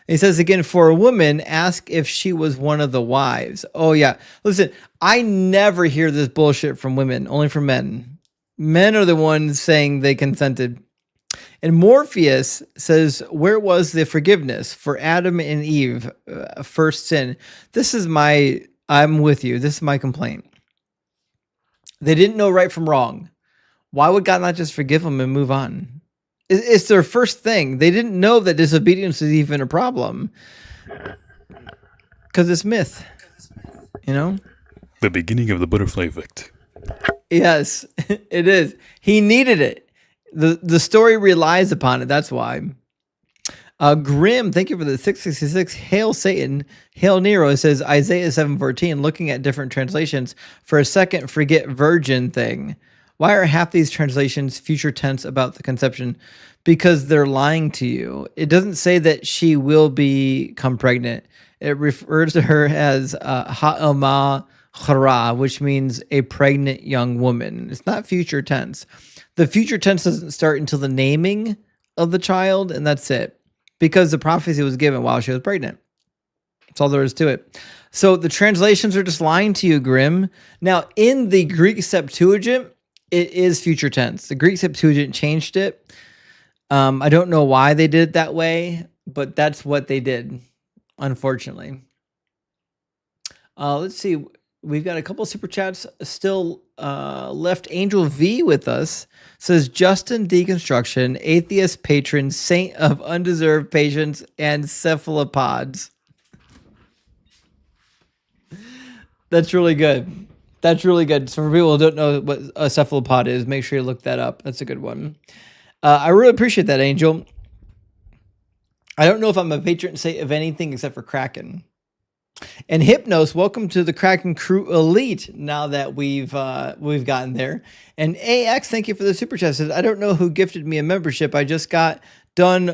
[SPEAKER 1] He says again, for a woman, ask if she was one of the wives. Oh, yeah. Listen, I never hear this bullshit from women, only from men. Men are the ones saying they consented. And Morpheus says, where was the forgiveness for Adam and Eve, first sin? I'm with you. This is my complaint. They didn't know right from wrong. Why would God not just forgive them and move on? It's their first thing. They didn't know that disobedience is even a problem. Because it's myth.
[SPEAKER 13] The beginning of the butterfly effect.
[SPEAKER 1] Yes, it is. He needed it. The story relies upon it. That's why. Grim, thank you for the 666. Hail Satan. Hail Nero. It says Isaiah 7:14. Looking at different translations. For a second, forget virgin thing. Why are half these translations future tense about the conception? Because they're lying to you. It doesn't say that she will become pregnant. It refers to her as ha'ama chara, which means a pregnant young woman. It's not future tense. The future tense doesn't start until the naming of the child, and that's it. Because the prophecy was given while she was pregnant. That's all there is to it. So the translations are just lying to you, Grim. Now, in the Greek Septuagint, it is future tense. The Greek Septuagint changed it. I don't know why they did it that way, but that's what they did, unfortunately. Let's see. We've got a couple of super chats still left. Angel V with us says, Justin Deconstruction, atheist patron, saint of undeserved patience and cephalopods. That's really good. That's really good. So for people who don't know what a cephalopod is, make sure you look that up. That's a good one. I really appreciate that, Angel. I don't know if I'm a patron saint of anything except for Kraken. And Hypnos, welcome to the Kraken Crew Elite. Now that we've gotten there. And AX, thank you for the super chat. Says, I don't know who gifted me a membership. I just got done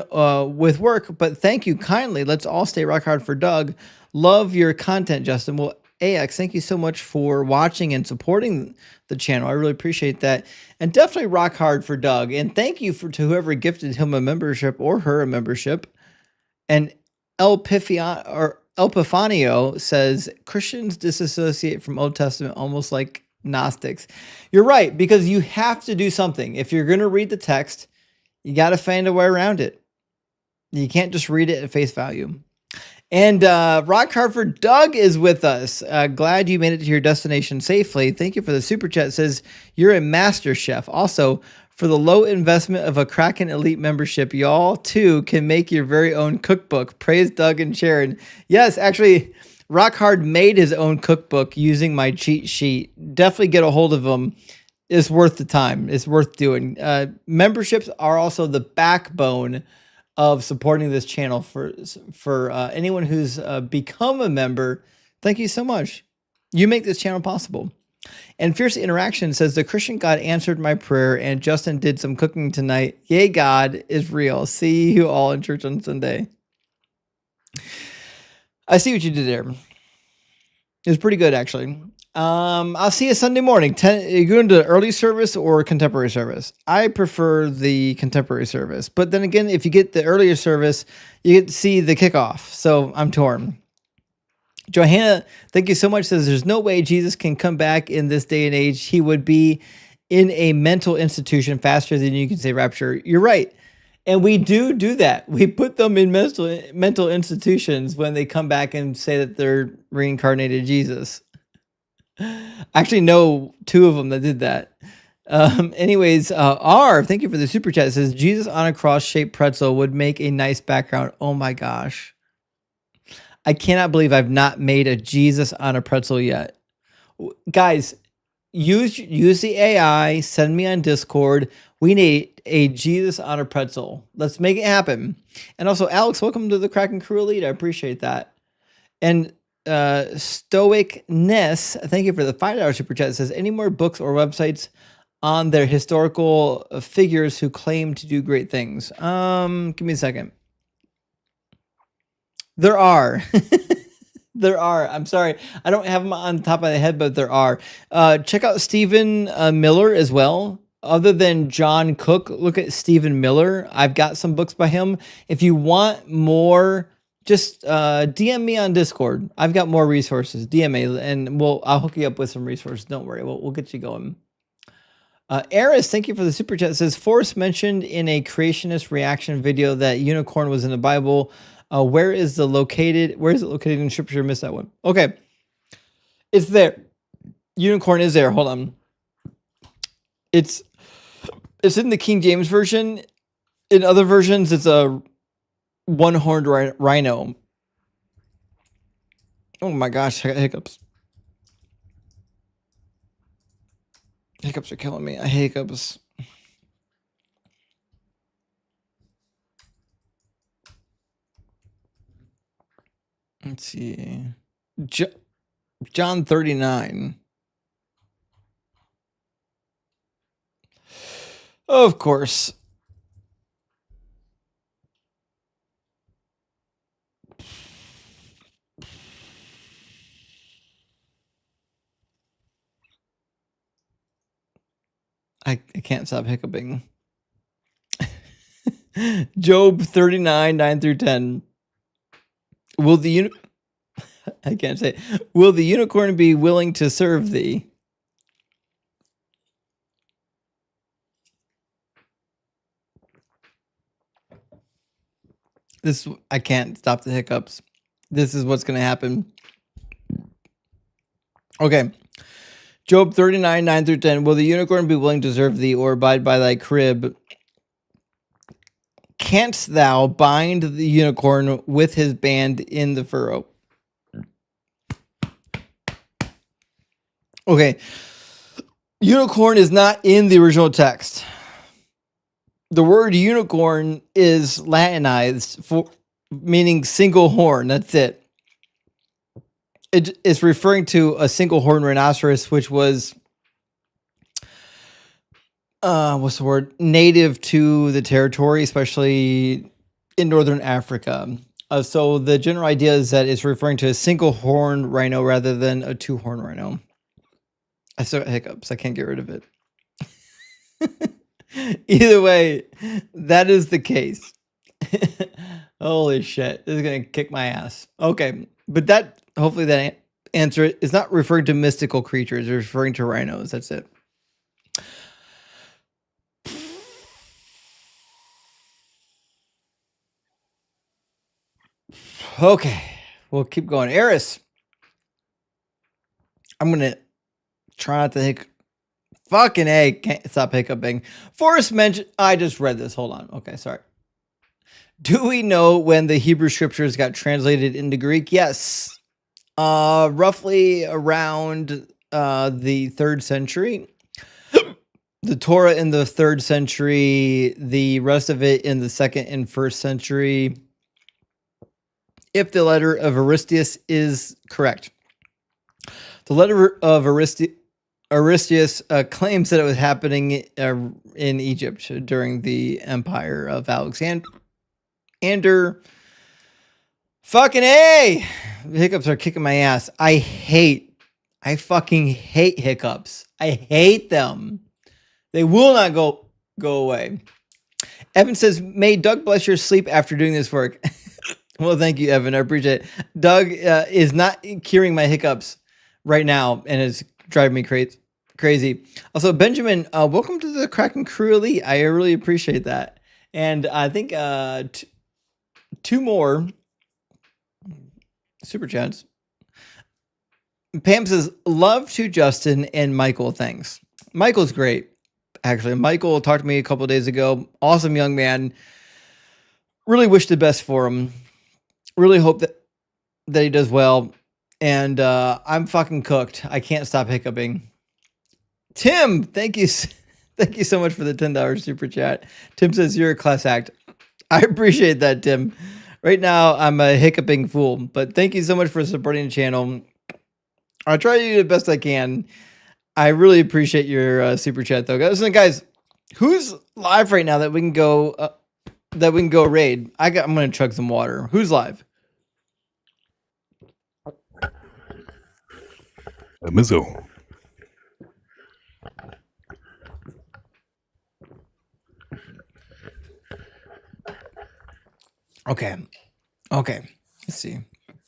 [SPEAKER 1] with work, but thank you kindly. Let's all stay rock hard for Doug. Love your content, Justin. Well, AX, thank you so much for watching and supporting the channel. I really appreciate that. And definitely rock hard for Doug. And thank you to whoever gifted him a membership or her a membership. And Epifanio says, Christians disassociate from Old Testament almost like Gnostics. You're right, because you have to do something. If you're going to read the text, you got to find a way around it. You can't just read it at face value. And Rock Hartford Doug is with us. Glad you made it to your destination safely. Thank you for the super chat. It says you're a master chef. Also, for the low investment of a Kraken Elite membership, y'all too can make your very own cookbook. Praise Doug and Sharon. Yes, actually, Rock Hard made his own cookbook using my cheat sheet. Definitely get a hold of him. It's worth the time. It's worth doing. Memberships are also the backbone of supporting this channel. For anyone who's become a member, thank you so much. You make this channel possible. And Fierce Interaction says, the Christian God answered my prayer and Justin did some cooking tonight. Yay, God is real. See you all in church on Sunday. I see what you did there. It was pretty good, actually. I'll see you Sunday morning. You going to early service or contemporary service? I prefer the contemporary service. But then again, if you get the earlier service, you get to see the kickoff. So I'm torn. Johanna, thank you so much, says there's no way Jesus can come back in this day and age. He would be in a mental institution faster than you can say rapture. You're right. And we do that. We put them in mental institutions when they come back and say that they're reincarnated Jesus. I actually know 2 of them that did that. Anyways, R, thank you for the super chat. It says Jesus on a cross-shaped pretzel would make a nice background. Oh my gosh. I cannot believe I've not made a Jesus on a pretzel yet. Guys, use the AI, send me on Discord. We need a Jesus on a pretzel. Let's make it happen. And also, Alex, welcome to the Kraken Crew Elite. I appreciate that. And Stoicness, thank you for the $5 super chat. It says, any more books or websites on their historical figures who claim to do great things? Give me a second. There are. There are. I'm sorry. I don't have them on the top of my head, but there are. Check out Stephen Miller as well. Other than John Cook, look at Stephen Miller. I've got some books by him. If you want more, just DM me on Discord. I've got more resources. DM me, and I'll hook you up with some resources. Don't worry. We'll get you going. Eris, thank you for the super chat. It says, Forrest mentioned in a creationist reaction video that unicorn was in the Bible. Where is it located in scripture? Missed that one. Okay. It's there. Unicorn is there. Hold on. It's in the King James version. In other versions, it's a one-horned rhino. Oh my gosh, I got hiccups. Hiccups are killing me. I hate hiccups. Let's see. John 39. Of course. I can't stop hiccuping. Job 39, 9 through 10. I can't say. Will the unicorn be willing to serve thee? I can't stop the hiccups. This is what's going to happen. Okay. Job 39, 9 through 10. Will the unicorn be willing to serve thee or abide by thy crib? Canst thou bind the unicorn with his band in the furrow? Okay. Unicorn is not in the original text. The word unicorn is Latinized meaning single horn. That's it. It's referring to a single horn rhinoceros, which was what's the word? Native to the territory, especially in northern Africa. So the general idea is that it's referring to a single horn rhino rather than a 2-horn rhino. I still got hiccups. I can't get rid of it. Either way, that is the case. Holy shit. This is going to kick my ass. Okay. But hopefully that answer it. It's not referring to mystical creatures. It's referring to rhinos. That's it. Okay. We'll keep going. Eris. I'm going to try not to fucking A. Can't stop hiccuping. Forrest mentioned, I just read this. Hold on. Okay, sorry. Do we know when the Hebrew scriptures got translated into Greek? Yes. Roughly around the 3rd century. The Torah in the 3rd century, the rest of it in the 2nd and 1st century. If the letter of Aristeas is correct. The letter of Aristeas claims that it was happening in Egypt during the empire of Alexander. Fucking A! The hiccups are kicking my ass. I fucking hate hiccups. I hate them. They will not go away. Evan says, may Doug bless your sleep after doing this work. Well, thank you, Evan. I appreciate it. Doug is not curing my hiccups right now, and it's driving me crazy. Also, Benjamin, welcome to the Kraken Crew Elite. I really appreciate that. And I think 2 more super chats. Pam says, love to Justin and Michael. Thanks. Michael's great. Actually, Michael talked to me a couple of days ago. Awesome young man. Really wish the best for him. Really hope that he does well. And I'm fucking cooked. I can't stop hiccuping. Tim, thank you. Thank you so much for the $10 super chat. Tim says you're a class act. I appreciate that, Tim. Right now, I'm a hiccuping fool. But thank you so much for supporting the channel. I'll try to do the best I can. I really appreciate your super chat, though. Listen, guys, who's live right now that we can go raid? I'm gonna chug some water. Who's live?
[SPEAKER 13] Mizzo.
[SPEAKER 1] Okay. Let's see.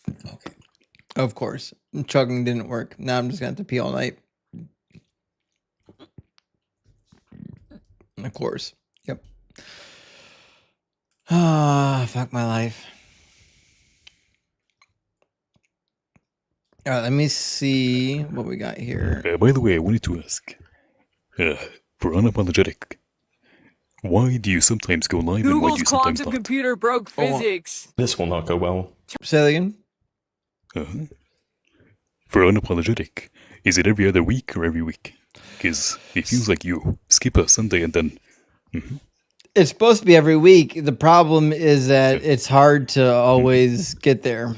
[SPEAKER 1] Okay. Of course, chugging didn't work. Now I'm just gonna have to pee all night. Of course. Yep. Ah, fuck my life. All right, let me see what we got here.
[SPEAKER 13] By the way, I wanted to ask, for unapologetic, why do you sometimes go live and why do you sometimes not?
[SPEAKER 15] Computer broke physics.
[SPEAKER 16] This will not go well.
[SPEAKER 1] Say that again.
[SPEAKER 13] For unapologetic, is it every other week or every week? Because it feels like you skip a Sunday and then...
[SPEAKER 1] It's supposed to be every week. The problem is that it's hard to always get there.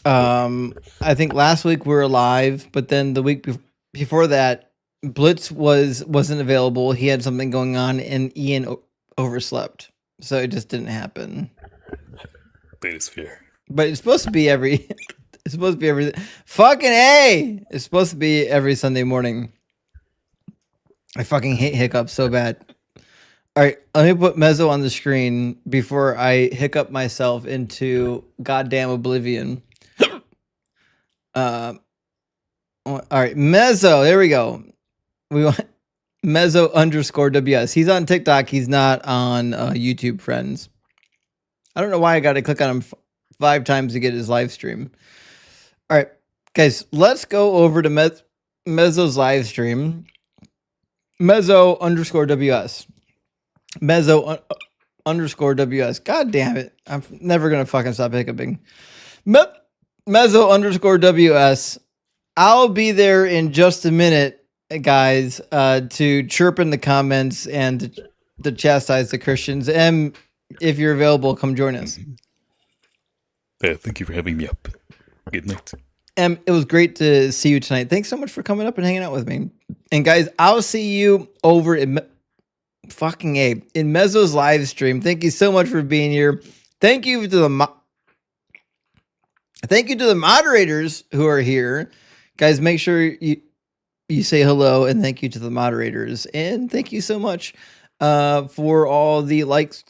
[SPEAKER 1] I think last week we were live, but then the week before that, Blitz wasn't available. He had something going on, and Ian overslept, so it just didn't happen.
[SPEAKER 13] That is fair.
[SPEAKER 1] But it's supposed to be every. It's supposed to be every fucking A. It's supposed to be every Sunday morning. I fucking hate hiccups so bad. All right, let me put Mezzo on the screen before I hiccup myself into goddamn oblivion. All right, Mezzo. There we go. We want Mezzo _WS. He's on TikTok. He's not on YouTube, friends. I don't know why I got to click on him 5 times to get his live stream. All right, guys, let's go over to Mezzo's live stream. Mezzo _WS. Mezzo _WS. God damn it. I'm never going to fucking stop hiccuping. Mezzo _WS. I'll be there in just a minute, guys, to chirp in the comments and to chastise the Christians. And if you're available, come join us.
[SPEAKER 13] Thank you for having me up. Good night.
[SPEAKER 1] It was great to see you tonight. Thanks so much for coming up and hanging out with me. And guys, I'll see you over in fucking A in Mezzo's live stream. Thank you so much for being here. Thank you to the moderators who are here. Guys, make sure you say hello, and thank you to the moderators. And thank you so much for all the likes